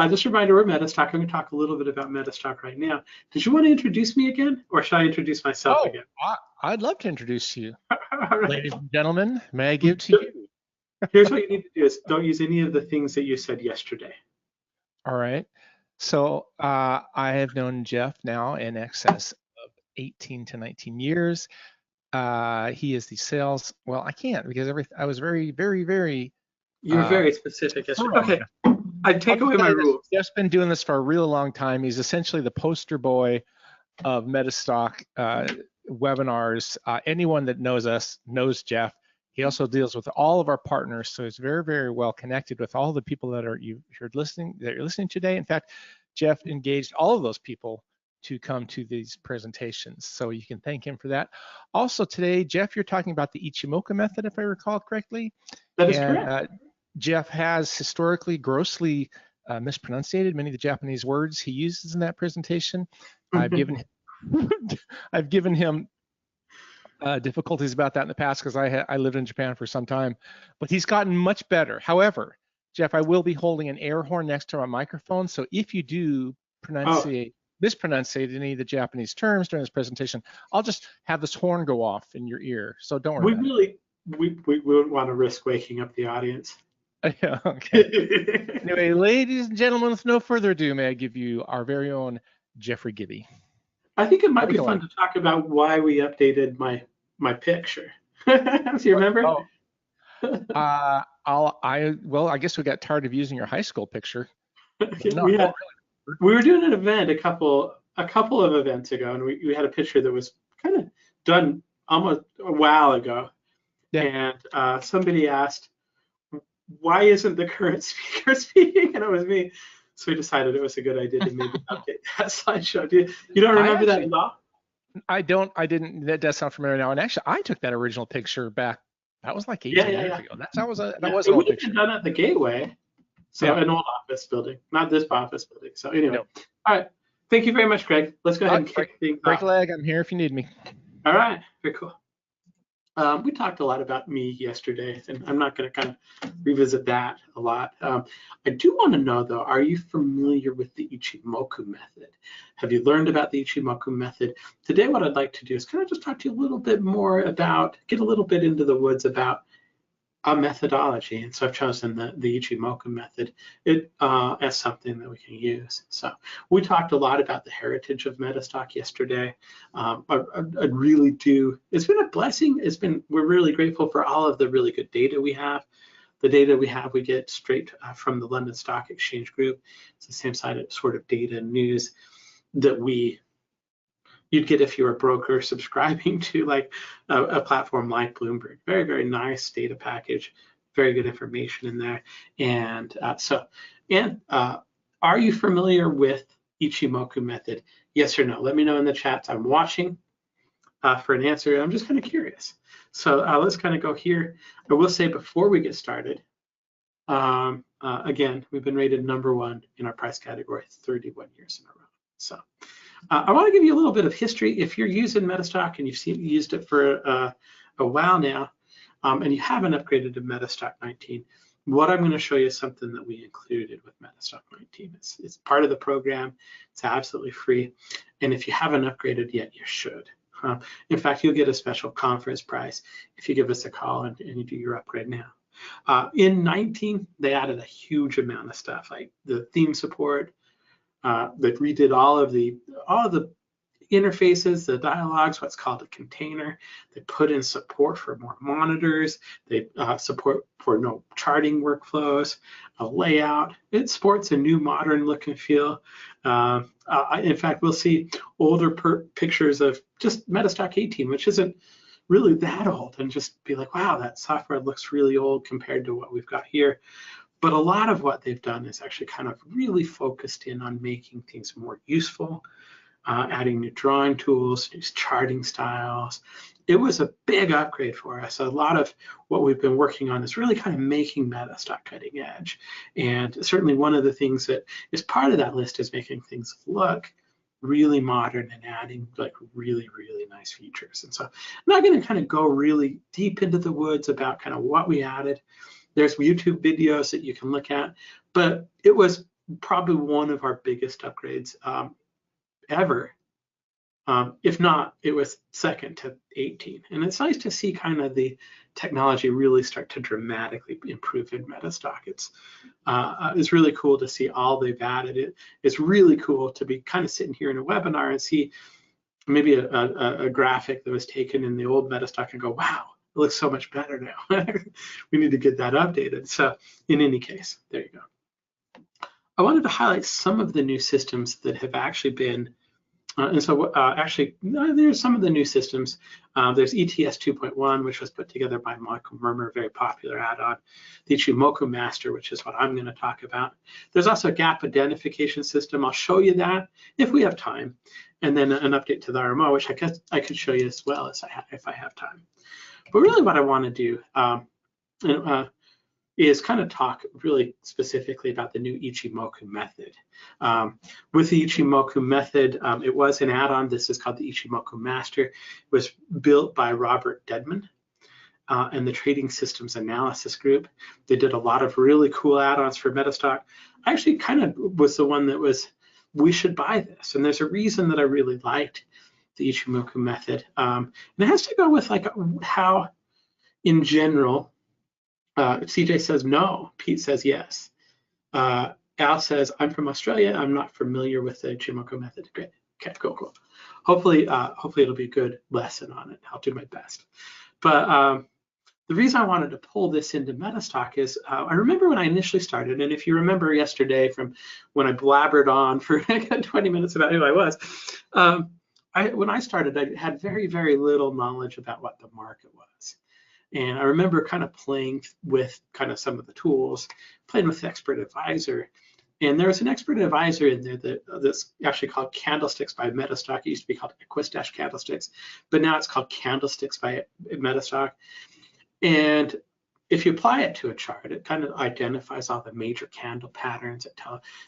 just a reminder, we're Metastock. I'm going to talk a little bit about Metastock right now. Did you want to introduce me again, or should I introduce myself again? I'd love to introduce you. All right. Ladies and gentlemen, may I give to you? Here's what you need to do is don't use any of the things that you said yesterday. All right. So I have known Jeff now in excess of 18 to 19 years. He is the sales. Well, I can't because I was very, very, very. You were very specific yesterday. Okay, I take away my rules. Jeff's been doing this for a real long time. He's essentially the poster boy of Metastock webinars. Anyone that knows us knows Jeff. He also deals with all of our partners, so he's very, very well connected with all the people that you're listening today. In fact, Jeff engaged all of those people to come to these presentations, so you can thank him for that. Also today, Jeff, you're talking about the Ichimoku method, if I recall correctly. That is correct. Jeff has historically grossly mispronunciated many of the Japanese words he uses in that presentation. I've given him difficulties about that in the past because I lived in Japan for some time, but he's gotten much better. However, Jeff, I will be holding an air horn next to my microphone, so if you do mispronunciate any of the Japanese terms during this presentation, I'll just have this horn go off in your ear. So don't worry. We wouldn't want to risk waking up the audience. Yeah, okay. Anyway, ladies and gentlemen, with no further ado, may I give you our very own Jeffrey Gibby. I think it might be fun to talk about why we updated my picture. Do you remember? I guess we got tired of using your high school picture. No, we were doing an event a couple of events ago, and we had a picture that was kind of done almost a while ago. Yeah. And somebody asked, why isn't the current speaker speaking? And it was me. So we decided it was a good idea to maybe update that slideshow. You don't remember that at all? I didn't. That does sound familiar now. And actually, I took that original picture back. That was like 18 years ago. That was an old picture. It would have been done at the Gateway. So an old office building, not this office building. So anyway, All right. Thank you very much, Greg. Let's go ahead and kick things off. Break a leg. I'm here if you need me. All right. Very cool. We talked a lot about me yesterday, and I'm not going to kind of revisit that a lot. I do want to know, though, are you familiar with the Ichimoku method? Have you learned about the Ichimoku method? Today, what I'd like to do is kind of just talk to you a little bit more about, get a little bit into the woods about a methodology. And so I've chosen the Ichimoku method as something that we can use. So we talked a lot about the heritage of Metastock yesterday. I really do. It's been a blessing. We're really grateful for all of the really good data we have. The data we get straight from the London Stock Exchange Group. It's the same sort of data and news that you'd get if you were a broker subscribing to like a platform like Bloomberg. Very, very nice data package, very good information in there. And are you familiar with Ichimoku method? Yes or no? Let me know in the chats. I'm watching for an answer. I'm just kind of curious. So let's kind of go here. I will say before we get started, Again, we've been rated #1 in our price category 31 years in a row. So I want to give you a little bit of history. If you're using Metastock and you've used it for a while now, and you haven't upgraded to Metastock 19, what I'm going to show you is something that we included with Metastock 19. It's part of the program. It's absolutely free. And if you haven't upgraded yet, you should. In fact, you'll get a special conference price if you give us a call and you do your upgrade now. In 19, they added a huge amount of stuff, like the theme support. They redid all of the interfaces, the dialogues, what's called a container. They put in support for more monitors. They support for no charting workflows, a layout. It supports a new modern look and feel. In fact, we'll see older pictures of just Metastock 18, which isn't really that old, and just be like, wow, that software looks really old compared to what we've got here. But a lot of what they've done is actually kind of really focused in on making things more useful, adding new drawing tools, new charting styles. It was a big upgrade for us. A lot of what we've been working on is really kind of making Metastock cutting edge. And certainly one of the things that is part of that list is making things look really modern and adding like really, really nice features. And so I'm not going to kind of go really deep into the woods about kind of what we added. There's YouTube videos that you can look at, but it was probably one of our biggest upgrades ever. If not, it was second to 18. And it's nice to see kind of the technology really start to dramatically improve in Metastock. It's really cool to see all they've added. It's really cool to be kind of sitting here in a webinar and see maybe a graphic that was taken in the old Metastock and go, wow, it looks so much better now. We need to get that updated. So in any case, there you go. I wanted to highlight some of the new systems that have actually been, there's some of the new systems. There's ETS 2.1, which was put together by Michael Murmer, a very popular add-on. The Ichimoku Master, which is what I'm going to talk about. There's also a gap identification system. I'll show you that if we have time. And then an update to the RMO, which I guess I could show you as well if I have time. But really what I want to do is kind of talk really specifically about the new Ichimoku method. With the Ichimoku method, it was an add-on. This is called the Ichimoku Master. It was built by Robert Dedman and the Trading Systems Analysis Group. They did a lot of really cool add-ons for Metastock. I actually kind of was the one that was, we should buy this. And there's a reason that I really liked the Ichimoku method. And it has to go with like how, in general, CJ says no, Pete says yes. Al says, I'm from Australia, I'm not familiar with the Ichimoku method. Great, okay, cool. Hopefully it'll be a good lesson on it. I'll do my best. But the reason I wanted to pull this into Metastock is I remember when I initially started, and if you remember yesterday from when I blabbered on for 20 minutes about who I was, when I started, I had very, very little knowledge about what the market was. And I remember kind of playing with kind of some of the tools, playing with the Expert Advisor. And there was an Expert Advisor in there that's actually called Candlesticks by Metastock. It used to be called Equistash Candlesticks, but now it's called Candlesticks by Metastock. And if you apply it to a chart, it kind of identifies all the major candle patterns.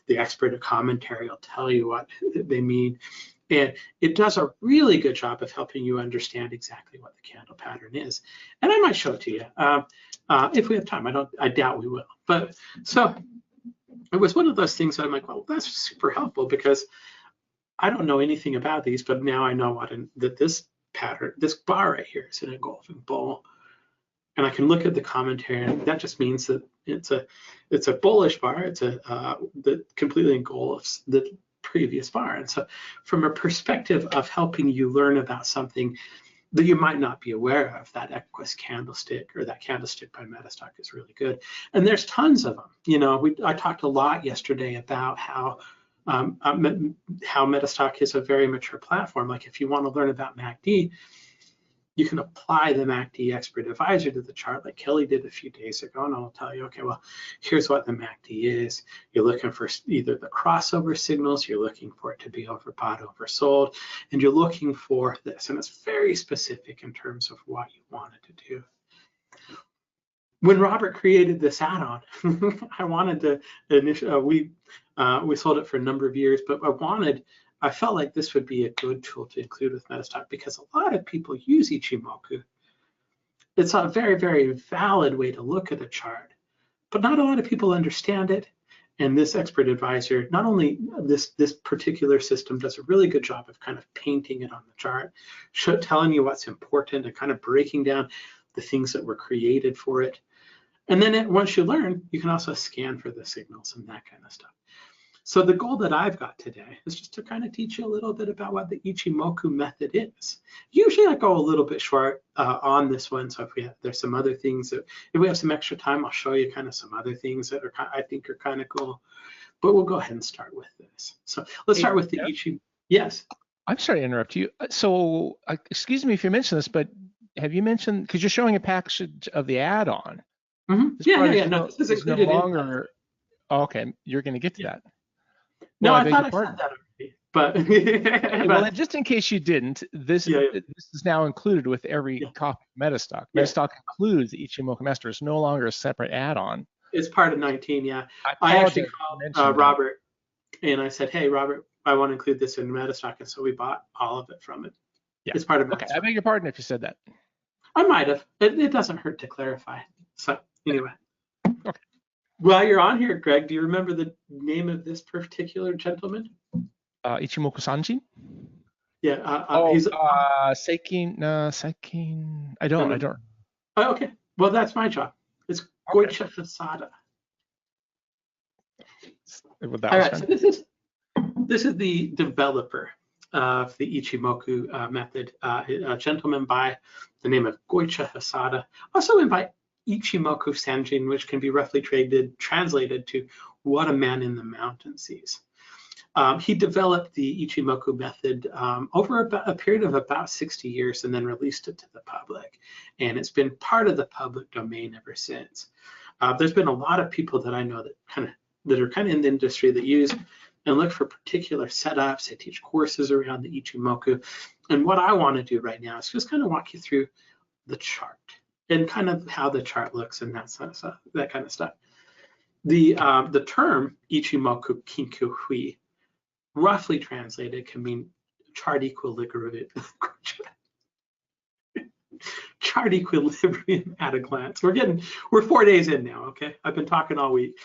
The expert commentary will tell you what they mean. And it does a really good job of helping you understand exactly what the candle pattern is. And I might show it to you if we have time. I doubt we will. But so it was one of those things that I'm like, well, that's super helpful because I don't know anything about these, but now I know that this pattern, this bar right here is an engulfing bull. And I can look at the commentary, and that just means that it's a bullish bar. It's that completely engulfs the previous bar. And so from a perspective of helping you learn about something that you might not be aware of, that Equus candlestick or that candlestick by Metastock is really good. And there's tons of them. You know, I talked a lot yesterday about how Metastock is a very mature platform. Like if you want to learn about MACD, you can apply the MACD Expert Advisor to the chart like Kelly did a few days ago, and I'll tell you, okay, well, here's what the MACD is. You're looking for either the crossover signals, you're looking for it to be overbought, oversold, and you're looking for this. And it's very specific in terms of what you wanted to do. when Robert created this add-on, I wanted to initially, we sold it for a number of years, but I felt like this would be a good tool to include with Metastock because a lot of people use Ichimoku. It's a very, very valid way to look at a chart, but not a lot of people understand it. And this expert advisor, not only this particular system does a really good job of kind of painting it on the chart, telling you what's important and kind of breaking down the things that were created for it. And then once you learn, you can also scan for the signals and that kind of stuff. So the goal that I've got today is just to kind of teach you a little bit about what the Ichimoku method is. Usually I go a little bit short on this one, so there's some other things that, if we have some extra time, I'll show you kind of some other things that I think are kind of cool. But we'll go ahead and start with this. So let's start with the Ichimoku. Yes. I'm sorry to interrupt you. So excuse me if you mentioned this, but have you mentioned, because you're showing a package of the add-on. Mm-hmm. Yeah. No, this is no longer. Oh, okay, you're going to get to that. No, well, I thought I said that already, but well, just in case you didn't, this is now included with every copy of Metastock. Metastock includes the Ichimoku Master. It's no longer a separate add-on. It's part of 19. Yeah, I actually called Robert and I said, "Hey, Robert, I want to include this in Metastock," and so we bought all of it from it. Yeah. It's part of Metastock. Okay, I beg your pardon if you said that. I might have. It doesn't hurt to clarify. So anyway. Okay. While you're on here, Greg, do you remember the name of this particular gentleman? Ichimoku Sanjin? Yeah. He's Seikin. Seikin. I don't. Oh, okay. Well, that's my job. It's Goichi Hasada. All right. So this is the developer of the Ichimoku method, a gentleman by the name of Goichi Hasada, also went by Ichimoku Sanjin, which can be roughly translated to what a man in the mountain sees. He developed the Ichimoku method over a period of about 60 years and then released it to the public. And it's been part of the public domain ever since. There's been a lot of people that I know that are kind of in the industry that use and look for particular setups. They teach courses around the Ichimoku. And what I want to do right now is just kind of walk you through the chart and kind of how the chart looks and that kind of stuff. The term Ichimoku Kinku Hui, roughly translated, can mean chart equilibrium. Chart equilibrium at a glance. We're 4 days in now. Okay, I've been talking all week.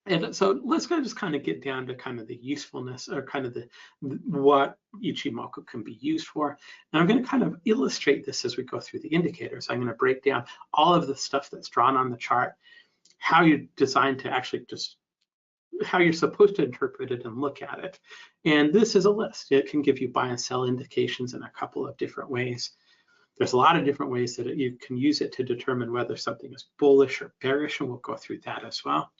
And so let's just kind of get down to kind of the usefulness or kind of what Ichimoku can be used for. And I'm going to kind of illustrate this as we go through the indicators. I'm going to break down all of the stuff that's drawn on the chart, how you design to actually just how you're supposed to interpret it and look at it. And this is a list. It can give you buy and sell indications in a couple of different ways. There's a lot of different ways that you can use it to determine whether something is bullish or bearish, and we'll go through that as well.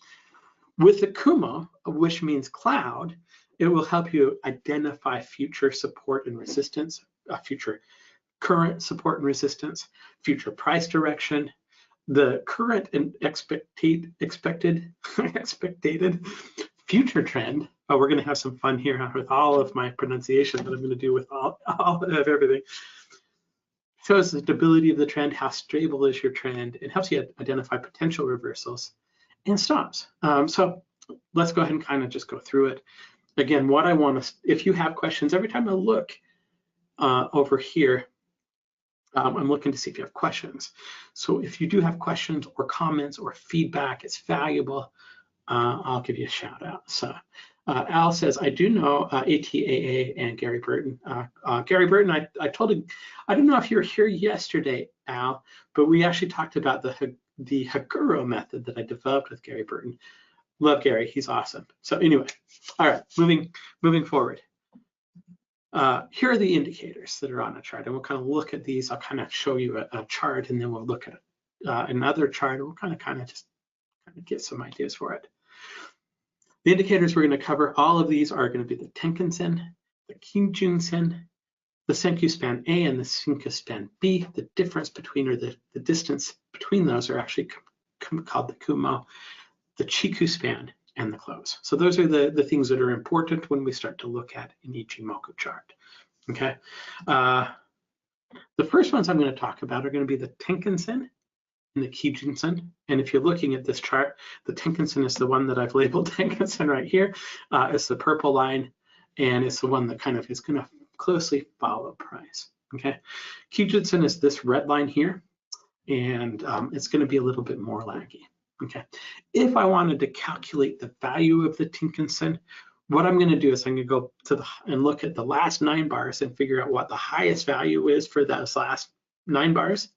With the Kumo, which means cloud, it will help you identify future support and resistance, future current support and resistance, future price direction, the current and expected future trend. Oh, we're going to have some fun here with all of my pronunciation that I'm going to do with all of everything. Shows the stability of the trend, how stable is your trend, and helps you identify potential reversals and stops. So let's go ahead and kind of just go through it. Again, what I want to, if you have questions, every time I look over here, I'm looking to see if you have questions. So if you do have questions or comments or feedback, it's valuable. I'll give you a shout out. So Al says, I do know ATAA and Gary Burton. Gary Burton, I told him, I don't know if you were here yesterday, Al, but we actually talked about the Haguro method that I developed with Gary Burton. Love Gary, he's awesome. So anyway, all right, moving forward. Here are the indicators that are on a chart, and we'll kind of look at these. I'll kind of show you a chart, and then we'll look at another chart, and we'll kind of just get some ideas for it. The indicators we're going to cover, all of these are going to be the Tenkan-sen, the Kijun-sen, the Senku span A, and the Senku span B. The difference between, or the distance between those, are actually called the Kumo, the Chiku span, and the close. So those are the things that are important when we start to look at an Ichimoku chart. Okay. The first ones I'm going to talk about are going to be the Tenkan-sen the Kijinsen. And if you're looking at this chart, the Tenkan-sen is the one that I've labeled Tenkan-sen right here. It's the purple line, and it's the one that kind of is going to closely follow price. Okay, Kijinsen is this red line here, and it's going to be a little bit more laggy. Okay, if I wanted to calculate the value of the Tenkan-sen, what I'm going to do is I'm going to go to and look at the last 9 bars and figure out what the highest value is for those last 9 bars.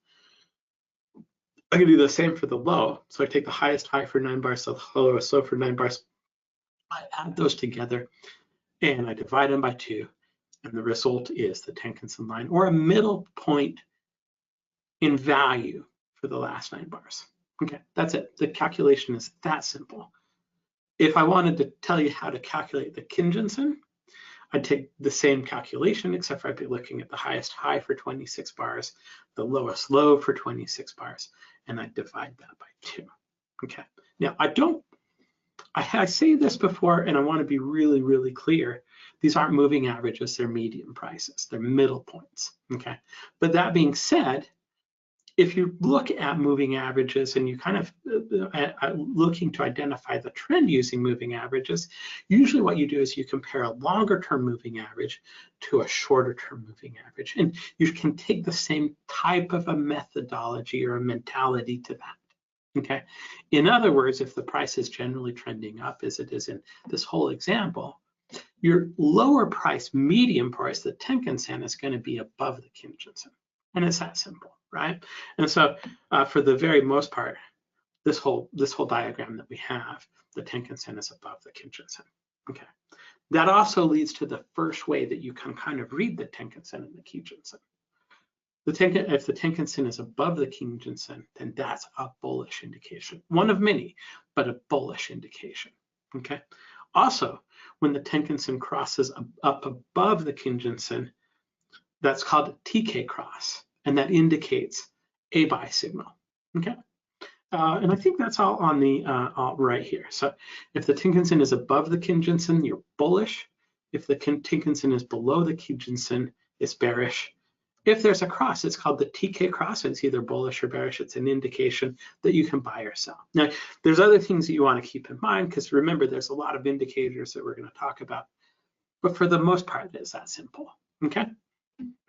I'm going to do the same for the low. So I take the highest high for 9 bars, so the lowest low for 9 bars. I add those together and I divide them by 2. And the result is the Tenkan-sen line, or a middle point in value for the last 9 bars. Okay, that's it. The calculation is that simple. If I wanted to tell you how to calculate the Kijinsen, I'd take the same calculation, except for I'd be looking at the highest high for 26 bars, the lowest low for 26 bars, and I'd divide that by 2. Okay, now I say this before, and I want to be really, really clear. These aren't moving averages, they're median prices, they're middle points. Okay, but that being said, if you look at moving averages and you kind of looking to identify the trend using moving averages, usually what you do is you compare a longer term moving average to a shorter term moving average. And you can take the same type of a methodology or a mentality to that. Okay. In other words, if the price is generally trending up as it is in this whole example, your lower price, medium price, the Tenkan-sen, is going to be above the Kijinsen. And it's that simple, right? And so for the very most part, this whole diagram that we have, the Tenkan-sen is above the Kijinsen. Okay. That also leads to the first way that you can kind of read the Tenkan-sen and the Kijinsen. If the Tenkan-sen is above the Kijinsen, then that's a bullish indication. One of many, but a bullish indication. Okay. Also, when the Tenkan-sen crosses up above the Kijinsen, that's called a TK cross, and that indicates a buy signal. Okay, and I think that's all on the right here. So if the Tenkan-sen is above the Kijinsen, you're bullish. If the Tenkan-sen is below the Kijinsen, it's bearish. If there's a cross, it's called the TK cross, and it's either bullish or bearish. It's an indication that you can buy or sell. Now, there's other things that you want to keep in mind, because remember, there's a lot of indicators that we're going to talk about, but for the most part, it's that simple. Okay.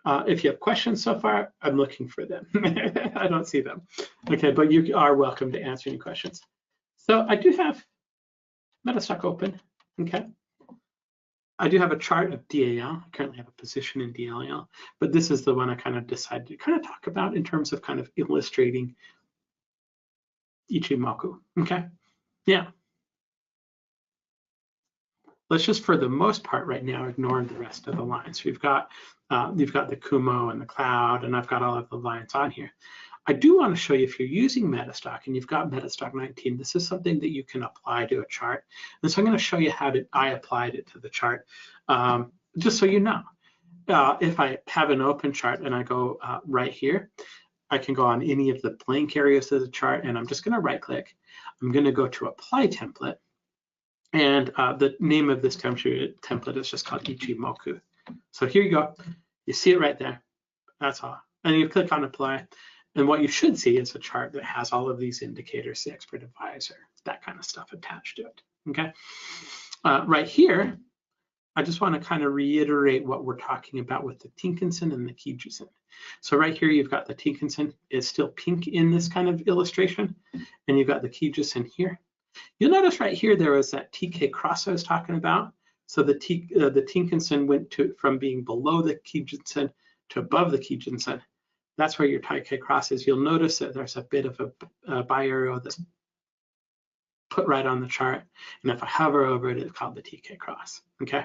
If you have questions so far, I'm looking for them. I don't see them. Okay, but you are welcome to answer any questions. So I do have Metastock open. Okay. I do have a chart of DAL. I currently have a position in DLL, but this is the one I kind of decided to kind of talk about in terms of kind of illustrating Ichimoku. Okay. Yeah. Let's just, for the most part right now, ignore the rest of the lines. We've got you've got the Kumo and the Cloud, and I've got all of the lines on here. I do want to show you, if you're using Metastock and you've got Metastock 19, this is something that you can apply to a chart. And so I'm going to show you how I applied it to the chart, just so you know. If I have an open chart and I go right here, I can go on any of the blank areas of the chart, and I'm just going to right click. I'm going to go to Apply Template. And the name of this template is just called Ichimoku. So here you go. You see it right there. That's all. And you click on Apply. And what you should see is a chart that has all of these indicators, the expert advisor, that kind of stuff attached to it. Okay. Right here, I just want to kind of reiterate what we're talking about with the Tenkan-sen and the Kijinsen. So right here, you've got the Tenkan-sen is still pink in this kind of illustration, and you've got the Kijinsen here. You'll notice right here there was that TK cross I was talking about. So the Tenkan-sen went from being below the Kijinsen to above the Kijinsen. That's where your TK cross is. You'll notice that there's a bit of a buy arrow that's put right on the chart. And if I hover over it, it's called the TK cross. Okay.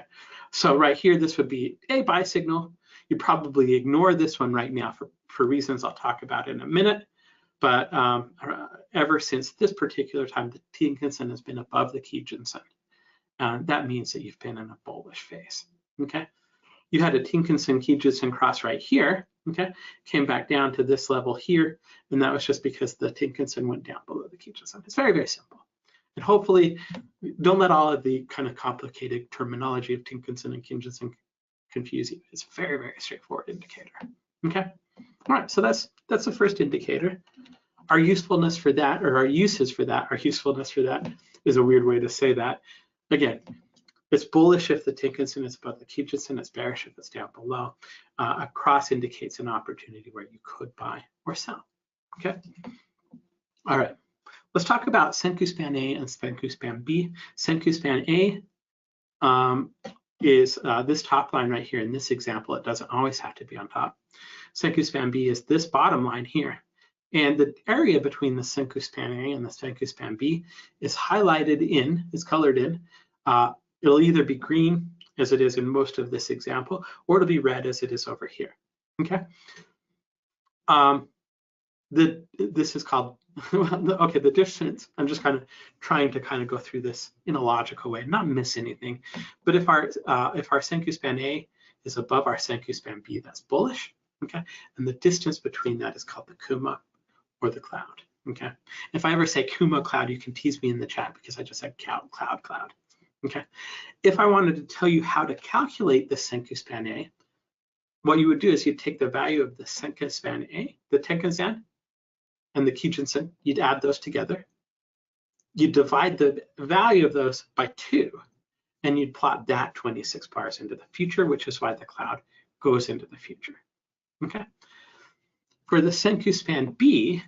So right here, this would be a buy signal. You probably ignore this one right now for reasons I'll talk about in a minute. But ever since this particular time, the Tenkan-sen has been above the Kijinsen. That means that you've been in a bullish phase. Okay. You had a Tenkan-sen Kijinsen cross right here. Okay. Came back down to this level here, and that was just because the Tenkan-sen went down below the Kijinsen. It's very, very simple. And hopefully, don't let all of the kind of complicated terminology of Tenkan-sen and Kijinsen confuse you. It's a very, very straightforward indicator. Okay. All right. So that's the first indicator. our usefulness for that, or our uses for that, our usefulness for that is a weird way to say that. Again, it's bullish if the Tinkinson is above the Kijinson, it's bearish if it's down below. A cross indicates an opportunity where you could buy or sell, okay? All right, let's talk about Senku Span A and Senku Span B. Senku Span A is this top line right here in this example. It doesn't always have to be on top. Senku Span B is this bottom line here. And the area between the Senku Span A and the Senku Span B is highlighted in, is colored in. It'll either be green, as it is in most of this example, or it'll be red, as it is over here, okay? This is called, okay, the distance, I'm just kind of trying to kind of go through this in a logical way, not miss anything. But if our Senku Span A is above our Senku Span B, that's bullish, okay? And the distance between that is called the Kuma, or the cloud, okay? If I ever say Kuma cloud, you can tease me in the chat because I just said cloud, okay? If I wanted to tell you how to calculate the Senku Span A, what you would do is you'd take the value of the Senku Span A, the Tenkan-san, and the Kijinsen, you'd add those together. You'd divide the value of those by 2, and you'd plot that 26 bars into the future, which is why the cloud goes into the future, okay? For the Senku Span B,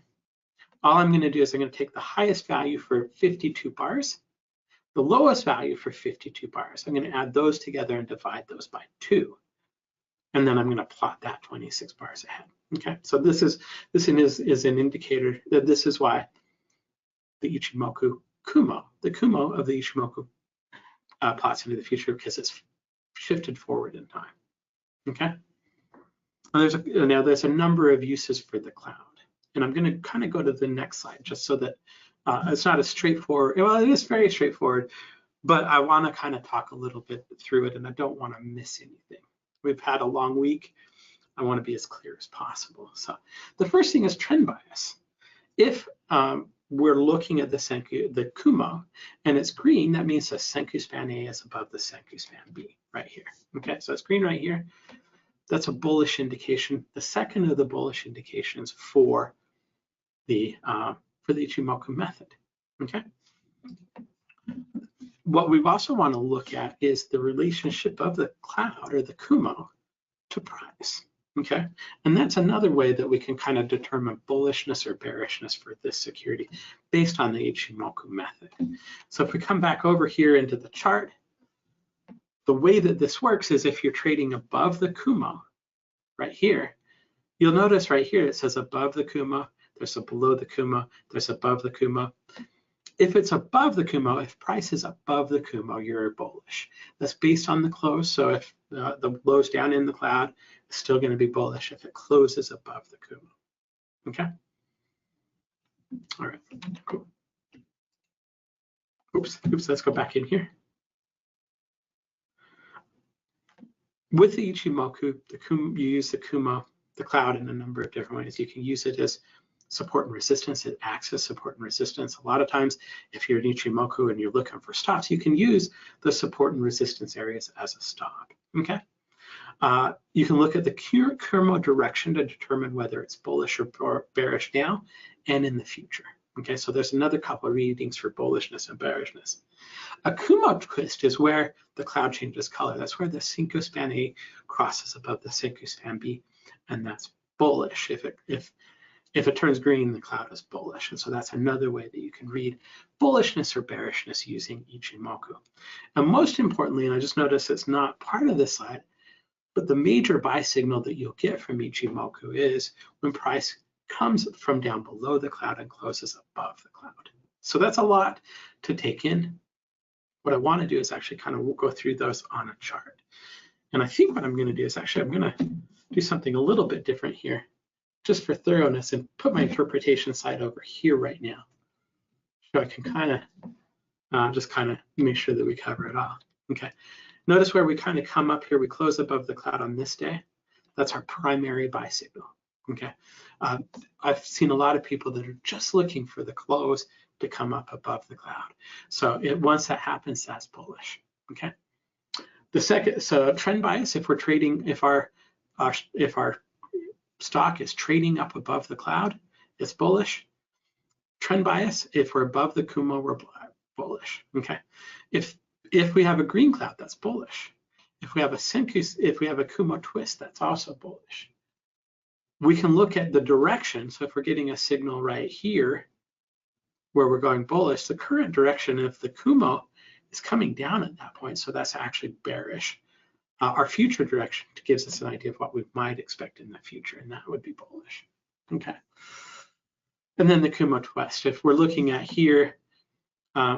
all I'm going to do is I'm going to take the highest value for 52 bars, the lowest value for 52 bars. I'm going to add those together and divide those by 2. And then I'm going to plot that 26 bars ahead. Okay, so this is an indicator that this is why the Ichimoku Kumo, the Kumo of the Ichimoku plots into the future, because it's shifted forward in time. Okay. Now there's a number of uses for the cloud, and I'm going to kind of go to the next slide just so that it's not as straightforward. Well, it is very straightforward, but I want to kind of talk a little bit through it, and I don't want to miss anything. We've had a long week. I want to be as clear as possible. So the first thing is trend bias. If we're looking at the Kumo, and it's green, that means the Senku Span A is above the Senku Span B right here. Okay, so it's green right here. That's a bullish indication. The second of the bullish indications for the Ichimoku method. Okay. What we also want to look at is the relationship of the cloud or the Kumo to price. Okay, and that's another way that we can kind of determine bullishness or bearishness for this security based on the Ichimoku method. So if we come back over here into the chart, the way that this works is if you're trading above the Kumo right here, you'll notice right here it says above the Kumo, there's a below the Kumo, there's above the Kumo. If it's above the Kumo, if price is above the Kumo, you're bullish. That's based on the close. So if the low's down in the cloud, it's still going to be bullish if it closes above the Kumo. Okay. All right. Cool. Oops. Let's go back in here. With the Ichimoku, you use the Kumo, the cloud, in a number of different ways. You can use it as support and resistance. It acts as support and resistance. A lot of times, if you're an Ichimoku and you're looking for stops, you can use the support and resistance areas as a stop. Okay. You can look at the Kumo direction to determine whether it's bullish or bearish now and in the future. Okay, so there's another couple of readings for bullishness and bearishness. A Kumo twist is where the cloud changes color. That's where the Senku Span A crosses above the Senku Span B, and that's bullish. If it turns green, the cloud is bullish. And so that's another way that you can read bullishness or bearishness using Ichimoku. And most importantly, and I just noticed it's not part of this slide, but the major buy signal that you'll get from Ichimoku is when price comes from down below the cloud and closes above the cloud. So that's a lot to take in. What I want to do is actually kind of go through those on a chart. And I think what I'm going to do is actually I'm going to do something a little bit different here, just for thoroughness, and put my interpretation side over here right now, so I can kind of just kind of make sure that we cover it all. Okay. Notice where we kind of come up here, we close above the cloud on this day. That's our primary buy signal. Okay. I've seen a lot of people that are just looking for the close to come up above the cloud. So once that happens, that's bullish. Okay. The second, so trend bias, if we're trading, if our stock is trading up above the cloud, it's bullish. trend bias. If we're above the Kumo, we're bullish. Okay. If we have a green cloud, that's bullish. If we have a Senku, if we have a Kumo twist, that's also bullish. We can look at the direction. So if we're getting a signal right here where we're going bullish, the current direction of the Kumo is coming down at that point. So that's actually bearish. Our future direction gives us an idea of what we might expect in the future, and that would be bullish. Okay. And then the Kumo twist. If we're looking at here,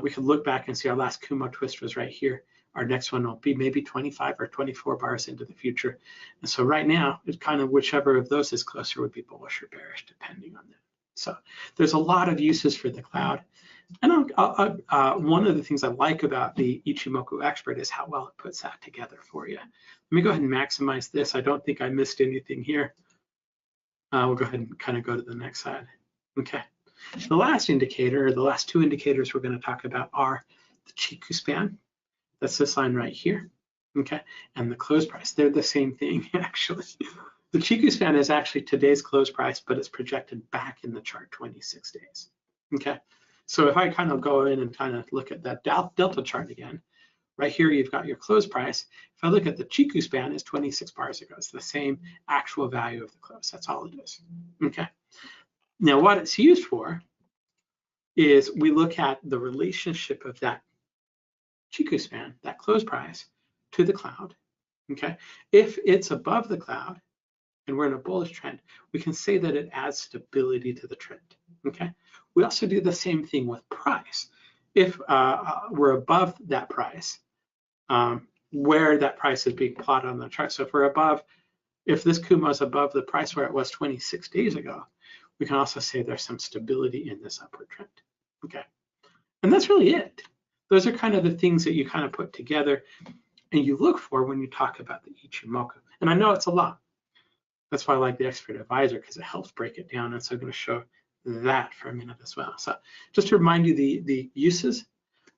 we can look back and see our last Kumo twist was right here. Our next one will be maybe 25 or 24 bars into the future. And so right now, it's kind of whichever of those is closer would be bullish or bearish, depending on that. So there's a lot of uses for the cloud. And one of the things I like about the Ichimoku Expert is how well it puts that together for you. Let me go ahead and maximize this. I don't think I missed anything here. We'll go ahead and kind of go to the next slide. Okay. The last indicator, or the last two indicators we're going to talk about are the Chiku span. That's this line right here. Okay. And the close price. They're the same thing, actually. The Chiku span is actually today's close price, but it's projected back in the chart 26 days. Okay. So if I kind of go in and kind of look at that delta chart again, right here you've got your close price. If I look at the Chiku span, it's 26 bars ago. It's the same actual value of the close. That's all it is. Okay. Now what it's used for is we look at the relationship of that Chiku span, that close price, to the cloud. Okay. If it's above the cloud and we're in a bullish trend, we can say that it adds stability to the trend. Okay. We also do the same thing with price. If we're above that price, where that price is being plotted on the chart. So if we're above, if this Kumo is above the price where it was 26 days ago, we can also say there's some stability in this upward trend. Okay. And that's really it. Those are kind of the things that you kind of put together and you look for when you talk about the Ichimoku. And I know it's a lot. That's why I like the Expert Advisor, because it helps break it down. And so I'm going to show that for a minute as well. So just to remind you the uses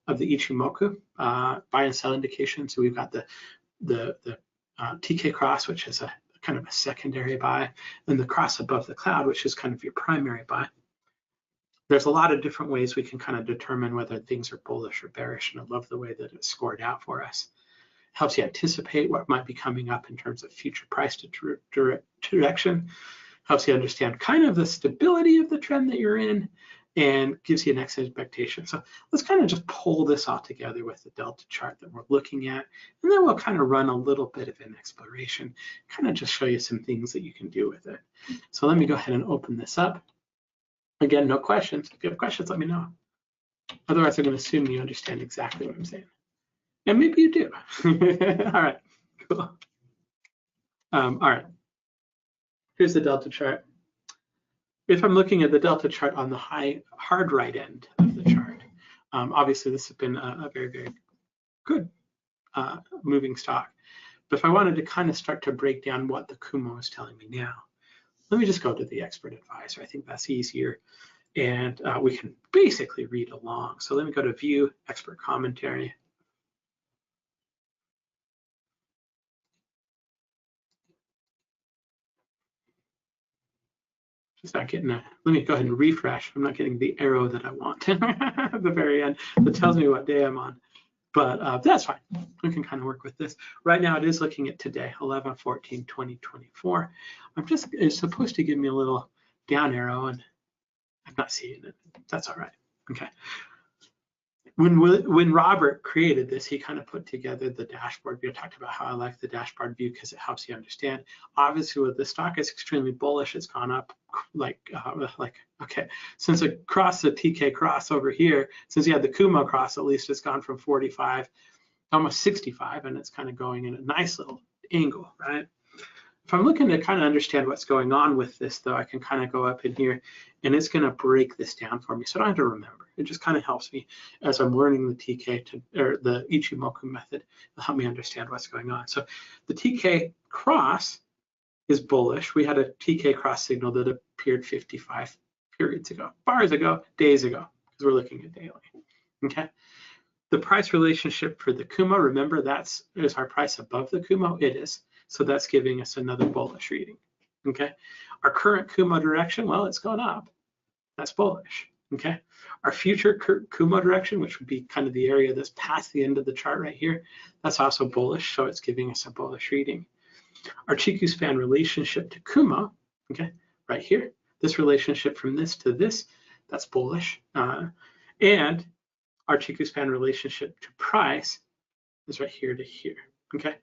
of the Ichimoku, buy and sell indication. So we've got the TK cross, which is a kind of a secondary buy, and the cross above the cloud, which is kind of your primary buy. There's a lot of different ways we can kind of determine whether things are bullish or bearish, and I love the way that it's scored out for us. Helps you anticipate what might be coming up in terms of future price direction. Helps you understand kind of the stability of the trend that you're in, and gives you an expectation. So let's kind of just pull this all together with the delta chart that we're looking at, and then we'll kind of run a little bit of an exploration, kind of just show you some things that you can do with it. So let me go ahead and open this up. Again, no questions. If you have questions, let me know. Otherwise, I'm going to assume you understand exactly what I'm saying. And maybe you do. All right, cool. All right. Here's the delta chart. If I'm looking at the delta chart on the hard right end of the chart, obviously this has been a very, very good moving stock. But if I wanted to kind of start to break down what the Kumo is telling me now, let me just go to the Expert Advisor. I think that's easier. And we can basically read along. So let me go to View, Expert Commentary. Just not getting let me go ahead and refresh. I'm not getting the arrow that I want at the very end that tells me what day I'm on. But that's fine. We can kind of work with this. Right now, it is looking at today, 11/14/2024. It's supposed to give me a little down arrow, and I'm not seeing it. That's all right. Okay. When Robert created this, he kind of put together the dashboard view. I talked about how I like the dashboard view because it helps you understand. Obviously, with the stock is extremely bullish, it's gone up like okay. Since it crossed the TK cross over here, since you had the Kumo cross, at least it's gone from 45 almost 65, and it's kind of going in a nice little angle, right? If I'm looking to kind of understand what's going on with this, though, I can kind of go up in here, and it's going to break this down for me, so I don't have to remember. It just kind of helps me as I'm learning the TK or the Ichimoku method. It'll help me understand what's going on. So the TK cross is bullish. We had a TK cross signal that appeared 55 periods ago, bars ago, days ago, because we're looking at daily. Okay. The price relationship for the Kumo, remember is our price above the Kumo? It is. So that's giving us another bullish reading. Okay. Our current Kumo direction, well, it's going up. That's bullish. Okay, our future Kumo direction, which would be kind of the area that's past the end of the chart right here, that's also bullish, so it's giving us a bullish reading. Our Chiku span relationship to Kumo, okay, right here, this relationship from this to this, that's bullish. And our Chiku span relationship to price is right here to here, okay?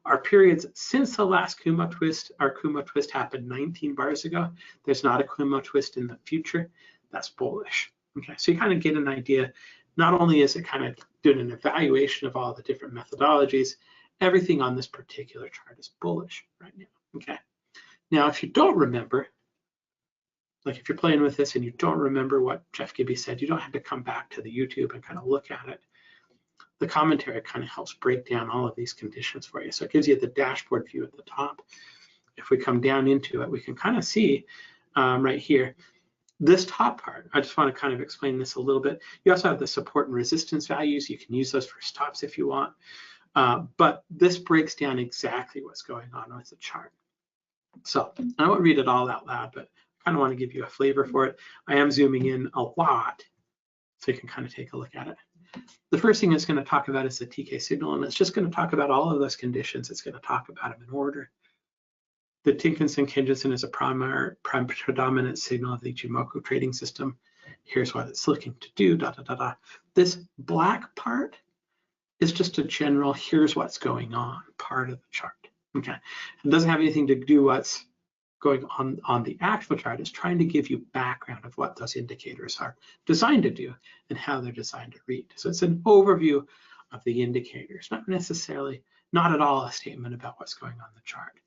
Our periods since the last Kumo twist, our Kumo twist happened 19 bars ago. There's not a Kumo twist in the future. That's bullish, okay? So you kind of get an idea. Not only is it kind of doing an evaluation of all the different methodologies, everything on this particular chart is bullish right now, okay? Now, if you don't remember, like if you're playing with this and you don't remember what Jeff Gibby said, you don't have to come back to the YouTube and kind of look at it. The commentary kind of helps break down all of these conditions for you. So it gives you the dashboard view at the top. If we come down into it, we can kind of see right here, this top part. I just want to kind of explain this a little bit. You also have the support and resistance values. You can use those for stops if you want. But this breaks down exactly what's going on with the chart. So I won't read it all out loud, but I kind of want to give you a flavor for it. I am zooming in a lot so you can kind of take a look at it. The first thing it's going to talk about is the TK signal, and it's just going to talk about all of those conditions. It's going to talk about them in order. The Tinkinson-Kinjinson is a predominant signal of the Ichimoku trading system. Here's what it's looking to do, da, da, da, da. This black part is just a general, here's what's going on part of the chart, okay? It doesn't have anything to do what's going on the actual chart. Is trying to give you background of what those indicators are designed to do and how they're designed to read. So it's an overview of the indicators, not necessarily, not at all a statement about what's going on the chart.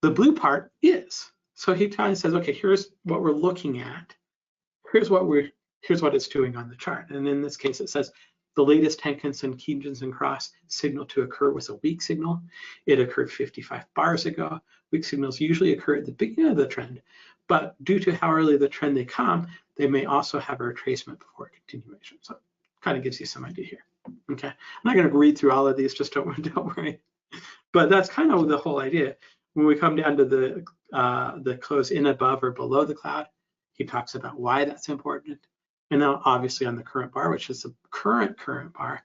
The blue part is, so he kind of says, okay, here's what we're looking at. Here's what it's doing on the chart. And in this case, it says the latest Tinkinson-Kinjinson cross signal to occur was a weak signal. It occurred 55 bars ago. Weak signals usually occur at the beginning of the trend, but due to how early the trend they come, they may also have a retracement before continuation. So it kind of gives you some idea here. Okay, I'm not going to read through all of these, just don't worry. But that's kind of the whole idea. When we come down to the close in above or below the cloud, he talks about why that's important. And now obviously on the current bar, which is the current bar,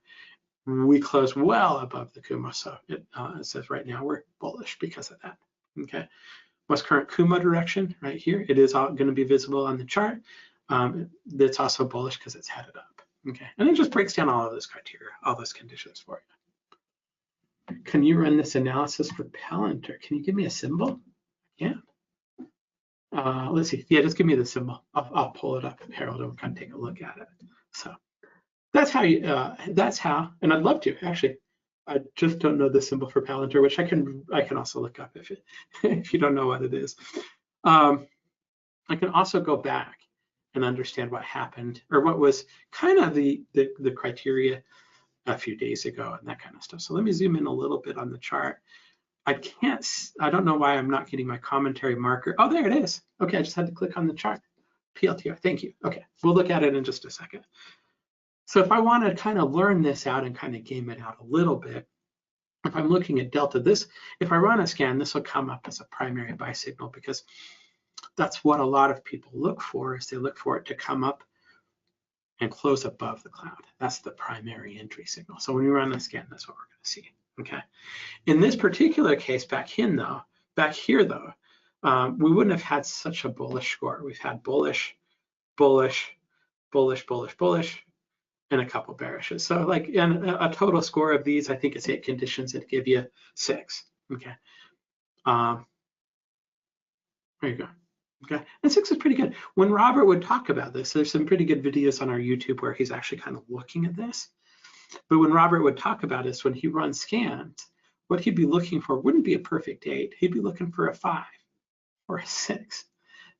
we close well above the Kumo. So it says right now we're bullish because of that. Okay, what's current Kumo direction right here? It is going to be visible on the chart. That's also bullish because it's headed up. Okay, and it just breaks down all of those criteria, all those conditions for you. Can you run this analysis for Palantir? Can you give me a symbol? Yeah. Let's see. Yeah, just give me the symbol. I'll pull it up, Harold, and we'll kind of take a look at it. So that's how you. That's how. And I'd love to actually. I just don't know the symbol for Palantir, which I can also look up if you don't know what it is. I can also go back and understand what happened or what was kind of the criteria a few days ago and that kind of stuff. So let me zoom in a little bit on the chart. I don't know why I'm not getting my commentary marker. Oh, there it is. Okay, I just had to click on the chart. PLTR, thank you. Okay, we'll look at it in just a second. So if I want to kind of learn this out and kind of game it out a little bit, if I'm looking at delta, if I run a scan, this will come up as a primary buy signal because that's what a lot of people look for, is they look for it to come up and close above the cloud. That's the primary entry signal. So when you run a scan, that's what we're going to see. Okay. In this particular case, back here though, we wouldn't have had such a bullish score. We've had bullish, bullish, bullish, bullish, bullish, and a couple bearishes. So like in a total score of these, I think it's 8 conditions that give you 6. Okay. There you go. Okay, and 6 is pretty good. When Robert would talk about this, there's some pretty good videos on our YouTube where he's actually kind of looking at this. But when Robert would talk about this, when he runs scans, what he'd be looking for wouldn't be a perfect 8. He'd be looking for a 5 or a 6.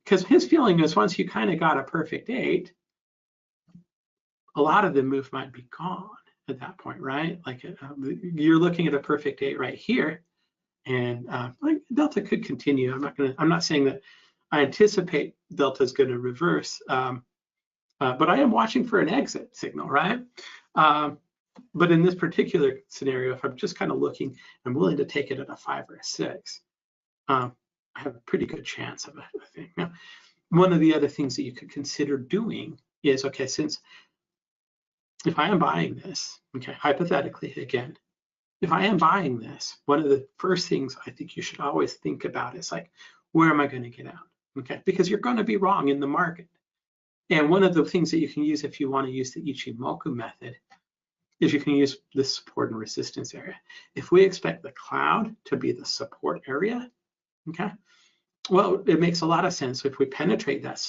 Because his feeling is once you kind of got a perfect 8, a lot of the move might be gone at that point, right? Like you're looking at a perfect 8 right here, and like Delta could continue. I'm not saying that I anticipate Delta is going to reverse, but I am watching for an exit signal, right? But in this particular scenario, if I'm just kind of looking, I'm willing to take it at a 5 or a 6. I have a pretty good chance of it, I think. Now, one of the other things that you could consider doing is, okay, since if I am buying this, okay, hypothetically again, if I am buying this, one of the first things I think you should always think about is like, where am I going to get out? Okay, because you're going to be wrong in the market. And one of the things that you can use if you want to use the Ichimoku method is you can use the support and resistance area. If we expect the cloud to be the support area, okay, well, it makes a lot of sense. If we penetrate that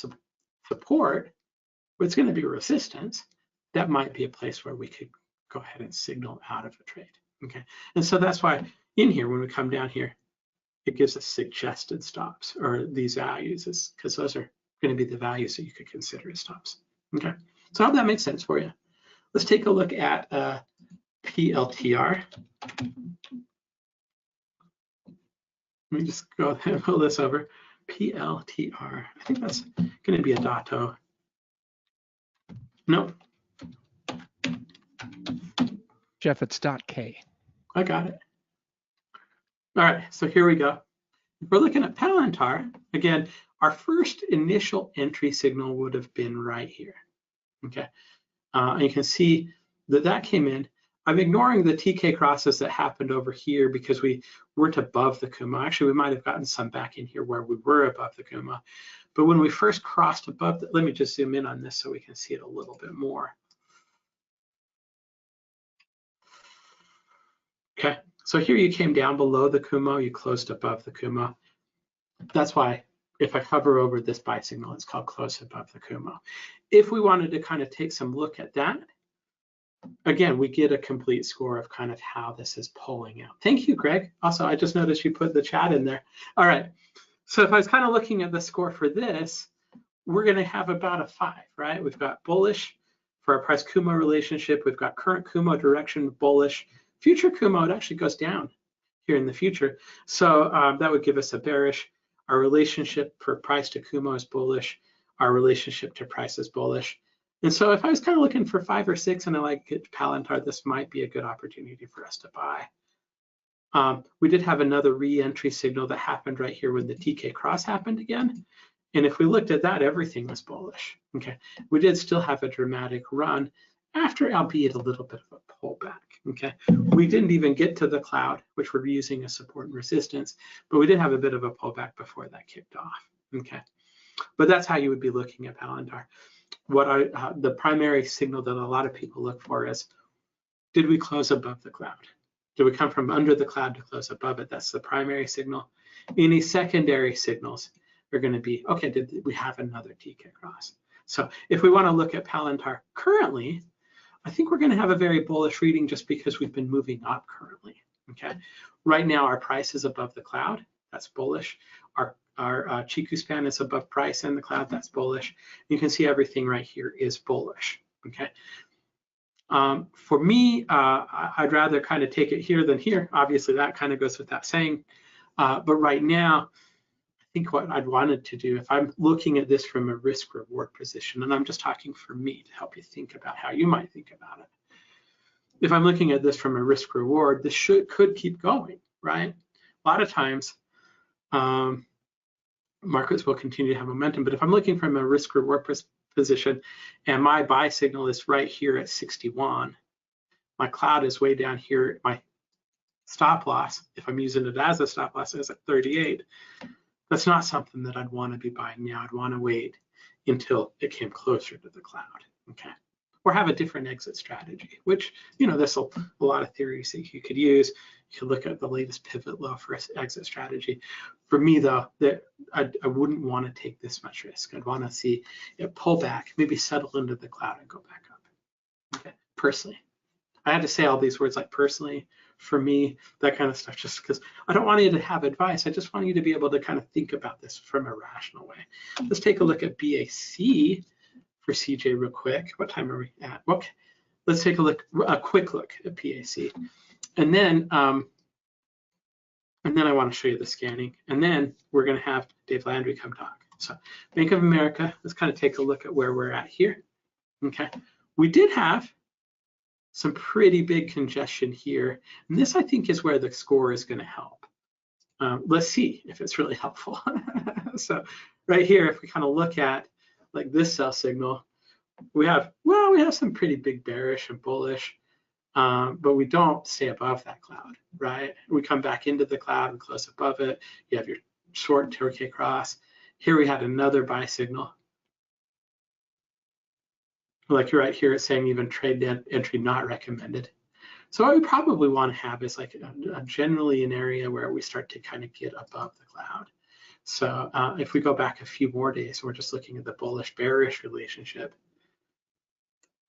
support, it's going to be resistance. That might be a place where we could go ahead and signal out of a trade. Okay, and so that's why in here, when we come down here, it gives us suggested stops or these values, because those are going to be the values that you could consider as stops. Okay, so I hope that makes sense for you. Let's take a look at PLTR. Let me just go ahead and pull this over. PLTR. I think that's going to be a dato. No. Jeff, it's .k. I got it. All right, so here we go. If we're looking at Palantir, again, our first initial entry signal would have been right here. Okay, and you can see that that came in. I'm ignoring the TK crosses that happened over here because we weren't above the Kumo. Actually, we might have gotten some back in here where we were above the Kumo. But when we first crossed above, let me just zoom in on this so we can see it a little bit more. Okay, so here you came down below the Kumo, you closed above the Kumo. That's why if I hover over this buy signal, it's called close above the Kumo. If we wanted to kind of take some look at that, again, we get a complete score of kind of how this is pulling out. Thank you, Greg. Also, I just noticed you put the chat in there. All right, so if I was kind of looking at the score for this, we're gonna have about a 5, right? We've got bullish for our price Kumo relationship. We've got current Kumo direction bullish. Future Kumo, it actually goes down here in the future. So that would give us a bearish. Our relationship for price to Kumo is bullish. Our relationship to price is bullish. And so if I was kind of looking for 5 or 6 and I like it, Palantir, this might be a good opportunity for us to buy. We did have another re-entry signal that happened right here when the TK cross happened again. And if we looked at that, everything was bullish. Okay, we did still have a dramatic run after, albeit a little bit of a pullback. Okay, we didn't even get to the cloud, which we're using as support and resistance, but we did have a bit of a pullback before that kicked off. Okay, but that's how you would be looking at Palantir. The primary signal that a lot of people look for is, did we close above the cloud? Did we come from under the cloud to close above it? That's the primary signal. Any secondary signals are going to be, okay, did we have another TK cross? So if we want to look at Palantir currently, I think we're going to have a very bullish reading just because we've been moving up currently. Okay, right now our price is above the cloud. That's bullish. Our Chiku span is above price and the cloud. That's bullish. You can see everything right here is bullish. Okay. For me, I'd rather kind of take it here than here. Obviously, that kind of goes without saying. But right now, I think what I'd wanted to do, if I'm looking at this from a risk reward position, and I'm just talking for me to help you think about how you might think about it. If I'm looking at this from a risk reward, this could keep going, right? A lot of times, markets will continue to have momentum, but if I'm looking from a risk reward position and my buy signal is right here at 61, my cloud is way down here, my stop loss, if I'm using it as a stop loss, is at 38. That's not something that I'd want to be buying now. I'd want to wait until it came closer to the cloud, okay? Or have a different exit strategy, which, you know, there's a lot of theories that you could use. You could look at the latest pivot low for exit strategy. For me, though, I wouldn't want to take this much risk. I'd want to see it pull back, maybe settle into the cloud and go back up, okay? Personally. I had to say all these words like personally, for me, that kind of stuff, just because I don't want you to have advice. I just want you to be able to kind of think about this from a rational way. Let's take a look at BAC for CJ real quick. What time are we at? Okay, let's take a quick look at PAC. And then I want to show you the scanning. And then we're going to have Dave Landry come talk. So Bank of America, let's kind of take a look at where we're at here. Okay, we did have some pretty big congestion here. And this, I think, is where the score is going to help. Let's see if it's really helpful. So right here, if we kind of look at like this sell signal, we have some pretty big bearish and bullish, but we don't stay above that cloud, right? We come back into the cloud and close above it. You have your short Torque cross. Here we had another buy signal. Like right here, it's saying even trade entry not recommended. So what we probably want to have is like generally an area where we start to kind of get above the cloud. So if we go back a few more days, we're just looking at the bullish bearish relationship.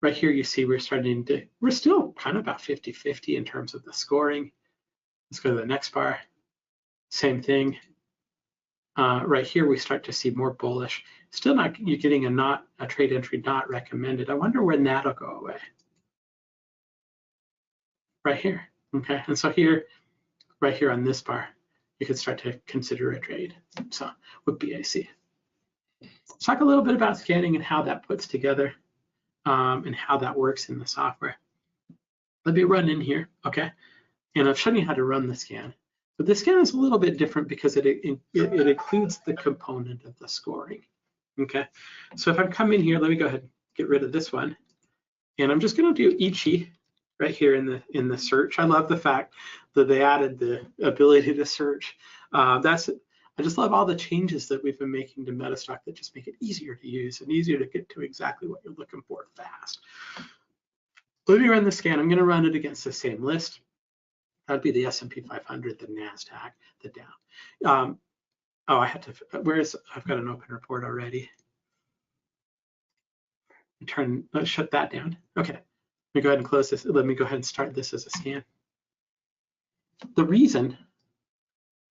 Right here, you see we're still kind of about 50-50 in terms of the scoring. Let's go to the next bar. Same thing. Right here, we start to see more bullish. Still not, you're getting a trade entry not recommended. I wonder when that'll go away. Right here, okay? And so here, right here on this bar, you could start to consider a trade. So with BAC. Let's talk a little bit about scanning and how that puts together and how that works in the software. Let me run in here, okay? And I've shown you how to run the scan. But the scan is a little bit different because it includes the component of the scoring, okay? So if I come in here, let me go ahead and get rid of this one. And I'm just gonna do Ichi right here in the search. I love the fact that they added the ability to search. I just love all the changes that we've been making to Metastock that just make it easier to use and easier to get to exactly what you're looking for fast. Let me run the scan. I'm gonna run it against the same list. That'd be the S&P 500, the NASDAQ, the Dow. Oh, I had to, I've got an open report already. Let's shut that down. Okay, let me go ahead and close this. Let me go ahead and start this as a scan. The reason,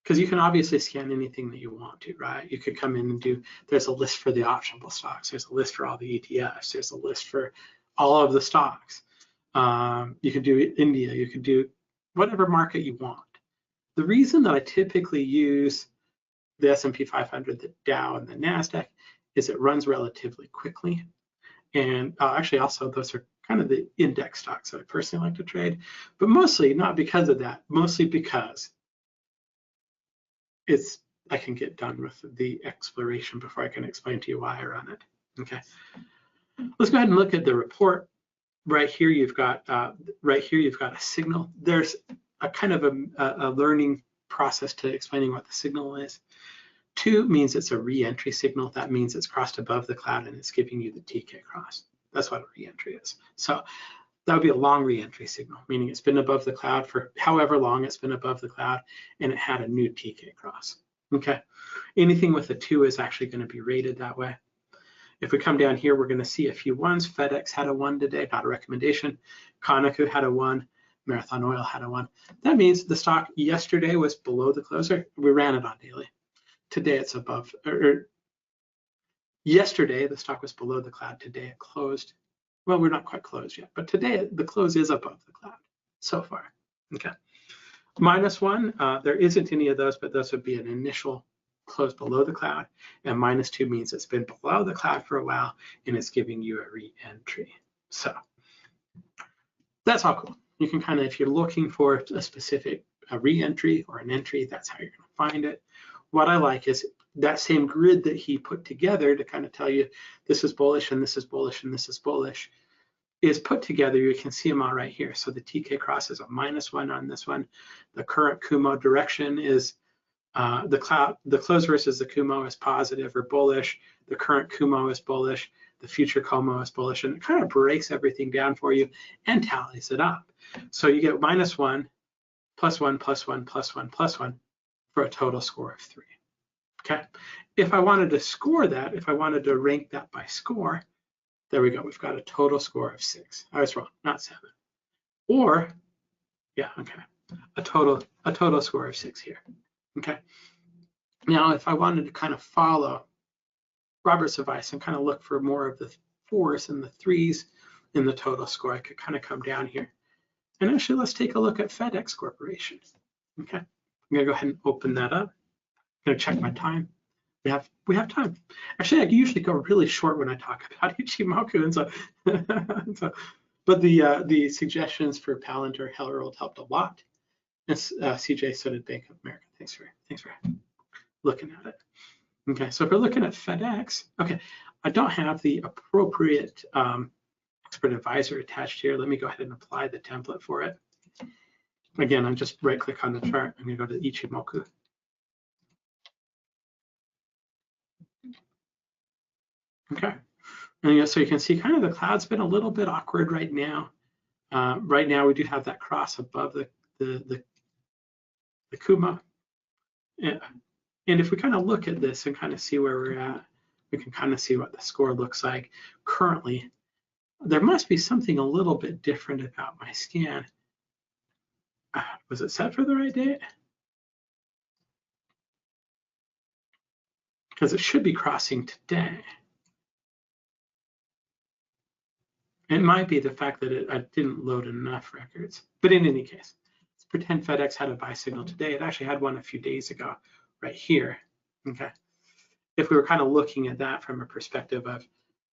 because you can obviously scan anything that you want to, right? You could come in and there's a list for the optionable stocks. There's a list for all the ETFs. There's a list for all of the stocks. You could do India, you could do whatever market you want. The reason that I typically use the S&P 500, the Dow, and the NASDAQ is it runs relatively quickly. And actually also those are kind of the index stocks that I personally like to trade, but mostly not because of that, mostly because I can get done with the exploration before I can explain to you why I run it, okay? Let's go ahead and look at the report. Right here, you've got a signal. There's a kind of a learning process to explaining what the signal is. 2 means it's a re-entry signal. That means it's crossed above the cloud and it's giving you the TK cross. That's what a re-entry is. So that would be a long re-entry signal, meaning it's been above the cloud for however long it's been above the cloud and it had a new TK cross. Okay. Anything with a 2 is actually going to be rated that way. If we come down here, we're going to see a few ones. FedEx had a 1 today, not a recommendation. Konaku had a 1. Marathon Oil had a 1. That means the stock yesterday was below the closer. We ran it on daily. Today it's above. Yesterday the stock was below the cloud. Today it closed. Well, we're not quite closed yet, but today the close is above the cloud so far. Okay. -1, there isn't any of those, but those would be an initial close below the cloud, and -2 means it's been below the cloud for a while and it's giving you a re-entry. So that's all cool. You can kind of, if you're looking for a specific re-entry or an entry, that's how you're going to find it. What I like is that same grid that he put together to kind of tell you this is bullish and this is bullish and this is bullish is put together. You can see them all right here. So the TK cross is a -1 on this one. The current Kumo direction is the close versus the Kumo is positive or bullish. The current Kumo is bullish. The future Kumo is bullish, and it kind of breaks everything down for you and tallies it up. So you get -1, +1, +1, +1, +1 for a total score of 3. Okay. If I wanted to score that, if I wanted to rank that by score, there we go. We've got a total score of 6. I was wrong, not 7. Or, yeah, okay, a total score of 6 here. Okay. Now, if I wanted to kind of follow Robert's advice and kind of look for more of the 4s and the 3s in the total score, I could kind of come down here. And actually, let's take a look at FedEx Corporation. Okay. I'm gonna go ahead and open that up. I'm gonna check my time. We have time. Actually, I usually go really short when I talk about Ichimoku, and but the suggestions for Palantir Herald helped a lot. And CJ, so did Bank of America. Thanks for looking at it. Okay, so if we're looking at FedEx, okay, I don't have the appropriate expert advisor attached here. Let me go ahead and apply the template for it. Again, I'm just right click on the chart. I'm gonna go to Ichimoku. Okay, and so you can see kind of the cloud's been a little bit awkward right now. Right now we do have that cross above the Kuma. Yeah. And if we kind of look at this and kind of see where we're at, we can kind of see what the score looks like currently. There must be something a little bit different about my scan. Was it set for the right date? Because it should be crossing today. It might be the fact that I didn't load enough records. But in any case, let's pretend FedEx had a buy signal today. It actually had one a few days ago right here. Okay. If we were kind of looking at that from a perspective of,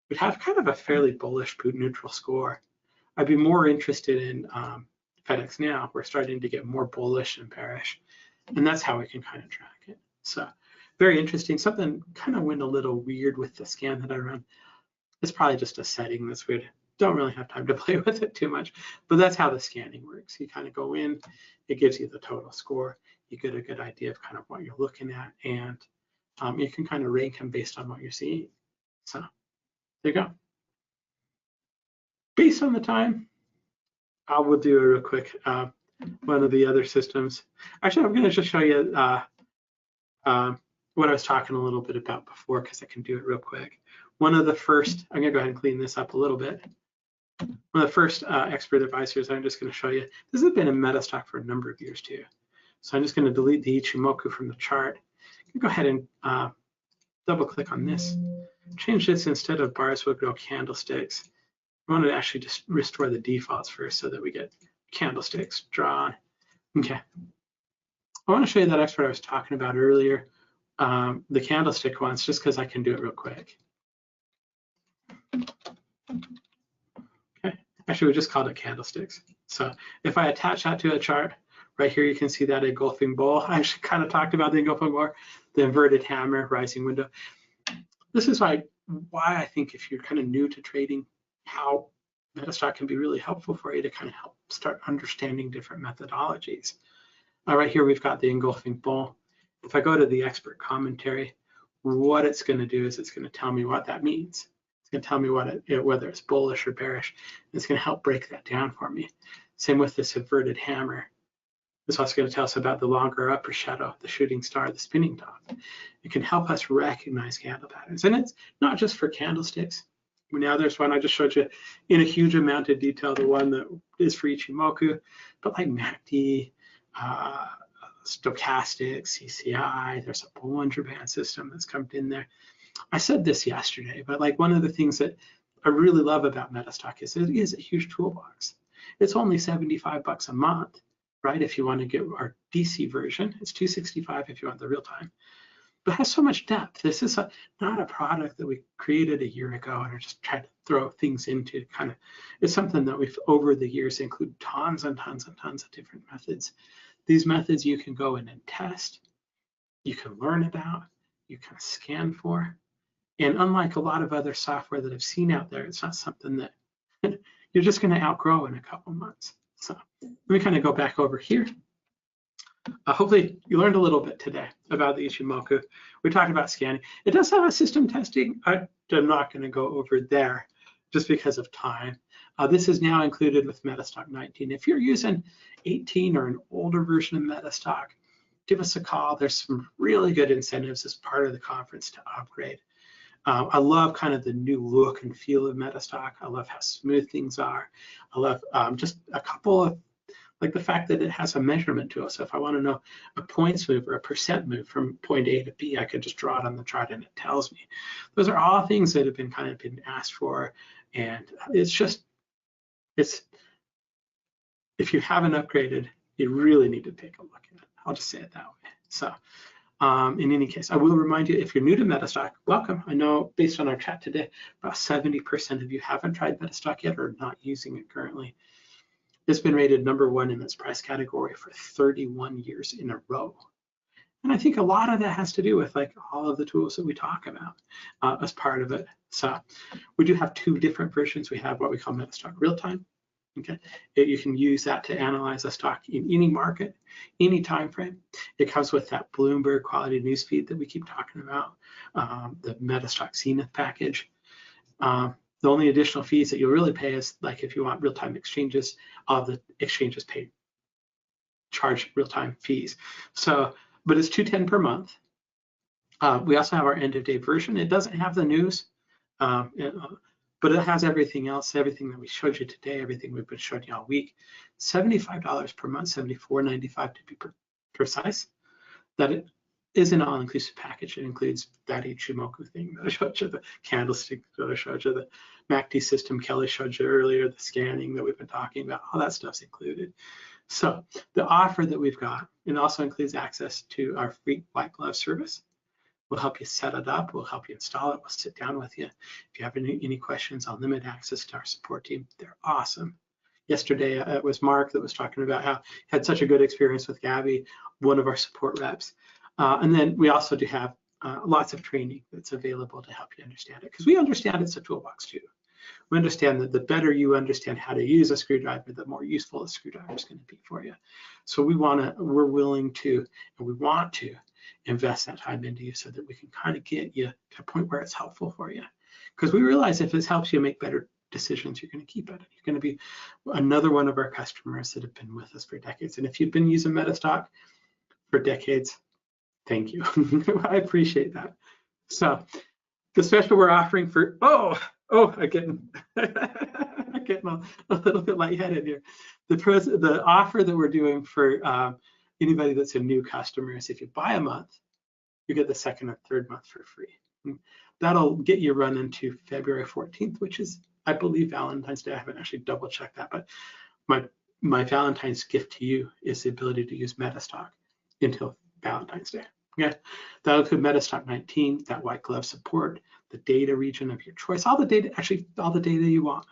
we'd have kind of a fairly bullish boot neutral score. I'd be more interested in FedEx now. We're starting to get more bullish and bearish, and that's how we can kind of track it. So very interesting. Something kind of went a little weird with the scan that I run. It's probably just a setting that's weird. Don't really have time to play with it too much, but that's how the scanning works. You kind of go in, it gives you the total score. You get a good idea of kind of what you're looking at, and you can kind of rank them based on what you're seeing. So there you go. Based on the time, I will do a real quick one of the other systems. Actually, I'm going to just show you what I was talking a little bit about before, because I can do it real quick. One of the first, I'm going to go ahead and clean this up a little bit. One of the first expert advisors, I'm just going to show you. This has been in Metastock for a number of years too. So I'm just going to delete the Ichimoku from the chart. Go ahead and double click on this. Change this, instead of bars, we'll go candlesticks. I want to actually just restore the defaults first so that we get candlesticks drawn. Okay. I want to show you that expert I was talking about earlier, the candlestick ones, just because I can do it real quick. Okay. Actually, we just called it candlesticks. So if I attach that to a chart, right here, you can see that engulfing bowl. I actually kind of talked about the engulfing bowl, the inverted hammer, rising window. This is why I think if you're kind of new to trading, how Metastock can be really helpful for you to kind of help start understanding different methodologies. Right here, we've got the engulfing bowl. If I go to the expert commentary, what it's going to do is it's going to tell me what that means. It's going to tell me whether it's bullish or bearish. It's going to help break that down for me. Same with this inverted hammer. This is also going to tell us about the longer upper shadow, the shooting star, the spinning top. It can help us recognize candle patterns. And it's not just for candlesticks. Now there's one I just showed you in a huge amount of detail, the one that is for Ichimoku, but like MACD, stochastic, CCI, there's a Bollinger Band system that's come in there. I said this yesterday, but like one of the things that I really love about Metastock is it is a huge toolbox. It's only $75 a month, right? If you want to get our DC version, it's $265 if you want the real time. But it has so much depth. This is not a product that we created a year ago and are just trying to throw things into kind of, it's something that we've over the years include tons and tons and tons of different methods. These methods you can go in and test, you can learn about, you can scan for. And unlike a lot of other software that I've seen out there, it's not something that you're just going to outgrow in a couple months. So let me kind of go back over here. Hopefully you learned a little bit today about the Ichimoku. We talked about scanning. It does have a system testing. I'm not going to go over there just because of time. This is now included with Metastock 19. If you're using 18 or an older version of Metastock, give us a call. There's some really good incentives as part of the conference to upgrade. I love kind of the new look and feel of Metastock. I love how smooth things are. I love just a couple of, like the fact that it has a measurement to it. So if I want to know a points move or a percent move from point A to B, I could just draw it on the chart and it tells me. Those are all things that have been kind of been asked for. And it's just, if you haven't upgraded, you really need to take a look at it. I'll just say it that way. So in any case, I will remind you, if you're new to Metastock, welcome. I know based on our chat today, about 70% of you haven't tried Metastock yet or not using it currently. It's been rated #1 in its price category for 31 years in a row. And I think a lot of that has to do with like all of the tools that we talk about as part of it. So we do have 2 different versions. We have what we call Metastock real time. Okay, you can use that to analyze a stock in any market, any time frame. It comes with that Bloomberg quality news feed that we keep talking about, the Metastock Zenith package. The only additional fees that you'll really pay is like if you want real-time exchanges, all the exchanges charge real-time fees. So, but it's $210 per month. We also have our end-of-day version. It doesn't have the news, but it has everything else, everything that we showed you today, everything we've been showing you all week. $75 per month, $74.95 to be precise. That it is an all-inclusive package. It includes that Ichimoku thing that I showed you, the candlestick that I showed you, the MACD system Kelly showed you earlier, the scanning that we've been talking about, all that stuff's included. So the offer that we've got, it also includes access to our free white glove service. We'll help you set it up. We'll help you install it. We'll sit down with you. If you have any questions, I'll limit access to our support team. They're awesome. Yesterday, it was Mark that was talking about how he had such a good experience with Gabby, one of our support reps. And then we also do have lots of training that's available to help you understand it, because we understand it's a toolbox too. We understand that the better you understand how to use a screwdriver, the more useful a screwdriver is going to be for you. So we're willing to, and we want to invest that time into you so that we can kind of get you to a point where it's helpful for you. Because we realize if it helps you make better decisions, you're going to keep it. You're going to be another one of our customers that have been with us for decades. And if you've been using Metastock for decades, thank you. I appreciate that. So the special we're offering for, I'm getting a little bit lightheaded here. The offer that we're doing for anybody that's a new customer is if you buy a month, you get the 2nd or 3rd month for free. That'll get you running to February 14th, which is, I believe, Valentine's Day. I haven't actually double checked that, but my Valentine's gift to you is the ability to use Metastock until Valentine's Day. Okay, that'll include Metastock 19, that white glove support, the data region of your choice, all the data you want,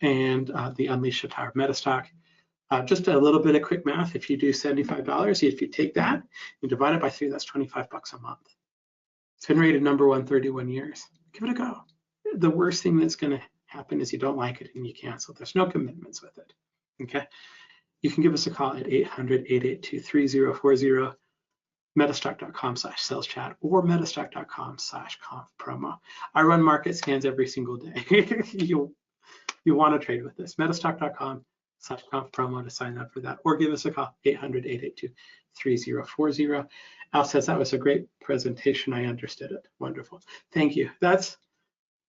and the Unleash the Power of Metastock. Just a little bit of quick math. If you do $75, if you take that and divide it by 3, that's $25 a month. It's been rated #1 31 years. Give it a go. The worst thing that's going to happen is you don't like it and you cancel. There's no commitments with it. Okay. You can give us a call at 800-882-3040, metastock.com/sales chat, or metastock.com/conf-promo. I run market scans every single day. You want to trade with this. Metastock.com/conf-promo to sign up for that, or give us a call, 800-882-3040. Al says that was a great presentation. I understood it. Wonderful. Thank you. That's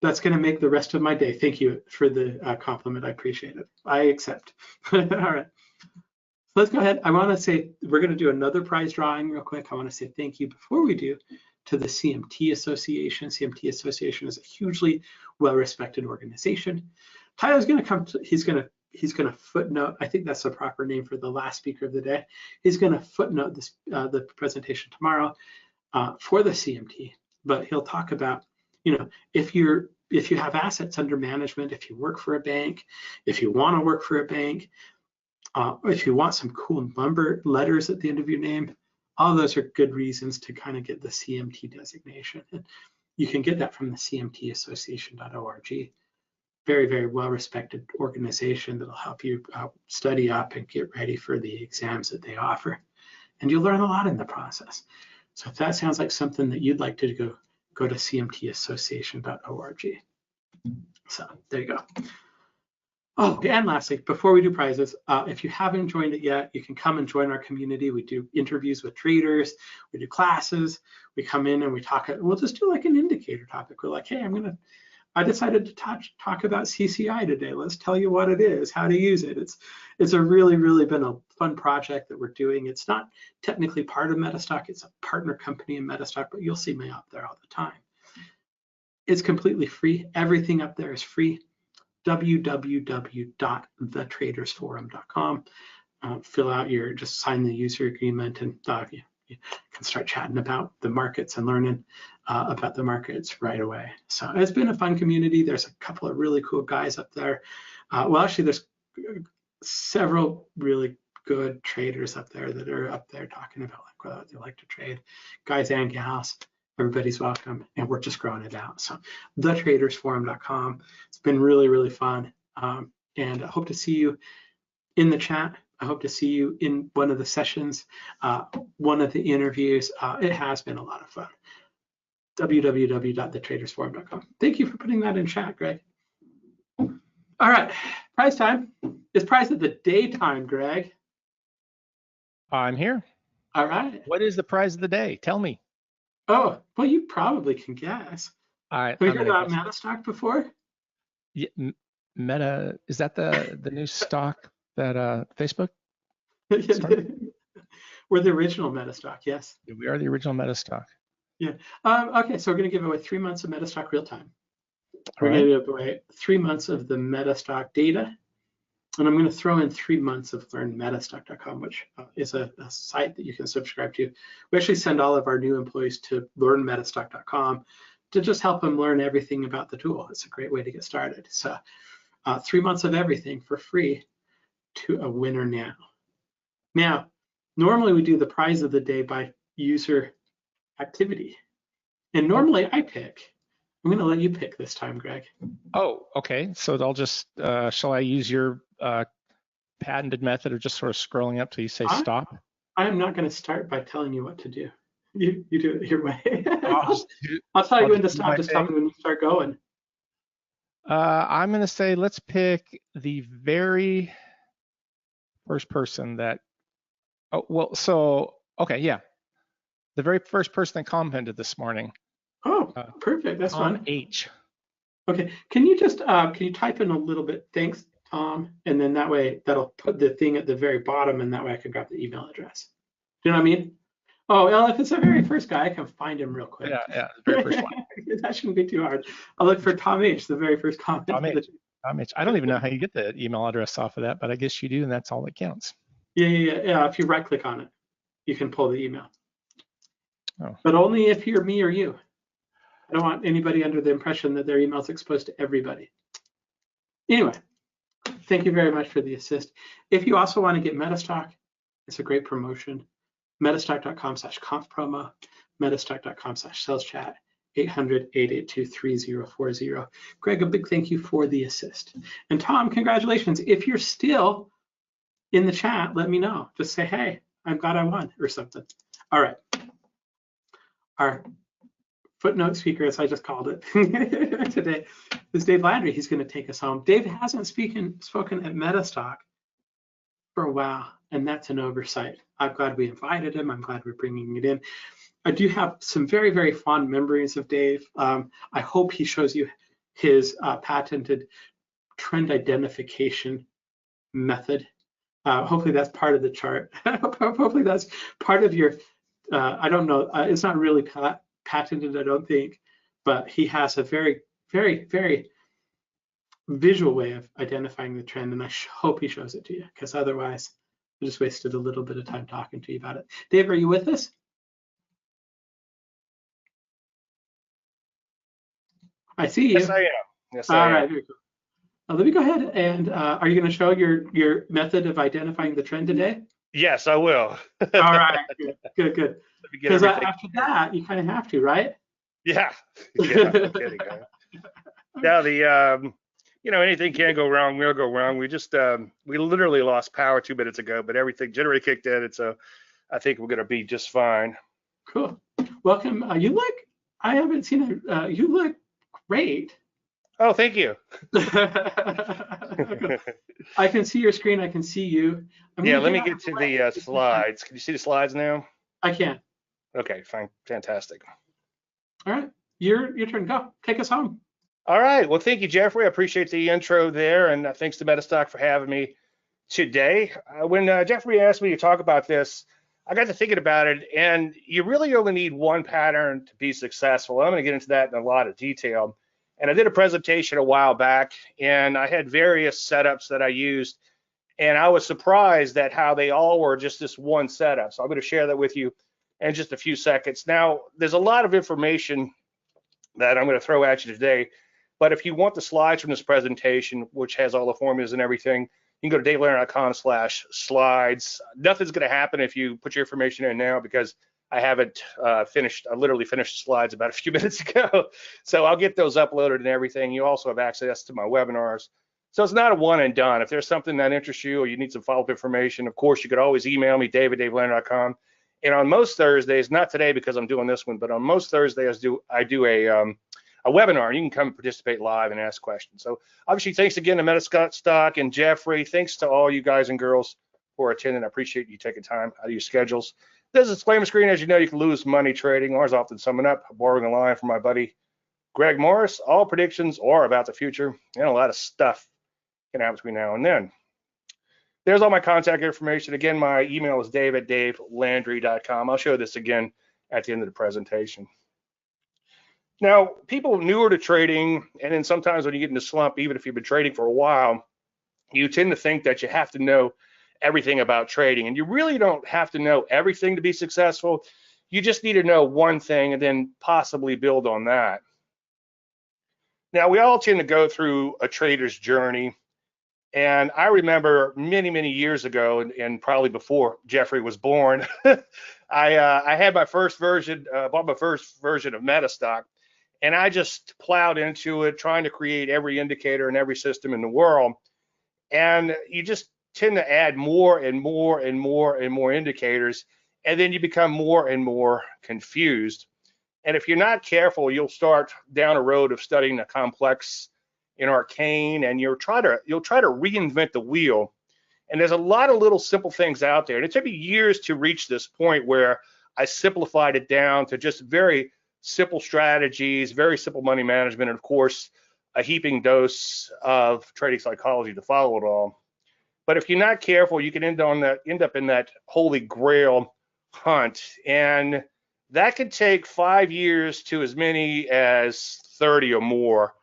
going to make the rest of my day. Thank you for the compliment. I appreciate it. I accept. All right. Let's go ahead. I want to say we're going to do another prize drawing real quick. I want to say thank you before we do to the CMT Association. CMT Association is a hugely well-respected organization. Tyler's going to come. He's going to footnote. I think that's the proper name for the last speaker of the day. He's going to footnote this the presentation tomorrow for the CMT. But he'll talk about, if you have assets under management, if you work for a bank, if you want to work for a bank. If you want some cool number letters at the end of your name, all those are good reasons to kind of get the CMT designation. And you can get that from the cmtassociation.org. Very, very well-respected organization that'll help you study up and get ready for the exams that they offer. And you'll learn a lot in the process. So if that sounds like something that you'd like to go to cmtassociation.org. So there you go. Oh, and lastly, before we do prizes, if you haven't joined it yet, you can come and join our community. We do interviews with traders, we do classes, we come in and we talk, we'll just do like an indicator topic. We're like, hey, I decided to talk about CCI today. Let's tell you what it is, how to use it. It's a really, really been a fun project that we're doing. It's not technically part of Metastock, it's a partner company in Metastock, but you'll see me up there all the time. It's completely free. Everything up there is free. www.thetradersforum.com. Fill out just sign the user agreement, and you can start chatting about the markets and learning about the markets right away. So it's been a fun community. There's a couple of really cool guys up there. Well, actually, there's several really good traders up there that are up there talking about like what they like to trade, guys and gals. Everybody's welcome, and we're just growing it out. So thetradersforum.com. It's been really, really fun, and I hope to see you in the chat. I hope to see you in one of the sessions, one of the interviews. It has been a lot of fun. www.thetradersforum.com. Thank you for putting that in chat, Greg. All right, prize time. It's prize of the day time, Greg. I'm here. All right. What is the prize of the day? Tell me. Oh, well, you probably can guess. All right. Have you heard about Metastock before? Yeah, Meta, is that the new stock that Facebook? We're the original Metastock, yes. We are the original Metastock. Yeah. Okay, so we're going to give away 3 months of Metastock real time. We're All going right. to give away 3 months of the Metastock data. And I'm going to throw in 3 months of learnmetastock.com, which is a site that you can subscribe to. We actually send all of our new employees to learnmetastock.com to just help them learn everything about the tool. It's a great way to get started. So 3 months of everything for free to a winner now. Now, normally we do the prize of the day by user activity. And normally I pick. I'm going to let you pick this time, Greg. Oh, okay. So I'll just, shall I use your patented method of just sort of scrolling up till you say stop? I am not going to start by telling you what to do. You do it your way. I'll tell you when to just do stop. my Just tell me thing. when you start going. I'm going to say let's pick the very first person that, oh, well, so, okay, yeah. The very first person that commented this morning. Oh, perfect. That's Tom fun. H. Okay. Can you just can you type in a little bit? Thanks, Tom. And then that way that'll put the thing at the very bottom, and that way I can grab the email address. Do you know what I mean? Oh, well, if it's the very first guy, I can find him real quick. Yeah, the very first one. That shouldn't be too hard. I'll look for Tom H, the very first comment. Tom H. I don't even know how you get the email address off of that, but I guess you do, and that's all that counts. Yeah. If you right click on it, you can pull the email. Oh. But only if you're me or you. I don't want anybody under the impression that their email is exposed to everybody. Anyway, thank you very much for the assist. If you also want to get Metastock, it's a great promotion. Metastock.com/conf promo, Metastock.com/sales chat, 800-882-3040. Greg, a big thank you for the assist. And Tom, congratulations. If you're still in the chat, let me know. Just say, hey, I'm glad I won or something. All right. Our footnote speaker, as I just called it today, is Dave Landry. He's going to take us home. Dave hasn't spoken at Metastock for a while, and that's an oversight. I'm glad we invited him. I'm glad we're bringing it in. I do have some very, very fond memories of Dave. I hope he shows you his patented trend identification method. Hopefully that's part of the chart. Hopefully that's part of your, I don't know, it's not really patented, I don't think, but he has a very, very, very visual way of identifying the trend, and I hope he shows it to you, because otherwise I just wasted a little bit of time talking to you about it. Dave, are you with us? I see you. Yes, I am. Yes, All I am. right, very cool. Let me go ahead and are you going to show your method of identifying the trend today? Yes, I will. All right, good. Let me get Because everything. after that, you kind of have to, right? Yeah. Yeah, no kidding, huh? Yeah, anything can go wrong, will go wrong. We just, we literally lost power 2 minutes ago, but everything generally kicked in, and so I think we're going to be just fine. Cool. Welcome. You look, I haven't seen it. You look great. Oh, thank you. I can see your screen. I can see you. Yeah, let me get to the slides. Can you see the slides now? I can. Okay, fine. Fantastic. All right. Your turn. Go. Take us home. All right. Well, thank you, Jeffrey. I appreciate the intro there, and thanks to Metastock for having me today. When Jeffrey asked me to talk about this, I got to thinking about it, and you really only need one pattern to be successful. I'm going to get into that in a lot of detail. And I did a presentation a while back, and I had various setups that I used, and I was surprised at how they all were just this one setup. So I'm going to share that with you in just a few seconds. Now, there's a lot of information that I'm going to throw at you today, but if you want the slides from this presentation, which has all the formulas and everything, You can go to davelandry.com/slides. Nothing's going to happen if you put your information in now because I haven't finished. I literally finished the slides about a few minutes ago. So I'll get those uploaded and everything. You also have access to my webinars. So it's not a one and done. If there's something that interests you or you need some follow-up information, of course, you could always email me, dave@davelandry.com. And on most Thursdays, not today because I'm doing this one, but on most Thursdays, I do a webinar, and you can come and participate live and ask questions. So obviously, thanks again to Metastock and Jeffrey. Thanks to all you guys and girls for attending. I appreciate you taking time out of your schedules. There's a disclaimer screen. As you know, you can lose money trading, or as often summing up, borrowing a line from my buddy Greg Morris. All predictions are about the future, and a lot of stuff can happen between now and then. There's all my contact information. Again, my email is dave@davelandry.com. I'll show this again at the end of the presentation. Now, people newer to trading, and then sometimes when you get in a slump, even if you've been trading for a while, you tend to think that you have to know everything about trading, and you really don't have to know everything to be successful. You just need to know one thing and then possibly build on that. Now, we all tend to go through a trader's journey, and I remember many, many years ago, and probably before Jeffrey was born, I had my first version, bought my first version of Metastock, and I just plowed into it, trying to create every indicator and every system in the world. And you just tend to add more and more and more and more indicators, and then you become more and more confused. And if you're not careful, you'll start down a road of studying the complex and arcane, and you'll try to reinvent the wheel. And there's a lot of little simple things out there. And it took me years to reach this point where I simplified it down to just very simple strategies, very simple money management, and of course, a heaping dose of trading psychology to follow it all. But if you're not careful, you can end up in that holy grail hunt, and that could take 5 years to as many as 30 or more.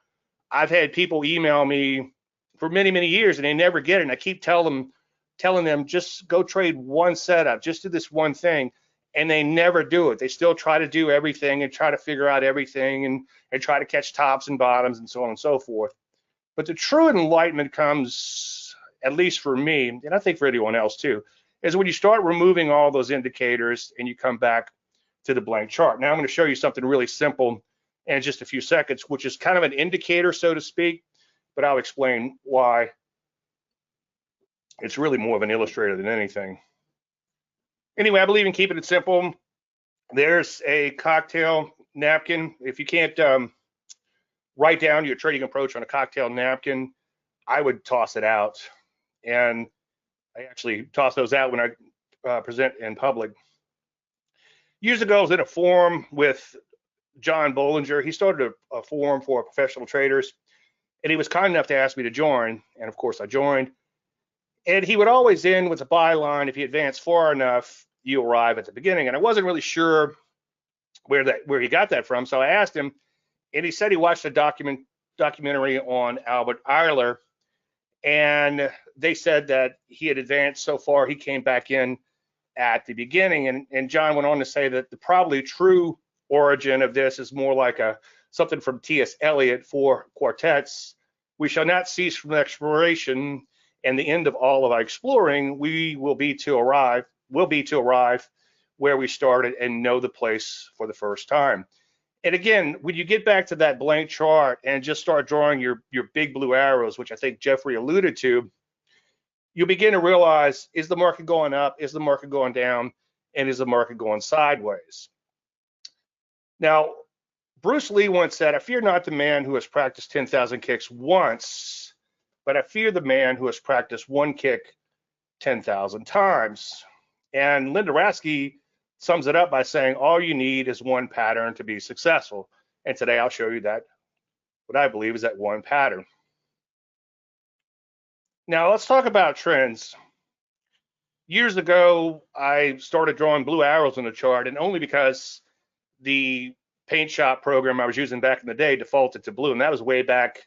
I've had people email me for many, many years, and they never get it. And I keep telling them, just go trade one setup, just do this one thing. And they never do it. They still try to do everything and try to figure out everything and try to catch tops and bottoms and so on and so forth. But the true enlightenment comes, at least for me, and I think for anyone else too, is when you start removing all those indicators and you come back to the blank chart. Now I'm going to show you something really simple in just a few seconds, which is kind of an indicator, so to speak, but I'll explain why it's really more of an illustrator than anything. Anyway, I believe in keeping it simple. There's a cocktail napkin. If you can't write down your trading approach on a cocktail napkin, I would toss it out. And I actually toss those out when I present in public. Years ago, I was in a forum with John Bollinger. He started a forum for professional traders, and he was kind enough to ask me to join. And of course, I joined. And he would always end with a byline: if you advance far enough, you arrive at the beginning. And I wasn't really sure where he got that from. So I asked him, and he said he watched a documentary on Albert Eiler, and they said that he had advanced so far, he came back in at the beginning. And John went on to say that the probably true origin of this is more like something from T.S. Eliot for quartets. We shall not cease from exploration, and the end of all of our exploring, will be to arrive where we started and know the place for the first time. And again, when you get back to that blank chart and just start drawing your big blue arrows, which I think Jeffrey alluded to, you begin to realize, is the market going up? Is the market going down? And is the market going sideways? Now, Bruce Lee once said, I fear not the man who has practiced 10,000 kicks once, but I fear the man who has practiced one kick 10,000 times. And Linda Raschke sums it up by saying, all you need is one pattern to be successful. And today I'll show you that, what I believe is that one pattern. Now let's talk about trends. Years ago, I started drawing blue arrows on the chart, and only because the paint shop program I was using back in the day defaulted to blue. And that was way back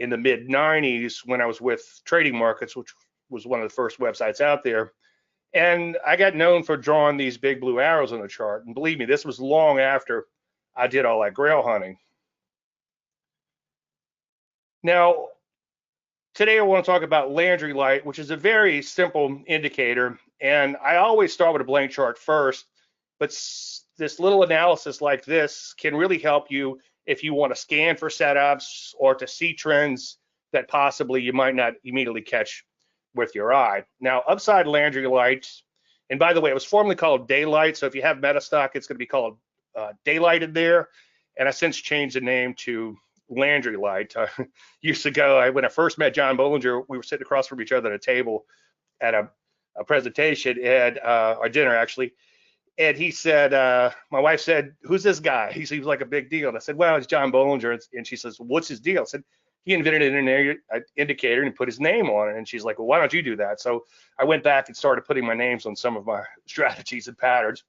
in the mid 90s when I was with Trading Markets, which was one of the first websites out there. And I got known for drawing these big blue arrows on the chart. And believe me, this was long after I did all that grail hunting. Now, today I want to talk about Landry Light, which is a very simple indicator. And I always start with a blank chart first, but this little analysis like this can really help you if you want to scan for setups or to see trends that possibly you might not immediately catch with your eye. Now, upside Landry Light, and by the way, it was formerly called Daylight. So if you have Metastock, it's going to be called Daylight in there. And I since changed the name to Landry Light. Years ago, when I first met John Bollinger, we were sitting across from each other at a table at a presentation at our dinner actually. And he said, my wife said, "Who's this guy? He seems like a big deal." And I said, "Well, it's John Bollinger." And she says, "What's his deal?" I said, "He invented an indicator and put his name on it." And she's like, "Well, why don't you do that?" So I went back and started putting my names on some of my strategies and patterns.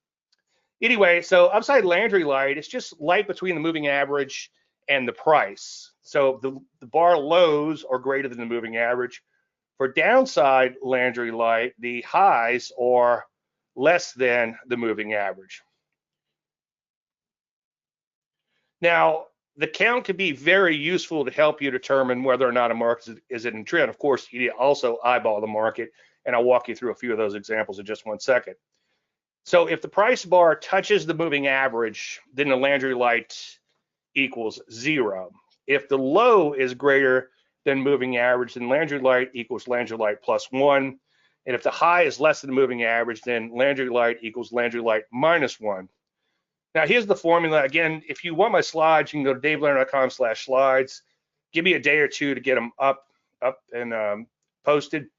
Anyway, so upside Landry Light, it's just light between the moving average and the price. So the bar lows are greater than the moving average. For downside Landry Light, the highs are less than the moving average. Now, the count can be very useful to help you determine whether or not a market is in trend. Of course, you also eyeball the market, and I'll walk you through a few of those examples in just one second. So if the price bar touches the moving average, then the Landry Light equals 0. If the low is greater than moving average, then Landry Light equals Landry Light plus 1. And if the high is less than the moving average, then Landry Light equals Landry Light minus 1. Now, here's the formula. Again, if you want my slides, you can go to davelerner.com/slides. Give me a day or two to get them up and posted.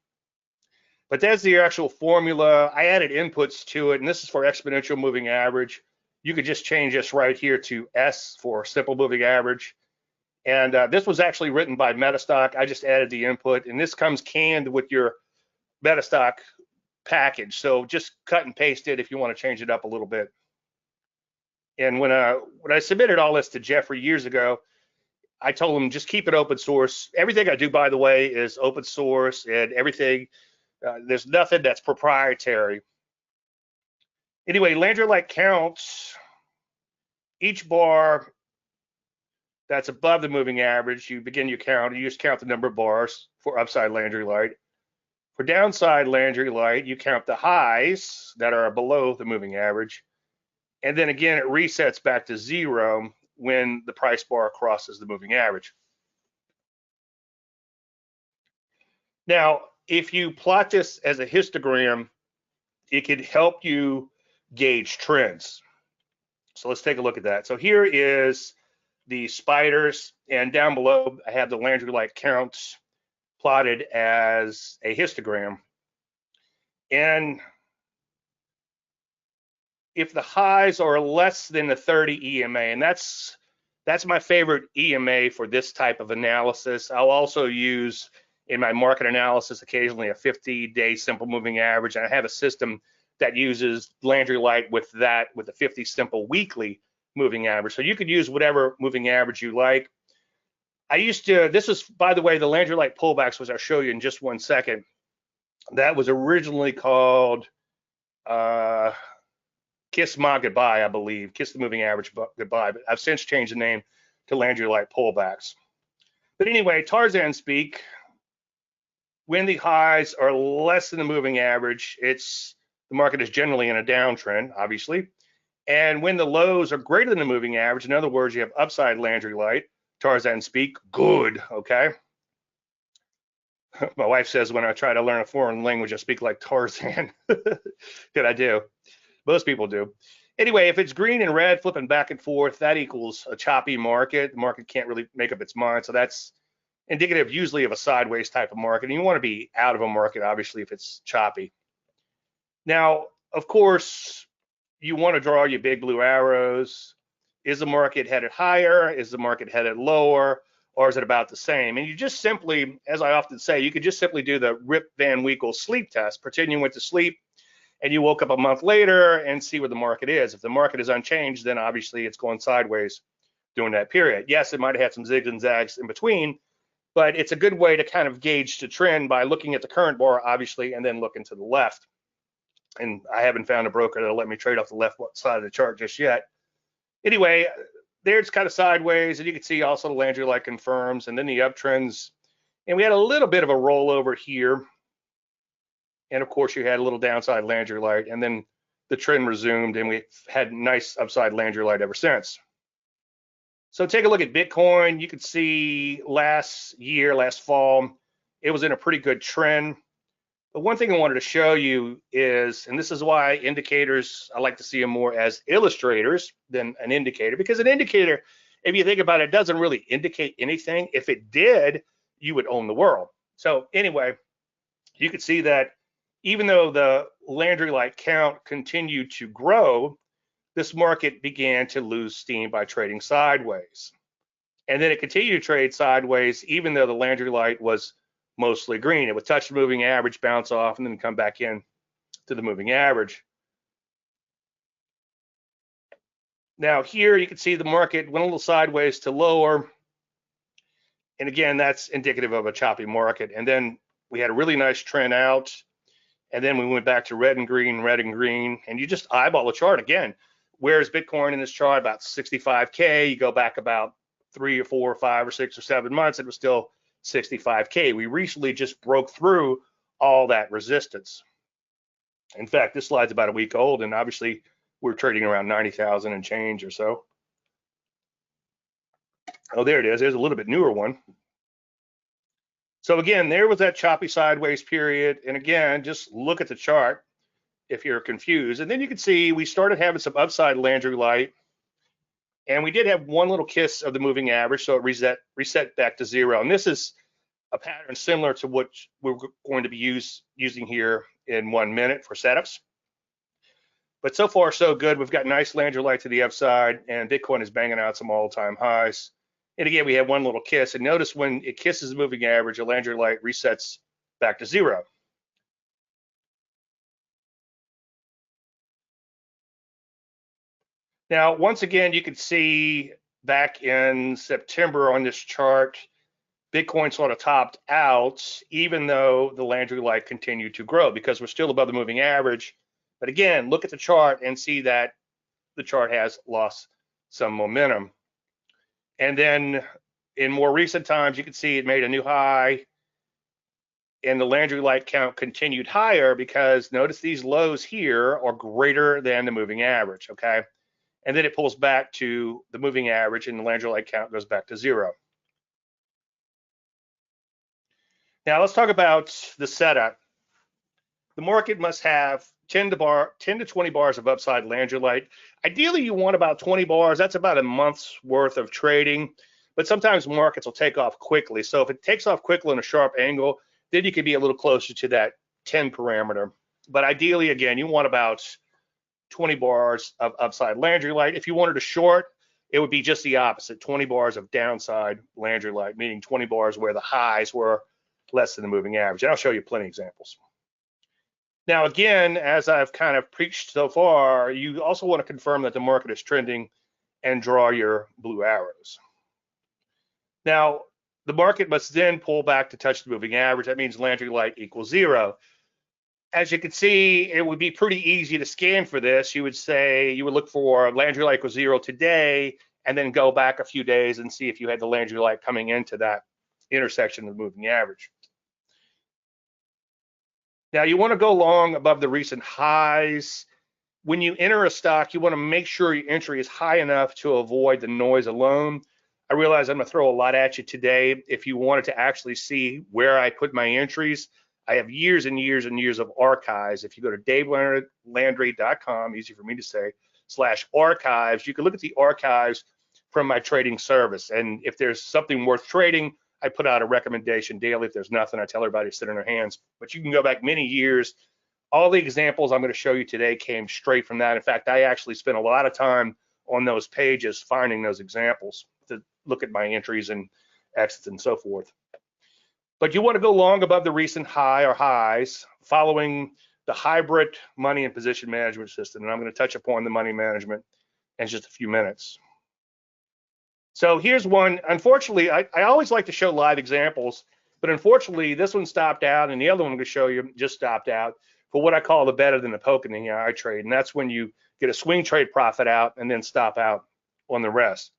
But that's the actual formula. I added inputs to it, and this is for exponential moving average. You could just change this right here to S for simple moving average. And this was actually written by Metastock. I just added the input, and this comes canned with your Metastock package. So just cut and paste it if you want to change it up a little bit. And when I submitted all this to Jeffrey years ago, I told him just keep it open source. Everything I do, by the way, is open source, and everything, there's nothing that's proprietary. Anyway, Landry Light counts each bar that's above the moving average. You begin your count. You just count the number of bars for upside Landry Light. For downside Landry Light, you count the highs that are below the moving average. And then again, it resets back to 0 when the price bar crosses the moving average. Now, if you plot this as a histogram, it could help you gauge trends. So let's take a look at that. So here is the spiders, and down below, I have the Landry Light counts plotted as a histogram. And if the highs are less than the 30 EMA, and that's my favorite EMA for this type of analysis. I'll also use in my market analysis occasionally a 50-day simple moving average, and I have a system that uses Landry Light with the 50 simple weekly moving average. So you could use whatever moving average you like. This was, by the way, the Landry Light pullbacks, which I'll show you in just one second. That was originally called Kiss My Goodbye, I believe. Kiss the moving average goodbye, but I've since changed the name to Landry Light pullbacks. But anyway, Tarzan speak, when the highs are less than the moving average, the market is generally in a downtrend, obviously. And when the lows are greater than the moving average, in other words, you have upside Landry Light, Tarzan speak, good, okay? My wife says when I try to learn a foreign language, I speak like Tarzan. Good, I do. Most people do. Anyway, if it's green and red flipping back and forth, that equals a choppy market. The market can't really make up its mind. So that's indicative usually of a sideways type of market. And you want to be out of a market, obviously, if it's choppy. Now, of course, you want to draw your big blue arrows. Is the market headed higher? Is the market headed lower? Or is it about the same? And you just simply, as I often say, you could just simply do the Rip Van Winkle sleep test. Pretend you went to sleep and you woke up a month later and see where the market is. If the market is unchanged, then obviously it's going sideways during that period. Yes, it might have had some zigs and zags in between, but it's a good way to kind of gauge the trend by looking at the current bar, obviously, and then looking to the left. And I haven't found a broker that'll let me trade off the left side of the chart just yet. Anyway, there it's kind of sideways, and you can see also the Landry Light confirms, and then the uptrends And we had a little bit of a rollover here. And of course, you had a little downside Landry light, and then the trend resumed, and we had nice upside Landry light ever since. So take a look at Bitcoin. You can see last fall, it was in a pretty good trend. But one thing I wanted to show you is, and this is why indicators, I like to see them more as illustrators than an indicator, because an indicator, if you think about it, doesn't really indicate anything. If it did, you would own the world. So anyway, you could see that even though the Landry light count continued to grow, this market began to lose steam by trading sideways. And then it continued to trade sideways, even though the Landry light was mostly green. It would touch the moving average, bounce off, and then come back in to the moving average. Now here you can see the market went a little sideways to lower. And again, that's indicative of a choppy market. And then we had a really nice trend out. And then we went back to red and green, and you just eyeball the chart again. Where's Bitcoin in this chart? About 65K. You go back about 3 or 4 or 5 or 6 or 7 months, it was still 65K. We recently just broke through all that resistance. In fact, this slide's about a week old, and obviously we're trading around 90,000 and change or so. Oh, there it is. There's a little bit newer one. So again, there was that choppy sideways period. And again, just look at the chart if you're confused. And then you can see we started having some upside Landry light. And we did have one little kiss of the moving average, so it reset back to zero. And this is a pattern similar to what we're going to be using here in 1 minute for setups. But so far, so good. We've got nice Landry light to the upside, and Bitcoin is banging out some all-time highs. And again, we have one little kiss. And notice when it kisses the moving average, a Landry light resets back to zero. Now, once again, you can see back in September on this chart, Bitcoin sort of topped out, even though the Landry light continued to grow because we're still above the moving average. But again, look at the chart and see that the chart has lost some momentum. And then in more recent times, you can see it made a new high, and the Landry light count continued higher because notice these lows here are greater than the moving average, okay? And then it pulls back to the moving average, and the Landry light count goes back to zero. Now let's talk about the setup. The market must have 10 to 20 bars of upside Landry light. Ideally, you want about 20 bars. That's about a month's worth of trading, but sometimes markets will take off quickly. So if it takes off quickly in a sharp angle, then you could be a little closer to that 10 parameter. But ideally, again, you want about 20 bars of upside Landry light. If you wanted to short, it would be just the opposite, 20 bars of downside Landry light, meaning 20 bars where the highs were less than the moving average. And I'll show you plenty of examples. Now, again, as I've kind of preached so far, you also want to confirm that the market is trending and draw your blue arrows. Now, the market must then pull back to touch the moving average. That means Landry light equals zero. As you can see, it would be pretty easy to scan for this. You would say, you would look for Landry light equals zero today, and then go back a few days and see if you had the Landry light coming into that intersection of the moving average. Now, you want to go long above the recent highs. When you enter a stock, you want to make sure your entry is high enough to avoid the noise alone. I realize I'm going to throw a lot at you today. If you wanted to actually see where I put my entries, I have years and years and years of archives. If you go to davelandry.com, easy for me to say, /archives, you can look at the archives from my trading service. And if there's something worth trading, I put out a recommendation daily. If there's nothing, I tell everybody to sit in their hands. But you can go back many years. All the examples I'm going to show you today came straight from that. In fact, I actually spent a lot of time on those pages finding those examples to look at my entries and exits and so forth. But you want to go long above the recent high or highs following the hybrid money and position management system. And I'm going to touch upon the money management in just a few minutes. So here's one. Unfortunately, I always like to show live examples, but unfortunately, this one stopped out, and the other one I'm going to show you just stopped out for what I call the better than the poke in the eye trade. And that's when you get a swing trade profit out and then stop out on the rest.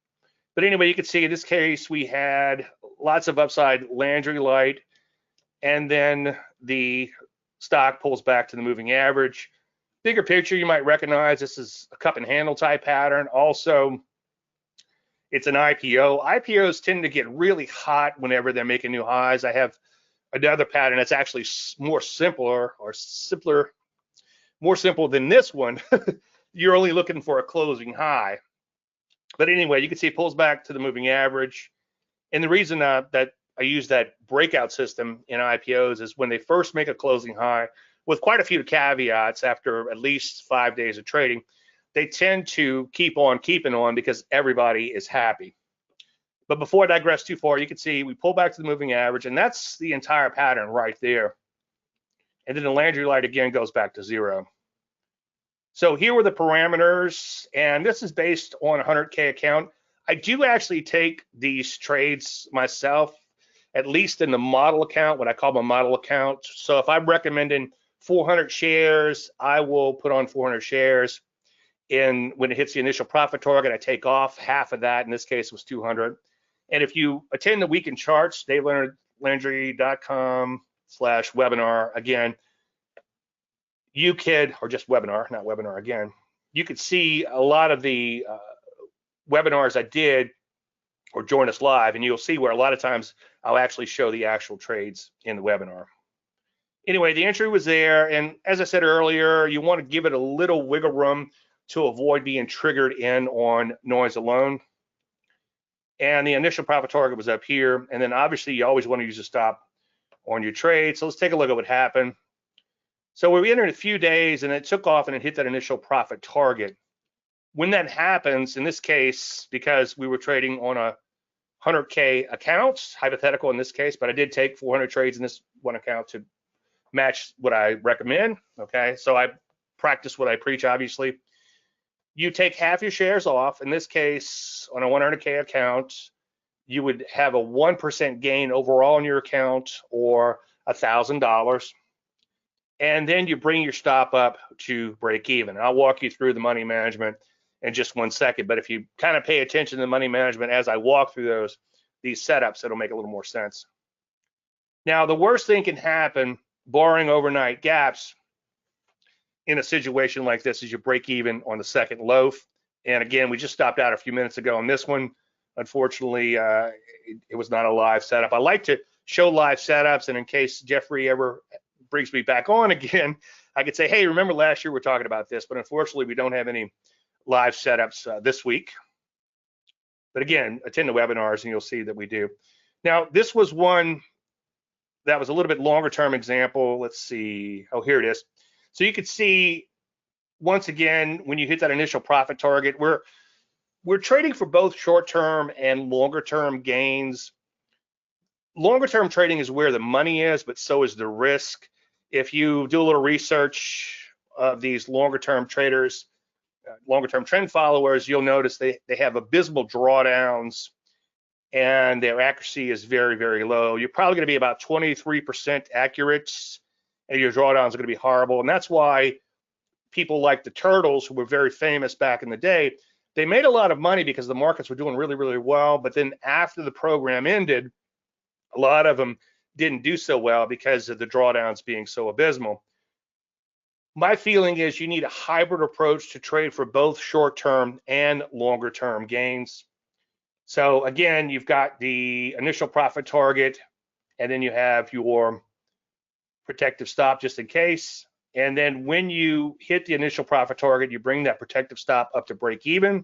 But anyway, you can see in this case, we had lots of upside, Landry light, and then the stock pulls back to the moving average. Bigger picture, you might recognize this is a cup and handle type pattern. Also, it's an IPO. IPOs tend to get really hot whenever they're making new highs. I have another pattern that's actually more simple than this one. You're only looking for a closing high. But anyway, you can see it pulls back to the moving average. And the reason that I use that breakout system in IPOs is when they first make a closing high, with quite a few caveats after at least 5 days of trading, they tend to keep on keeping on because everybody is happy. But before I digress too far, you can see we pull back to the moving average, and that's the entire pattern right there. And then the Landry light again goes back to 0. So here were the parameters, and this is based on a 100K account. I do actually take these trades myself, at least in the model account, what I call my model account. So if I'm recommending 400 shares, I will put on 400 shares. And when it hits the initial profit target, I take off half of that. In this case, it was 200. And if you attend the weekend charts, DaveLandry.com/webinar, again, you could, or just webinar, not webinar again, you could see a lot of the webinars I did or join us live, and you'll see where a lot of times I'll actually show the actual trades in the webinar. Anyway, the entry was there, and as I said earlier, you want to give it a little wiggle room to avoid being triggered in on noise alone. And the initial profit target was up here, and then obviously you always want to use a stop on your trade. So let's take a look at what happened. So we entered a few days, and it took off and it hit that initial profit target. When that happens, in this case, because we were trading on a 100K account, hypothetical in this case, but I did take 400 trades in this one account to match what I recommend, okay? So I practice what I preach, obviously. You take half your shares off. In this case, on a 100K account, you would have a 1% gain overall in your account, or $1,000. And then you bring your stop up to break even. I'll walk you through the money management in just 1 second, but if you kind of pay attention to the money management as I walk through these setups, it'll make a little more sense. Now, the worst thing can happen, barring overnight gaps, in a situation like this is you break even on the second loaf. And again, we just stopped out a few minutes ago on this one. Unfortunately, it was not a live setup. I like to show live setups, and in case Jeffrey ever brings me back on again, I could say, hey, remember last year we were talking about this, but unfortunately we don't have any live setups this week. But again, attend the webinars and you'll see that we do. Now, this was one that was a little bit longer term example. Let's see. Oh, here it is. So you could see, once again, when you hit that initial profit target, we're trading for both short-term and longer-term gains. Longer-term trading is where the money is, but so is the risk. If you do a little research of these longer-term traders, longer-term trend followers, you'll notice they have abysmal drawdowns, and their accuracy is very, very low. You're probably going to be about 23% accurate, and your drawdowns are going to be horrible. And that's why people like the Turtles, who were very famous back in the day, they made a lot of money because the markets were doing really, really well. But then after the program ended, a lot of them didn't do so well because of the drawdowns being so abysmal. My feeling is you need a hybrid approach to trade for both short-term and longer-term gains. So again, you've got the initial profit target, and then you have your protective stop just in case. And then when you hit the initial profit target, you bring that protective stop up to break even,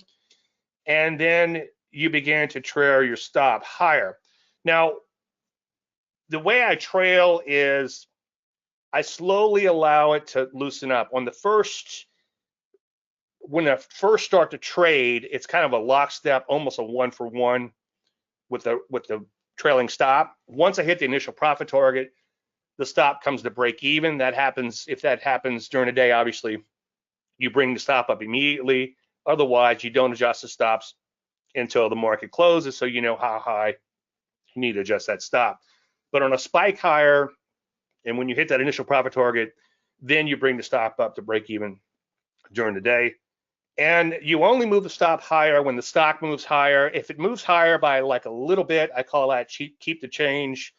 and then you begin to trail your stop higher. Now, the way I trail is I slowly allow it to loosen up. When I first start to trade, it's kind of a lockstep, almost a 1-for-1 with the trailing stop. Once I hit the initial profit target, the stop comes to break even. That happens, if that happens during the day, obviously you bring the stop up immediately. Otherwise, you don't adjust the stops until the market closes, so you know how high you need to adjust that stop. But on a spike higher, and when you hit that initial profit target, then you bring the stop up to break even during the day. And you only move the stop higher when the stock moves higher. If it moves higher by like a little bit, I call that keep the change,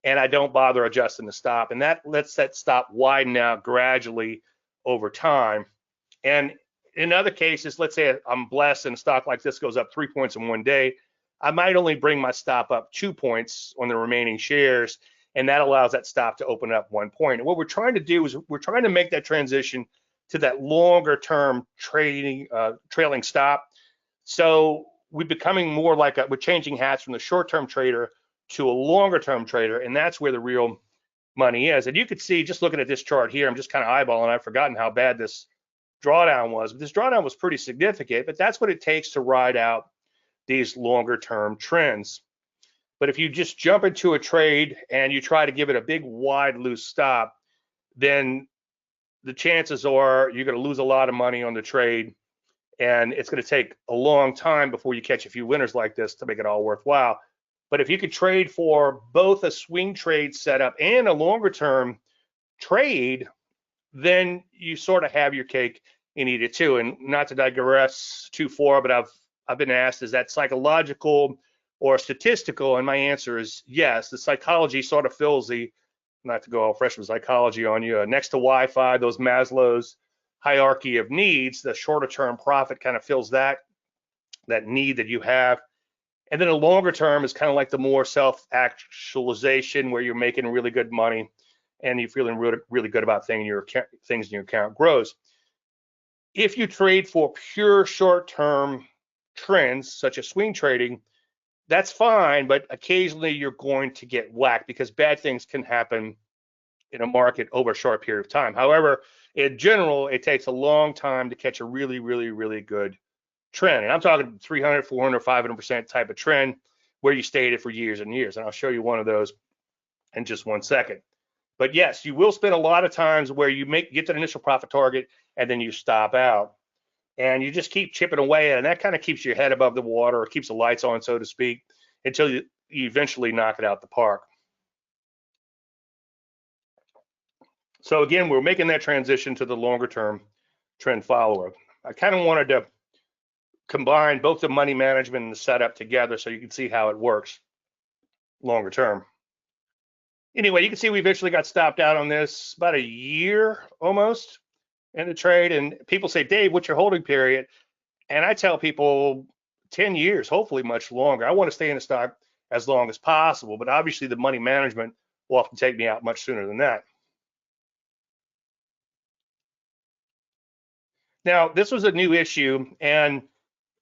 and I don't bother adjusting the stop. And that lets that stop widen out gradually over time. And in other cases, let's say I'm blessed and a stock like this goes up 3 points in one day, I might only bring my stop up 2 points on the remaining shares, and that allows that stop to open up 1 point. And what we're trying to do is we're trying to make that transition to that longer term trading trailing stop. So we're becoming more like we're changing hats from the short term trader to a longer term trader, and that's where the real money is. And you could see, just looking at this chart here, I'm just kind of eyeballing, I've forgotten how bad this drawdown was, but this drawdown was pretty significant, but that's what it takes to ride out these longer term trends. But if you just jump into a trade and you try to give it a big wide loose stop, then the chances are you're going to lose a lot of money on the trade, and it's going to take a long time before you catch a few winners like this to make it all worthwhile. But if you could trade for both a swing trade setup and a longer term trade, then you sort of have your cake and eat it too. And not to digress too far, but I've been asked, is that psychological or statistical? And my answer is yes. The psychology sort of fills the, not to go all freshman psychology on you, next to Wi-Fi, those Maslow's hierarchy of needs, the shorter term profit kind of fills that need that you have. And then a longer term is kind of like the more self-actualization, where you're making really good money and you're feeling really good about things in your account grows. If you trade for pure short-term trends, such as swing trading, that's fine, but occasionally you're going to get whacked because bad things can happen in a market over a short period of time. However, in general, it takes a long time to catch a really, really, really good trend. And I'm talking 300, 400, 500% type of trend where you stayed it for years and years. And I'll show you one of those in just 1 second. But yes, you will spend a lot of times where you get that initial profit target and then you stop out and you just keep chipping away, and that kind of keeps your head above the water, or keeps the lights on, so to speak, until you eventually knock it out the park. So again, we're making that transition to the longer term trend follower. I kind of wanted to combine both the money management and the setup together so you can see how it works longer term. Anyway, you can see we eventually got stopped out on this about a year almost in the trade. And people say, Dave, what's your holding period? And I tell people 10 years, hopefully much longer. I want to stay in the stock as long as possible, but obviously the money management will often take me out much sooner than that. Now, this was a new issue, and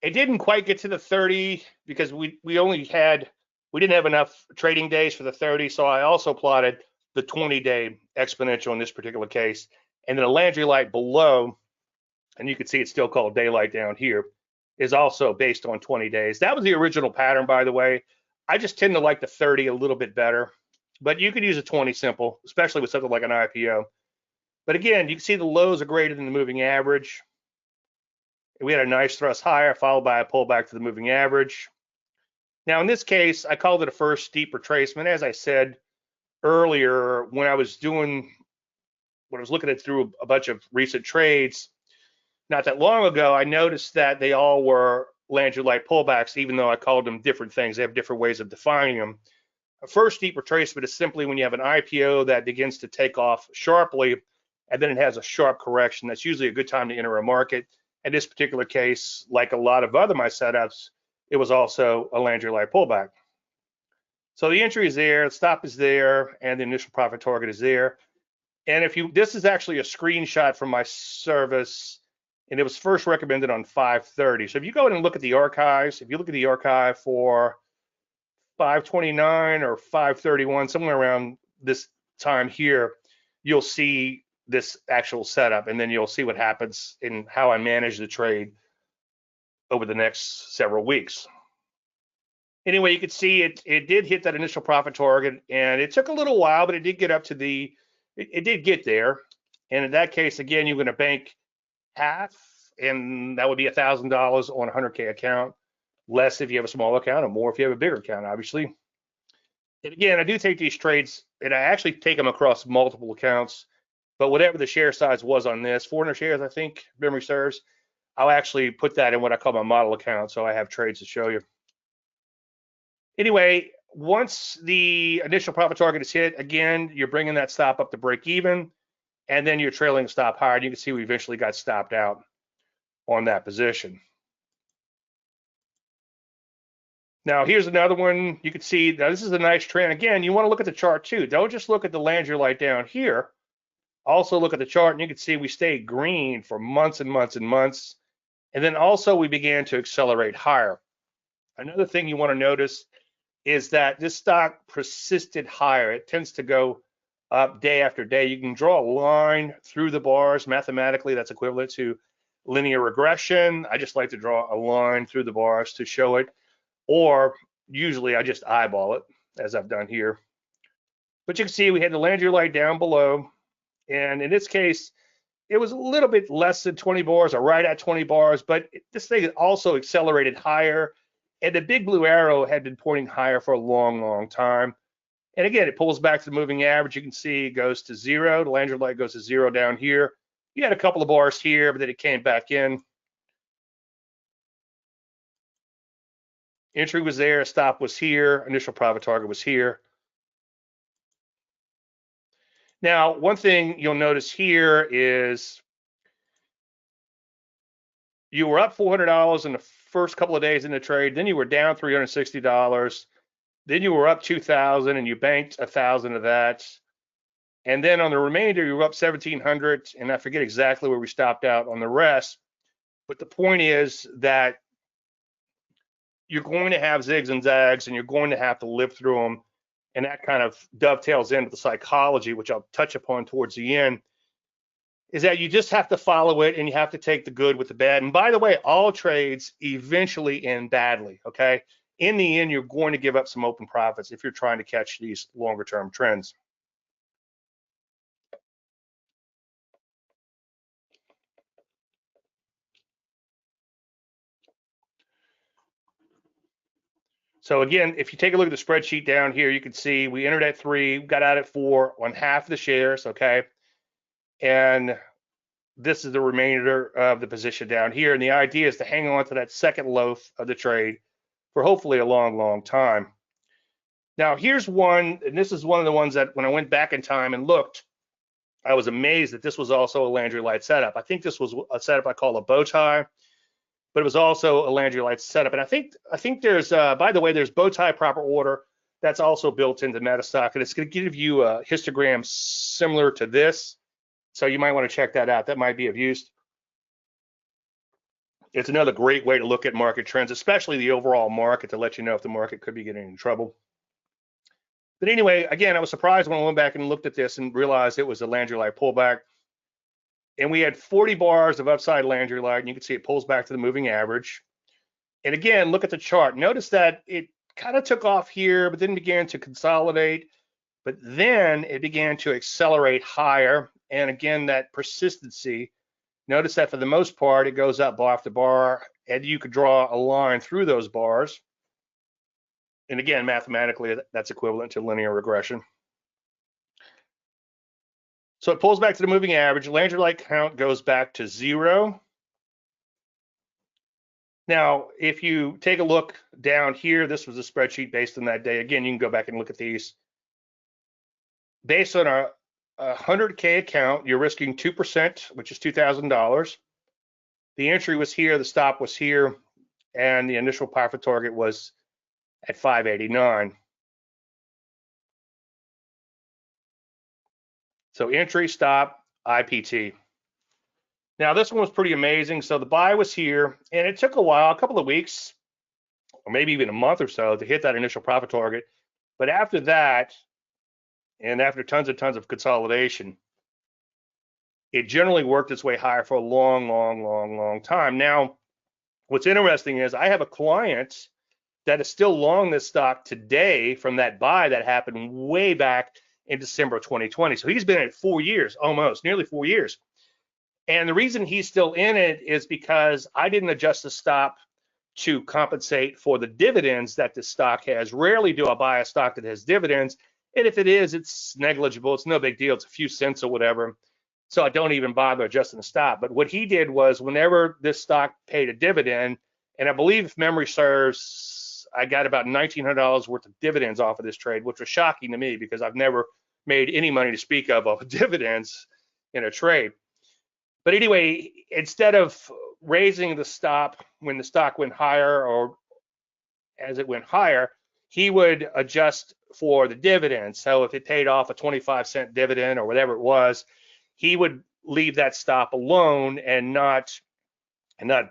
it didn't quite get to the 30 because we didn't have enough trading days for the 30. So I also plotted the 20-day exponential in this particular case. And then a Landry light below, and you can see it's still called daylight down here, is also based on 20 days. That was the original pattern, by the way. I just tend to like the 30 a little bit better, but you could use a 20 simple, especially with something like an IPO. But again, you can see the lows are greater than the moving average. We had a nice thrust higher, followed by a pullback to the moving average. Now, in this case, I called it a first steep retracement. As I said earlier, when I was looking at through a bunch of recent trades not that long ago, I noticed that they all were Landry light pullbacks, even though I called them different things. They have different ways of defining them. A first steep retracement is simply when you have an IPO that begins to take off sharply, and then it has a sharp correction. That's usually a good time to enter a market. In this particular case, like a lot of other my setups, it was also a Landry light pullback. So the entry is there, the stop is there, and the initial profit target is there. And this is actually a screenshot from my service, and it was first recommended on 5:30. So if you go in and look at the archives, if you look at the archive for 5:29 or 5:31, somewhere around this time here, you'll see this actual setup, and then you'll see what happens in how I manage the trade over the next several weeks. Anyway, you can see it did hit that initial profit target, and it took a little while, but it did get up to it did get there. And in that case, again, you're going to bank half, and that would be $1,000 on a 100K account, less if you have a small account, and more if you have a bigger account, obviously. And again, I do take these trades, and I actually take them across multiple accounts. But whatever the share size was on this, 400 shares, I think, memory serves, I'll actually put that in what I call my model account, so I have trades to show you. Anyway, once the initial profit target is hit, again, you're bringing that stop up to break even, and then you're trailing the stop higher. And you can see we eventually got stopped out on that position. Now, here's another one. You can see now this is a nice trend. Again, you want to look at the chart too. Don't just look at the Landry light down here. Also look at the chart, and you can see we stayed green for months and months and months. And then also we began to accelerate higher. Another thing you want to notice is that this stock persisted higher. It tends to go up day after day. You can draw a line through the bars. Mathematically, that's equivalent to linear regression. I just like to draw a line through the bars to show it, or usually I just eyeball it, as I've done here. But you can see we had the Landry light down below, and in this case, it was a little bit less than 20 bars, or right at 20 bars, but this thing also accelerated higher, and the big blue arrow had been pointing higher for a long, long time. And again, it pulls back to the moving average. You can see it goes to zero. The Landry light goes to zero down here. You had a couple of bars here, but then it came back in. Entry was there, stop was here, initial profit target was here. Now, one thing you'll notice here is you were up $400 in the first couple of days in the trade, then you were down $360, then you were up $2,000 and you banked $1,000 of that. And then on the remainder, you were up $1,700, and I forget exactly where we stopped out on the rest. But the point is that you're going to have zigs and zags, and you're going to have to live through them. And that kind of dovetails into the psychology, which I'll touch upon towards the end, is that you just have to follow it, and you have to take the good with the bad. And by the way, all trades eventually end badly, okay? In the end, you're going to give up some open profits if you're trying to catch these longer term trends. So again, if you take a look at the spreadsheet down here, you can see we entered at 3, got out at 4 on half the shares, okay? And this is the remainder of the position down here. And the idea is to hang on to that second loaf of the trade for hopefully a long, long time. Now here's one, and this is one of the ones that when I went back in time and looked, I was amazed that this was also a Landry light setup. I think this was a setup I call a bow tie, but it was also a Landry light setup. And I think there's, by the way, there's bow tie proper order that's also built into Metastock, and it's going to give you a histogram similar to this. So you might want to check that out. That might be of use. It's another great way to look at market trends, especially the overall market, to let you know if the market could be getting in trouble. But anyway, again, I was surprised when I went back and looked at this and realized it was a Landry light pullback. And we had 40 bars of upside Landry light, and you can see it pulls back to the moving average. And again, look at the chart. Notice that it kind of took off here, but then began to consolidate. But then it began to accelerate higher. And again, that persistency, notice that for the most part, it goes up bar after bar, and you could draw a line through those bars. And again, mathematically, that's equivalent to linear regression. So it pulls back to the moving average. Landry light count goes back to 0. Now, if you take a look down here, this was a spreadsheet based on that day. Again, you can go back and look at these. Based on a 100K account, you're risking 2%, which is $2,000. The entry was here, the stop was here, and the initial profit target was at 589. So entry, stop, IPT. Now this one was pretty amazing. So the buy was here, and it took a while, a couple of weeks, or maybe even a month or so to hit that initial profit target. But after that, and after tons and tons of consolidation, it generally worked its way higher for a long, long, long, long time. Now, what's interesting is I have a client that is still long this stock today from that buy that happened way back in December of 2020. So he's been in it 4 years, almost, nearly 4 years. And the reason he's still in it is because I didn't adjust the stop to compensate for the dividends that this stock has. Rarely do I buy a stock that has dividends. And if it is, it's negligible. It's no big deal. It's a few cents or whatever. So I don't even bother adjusting the stop. But what he did was whenever this stock paid a dividend, and I believe if memory serves, I got about $1,900 worth of dividends off of this trade, which was shocking to me because I've never made any money to speak of dividends in a trade. But anyway, instead of raising the stop when the stock went higher or as it went higher, he would adjust for the dividend. So if it paid off a 25-cent dividend or whatever it was, he would leave that stop alone and not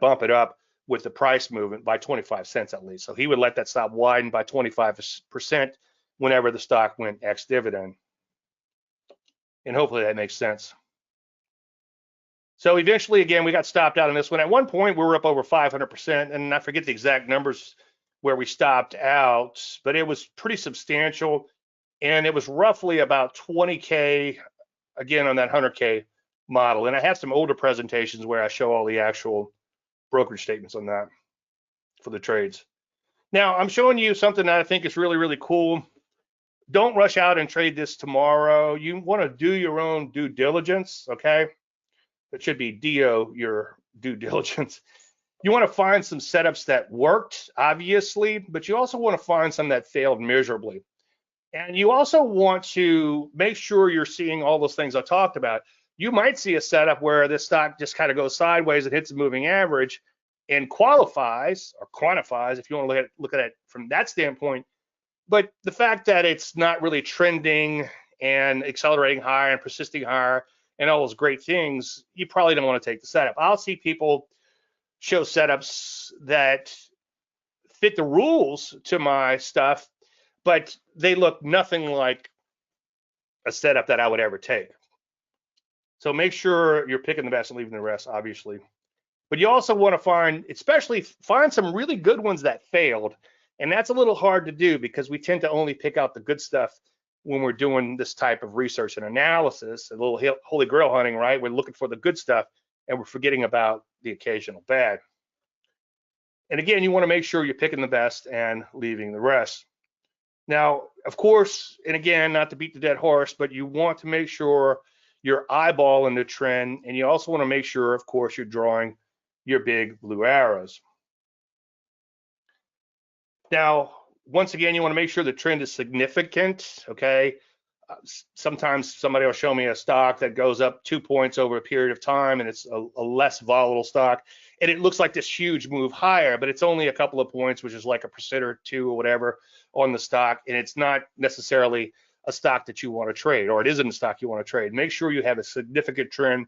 bump it up with the price movement by 25 cents at least. So he would let that stop widen by 25% whenever the stock went ex-dividend. And hopefully that makes sense. So eventually, again, we got stopped out on this one. At one point, we were up over 500%, and I forget the exact numbers where we stopped out, but it was pretty substantial, and it was roughly about 20K, again, on that 100K model. And I have some older presentations where I show all the actual brokerage statements on that for the trades. Now, I'm showing you something that I think is really, really cool. Don't rush out and trade this tomorrow. You want to do your own due diligence, okay? It should be DO, your due diligence. You want to find some setups that worked, obviously, but you also want to find some that failed miserably. And you also want to make sure you're seeing all those things I talked about. You might see a setup where this stock just kind of goes sideways and hits a moving average and qualifies or quantifies, if you want to look at it from that standpoint. But the fact that it's not really trending and accelerating higher and persisting higher and all those great things, you probably don't want to take the setup. I'll see people show setups that fit the rules to my stuff, but they look nothing like a setup that I would ever take. So make sure you're picking the best and leaving the rest, obviously. But you also want to especially find some really good ones that failed. And that's a little hard to do because we tend to only pick out the good stuff when we're doing this type of research and analysis, a little holy grail hunting, right? We're looking for the good stuff and we're forgetting about the occasional bad. And again, you want to make sure you're picking the best and leaving the rest. Now, of course, and again, not to beat the dead horse, but you want to make sure you're eyeballing the trend, and you also want to make sure, of course, you're drawing your big blue arrows. Now, once again, you want to make sure the trend is significant, okay? Sometimes somebody will show me a stock that goes up 2 points over a period of time, and it's a less volatile stock, and it looks like this huge move higher, but it's only a couple of points, which is like 1% or 2% or whatever on the stock, and it's not necessarily a stock that you want to trade, or it isn't a stock you want to trade. Make sure you have a significant trend.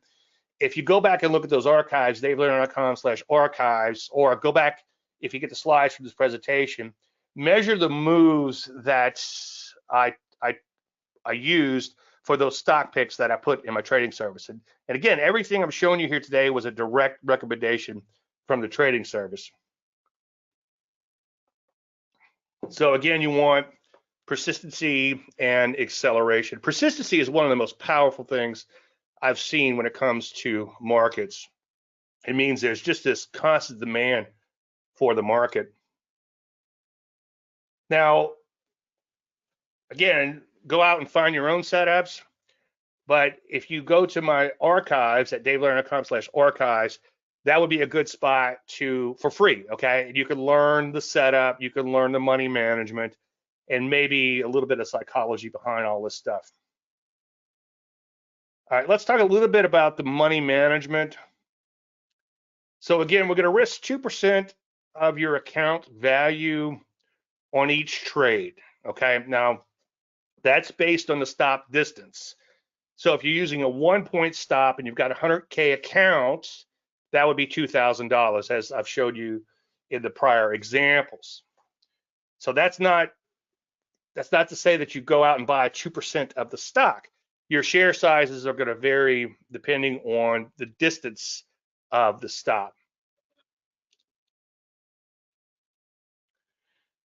If you go back and look at those archives, davelearner.com/archives, or go back, if you get the slides from this presentation, measure the moves that I used for those stock picks that I put in my trading service. And again, everything I'm showing you here today was a direct recommendation from the trading service. So again, you want persistency and acceleration. Persistency is one of the most powerful things I've seen when it comes to markets. It means there's just this constant demand for the market. Now, again, go out and find your own setups. But if you go to my archives at davelearner.com/archives, that would be a good spot for free, okay? You can learn the setup, you can learn the money management, and maybe a little bit of psychology behind all this stuff. All right, let's talk a little bit about the money management. So again, we're going to risk 2% of your account value on each trade, okay? Now, that's based on the stop distance. So if you're using a 1-point stop and you've got a 100K account, that would be $2,000, as I've showed you in the prior examples. So that's not to say that you go out and buy 2% of the stock. Your share sizes are going to vary depending on the distance of the stop.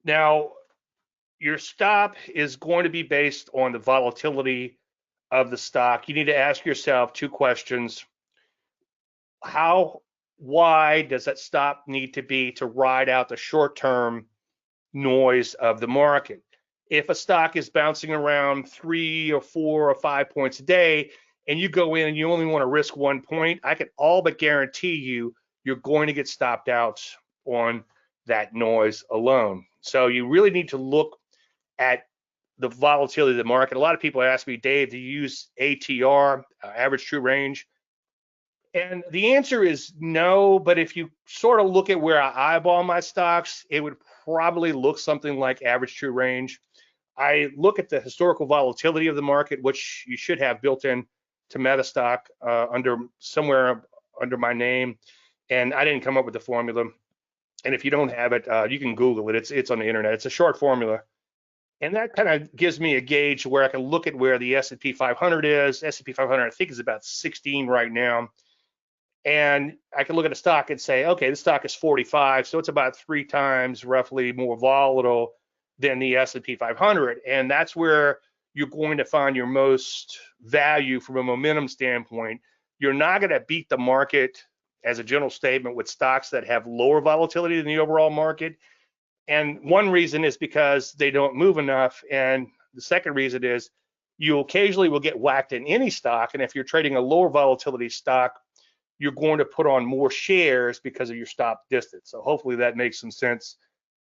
Now, your stop is going to be based on the volatility of the stock. You need to ask yourself 2 questions. How wide does that stop need to be to ride out the short-term noise of the market? If a stock is bouncing around 3 or 4 or 5 points a day, and you go in and you only want to risk 1 point, I can all but guarantee you you're going to get stopped out on that noise alone. So you really need to look at the volatility of the market. A lot of people ask me, Dave, do you use ATR, average true range? And the answer is no, but if you sort of look at where I eyeball my stocks, it would probably look something like average true range. I look at the historical volatility of the market, which you should have built in to Metastock somewhere under my name, and I didn't come up with the formula. And if you don't have it, you can Google it. It's on the internet. It's a short formula. And that kind of gives me a gauge where I can look at where the S&P 500 is. S&P 500, I think, is about 16 right now. And I can look at a stock and say, okay, the stock is 45, so it's about 3 times roughly more volatile than the S&P 500. And that's where you're going to find your most value from a momentum standpoint. You're not going to beat the market as a general statement with stocks that have lower volatility than the overall market. And one reason is because they don't move enough. And the second reason is you occasionally will get whacked in any stock. And if you're trading a lower volatility stock, you're going to put on more shares because of your stop distance. So hopefully that makes some sense.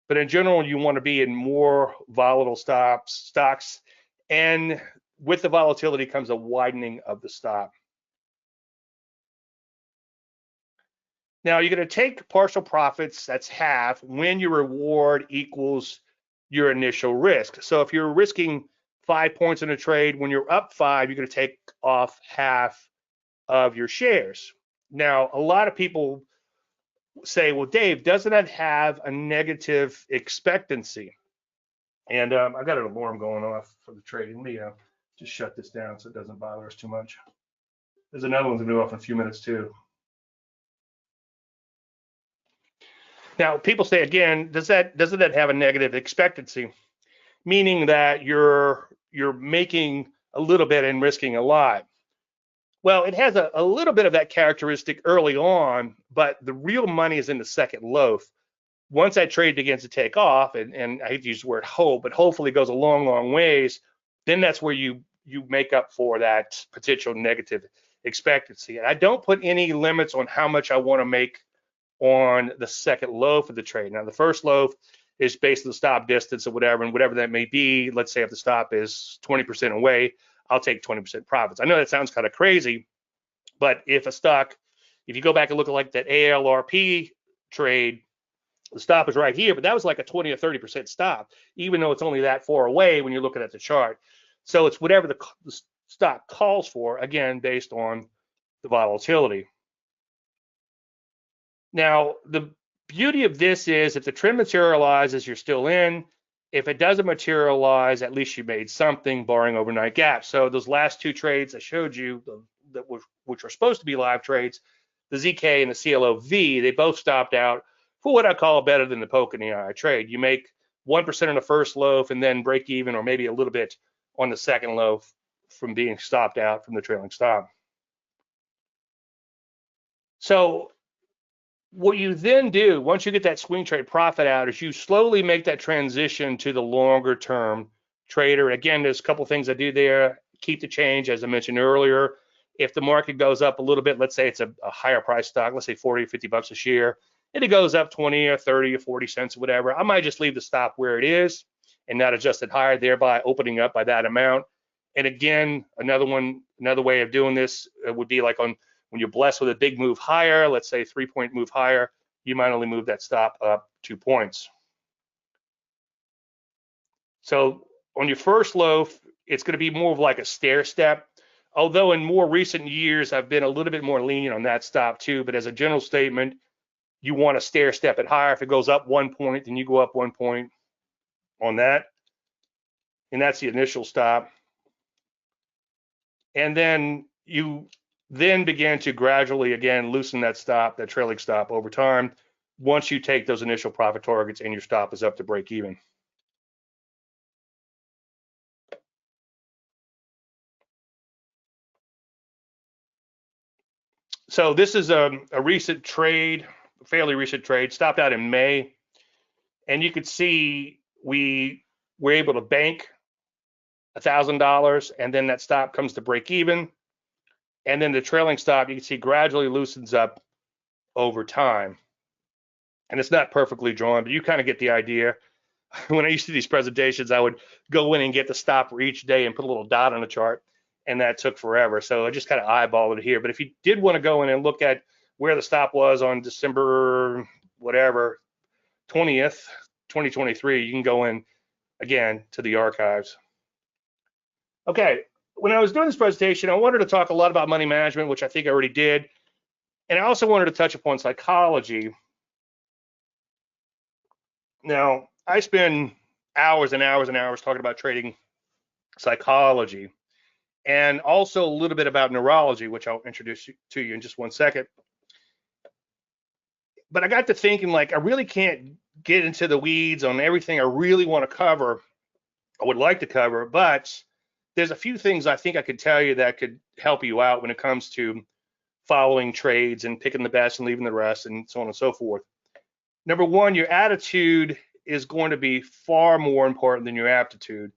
But in general, you want to be in more volatile stocks. And with the volatility comes a widening of the stop. Now you're going to take partial profits, that's half, when your reward equals your initial risk. So if you're risking 5 points in a trade, when you're up 5, you're going to take off half of your shares. Now, a lot of people say, well, Dave, doesn't that have a negative expectancy? And I got an alarm going off for the trading. Let me just shut this down so it doesn't bother us too much. There's another one to go off in a few minutes too. Now, people say again, doesn't that have a negative expectancy? Meaning that you're making a little bit and risking a lot. Well, it has a little bit of that characteristic early on, but the real money is in the second loaf. Once that trade begins to take off, and I hate to use the word hope, but hopefully goes a long, long ways, then that's where you make up for that potential negative expectancy. And I don't put any limits on how much I want to make on the second loaf of the trade. Now, the first loaf is based on the stop distance or whatever, and whatever that may be. Let's say if the stop is 20% away, I'll take 20% profits. I know that sounds kind of crazy, but if you go back and look at like that ALRP trade, the stop is right here, but that was like a 20 or 30% stop, even though it's only that far away when you're looking at the chart. So it's whatever the stock calls for, again, based on the volatility. Now, the beauty of this is if the trend materializes, you're still in. If it doesn't materialize, at least you made something, barring overnight gaps. So those last 2 trades I showed you, which were supposed to be live trades, the ZK and the CLOV, they both stopped out for what I call better than the poke in the eye trade. You make 1% on the first loaf and then break even, or maybe a little bit on the second loaf from being stopped out from the trailing stop. So what you then do, once you get that swing trade profit out, is you slowly make that transition to the longer term trader. Again, there's a couple things I do there. Keep the change, as I mentioned earlier. If the market goes up a little bit, let's say it's a higher price stock, let's say 40 or 50 bucks a share, and it goes up 20 or 30 or 40 cents or whatever, I might just leave the stop where it is and not adjust it higher, thereby opening up by that amount. And again, another way of doing this would be like when you're blessed with a big move higher, let's say 3-point move higher, you might only move that stop up 2 points. So on your first loaf, it's going to be more of like a stair step. Although in more recent years, I've been a little bit more lenient on that stop too. But as a general statement, you want to stair step it higher. If it goes up 1 point, then you go up 1 point on that. And that's the initial stop. And then you begin to gradually, again, loosen that stop, that trailing stop over time, once you take those initial profit targets and your stop is up to break even. So this is a recent trade, a fairly recent trade, stopped out in May. And you could see we were able to bank $1,000, and then that stop comes to break even. And then the trailing stop, you can see gradually loosens up over time. And it's not perfectly drawn, but you kind of get the idea. When I used to do these presentations, I would go in and get the stop for each day and put a little dot on the chart, and that took forever. So I just kind of eyeballed it here. But if you did want to go in and look at where the stop was on December, whatever, 20th, 2023, you can go in again to the archives. Okay, when I was doing this presentation, I wanted to talk a lot about money management, which I think I already did. And I also wanted to touch upon psychology. Now, I spend hours and hours and hours talking about trading psychology, and also a little bit about neurology, which I'll introduce to you in just one second. But I got to thinking, like, I really can't get into the weeds on everything I really want to cover, I would like to cover, but there's a few things I think I could tell you that could help you out when it comes to following trades and picking the best and leaving the rest and so on and so forth. Number one, your attitude is going to be far more important than your aptitude.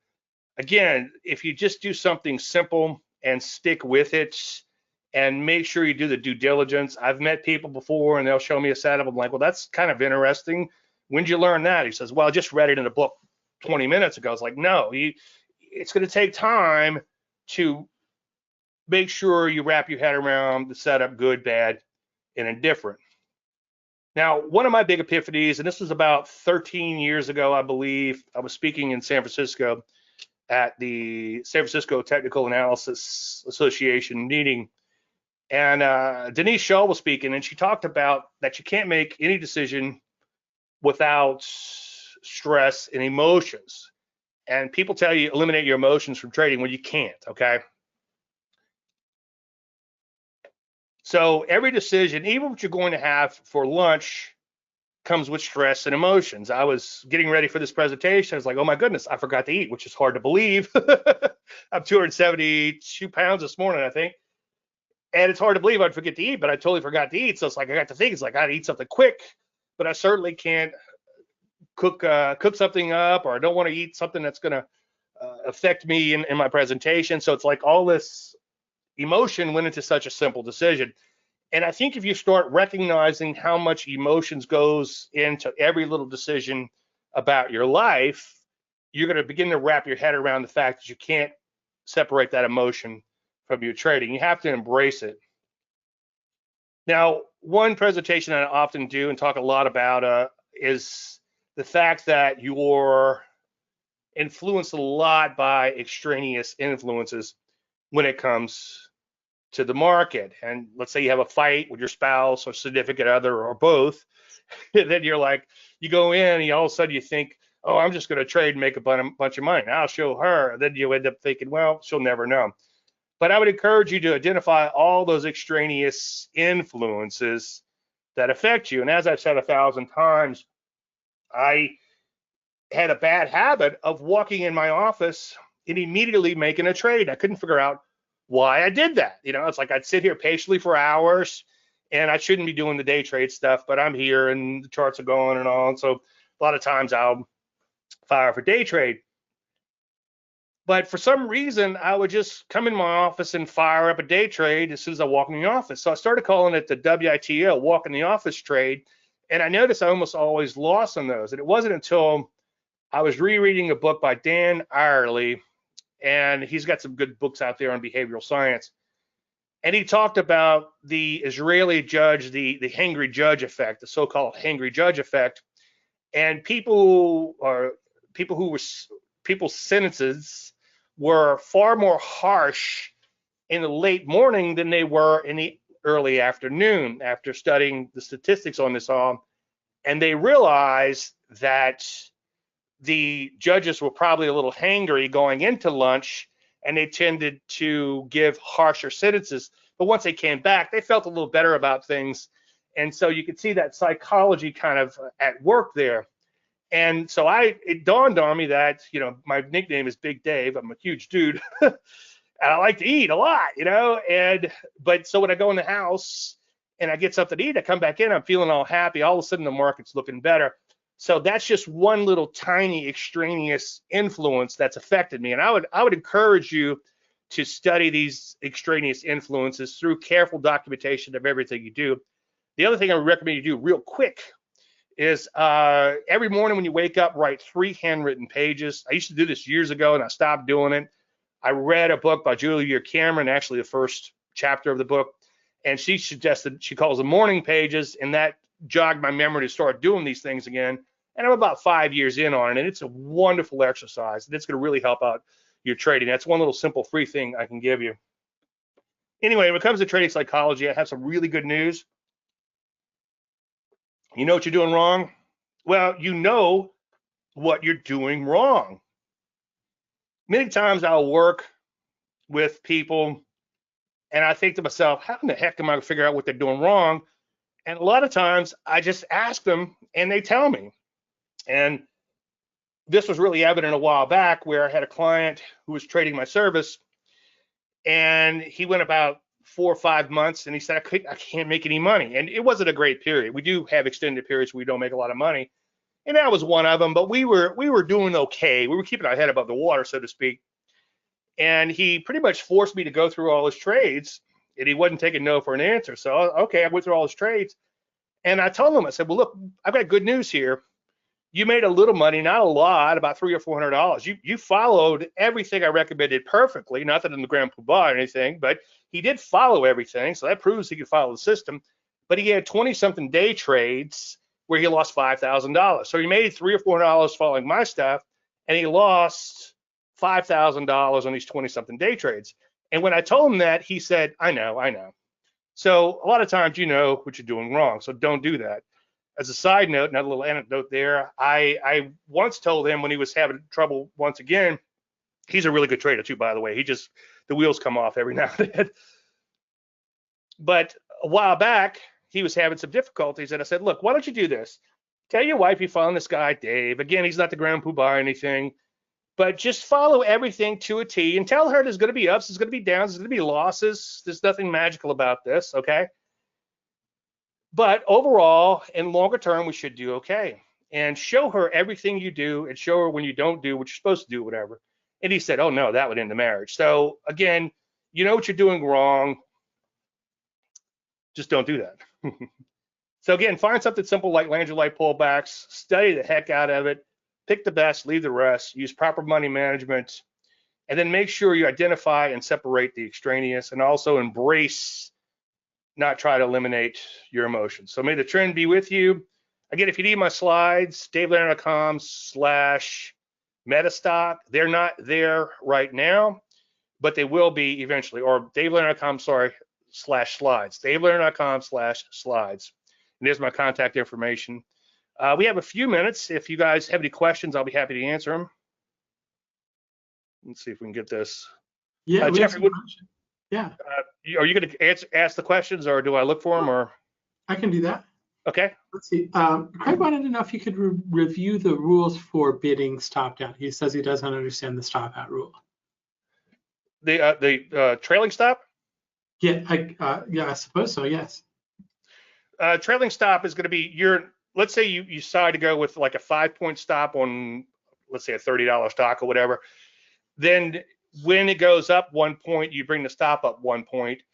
Again, if you just do something simple and stick with it and make sure you do the due diligence. I've met people before and they'll show me a setup. I'm like, well, that's kind of interesting. When did you learn that? He says, well, I just read it in a book 20 minutes ago. I was like, no, it's going to take time to make sure you wrap your head around the setup, good, bad, and indifferent. Now, one of my big epiphanies, and this was about 13 years ago, I believe, I was speaking in San Francisco at the San Francisco Technical Analysis Association meeting, and Denise Shaw was speaking, and she talked about that you can't make any decision without stress and emotions. And people tell you eliminate your emotions from trading. Well, you can't, okay? So every decision, even what you're going to have for lunch, comes with stress and emotions. I was getting ready for this presentation. I was like, oh my goodness, I forgot to eat, which is hard to believe. I'm 272 pounds this morning, I think. And it's hard to believe I'd forget to eat, but I totally forgot to eat. So it's like, I got to think, it's like, I gotta eat something quick, but I certainly can't cook something up, or I don't want to eat something that's gonna affect me in my presentation. So it's like all this emotion went into such a simple decision. And I think if you start recognizing how much emotions goes into every little decision about your life, you're going to begin to wrap your head around the fact that you can't separate that emotion from your trading. You have to embrace it. Now, one presentation I often do and talk a lot about is the fact that you're influenced a lot by extraneous influences when it comes to the market. And let's say you have a fight with your spouse or significant other or both, and then you're like, you go in and all of a sudden you think, oh, I'm just going to trade and make a bunch of money. I'll show her. And then you end up thinking, well, she'll never know. But I would encourage you to identify all those extraneous influences that affect you. And as I've said 1,000 times, I had a bad habit of walking in my office and immediately making a trade. I couldn't figure out why I did that. You know, it's like I'd sit here patiently for hours and I shouldn't be doing the day trade stuff, but I'm here and the charts are going and all. And so a lot of times I'll fire for day trade. But for some reason, I would just come in my office and fire up a day trade as soon as I walk in the office. So I started calling it the WITO, walk in the office trade. And I noticed I almost always lost on those. And it wasn't until I was rereading a book by Dan Irely, and he's got some good books out there on behavioral science. And he talked about the Israeli judge, the hangry judge effect, the so-called hangry judge effect. And people's sentences were far more harsh in the late morning than they were in the early afternoon after studying the statistics on this all. And they realized that the judges were probably a little hangry going into lunch, and they tended to give harsher sentences. But once they came back, they felt a little better about things. And so you could see that psychology kind of at work there. And so it dawned on me that, you know, my nickname is Big Dave. I'm a huge dude. And I like to eat a lot, you know. But so when I go in the house and I get something to eat, I come back in, I'm feeling all happy. All of a sudden the market's looking better. So that's just one little tiny extraneous influence that's affected me. And I would encourage you to study these extraneous influences through careful documentation of everything you do. The other thing I would recommend you do real quick is every morning when you wake up, write 3 handwritten pages. I used to do this years ago and I stopped doing it. I read a book by Julia Cameron, actually the first chapter of the book, and she suggested, she calls them morning pages, and that jogged my memory to start doing these things again. And I'm about 5 years in on it, and it's a wonderful exercise, and it's going to really help out your trading. That's one little simple free thing I can give you. Anyway, when it comes to trading psychology, I have some really good news. You know what you're doing wrong? Well, you know what you're doing wrong. Many times I'll work with people and I think to myself, how in the heck am I going to figure out what they're doing wrong? And a lot of times I just ask them and they tell me. And this was really evident a while back where I had a client who was trading my service and he went about 4 or 5 months and he said, I can't make any money. And it wasn't a great period. We do have extended periods where we don't make a lot of money. And that was one of them, but we were doing okay. We were keeping our head above the water, so to speak. And he pretty much forced me to go through all his trades and he wasn't taking no for an answer. So, okay, I went through all his trades and I told him, I said, well, look, I've got good news here. You made a little money, not a lot, about $300 or $400. You followed everything I recommended perfectly, not that I'm the grand poobah or anything, but he did follow everything. So that proves he could follow the system. But he had 20-something day trades where he lost $5,000. So he made $300 or $400 following my stuff, and he lost $5,000 on these 20-something day trades. And when I told him that, he said, I know. So a lot of times you know what you're doing wrong, so don't do that. As a side note, another little anecdote there, I once told him when he was having trouble once again, he's a really good trader too, by the way. The wheels come off every now and then. But a while back, he was having some difficulties, and I said, look, why don't you do this? Tell your wife you found this guy, Dave. Again, he's not the grand poobah or anything, but just follow everything to a T and tell her there's going to be ups, there's going to be downs, there's going to be losses. There's nothing magical about this, okay? But overall, in longer term, we should do okay. And show her everything you do and show her when you don't do what you're supposed to do, whatever. And he said, oh, no, that would end the marriage. So, again, you know what you're doing wrong. Just don't do that. So, again, find something simple like Landry light pullbacks. Study the heck out of it. Pick the best, leave the rest. Use proper money management. And then make sure you identify and separate the extraneous and also embrace, not try to eliminate your emotions. So may the trend be with you. Again, if you need my slides, davelandry.com/metastock. They're not there right now, but they will be eventually, or davelandry.com/slides, davelandry.com/slides. And there's my contact information. We have a few minutes. If you guys have any questions, I'll be happy to answer them. Let's see if we can get this. Yeah, Jeffrey, yeah. Are you going to ask the questions, or do I look for them? Or I can do that. Okay. Let's see. Craig wanted to know if you could review the rules for bidding stop down. He says he doesn't understand the stop out rule. The trailing stop? Yeah, I suppose so. Yes. Trailing stop is going to be let's say you decide to go with like a 5-point stop on, let's say, a $30 stock or whatever. Then when it goes up 1 point, you bring the stop up 1 point.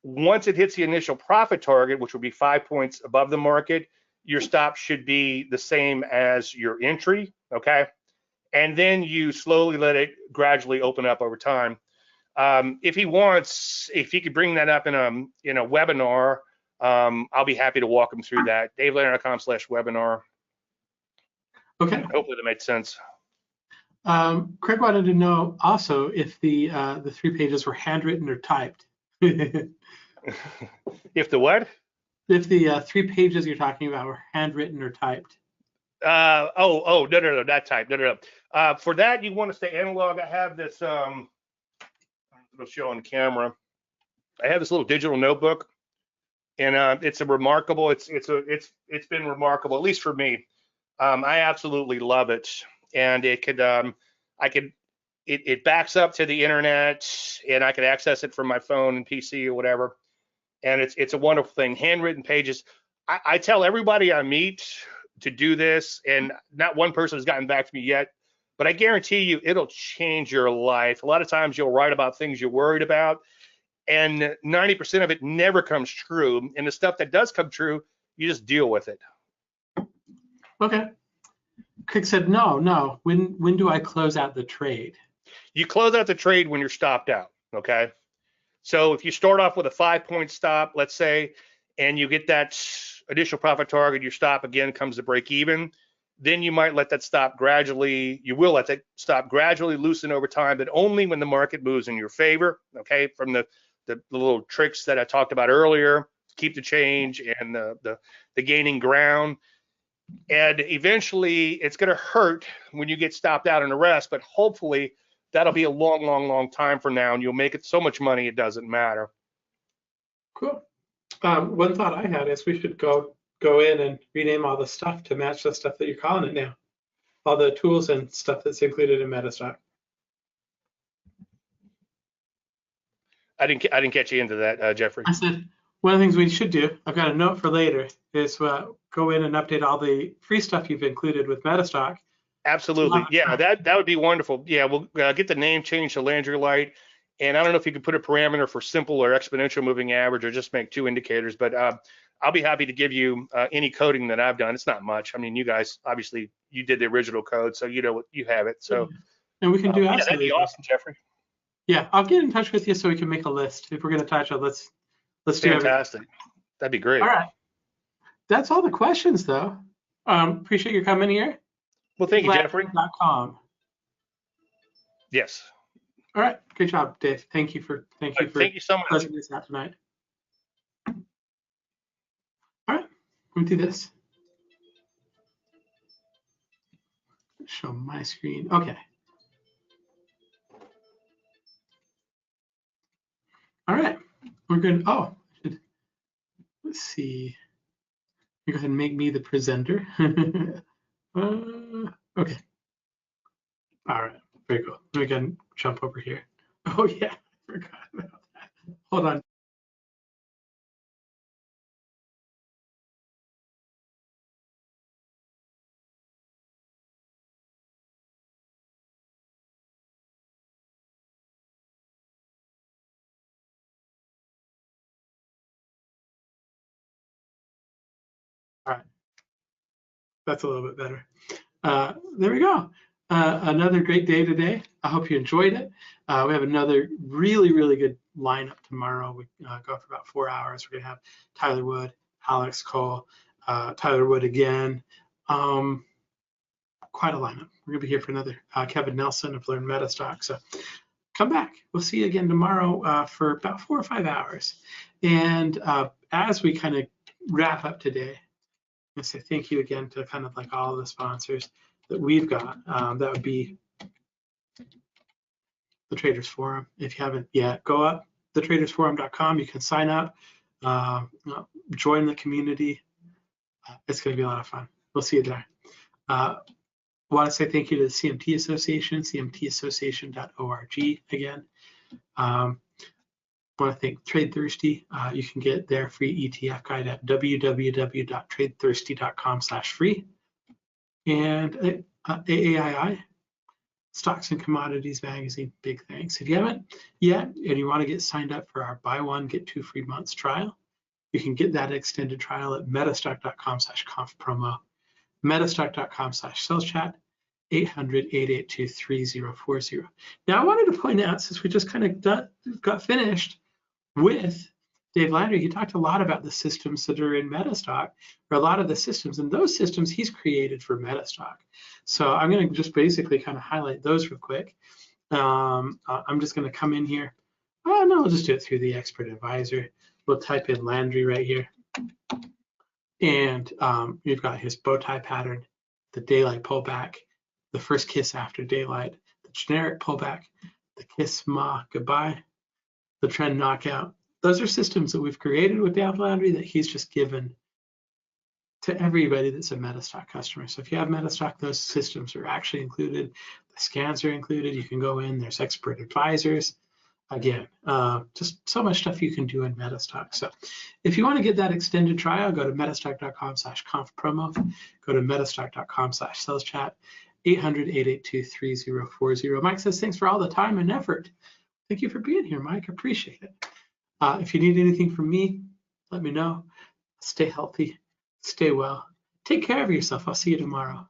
Once it hits the initial profit target, which will be 5 points above the market, your stop should be the same as your entry, okay? And then you slowly let it gradually open up over time. If he could bring that up in a webinar, I'll be happy to walk him through that. davelandry.com/webinar. Okay. Hopefully that made sense. Craig wanted to know also if the 3 pages were handwritten or typed. If the what? If the 3 pages you're talking about were handwritten or typed. No, not typed. No. For that, you want to stay analog. I have this. It'll show on camera. I have this little digital notebook, and it's a remarkable. It's been remarkable, at least for me. I absolutely love it, and it could. It backs up to the internet, and I could access it from my phone and PC or whatever. And it's a wonderful thing. Handwritten pages. I tell everybody I meet to do this, and not one person has gotten back to me yet, but but I guarantee you it'll change your life. A lot of times you'll write about things you're worried about, and 90% of it never comes true. And the stuff that does come true, you just deal with it. Okay. Crick said, no. When do I close out the trade? You close out the trade when you're stopped out, okay? So if you start off with a 5-point stop, let's say, and you get that initial profit target, your stop again comes to break even, then you might let that stop gradually, you will let that stop gradually loosen over time, but only when the market moves in your favor, okay? From the little tricks that I talked about earlier, keep the change and the gaining ground. And eventually it's going to hurt when you get stopped out in a rest, but hopefully that'll be a long time from now, and you'll make it so much money it doesn't matter. Cool. One thought I had is we should go in and rename all the stuff to match the stuff that you're calling it now. All the tools and stuff that's included in Metastock. I didn't catch you into that, Jeffrey. I said one of the things we should do, I've got a note for later, is go in and update all the free stuff you've included with Metastock. Absolutely. Yeah, that would be wonderful. Yeah, we'll get the name changed to Landry Light. And I don't know if you could put a parameter for simple or exponential moving average or just make 2 indicators, but I'll be happy to give you any coding that I've done. It's not much. I mean, you guys, obviously, you did the original code, so you know what you have it. So, and we can do yeah, that'd be awesome, Jeffrey. Yeah, I'll get in touch with you so we can make a list. If we're going to touch it, let's do it. Fantastic. That'd be great. All right. That's all the questions, though. Appreciate your coming here. Well, thank you, Jeffrey. .com. Yes. All right. Good job, Dave. Thank you so much. Closing this out tonight. All right. Let me do this. Show my screen. Okay. All right. We're good. Oh, let's see. You go ahead and make me the presenter. Okay. All right. Very cool. Let me go and jump over here. Oh, yeah. I forgot about that. Hold on. All right. That's a little bit better. There we go. Another great day today. I hope you enjoyed it. We have another really good lineup tomorrow. We go for about 4 hours. We're going to have Tyler Wood, Alex Cole, Tyler Wood again. Quite a lineup. We're going to be here for another Kevin Nelson of Learn Metastock. So come back. We'll see you again tomorrow for about 4 or 5 hours. And as we kind of wrap up today, I'm going to say thank you again to kind of like all of the sponsors that we've got. That would be the Traders Forum. If you haven't yet, go up thetradersforum.com. You can sign up, join the community. It's going to be a lot of fun. We'll see you there. I want to say thank you to the CMT Association, cmtassociation.org again. I want to thank Trade Thirsty. You can get their free ETF guide at www.tradethirsty.com/free. And AAII, Stocks and Commodities Magazine, big thanks. If you haven't yet and you want to get signed up for our buy one, get 2 free months trial, you can get that extended trial at metastock.com/conf-promo, metastock.com/saleschat, 800-882-3040. Now, I wanted to point out, since we just kind of got finished with Dave Landry, he talked a lot about the systems that are in Metastock, or a lot of the systems, and those systems he's created for Metastock. So I'm going to just basically kind of highlight those real quick. I'm just going to come in here. Oh, no, I'll just do it through the Expert Advisor. We'll type in Landry right here. And you've got his bow tie pattern, the daylight pullback, the first kiss after daylight, the generic pullback, the kiss ma goodbye, the trend knockout. Those are systems that we've created with Dave Landry that he's just given to everybody that's a Metastock customer. So if you have Metastock, those systems are actually included. The scans are included. You can go in. There's expert advisors. Again, just so much stuff you can do in Metastock. So if you want to get that extended trial, go to metastock.com/conf-promo, go to metastock.com/saleschat, 800-882-3040. Mike says, thanks for all the time and effort. Thank you for being here, Mike. Appreciate it. If you need anything from me, let me know. Stay healthy. Stay well. Take care of yourself. I'll see you tomorrow.